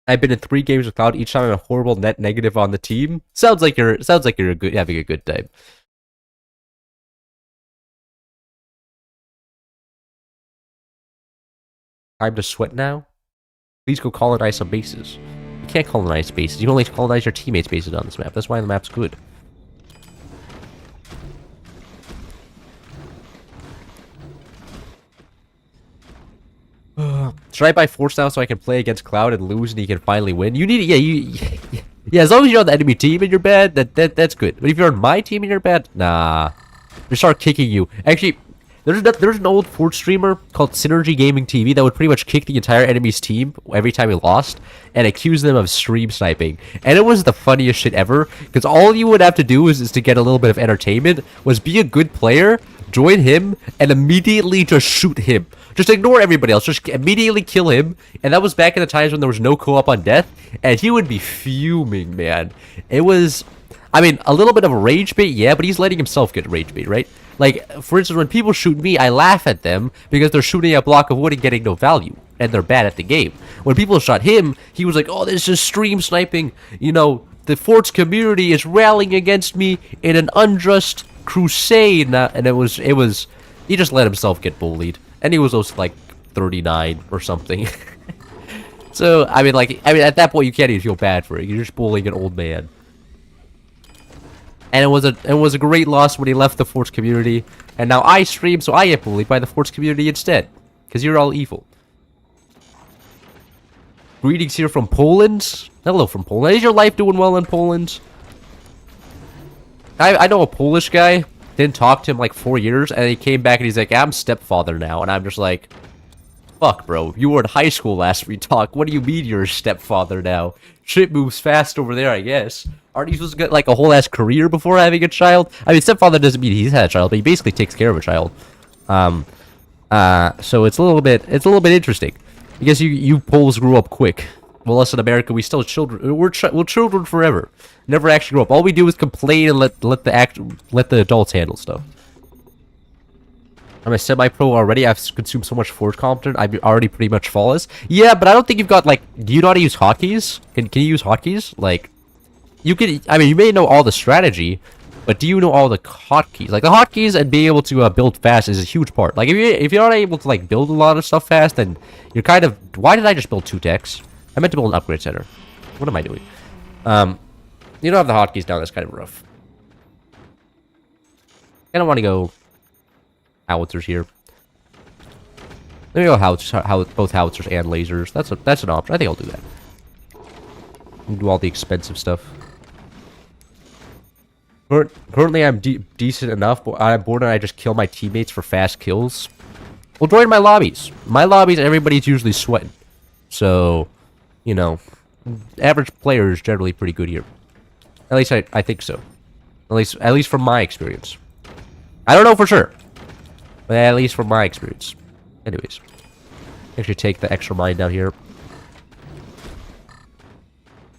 I've been in 3 games with Cloud. Each time I'm a horrible net negative on the team. Sounds like you're having a good time. Time to sweat now. Please go colonize some bases. You can't colonize bases. You only colonize your teammates' bases on this map. That's why the map's good. Should I buy Force now so I can play against Cloud and lose and he can finally win? You need yeah, as long as you're on the enemy team and you're bad, that's good. But if you're on my team and you're bad, nah. They start kicking you. Actually, there's an old Forge streamer called Synergy Gaming TV that would pretty much kick the entire enemy's team every time he lost and accuse them of stream sniping. And it was the funniest shit ever, because all you would have to do is to get a little bit of entertainment, was be a good player, join him, and immediately just shoot him. Just ignore everybody else. Just immediately kill him. And that was back in the times when there was no co-op on death. And he would be fuming, man. It was, I mean, a little bit of a rage bait, yeah, but he's letting himself get rage bait, right? Like, for instance, when people shoot me, I laugh at them because they're shooting a block of wood and getting no value. And they're bad at the game. When people shot him, he was like, oh, this is stream sniping. You know, the Forts community is rallying against me in an unjust crusade. And it was, he just let himself get bullied. And he was also like 39 or something. So, I mean, at that point, you can't even feel bad for it. You're just bullying an old man. And it was a great loss when he left the Forge community. And now I stream, so I get bullied by the Forge community instead. Because you're all evil. Greetings here from Poland. Hello from Poland. Is your life doing well in Poland? I know a Polish guy. Didn't talk to him like 4 years. And he came back and he's like, I'm stepfather now. And I'm just like, fuck, bro. You were in high school last we talked. What do you mean you're a stepfather now? Shit moves fast over there, I guess. Aren't you supposed to get like a whole ass career before having a child? I mean, stepfather doesn't mean he's had a child, but he basically takes care of a child. So it's a little bit interesting. I guess you Poles grew up quick. Well, us in America, we still children. We're children forever. Never actually grow up. All we do is complain and let the adults handle stuff. I'm a semi-pro already. I've consumed so much Forge content. I'm already pretty much flawless. Yeah, but I don't think you've got like. Do you know how to use hotkeys? Can you use hotkeys? Like, you can. I mean, you may know all the strategy, but do you know all the hotkeys? Like the hotkeys and being able to build fast is a huge part. Like if you're not able to like build a lot of stuff fast, then you're kind of. Why did I just build 2 techs? I meant to build an upgrade center. What am I doing? You don't have the hotkeys down. That's kind of rough. I don't want to go howitzers here. Let me go both howitzers and lasers. That's an option. I think I'll do that. I'll do all the expensive stuff. Currently, I'm decent enough, but I'm bored and I just kill my teammates for fast kills. Well, join my lobbies. My lobbies, everybody's usually sweating. So, you know, average player is generally pretty good here. At least I think so. At least from my experience. I don't know for sure, but at least from my experience. Anyways, actually take the extra mine down here.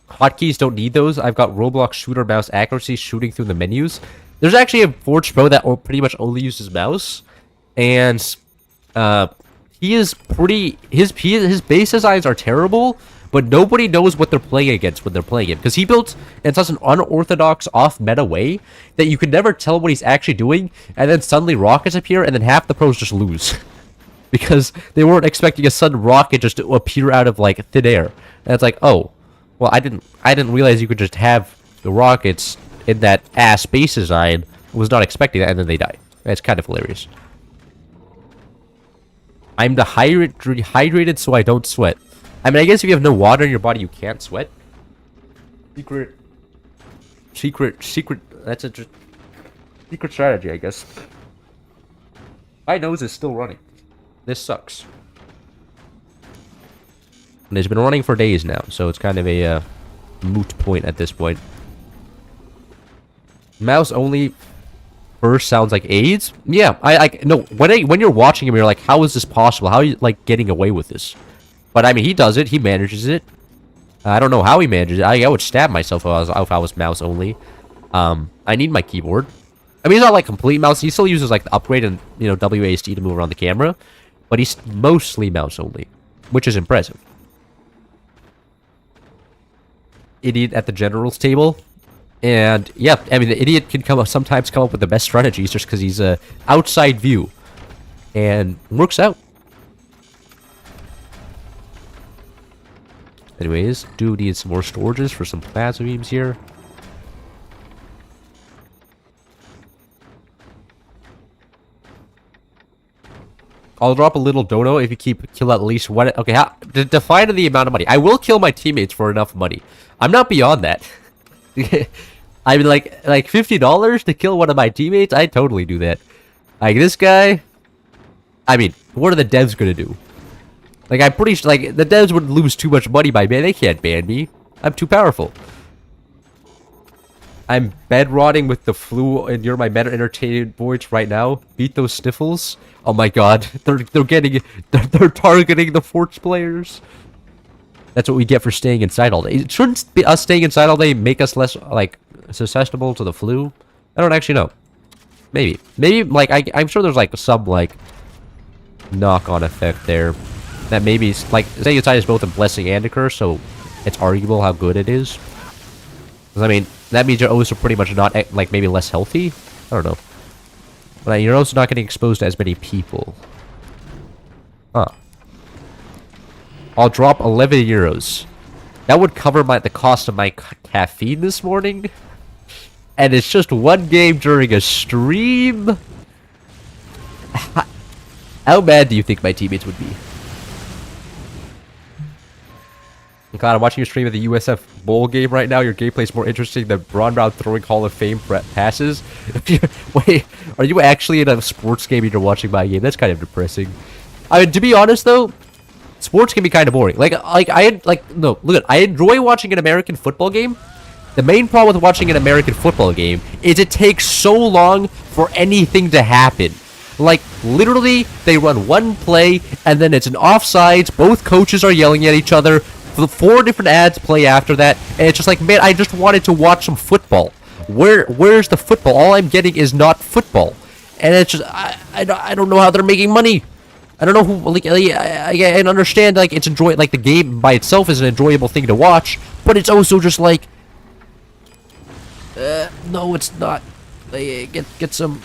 Hotkeys don't need those. I've got Roblox shooter mouse accuracy shooting through the menus. There's actually a Forge Pro that pretty much only uses mouse, and he is pretty. His base designs are terrible, but nobody knows what they're playing against when they're playing it because he built in such an unorthodox, off-meta way that you could never tell what he's actually doing, and then suddenly rockets appear, and then half the pros just lose because they weren't expecting a sudden rocket just to appear out of like thin air, and it's like, oh. Well, I didn't realize you could just have the rockets in that ass base design. I was not expecting that, and then they die. That's kind of hilarious. I'm dehydrated so I don't sweat. I mean, I guess if you have no water in your body, you can't sweat. Secret. That's a secret strategy, I guess. My nose is still running. This sucks. And it's been running for days now, so it's kind of a moot point at this point. Mouse only first sounds like AIDS? Yeah, no. When you're watching him, you're like, how is this possible? How are you like getting away with this? But I mean, he does it. He manages it. I don't know how he manages it. I would stab myself if I was mouse only. I need my keyboard. I mean, he's not like complete mouse. He still uses like the upgrade and WASD to move around the camera, but he's mostly mouse only, which is impressive. Idiot at the generals table, and yeah, I mean the idiot can sometimes come up with the best strategies just because he's a outside view, and works out. Anyways, do need some more storages for some plasma beams here. I'll drop a little dono if you kill at least one. Okay, define the amount of money. I will kill my teammates for enough money. I'm not beyond that. I mean, like $50 to kill one of my teammates. I totally do that. Like this guy. I mean, what are the devs gonna do? Like I'm pretty sure, like the devs would lose too much money by me. They can't ban me. I'm too powerful. I'm bed rotting with the flu, and you're my meta entertainment voice right now. Beat those sniffles. Oh my god, they're targeting the Forge players. That's what we get for staying inside all day. Shouldn't us staying inside all day make us less like susceptible to the flu? I don't actually know. Maybe like I'm sure there's like some like knock-on effect there. That maybe like staying inside is both a blessing and a curse, so it's arguable how good it is. Because I mean, that means you're also pretty much not like maybe less healthy. I don't know. But you're also not getting exposed to as many people. Huh. I'll drop 11 euros. That would cover the cost of my caffeine this morning. And it's just one game during a stream. How mad do you think my teammates would be? God, I'm watching your stream of the USF Bowl game right now. Your gameplay is more interesting than Ron Brown throwing Hall of Fame passes. Wait, are you actually in a sports game and you're watching my game? That's kind of depressing. I mean, to be honest though, sports can be kind of boring. Look, I enjoy watching an American football game. The main problem with watching an American football game is it takes so long for anything to happen. Like, literally, they run one play, and then it's an offsides, both coaches are yelling at each other, the 4 different ads play after that, and it's just like, man, I just wanted to watch some football. Where's the football? All I'm getting is not football. And it's just, I don't know how they're making money. I don't know who, like, I understand, like, it's like, the game by itself is an enjoyable thing to watch, but it's also just like, no, it's not. Get some,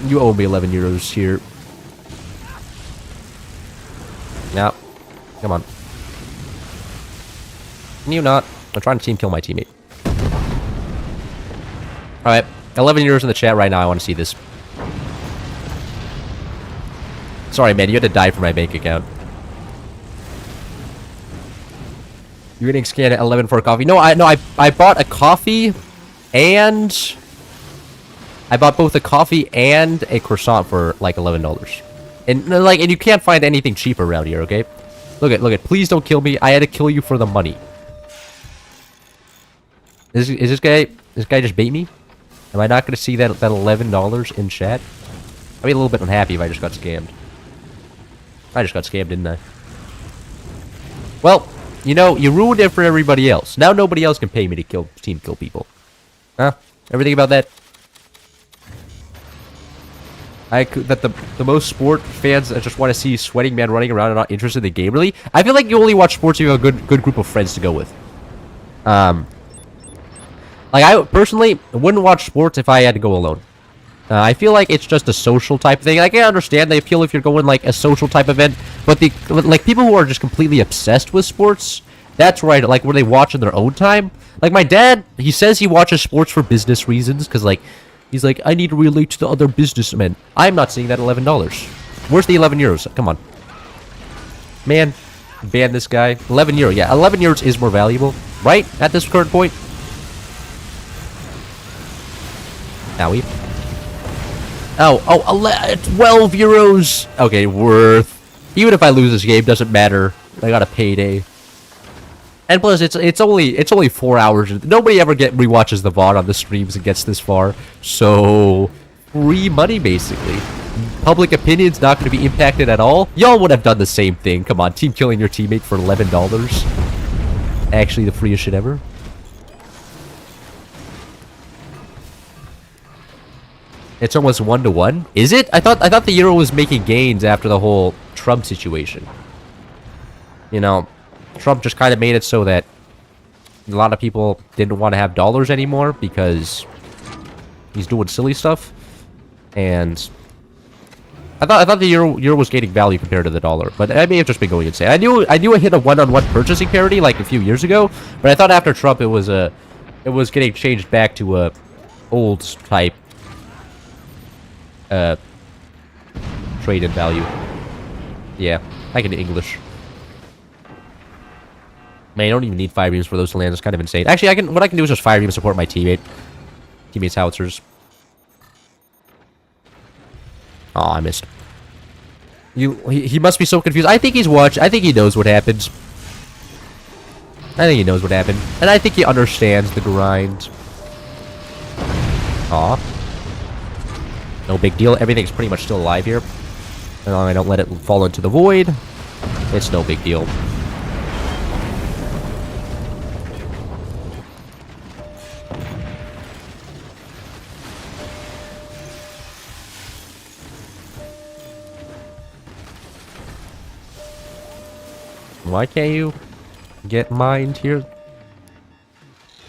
you owe me 11 euros here. Nah, come on. Can you not? I'm trying to team kill my teammate. Alright, 11 euros in the chat right now, I want to see this. Sorry, man, you had to die for my bank account. You're getting scanned at 11 for a coffee. No, I bought a coffee and I bought both a coffee and a croissant for like $11. And you can't find anything cheaper around here, okay? Look at, please don't kill me. I had to kill you for the money. Is this guy just bait me? Am I not going to see that $11 in chat? I'd be a little bit unhappy if I just got scammed. I just got scammed, didn't I? Well, you know, you ruined it for everybody else. Now nobody else can pay me to team kill people. Huh? Everything about that? The most sport fans that just want to see sweating man running around and not interested in the game, really? I feel like you only watch sports if you have a good group of friends to go with. Like, I personally wouldn't watch sports if I had to go alone. I feel like it's just a social type thing. Like, I understand the appeal if you're going, like, a social type event, but people who are just completely obsessed with sports, that's right, like, where they watch in their own time. Like, my dad, he says he watches sports for business reasons, because, like, he's like, I need to relate to the other businessmen. I'm not seeing that $11. Where's the 11 euros? Come on. Man, ban this guy. 11 euros. Yeah, 11 euros is more valuable, right? At this current point. Owie. Oh, 12 euros. Okay, worth. Even if I lose this game, doesn't matter. I got a payday. And plus, it's only 4 hours. Nobody ever rewatches the VOD on the streams and gets this far. So, free money, basically. Public opinion's not going to be impacted at all. Y'all would have done the same thing. Come on, team killing your teammate for $11. Actually, the freest shit ever. It's almost 1-to-1. Is it? I thought the euro was making gains after the whole Trump situation. You know, Trump just kind of made it so that a lot of people didn't want to have dollars anymore because he's doing silly stuff. And I thought the euro was gaining value compared to the dollar, but I may have just been going insane. I knew it hit a one-on-one purchasing parity like a few years ago, but I thought after Trump it was getting changed back to a old type trade in value. Yeah, I can do English. Man, you don't even need 5 beams for those to land. It's kind of insane. Actually, what I can do is just 5 beam support my teammate's howitzers. Oh, I missed. He must be so confused. I think he's watching. I think he knows what happens. I think he knows what happened. And I think he understands the grind. Aw. No big deal. Everything's pretty much still alive here. As long as I don't let it fall into the void, it's no big deal. Why can't you get mined here?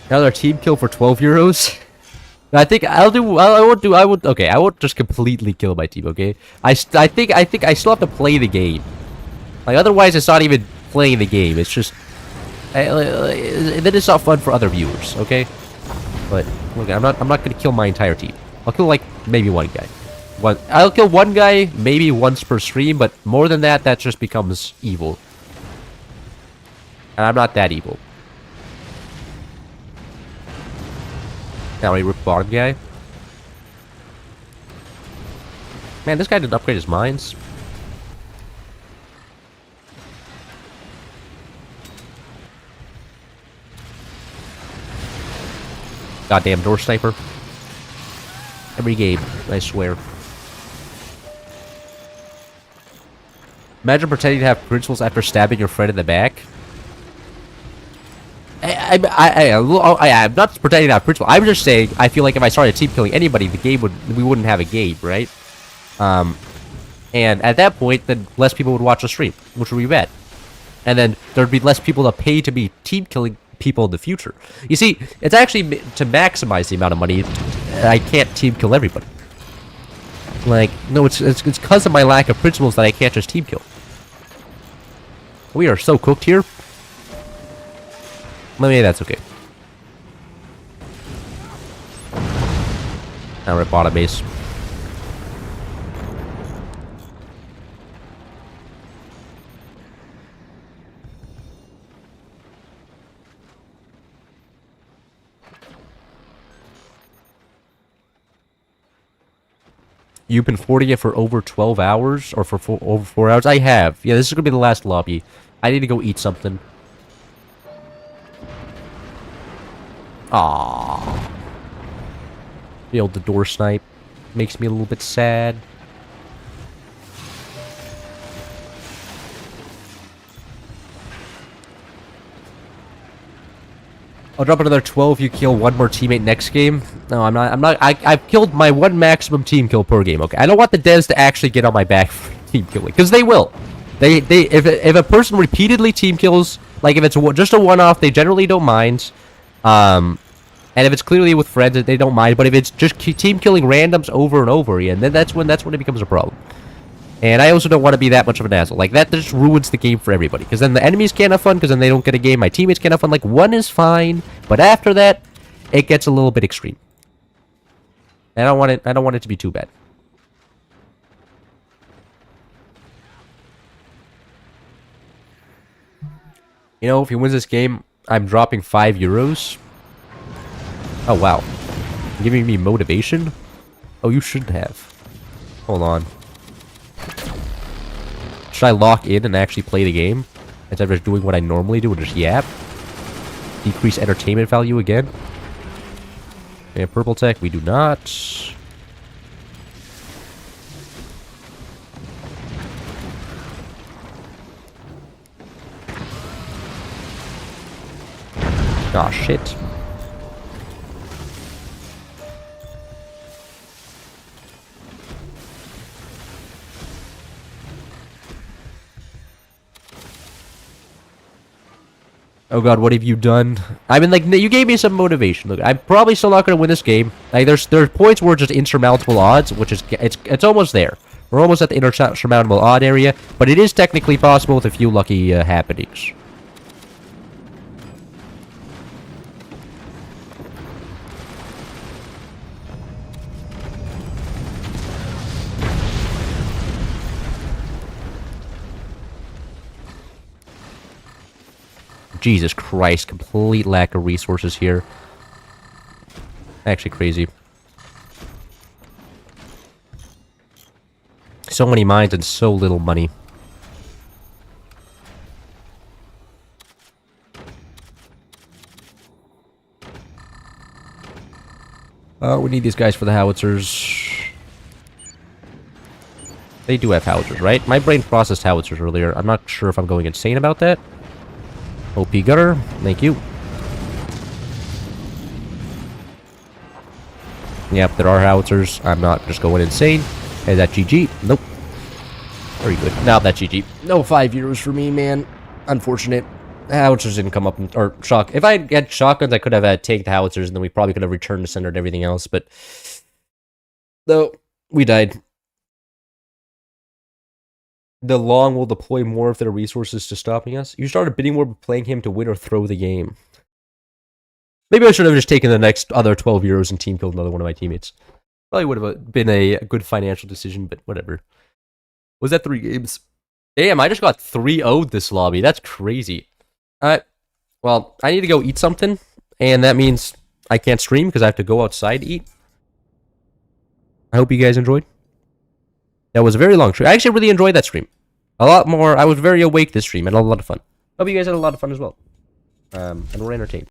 Another team kill for 12 euros? I think I won't just completely kill my team, okay? I think I still have to play the game. Like, otherwise, it's not even playing the game. It's just... then it's not fun for other viewers, okay? But, look, I'm not gonna kill my entire team. I'll kill, like, maybe one guy. I'll kill one guy maybe once per stream, but more than that, that just becomes evil. And I'm not that evil. Now we rip bottom guy. Man, this guy didn't upgrade his mines. Goddamn door sniper. Every game, I swear. Imagine pretending to have principles after stabbing your friend in the back. I'm not pretending to have principles. I'm just saying I feel like if I started team killing anybody, we wouldn't have a game, right? And at that point, then less people would watch the stream, which would be bad. And then there'd be less people to pay to be team killing people in the future. You see, it's actually to maximize the amount of money. I can't team kill everybody. Like, no, it's because of my lack of principles that I can't just team kill. We are so cooked here. Maybe that's okay. Now we're at bottom base. You've been 40 it for over 12 hours? Or for over 4 hours? I have. Yeah, this is going to be the last lobby. I need to go eat something. Aww. Failed the door snipe. Makes me a little bit sad. I'll drop another 12 if you kill one more teammate next game. No, I'm not. I've killed my one maximum team kill per game, okay? I don't want the devs to actually get on my back for team killing, because they will. If a person repeatedly team kills, like if it's just a one-off, they generally don't mind. And if it's clearly with friends, they don't mind. But if it's just team killing randoms over and over again, then that's when it becomes a problem. And I also don't want to be that much of an asshole. Like, that just ruins the game for everybody. Because then the enemies can't have fun, because then they don't get a game. My teammates can't have fun. Like, one is fine. But after that, it gets a little bit extreme. And I don't want it to be too bad. You know, if he wins this game, I'm dropping 5 euros. Oh, wow. Giving me motivation? Oh, you shouldn't have. Hold on. Should I lock in and actually play the game? Instead of just doing what I normally do and just yap? Decrease entertainment value again? And purple tech, we do not. Aw, shit. Oh god, what have you done? I mean, like, you gave me some motivation. Look, I'm probably still not going to win this game. Like, there's points where it's just insurmountable odds, which is, it's almost there. We're almost at the insurmountable odd area, but it is technically possible with a few lucky happenings. Jesus Christ, complete lack of resources here. Actually crazy. So many mines and so little money. We need these guys for the howitzers. They do have howitzers, right? My brain processed howitzers earlier. I'm not sure if I'm going insane about that. OP Gutter, thank you. Yep, there are howitzers. I'm not just going insane. Is that GG? Nope. Very good. Now that's GG. No 5 euros for me, man. Unfortunate. Howitzers didn't come up, or shock. If I had shotguns, I could have tanked the howitzers, and then we probably could have returned to center and everything else, but... No, we died. The Long will deploy more of their resources to stopping us. You started bidding war, but playing him to win or throw the game. Maybe I should have just taken the next other 12 euros and team killed another one of my teammates. Probably would have been a good financial decision, but whatever. Was that 3 games? Damn, I just got 3-0'd this lobby. That's crazy. Alright. Well, I need to go eat something, and that means I can't stream because I have to go outside to eat. I hope you guys enjoyed. That was a very long stream. I actually really enjoyed that stream. A lot more. I was very awake this stream and had a lot of fun. Hope you guys had a lot of fun as well. And were entertained.